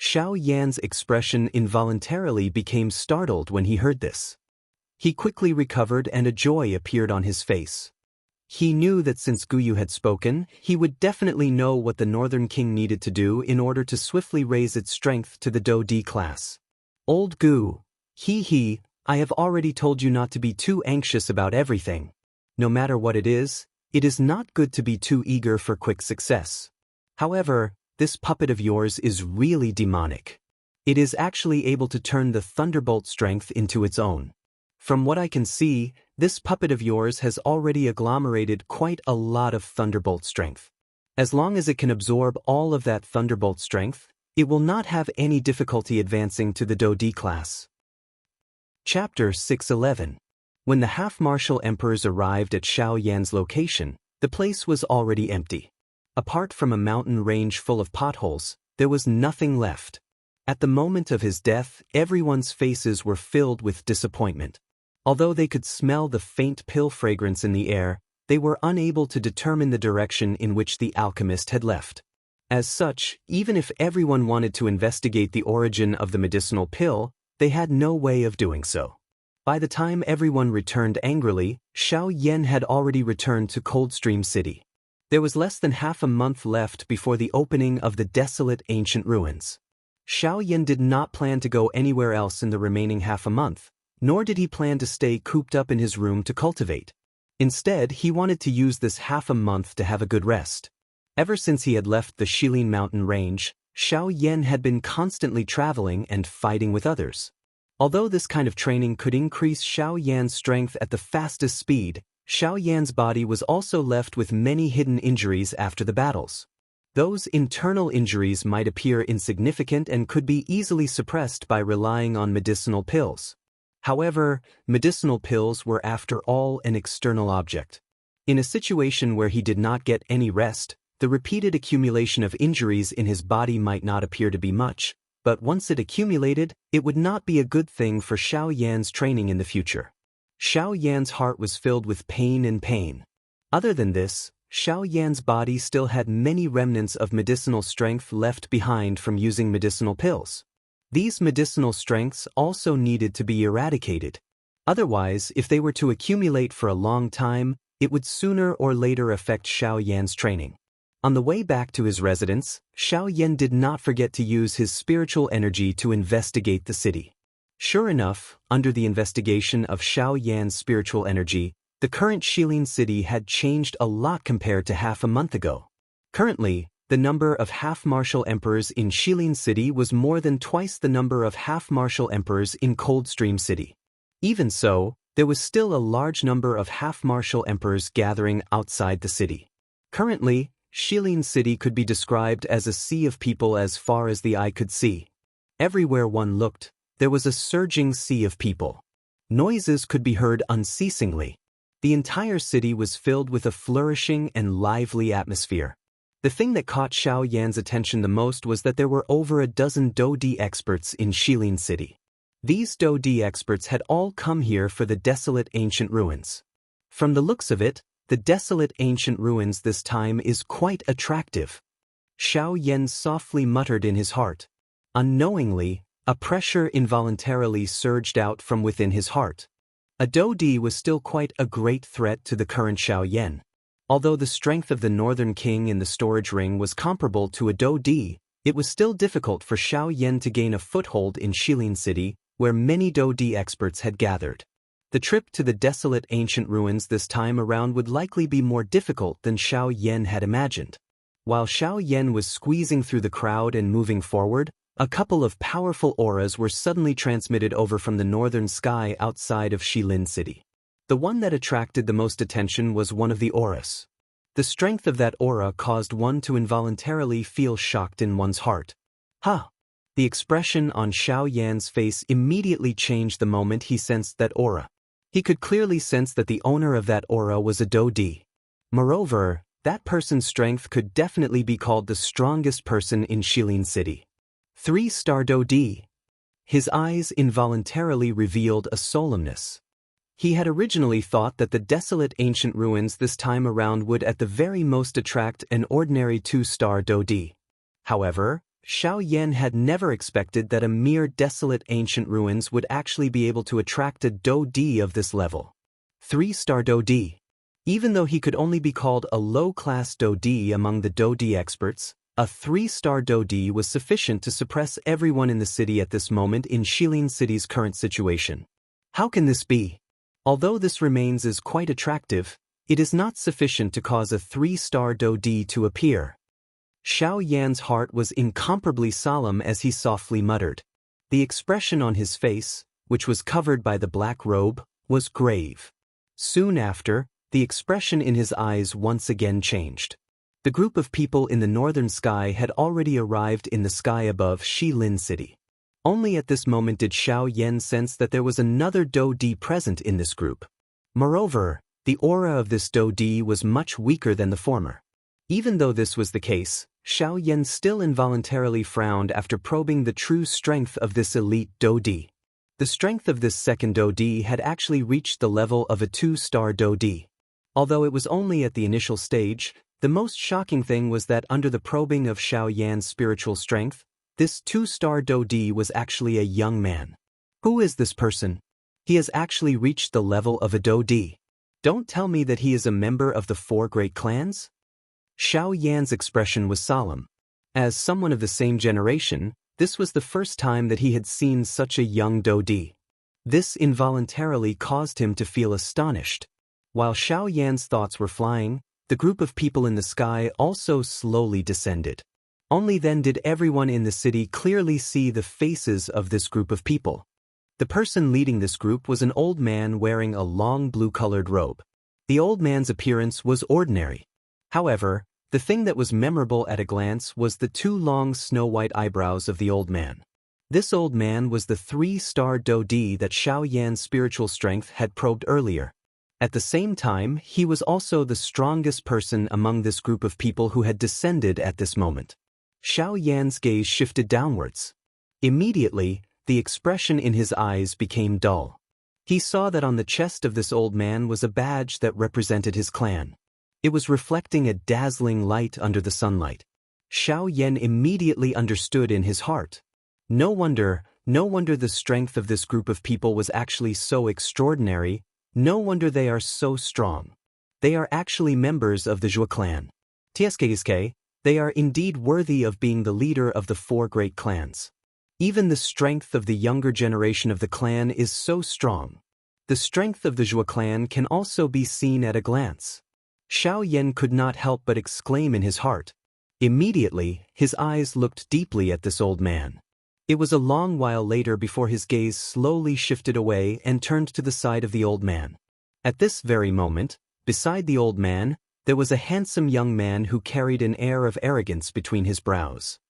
Xiaoyan's expression involuntarily became startled when he heard this. He quickly recovered and a joy appeared on his face. He knew that since Gu Yu had spoken, he would definitely know what the Northern King needed to do in order to swiftly raise its strength to the Do-D class. Old Gu, I have already told you not to be too anxious about everything. No matter what it is not good to be too eager for quick success. However, this puppet of yours is really demonic. It is actually able to turn the thunderbolt strength into its own. From what I can see, this puppet of yours has already agglomerated quite a lot of thunderbolt strength. As long as it can absorb all of that thunderbolt strength, it will not have any difficulty advancing to the Do-D class. Chapter 611. When the half-martial emperors arrived at Xiaoyan's location, the place was already empty. Apart from a mountain range full of potholes, there was nothing left. At the moment of his death, everyone's faces were filled with disappointment. Although they could smell the faint pill fragrance in the air, they were unable to determine the direction in which the alchemist had left. As such, even if everyone wanted to investigate the origin of the medicinal pill, they had no way of doing so. By the time everyone returned angrily, Xiaoyan had already returned to Coldstream City. There was less than half a month left before the opening of the desolate ancient ruins. Xiaoyan did not plan to go anywhere else in the remaining half a month, nor did he plan to stay cooped up in his room to cultivate. Instead, he wanted to use this half a month to have a good rest. Ever since he had left the Shilin mountain range, Xiaoyan had been constantly traveling and fighting with others. Although this kind of training could increase Xiaoyan's strength at the fastest speed, Xiaoyan's body was also left with many hidden injuries after the battles. Those internal injuries might appear insignificant and could be easily suppressed by relying on medicinal pills. However, medicinal pills were after all an external object. In a situation where he did not get any rest, the repeated accumulation of injuries in his body might not appear to be much, but once it accumulated, it would not be a good thing for Xiaoyan's training in the future. Xiaoyan's heart was filled with pain. Other than this, Xiaoyan's body still had many remnants of medicinal strength left behind from using medicinal pills. These medicinal strengths also needed to be eradicated. Otherwise, if they were to accumulate for a long time, it would sooner or later affect Xiaoyan's training. On the way back to his residence, Xiaoyan did not forget to use his spiritual energy to investigate the city. Sure enough, under the investigation of Xiaoyan's spiritual energy, the current Shilin city had changed a lot compared to half a month ago. Currently, the number of half-martial emperors in Shilin city was more than twice the number of half-martial emperors in Coldstream city. Even so, there was still a large number of half-martial emperors gathering outside the city. Currently, Shilin city could be described as a sea of people as far as the eye could see. Everywhere one looked, there was a surging sea of people. Noises could be heard unceasingly. The entire city was filled with a flourishing and lively atmosphere. The thing that caught Xiaoyan's attention the most was that there were over a dozen Do-D experts in Shilin city. These Do-D experts had all come here for the desolate ancient ruins. From the looks of it, the desolate ancient ruins this time is quite attractive. Xiaoyan softly muttered in his heart. Unknowingly, a pressure involuntarily surged out from within his heart. A Do-D was still quite a great threat to the current Xiaoyan. Although the strength of the Northern King in the storage ring was comparable to a Do-D, It was still difficult for Xiaoyan to gain a foothold in Shilin City, where many Dodi experts had gathered. The trip to the desolate ancient ruins this time around would likely be more difficult than Xiaoyan had imagined. While Xiaoyan was squeezing through the crowd and moving forward, a couple of powerful auras were suddenly transmitted over from the northern sky outside of Shilin City. The one that attracted the most attention was one of the auras. The strength of that aura caused one to involuntarily feel shocked in one's heart. Huh! The expression on Xiaoyan's face immediately changed the moment he sensed that aura. He could clearly sense that the owner of that aura was a Dodi. Moreover, that person's strength could definitely be called the strongest person in Shilin City. 3-star Dodi. His eyes involuntarily revealed a solemnness. He had originally thought that the desolate ancient ruins this time around would at the very most attract an ordinary 2-star Dodi. However, Xiaoyan had never expected that a mere desolate ancient ruins would actually be able to attract a Dodi of this level. 3-star Dodi. Even though he could only be called a low-class Dodi among the Dodi experts, a 3-star Dodi was sufficient to suppress everyone in the city at this moment in Shilin City's current situation. How can this be? Although this remains as quite attractive, it is not sufficient to cause a 3-star Dodi to appear. Xiaoyan's heart was incomparably solemn as he softly muttered. The expression on his face, which was covered by the black robe, was grave. Soon after, the expression in his eyes once again changed. The group of people in the northern sky had already arrived in the sky above Shilin City. Only at this moment did Xiaoyan sense that there was another Dodi present in this group. Moreover, the aura of this Dodi was much weaker than the former. Even though this was the case, Xiaoyan still involuntarily frowned after probing the true strength of this elite Dodi. The strength of this second Dodi had actually reached the level of a 2-star Dodi. Although it was only at the initial stage, the most shocking thing was that under the probing of Xiaoyan's spiritual strength, this 2-star Dodi was actually a young man. Who is this person? He has actually reached the level of a Dodi. Don't tell me that he is a member of the 4 great clans? Xiaoyan's expression was solemn. As someone of the same generation, this was the first time that he had seen such a young Dodi. This involuntarily caused him to feel astonished. While Xiaoyan's thoughts were flying, the group of people in the sky also slowly descended. Only then did everyone in the city clearly see the faces of this group of people. The person leading this group was an old man wearing a long blue-colored robe. The old man's appearance was ordinary. However, the thing that was memorable at a glance was the 2 long snow-white eyebrows of the old man. This old man was the 3-star Dodi that Xiaoyan's spiritual strength had probed earlier. At the same time, he was also the strongest person among this group of people who had descended at this moment. Xiaoyan's gaze shifted downwards. Immediately, the expression in his eyes became dull. He saw that on the chest of this old man was a badge that represented his clan. It was reflecting a dazzling light under the sunlight. Xiaoyan immediately understood in his heart. No wonder the strength of this group of people was actually so extraordinary. No wonder they are so strong. They are actually members of the Zhuo clan. Tsk, they are indeed worthy of being the leader of the 4 great clans. Even the strength of the younger generation of the clan is so strong. The strength of the Zhuo clan can also be seen at a glance. Xiaoyan could not help but exclaim in his heart. Immediately, his eyes looked deeply at this old man. It was a long while later before his gaze slowly shifted away and turned to the side of the old man. At this very moment, beside the old man, there was a handsome young man who carried an air of arrogance between his brows.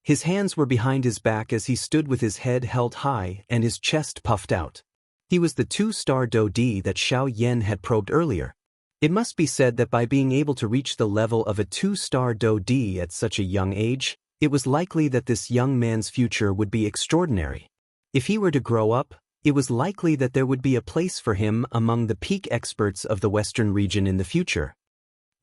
His hands were behind his back as he stood with his head held high and his chest puffed out. He was the 2-star Dodi that Xiaoyan had probed earlier. It must be said that by being able to reach the level of a 2-star Dodi at such a young age, it was likely that this young man's future would be extraordinary. If he were to grow up, it was likely that there would be a place for him among the peak experts of the Western region in the future.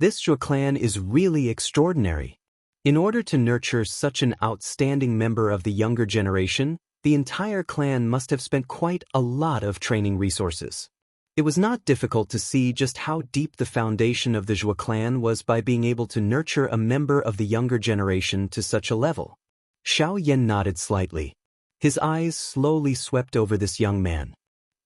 This Zhuo clan is really extraordinary. In order to nurture such an outstanding member of the younger generation, the entire clan must have spent quite a lot of training resources. It was not difficult to see just how deep the foundation of the Zhuo clan was by being able to nurture a member of the younger generation to such a level. Xiaoyan nodded slightly. His eyes slowly swept over this young man.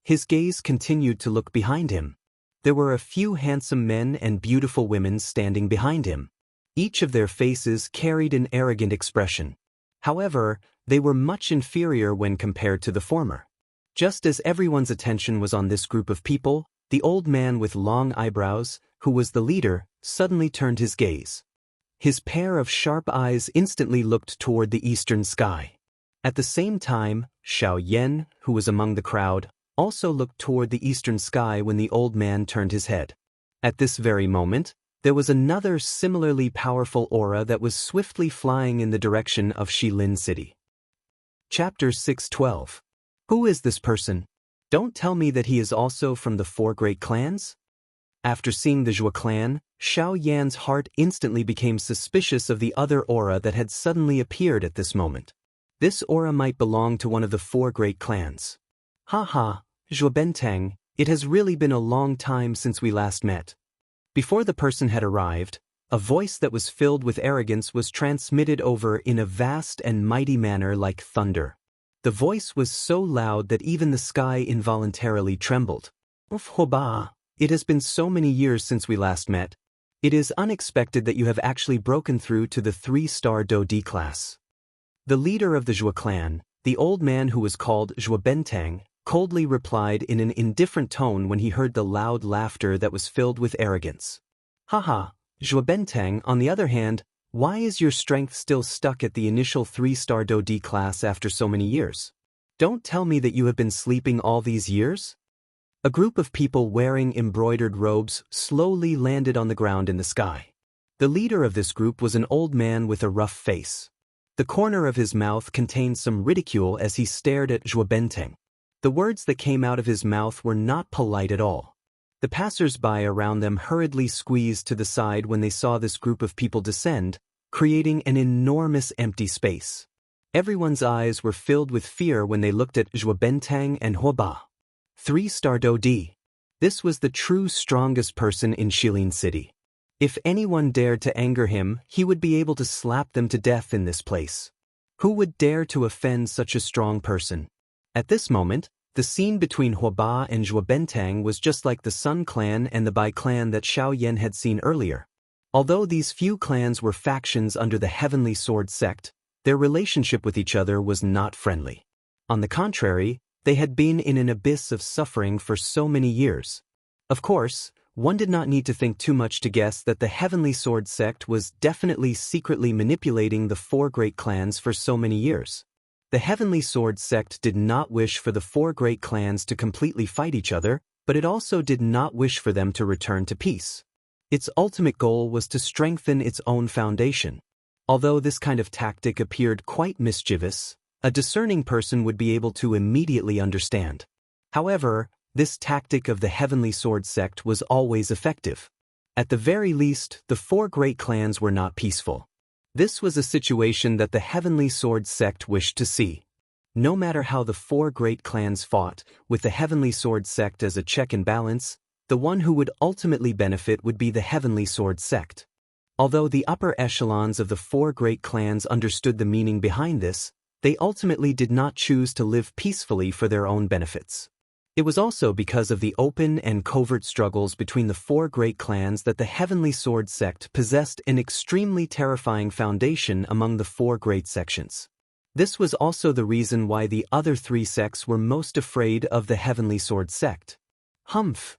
His gaze continued to look behind him. There were a few handsome men and beautiful women standing behind him. Each of their faces carried an arrogant expression. However, they were much inferior when compared to the former. Just as everyone's attention was on this group of people, the old man with long eyebrows, who was the leader, suddenly turned his gaze. His pair of sharp eyes instantly looked toward the eastern sky. At the same time, Xiaoyan, who was among the crowd, also looked toward the eastern sky when the old man turned his head. At this very moment, there was another similarly powerful aura that was swiftly flying in the direction of Shilin City. Chapter 6:12. Who is this person? Don't tell me that he is also from the four great clans? After seeing the Zhua clan, Xiaoyan's heart instantly became suspicious of the other aura that had suddenly appeared at this moment. This aura might belong to one of the four great clans. Haha, Zhua Bentang, it has really been a long time since we last met. Before the person had arrived, a voice that was filled with arrogance was transmitted over in a vast and mighty manner like thunder. The voice was so loud that even the sky involuntarily trembled. Hoba, it has been so many years since we last met. It is unexpected that you have actually broken through to the 3-star Do D class. The leader of the Zhua clan, the old man who was called Zhua Bentang, coldly replied in an indifferent tone when he heard the loud laughter that was filled with arrogance. Haha, Zhua Bentang, on the other hand, why is your strength still stuck at the initial 3-star Do D class after so many years? Don't tell me that you have been sleeping all these years? A group of people wearing embroidered robes slowly landed on the ground in the sky. The leader of this group was an old man with a rough face. The corner of his mouth contained some ridicule as he stared at Zhua Bentang. The words that came out of his mouth were not polite at all. The passers-by around them hurriedly squeezed to the side when they saw this group of people descend, creating an enormous empty space. Everyone's eyes were filled with fear when they looked at Zhua Bentang and Huoba. 3-star Do D. This was the true strongest person in Shilin City. If anyone dared to anger him, he would be able to slap them to death in this place. Who would dare to offend such a strong person? At this moment, the scene between Huoba and Zhua Bentang was just like the Sun clan and the Bai clan that Xiaoyan had seen earlier. Although these few clans were factions under the Heavenly Sword sect, their relationship with each other was not friendly. On the contrary, they had been in an abyss of suffering for so many years. Of course, one did not need to think too much to guess that the Heavenly Sword sect was definitely secretly manipulating the four great clans for so many years. The Heavenly Sword sect did not wish for the four great clans to completely fight each other, but it also did not wish for them to return to peace. Its ultimate goal was to strengthen its own foundation. Although this kind of tactic appeared quite mischievous, a discerning person would be able to immediately understand. However, this tactic of the Heavenly Sword sect was always effective. At the very least, the four great clans were not peaceful. This was a situation that the Heavenly Sword sect wished to see. No matter how the four great clans fought, with the Heavenly Sword sect as a check and balance, the one who would ultimately benefit would be the Heavenly Sword sect. Although the upper echelons of the four great clans understood the meaning behind this, they ultimately did not choose to live peacefully for their own benefits. It was also because of the open and covert struggles between the four great clans that the Heavenly Sword sect possessed an extremely terrifying foundation among the four great sections. This was also the reason why the other three sects were most afraid of the Heavenly Sword sect. Humph!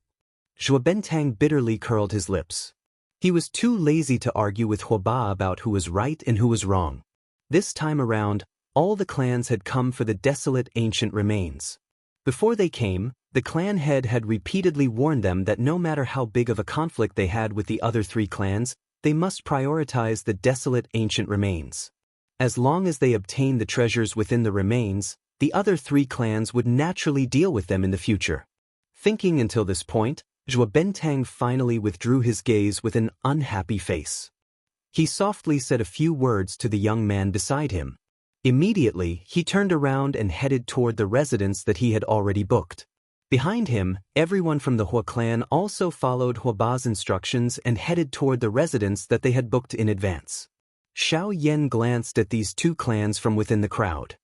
Zhua Bentang bitterly curled his lips. He was too lazy to argue with Huoba about who was right and who was wrong. This time around, all the clans had come for the desolate ancient remains. Before they came, the clan head had repeatedly warned them that no matter how big of a conflict they had with the other three clans, they must prioritize the desolate ancient remains. As long as they obtained the treasures within the remains, the other three clans would naturally deal with them in the future. Thinking until this point, Zhua Bentang finally withdrew his gaze with an unhappy face. He softly said a few words to the young man beside him. Immediately, he turned around and headed toward the residence that he had already booked. Behind him, everyone from the Hua clan also followed Huoba's instructions and headed toward the residence that they had booked in advance. Xiao Yan glanced at these two clans from within the crowd.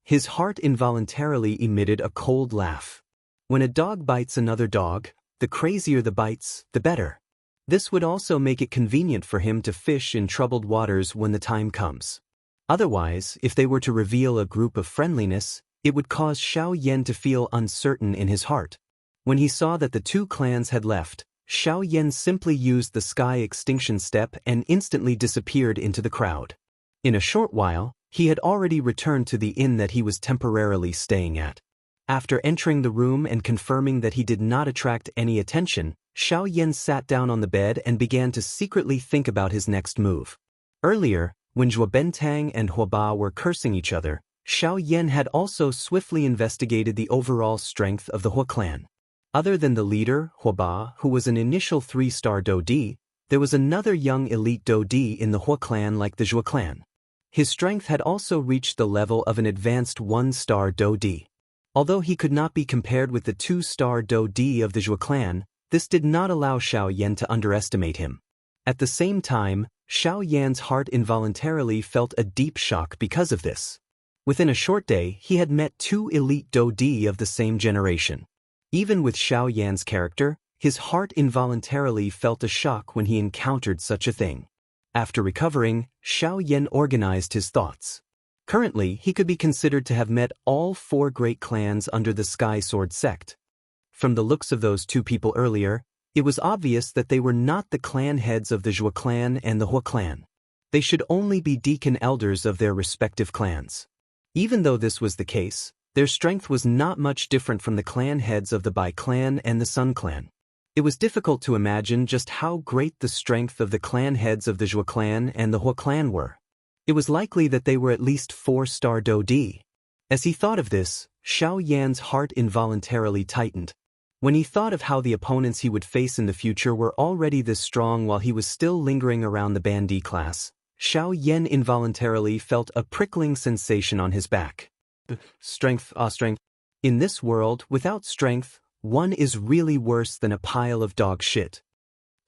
His heart involuntarily emitted a cold laugh. When a dog bites another dog, the crazier the bites, the better. This would also make it convenient for him to fish in troubled waters when the time comes. Otherwise, if they were to reveal a group of friendliness, it would cause Xiao Yan to feel uncertain in his heart. When he saw that the two clans had left, Xiao Yan simply used the sky extinction step and instantly disappeared into the crowd. In a short while, he had already returned to the inn that he was temporarily staying at. After entering the room and confirming that he did not attract any attention, Xiao Yan sat down on the bed and began to secretly think about his next move. Earlier, when Zhuo Bentang and Huoba were cursing each other, Xiao Yan had also swiftly investigated the overall strength of the Hua clan. Other than the leader, Huoba, who was an initial 3-star Dodi, there was another young elite Dodi in the Hua clan like the Zhuo clan. His strength had also reached the level of an advanced 1-star Dodi. Although he could not be compared with the 2-star Dodi of the Zhuo clan, this did not allow Xiao Yan to underestimate him. At the same time, Xiao Yan's heart involuntarily felt a deep shock because of this. Within a short day, he had met 2 elite Dodi of the same generation. Even with Xiao Yan's character, his heart involuntarily felt a shock when he encountered such a thing. After recovering, Xiao Yan organized his thoughts. Currently, he could be considered to have met all 4 great clans under the Sky Sword sect. From the looks of those 2 people earlier, it was obvious that they were not the clan heads of the Zhuo clan and the Hua clan. They should only be deacon elders of their respective clans. Even though this was the case, their strength was not much different from the clan heads of the Bai clan and the Sun clan. It was difficult to imagine just how great the strength of the clan heads of the Zhuo clan and the Hua clan were. It was likely that they were at least 4-star Dodi. As he thought of this, Xiao Yan's heart involuntarily tightened. When he thought of how the opponents he would face in the future were already this strong while he was still lingering around the Bandi class, Xiao Yan involuntarily felt a prickling sensation on his back. Strength. In this world, without strength, one is really worse than a pile of dog shit.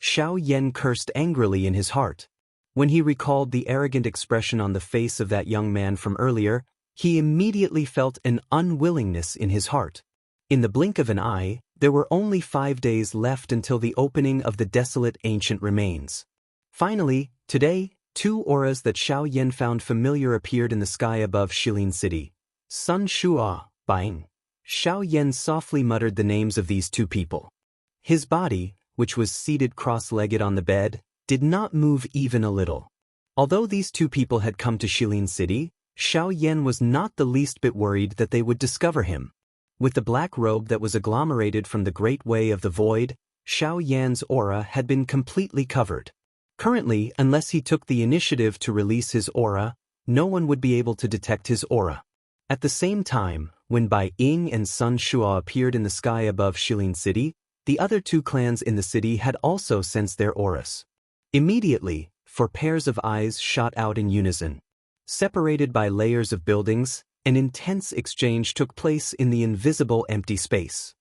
Xiao Yan cursed angrily in his heart. When he recalled the arrogant expression on the face of that young man from earlier, he immediately felt an unwillingness in his heart. In the blink of an eye, there were only 5 days left until the opening of the desolate ancient remains. Finally, today, 2 auras that Xiao Yan found familiar appeared in the sky above Shilin City. Sun Shua, Bang. Xiao Yan softly muttered the names of these 2 people. His body, which was seated cross-legged on the bed, did not move even a little. Although these 2 people had come to Shilin City, Xiao Yan was not the least bit worried that they would discover him. With the black robe that was agglomerated from the Great Way of the Void, Xiao Yan's aura had been completely covered. Currently, unless he took the initiative to release his aura, no one would be able to detect his aura. At the same time, when Bai Ying and Sun Shua appeared in the sky above Shilin City, the other 2 clans in the city had also sensed their auras. Immediately, 4 pairs of eyes shot out in unison. Separated by layers of buildings, an intense exchange took place in the invisible empty space.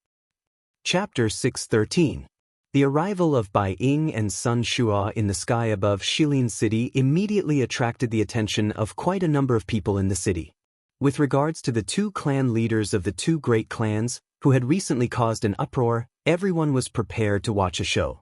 Chapter 613. The arrival of Bai Ying and Sun Shua in the sky above Shilin City immediately attracted the attention of quite a number of people in the city. With regards to the 2 clan leaders of the 2 great clans, who had recently caused an uproar, everyone was prepared to watch a show.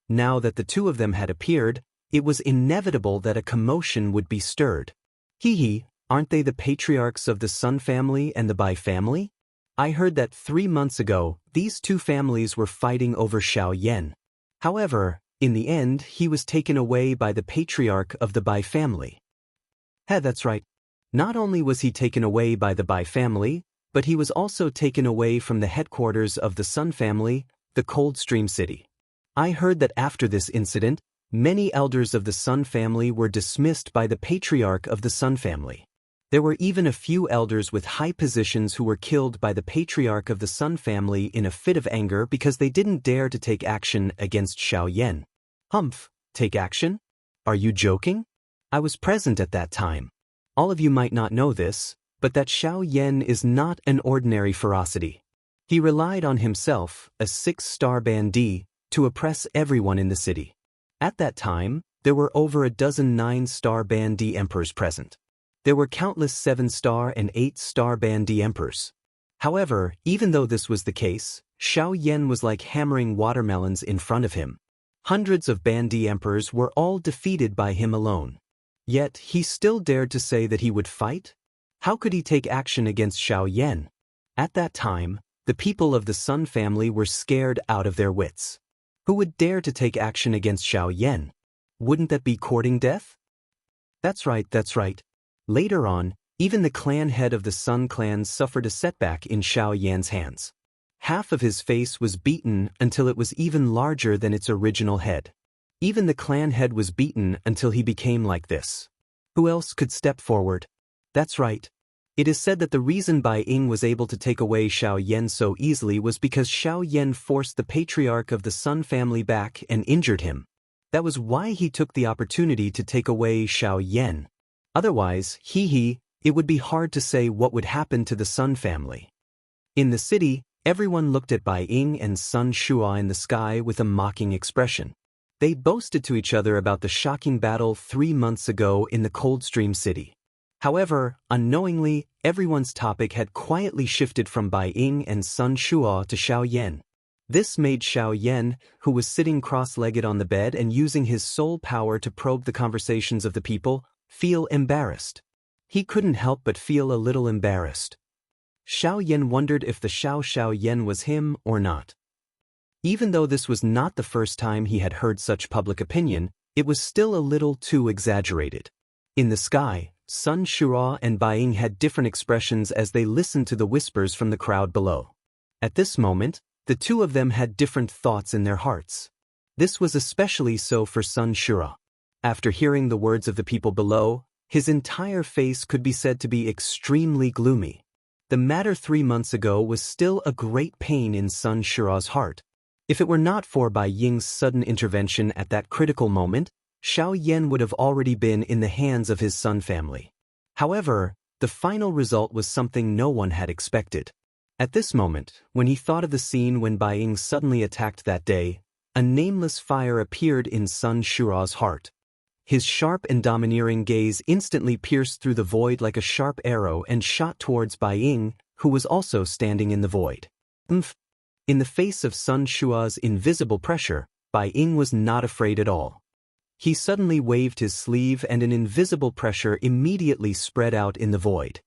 Now that the 2 of them had appeared, it was inevitable that a commotion would be stirred. Hee, aren't they the patriarchs of the Sun family and the Bai family? I heard that 3 months ago, these 2 families were fighting over Xiao Yan. However, in the end, he was taken away by the patriarch of the Bai family. That's right. Not only was he taken away by the Bai family, but he was also taken away from the headquarters of the Sun family, the Coldstream City. I heard that after this incident, many elders of the Sun family were dismissed by the patriarch of the Sun family. There were even a few elders with high positions who were killed by the patriarch of the Sun family in a fit of anger because they didn't dare to take action against Xiao Yan. Humph, take action? Are you joking? I was present at that time. All of you might not know this, but that Xiao Yan is not an ordinary ferocity. He relied on himself, a 6-star Bandi, to oppress everyone in the city. At that time, there were over a dozen 9-star Bandi emperors present. There were countless 7-star and 8-star Bandi emperors. However, even though this was the case, Xiaoyan was like hammering watermelons in front of him. Hundreds of Bandi emperors were all defeated by him alone. Yet, he still dared to say that he would fight? How could he take action against Xiaoyan? At that time, the people of the Sun family were scared out of their wits. Who would dare to take action against Xiaoyan? Wouldn't that be courting death? That's right, that's right. Later on, even the clan head of the Sun clan suffered a setback in Xiaoyan's hands. Half of his face was beaten until it was even larger than its original head. Even the clan head was beaten until he became like this. Who else could step forward? That's right. It is said that the reason Bai Ying was able to take away Xiaoyan so easily was because Xiaoyan forced the patriarch of the Sun family back and injured him. That was why he took the opportunity to take away Xiaoyan. Otherwise, it would be hard to say what would happen to the Sun family. In the city, everyone looked at Bai Ying and Sun Shua in the sky with a mocking expression. They boasted to each other about the shocking battle 3 months ago in the Coldstream City. However, unknowingly, everyone's topic had quietly shifted from Bai Ying and Sun Shua to Xiaoyan. This made Xiaoyan, who was sitting cross-legged on the bed and using his soul power to probe the conversations of the people, feel embarrassed. He couldn't help but feel a little embarrassed. Xiaoyan wondered if the Xiaoyan was him or not. Even though this was not the first time he had heard such public opinion, it was still a little too exaggerated. In the sky, Sun Shua and Bai Ying had different expressions as they listened to the whispers from the crowd below. At this moment, the two of them had different thoughts in their hearts. This was especially so for Sun Shua. After hearing the words of the people below, his entire face could be said to be extremely gloomy. The matter 3 months ago was still a great pain in Sun Shua's heart. If it were not for Bai Ying's sudden intervention at that critical moment, Xiaoyan would have already been in the hands of his Sun family. However, the final result was something no one had expected. At this moment, when he thought of the scene when Bai Ying suddenly attacked that day, a nameless fire appeared in Sun Shua's heart. His sharp and domineering gaze instantly pierced through the void like a sharp arrow and shot towards Bai Ying, who was also standing in the void. In the face of Sun Shua's invisible pressure, Bai Ying was not afraid at all. He suddenly waved his sleeve and an invisible pressure immediately spread out in the void.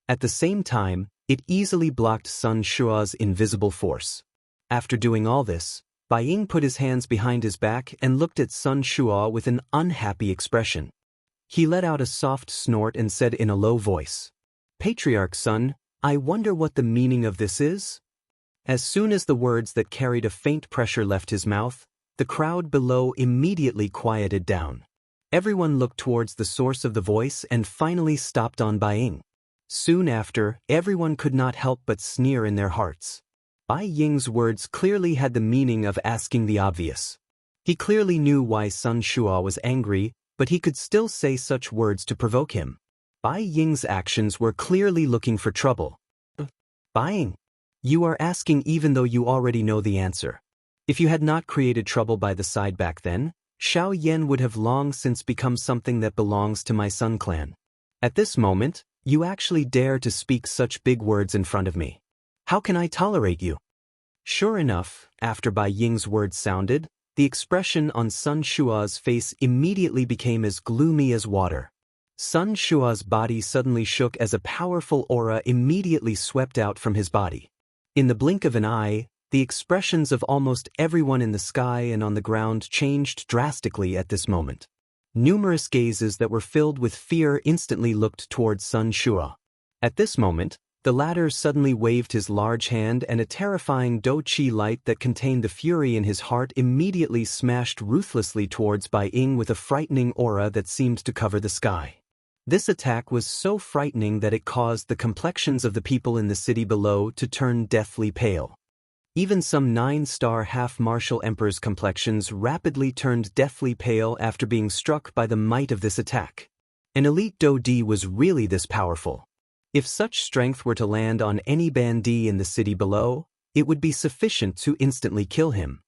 At the same time, it easily blocked Sun Shua's invisible force. After doing all this, Bai Ying put his hands behind his back and looked at Sun Shua with an unhappy expression. He let out a soft snort and said in a low voice, "Patriarch Sun, I wonder what the meaning of this is?" As soon as the words that carried a faint pressure left his mouth, the crowd below immediately quieted down. Everyone looked towards the source of the voice and finally stopped on Bai Ying. Soon after, everyone could not help but sneer in their hearts. Bai Ying's words clearly had the meaning of asking the obvious. He clearly knew why Sun Shua was angry, but he could still say such words to provoke him. Bai Ying's actions were clearly looking for trouble. Bai Ying, you are asking even though you already know the answer. If you had not created trouble by the side back then, Xiaoyan would have long since become something that belongs to my Sun clan. At this moment, you actually dare to speak such big words in front of me. How can I tolerate you? Sure enough, after Bai Ying's words sounded, the expression on Sun Shua's face immediately became as gloomy as water. Sun Shua's body suddenly shook as a powerful aura immediately swept out from his body. In the blink of an eye, the expressions of almost everyone in the sky and on the ground changed drastically at this moment. Numerous gazes that were filled with fear instantly looked towards Sun Shua. At this moment, the latter suddenly waved his large hand and a terrifying Do-Chi light that contained the fury in his heart immediately smashed ruthlessly towards Bai Ying with a frightening aura that seemed to cover the sky. This attack was so frightening that it caused the complexions of the people in the city below to turn deathly pale. Even some 9-star half-martial emperors' complexions rapidly turned deathly pale after being struck by the might of this attack. An elite Do-Di was really this powerful. If such strength were to land on any Bandi in the city below, it would be sufficient to instantly kill him.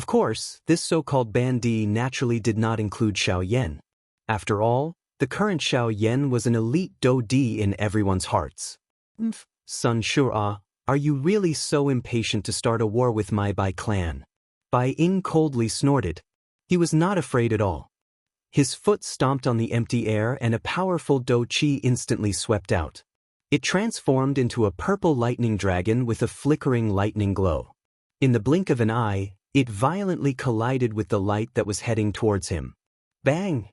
Of course, this so-called bandit naturally did not include Xiaoyan. After all, the current Xiaoyan was an elite Dou-di in everyone's hearts. Sun Shu'a, are you really so impatient to start a war with my Bai clan? Bai Ying coldly snorted. He was not afraid at all. His foot stomped on the empty air and a powerful Dou-chi instantly swept out. It transformed into a purple lightning dragon with a flickering lightning glow. In the blink of an eye, it violently collided with the light that was heading towards him. Bang!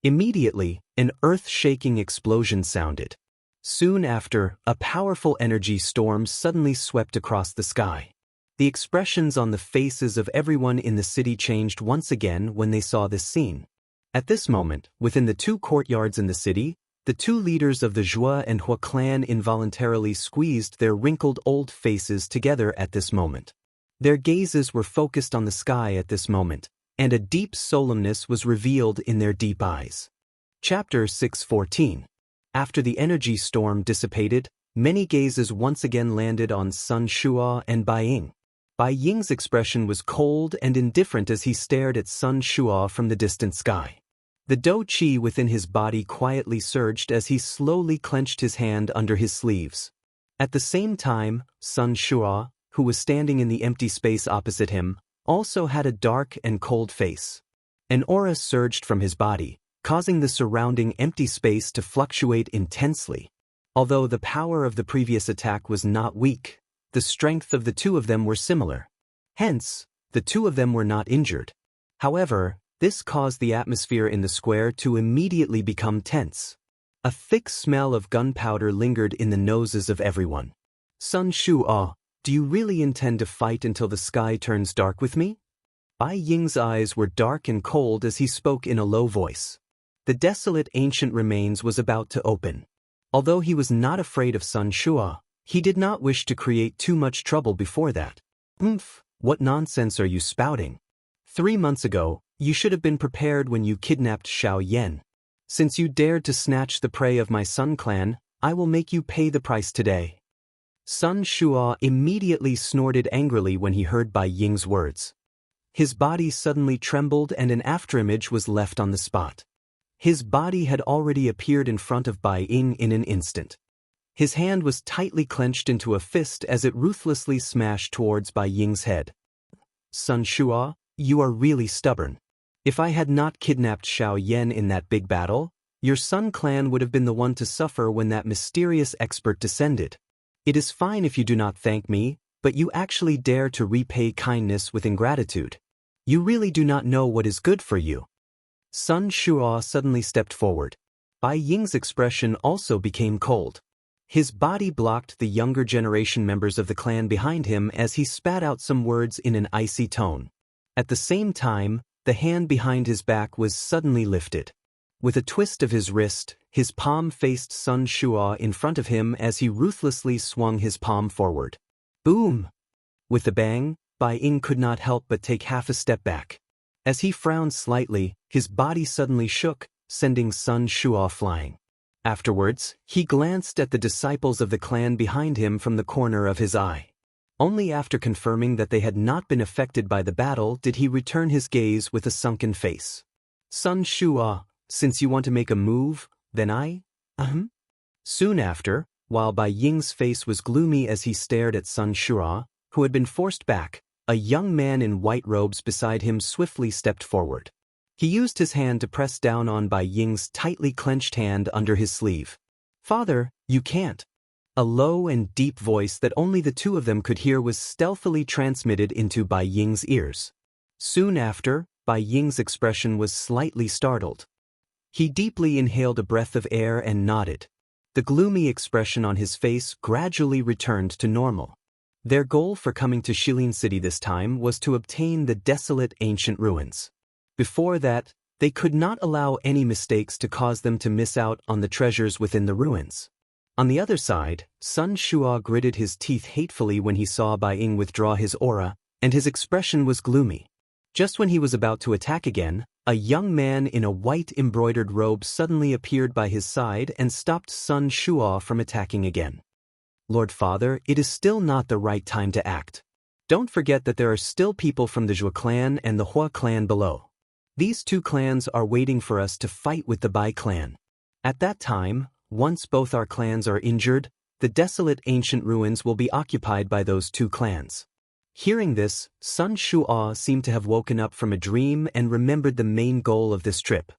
Immediately, an earth-shaking explosion sounded. Soon after, a powerful energy storm suddenly swept across the sky. The expressions on the faces of everyone in the city changed once again when they saw this scene. At this moment, within the two courtyards in the city, the two leaders of the Zhua and Hua clan involuntarily squeezed their wrinkled old faces together at this moment. Their gazes were focused on the sky at this moment, and a deep solemnness was revealed in their deep eyes. Chapter 6:14. After the energy storm dissipated, many gazes once again landed on Sun Shu'a and Bai Ying. Bai Ying's expression was cold and indifferent as he stared at Sun Shu'a from the distant sky. The Dou-chi within his body quietly surged as he slowly clenched his hand under his sleeves. At the same time, Sun Shu'a, who was standing in the empty space opposite him, also had a dark and cold face. An aura surged from his body, causing the surrounding empty space to fluctuate intensely. Although the power of the previous attack was not weak, the strength of the two of them were similar. Hence, the two of them were not injured. However, this caused the atmosphere in the square to immediately become tense. A thick smell of gunpowder lingered in the noses of everyone. Sun Shu'a, do you really intend to fight until the sky turns dark with me? Bai Ying's eyes were dark and cold as he spoke in a low voice. The desolate ancient remains was about to open. Although he was not afraid of Sun Shu'a, he did not wish to create too much trouble before that. What nonsense are you spouting? 3 months ago, you should have been prepared when you kidnapped Xiaoyan. Since you dared to snatch the prey of my Sun clan, I will make you pay the price today. Sun Shu'a immediately snorted angrily when he heard Bai Ying's words. His body suddenly trembled and an afterimage was left on the spot. His body had already appeared in front of Bai Ying in an instant. His hand was tightly clenched into a fist as it ruthlessly smashed towards Bai Ying's head. Sun Shu'a, you are really stubborn. If I had not kidnapped Xiaoyan in that big battle, your Sun clan would have been the one to suffer when that mysterious expert descended. It is fine if you do not thank me, but you actually dare to repay kindness with ingratitude. You really do not know what is good for you. Sun Shu'a suddenly stepped forward. Bai Ying's expression also became cold. His body blocked the younger generation members of the clan behind him as he spat out some words in an icy tone. At the same time, the hand behind his back was suddenly lifted. With a twist of his wrist, his palm faced Sun Shu'a in front of him as he ruthlessly swung his palm forward. Boom! With the bang, Bai Ying could not help but take half a step back. As he frowned slightly, his body suddenly shook, sending Sun Shu'a flying. Afterwards, he glanced at the disciples of the clan behind him from the corner of his eye. Only after confirming that they had not been affected by the battle did he return his gaze with a sunken face. Sun Shu'a, since you want to make a move, then Soon after, while Bai Ying's face was gloomy as he stared at Sun Shu'a, who had been forced back, a young man in white robes beside him swiftly stepped forward. He used his hand to press down on Bai Ying's tightly clenched hand under his sleeve. Father, you can't. A low and deep voice that only the two of them could hear was stealthily transmitted into Bai Ying's ears. Soon after, Bai Ying's expression was slightly startled. He deeply inhaled a breath of air and nodded. The gloomy expression on his face gradually returned to normal. Their goal for coming to Shilin City this time was to obtain the desolate ancient ruins. Before that, they could not allow any mistakes to cause them to miss out on the treasures within the ruins. On the other side, Sun Shu'a gritted his teeth hatefully when he saw Bai Ying withdraw his aura, and his expression was gloomy. Just when he was about to attack again, a young man in a white embroidered robe suddenly appeared by his side and stopped Sun Shu'a from attacking again. Lord Father, it is still not the right time to act. Don't forget that there are still people from the Zhua clan and the Hua clan below. These two clans are waiting for us to fight with the Bai clan. At that time, once both our clans are injured, the desolate ancient ruins will be occupied by those two clans. Hearing this, Sun Shu'ao seemed to have woken up from a dream and remembered the main goal of this trip.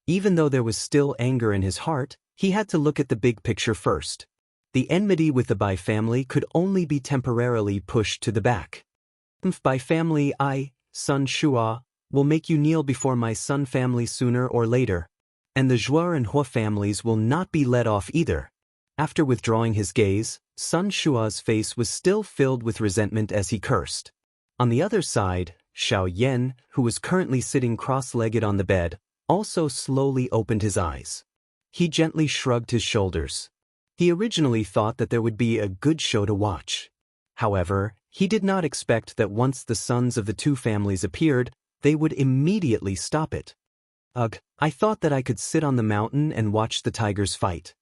Even though there was still anger in his heart, he had to look at the big picture first. The enmity with the Bai family could only be temporarily pushed to the back. Bai family, Sun Shu'ao, will make you kneel before my Sun family sooner or later. And the Zhuo and Hua families will not be let off either. After withdrawing his gaze, Sun Shua's face was still filled with resentment as he cursed. On the other side, Xiaoyan, who was currently sitting cross-legged on the bed, also slowly opened his eyes. He gently shrugged his shoulders. He originally thought that there would be a good show to watch. However, he did not expect that once the sons of the two families appeared, they would immediately stop it. Ugh, I thought that I could sit on the mountain and watch the tigers fight.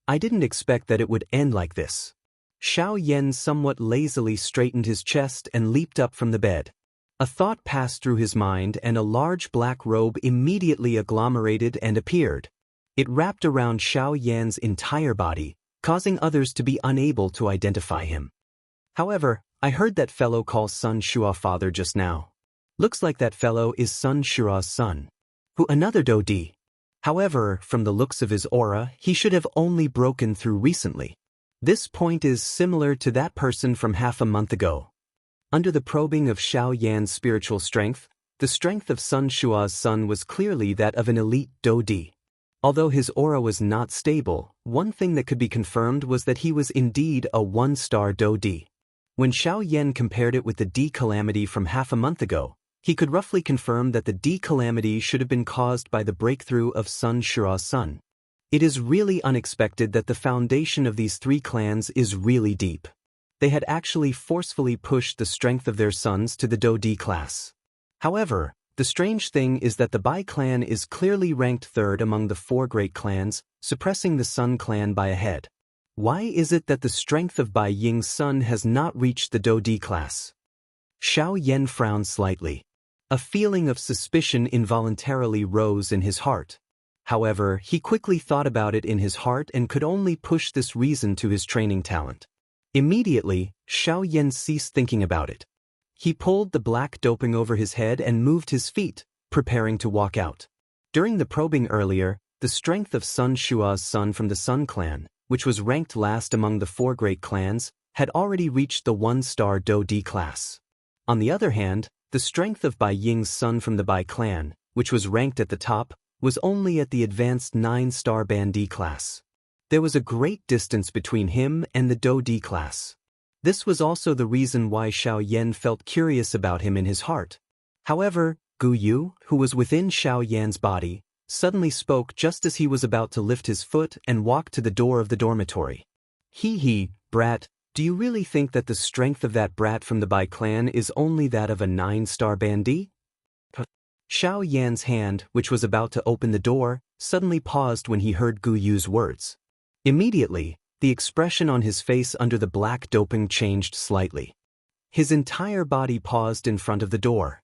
I didn't expect that it would end like this. Xiaoyan somewhat lazily straightened his chest and leaped up from the bed. A thought passed through his mind and a large black robe immediately agglomerated and appeared. It wrapped around Xiaoyan's entire body, causing others to be unable to identify him. However, I heard that fellow call Sun Shua father just now. Looks like that fellow is Sun Shua's son. Who another Dodi. However, from the looks of his aura, he should have only broken through recently. This point is similar to that person from half a month ago. Under the probing of Xiaoyan's spiritual strength, the strength of Sun Shua's son was clearly that of an elite Dodi. Although his aura was not stable, one thing that could be confirmed was that he was indeed a one-star Dodi. When Xiaoyan compared it with the D calamity from half a month ago, he could roughly confirm that the D calamity should have been caused by the breakthrough of Sun Shua's son. It is really unexpected that the foundation of these three clans is really deep. They had actually forcefully pushed the strength of their sons to the Dodi class. However, the strange thing is that the Bai clan is clearly ranked third among the four great clans, suppressing the Sun clan by a head. Why is it that the strength of Bai Ying's son has not reached the Dodi class? Xiaoyan frowned slightly. A feeling of suspicion involuntarily rose in his heart. However, he quickly thought about it in his heart and could only push this reason to his training talent. Immediately, Xiaoyan ceased thinking about it. He pulled the black doping over his head and moved his feet, preparing to walk out. During the probing earlier, the strength of Sun Shua's son from the Sun clan, which was ranked last among the four great clans, had already reached the one-star Dodi class. On the other hand, the strength of Bai Ying's son from the Bai clan, which was ranked at the top, was only at the advanced 9-star Bandi class. There was a great distance between him and the Dodi class. This was also the reason why Xiaoyan felt curious about him in his heart. However, Gu Yu, who was within Xiaoyan's body, suddenly spoke just as he was about to lift his foot and walk to the door of the dormitory. He, brat, do you really think that the strength of that brat from the Bai clan is only that of a 9-star Bandi? Xiaoyan's hand, which was about to open the door, suddenly paused when he heard Gu Yu's words. Immediately, the expression on his face under the black doping changed slightly. His entire body paused in front of the door.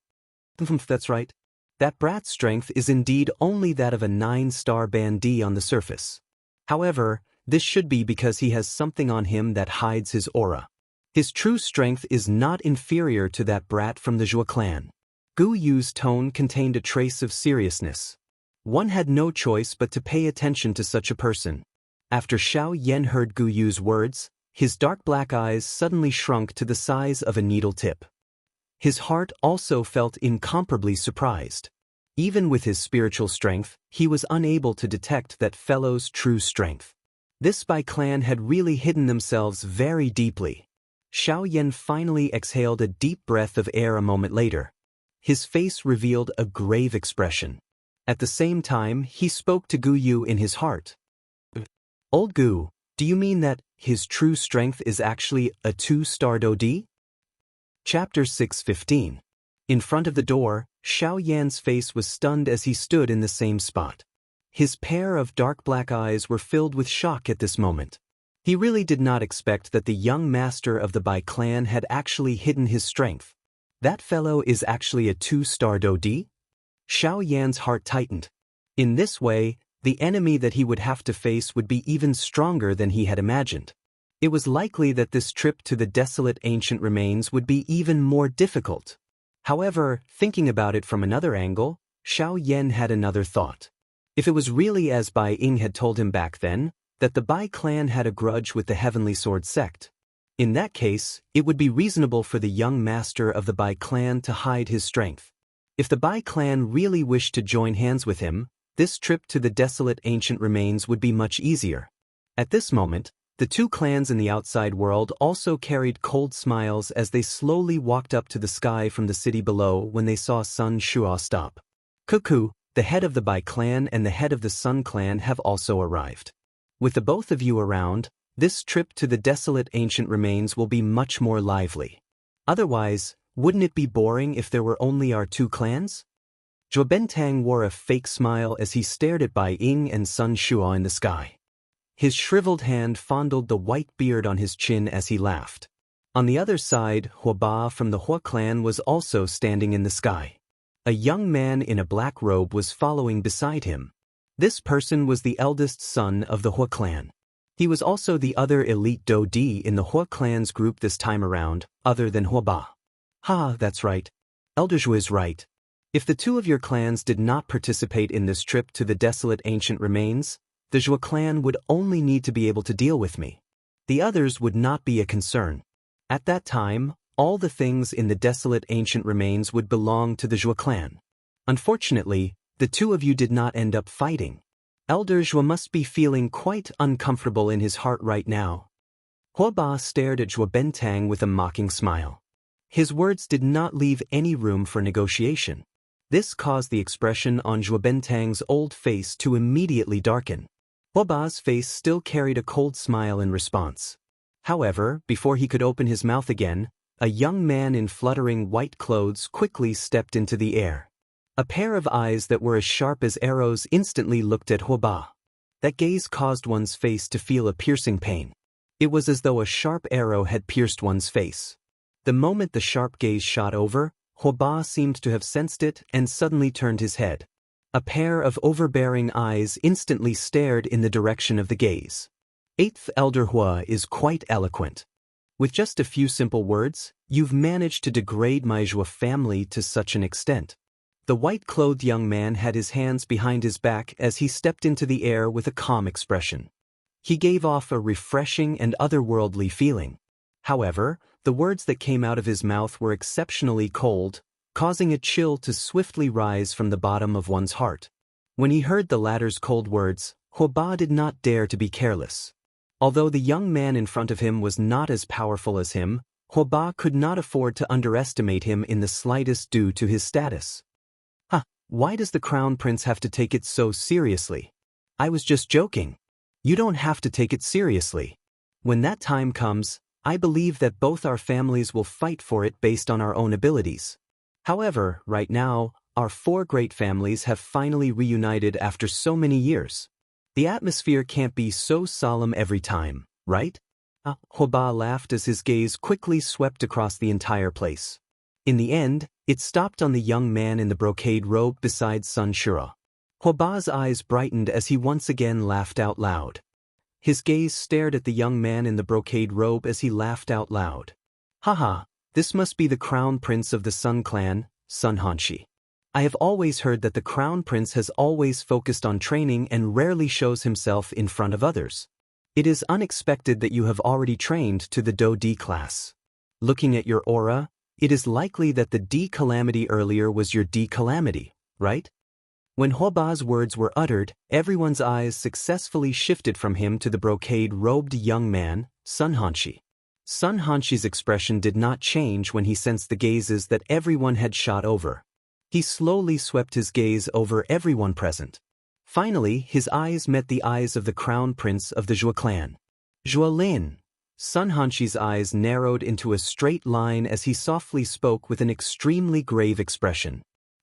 That's right. That brat's strength is indeed only that of a 9-star Bandi on the surface. However, this should be because he has something on him that hides his aura. His true strength is not inferior to that brat from the Zhua clan. Gu Yu's tone contained a trace of seriousness. One had no choice but to pay attention to such a person. After Xiaoyan heard Gu Yu's words, his dark black eyes suddenly shrunk to the size of a needle tip. His heart also felt incomparably surprised. Even with his spiritual strength, he was unable to detect that fellow's true strength. This Bai clan had really hidden themselves very deeply. Xiaoyan finally exhaled a deep breath of air a moment later. His face revealed a grave expression. At the same time, he spoke to Gu Yu in his heart. Old Gu, do you mean that his true strength is actually a 2-star Dodi? Chapter 6:15. In front of the door, Xiaoyan's face was stunned as he stood in the same spot. His pair of dark black eyes were filled with shock at this moment. He really did not expect that the young master of the Bai clan had actually hidden his strength. That fellow is actually a 2-star Dodi? Xiao Yan's heart tightened. In this way, the enemy that he would have to face would be even stronger than he had imagined. It was likely that this trip to the desolate ancient remains would be even more difficult. However, thinking about it from another angle, Xiao Yan had another thought. If it was really as Bai Ying had told him back then, that the Bai clan had a grudge with the Heavenly Sword sect, in that case, it would be reasonable for the young master of the Bai clan to hide his strength. If the Bai clan really wished to join hands with him, this trip to the desolate ancient remains would be much easier. At this moment, the two clans in the outside world also carried cold smiles as they slowly walked up to the sky from the city below when they saw Sun Shuo stop. Cuckoo, the head of the Bai clan and the head of the Sun clan have also arrived. With the both of you around, this trip to the desolate ancient remains will be much more lively. Otherwise, wouldn't it be boring if there were only our two clans? Zhuo Bentang wore a fake smile as he stared at Bai Ying and Sun Shuo in the sky. His shriveled hand fondled the white beard on his chin as he laughed. On the other side, Hua Ba from the Hua clan was also standing in the sky. A young man in a black robe was following beside him. This person was the eldest son of the Hua clan. He was also the other elite Dodi in the Hua clan's group this time around, other than Hua Ba. Ha, that's right. Elder Zhu is right. If the two of your clans did not participate in this trip to the desolate ancient remains, the Zhou clan would only need to be able to deal with me. The others would not be a concern. At that time, all the things in the desolate ancient remains would belong to the Zhou clan. Unfortunately, the two of you did not end up fighting. Elder Zhou must be feeling quite uncomfortable in his heart right now. Hua Ba stared at Zhuo Bentang with a mocking smile. His words did not leave any room for negotiation. This caused the expression on Zhuo Bentang's old face to immediately darken. Hua Ba's face still carried a cold smile in response. However, before he could open his mouth again, a young man in fluttering white clothes quickly stepped into the air. A pair of eyes that were as sharp as arrows instantly looked at Hua Ba. That gaze caused one's face to feel a piercing pain. It was as though a sharp arrow had pierced one's face. The moment the sharp gaze shot over, Hua Ba seemed to have sensed it and suddenly turned his head. A pair of overbearing eyes instantly stared in the direction of the gaze. 8th Elder Hua is quite eloquent. With just a few simple words, you've managed to degrade my Zhou family to such an extent. The white-clothed young man had his hands behind his back as he stepped into the air with a calm expression. He gave off a refreshing and otherworldly feeling. However, the words that came out of his mouth were exceptionally cold, causing a chill to swiftly rise from the bottom of one's heart. When he heard the latter's cold words, Hua Ba did not dare to be careless. Although the young man in front of him was not as powerful as him, Hua Ba could not afford to underestimate him in the slightest due to his status. Why does the Crown Prince have to take it so seriously? I was just joking. You don't have to take it seriously. When that time comes, I believe that both our families will fight for it based on our own abilities. However, right now, our 4 great families have finally reunited after so many years. The atmosphere can't be so solemn every time, right? Hua Ba laughed as his gaze quickly swept across the entire place. In the end, it stopped on the young man in the brocade robe beside Sun Shuo. Hua Ba's eyes brightened as he once again laughed out loud. His gaze stared at the young man in the brocade robe as he laughed out loud. Haha, this must be the Crown Prince of the Sun Clan, Sun Hanshi. I have always heard that the Crown Prince has always focused on training and rarely shows himself in front of others. It is unexpected that you have already trained to the Do D class. Looking at your aura, it is likely that the D calamity earlier was your D calamity, right? When Hua Ba's words were uttered, everyone's eyes successfully shifted from him to the brocade-robed young man, Sun Hanshi. Sun Hanshi's expression did not change when he sensed the gazes that everyone had shot over. He slowly swept his gaze over everyone present. Finally, his eyes met the eyes of the Crown Prince of the Zhou clan. Zhuo Lin. Sun Hanshi's eyes narrowed into a straight line as he softly spoke with an extremely grave expression.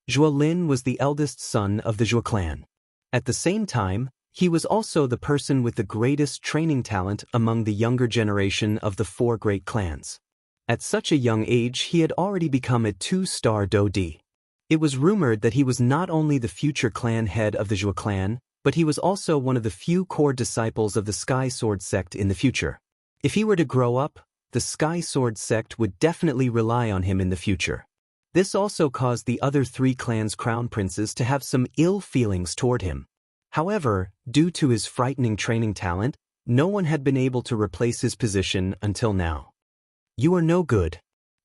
Zhuo Lin was the eldest son of the Zhou clan. At the same time, He was also the person with the greatest training talent among the younger generation of the 4 great clans. At such a young age he had already become a 2-star Dodi. It was rumored that he was not only the future clan head of the Zhou clan, but he was also one of the few core disciples of the Sky Sword sect in the future. If he were to grow up, the Sky Sword sect would definitely rely on him in the future. This also caused the other 3 clans' crown princes to have some ill feelings toward him. However, due to his frightening training talent, no one had been able to replace his position until now. You are no good.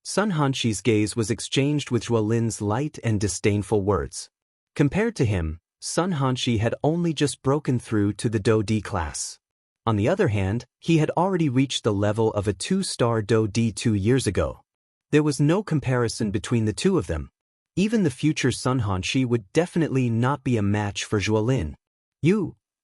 Sun Hanxi's gaze was exchanged with Zhuolin's light and disdainful words. Compared to him, Sun Hanxi had only just broken through to the Do-D class. On the other hand, he had already reached the level of a 2-star Do-D 2 years ago. There was no comparison between the two of them. Even the future Sun Hanxi would definitely not be a match for Zhuolin.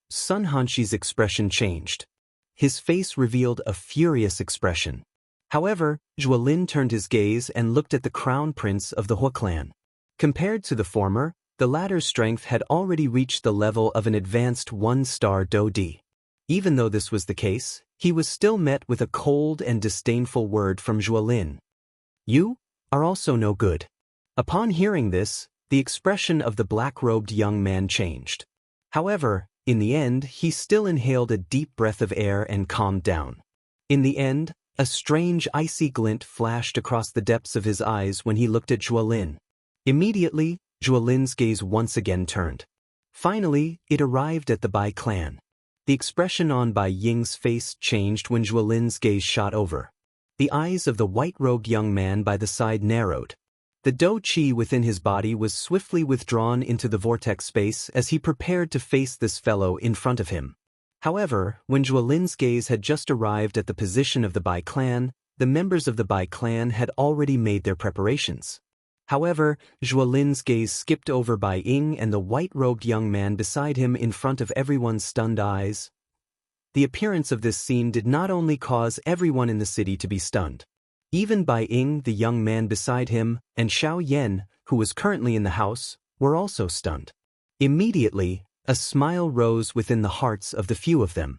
Sun Hanxi's expression changed. His face revealed a furious expression. However, Zhuolin turned his gaze and looked at the crown prince of the Hua clan. Compared to the former, the latter's strength had already reached the level of an advanced 1-star Do-D. Even though this was the case, he was still met with a cold and disdainful word from Zhuolin. You are also no good. Upon hearing this, the expression of the black-robed young man changed. However, in the end, he still inhaled a deep breath of air and calmed down. In the end, a strange icy glint flashed across the depths of his eyes when he looked at Zhuolin. Immediately, Zhuolin's gaze once again turned. Finally, it arrived at the Bai clan. The expression on Bai Ying's face changed when Zhuolin's gaze shot over. The eyes of the white-robed young man by the side narrowed. The Do-Chi within his body was swiftly withdrawn into the vortex space as he prepared to face this fellow in front of him. However, when Zhuolin's gaze had just arrived at the position of the Bai clan, the members of the Bai clan had already made their preparations. However, Zhuolin's gaze skipped over Bai Ying and the white-robed young man beside him in front of everyone's stunned eyes. The appearance of this scene did not only cause everyone in the city to be stunned. Even Bai Ying, the young man beside him, and Xiaoyan, who was currently in the house, were also stunned. Immediately, a smile rose within the hearts of the few of them.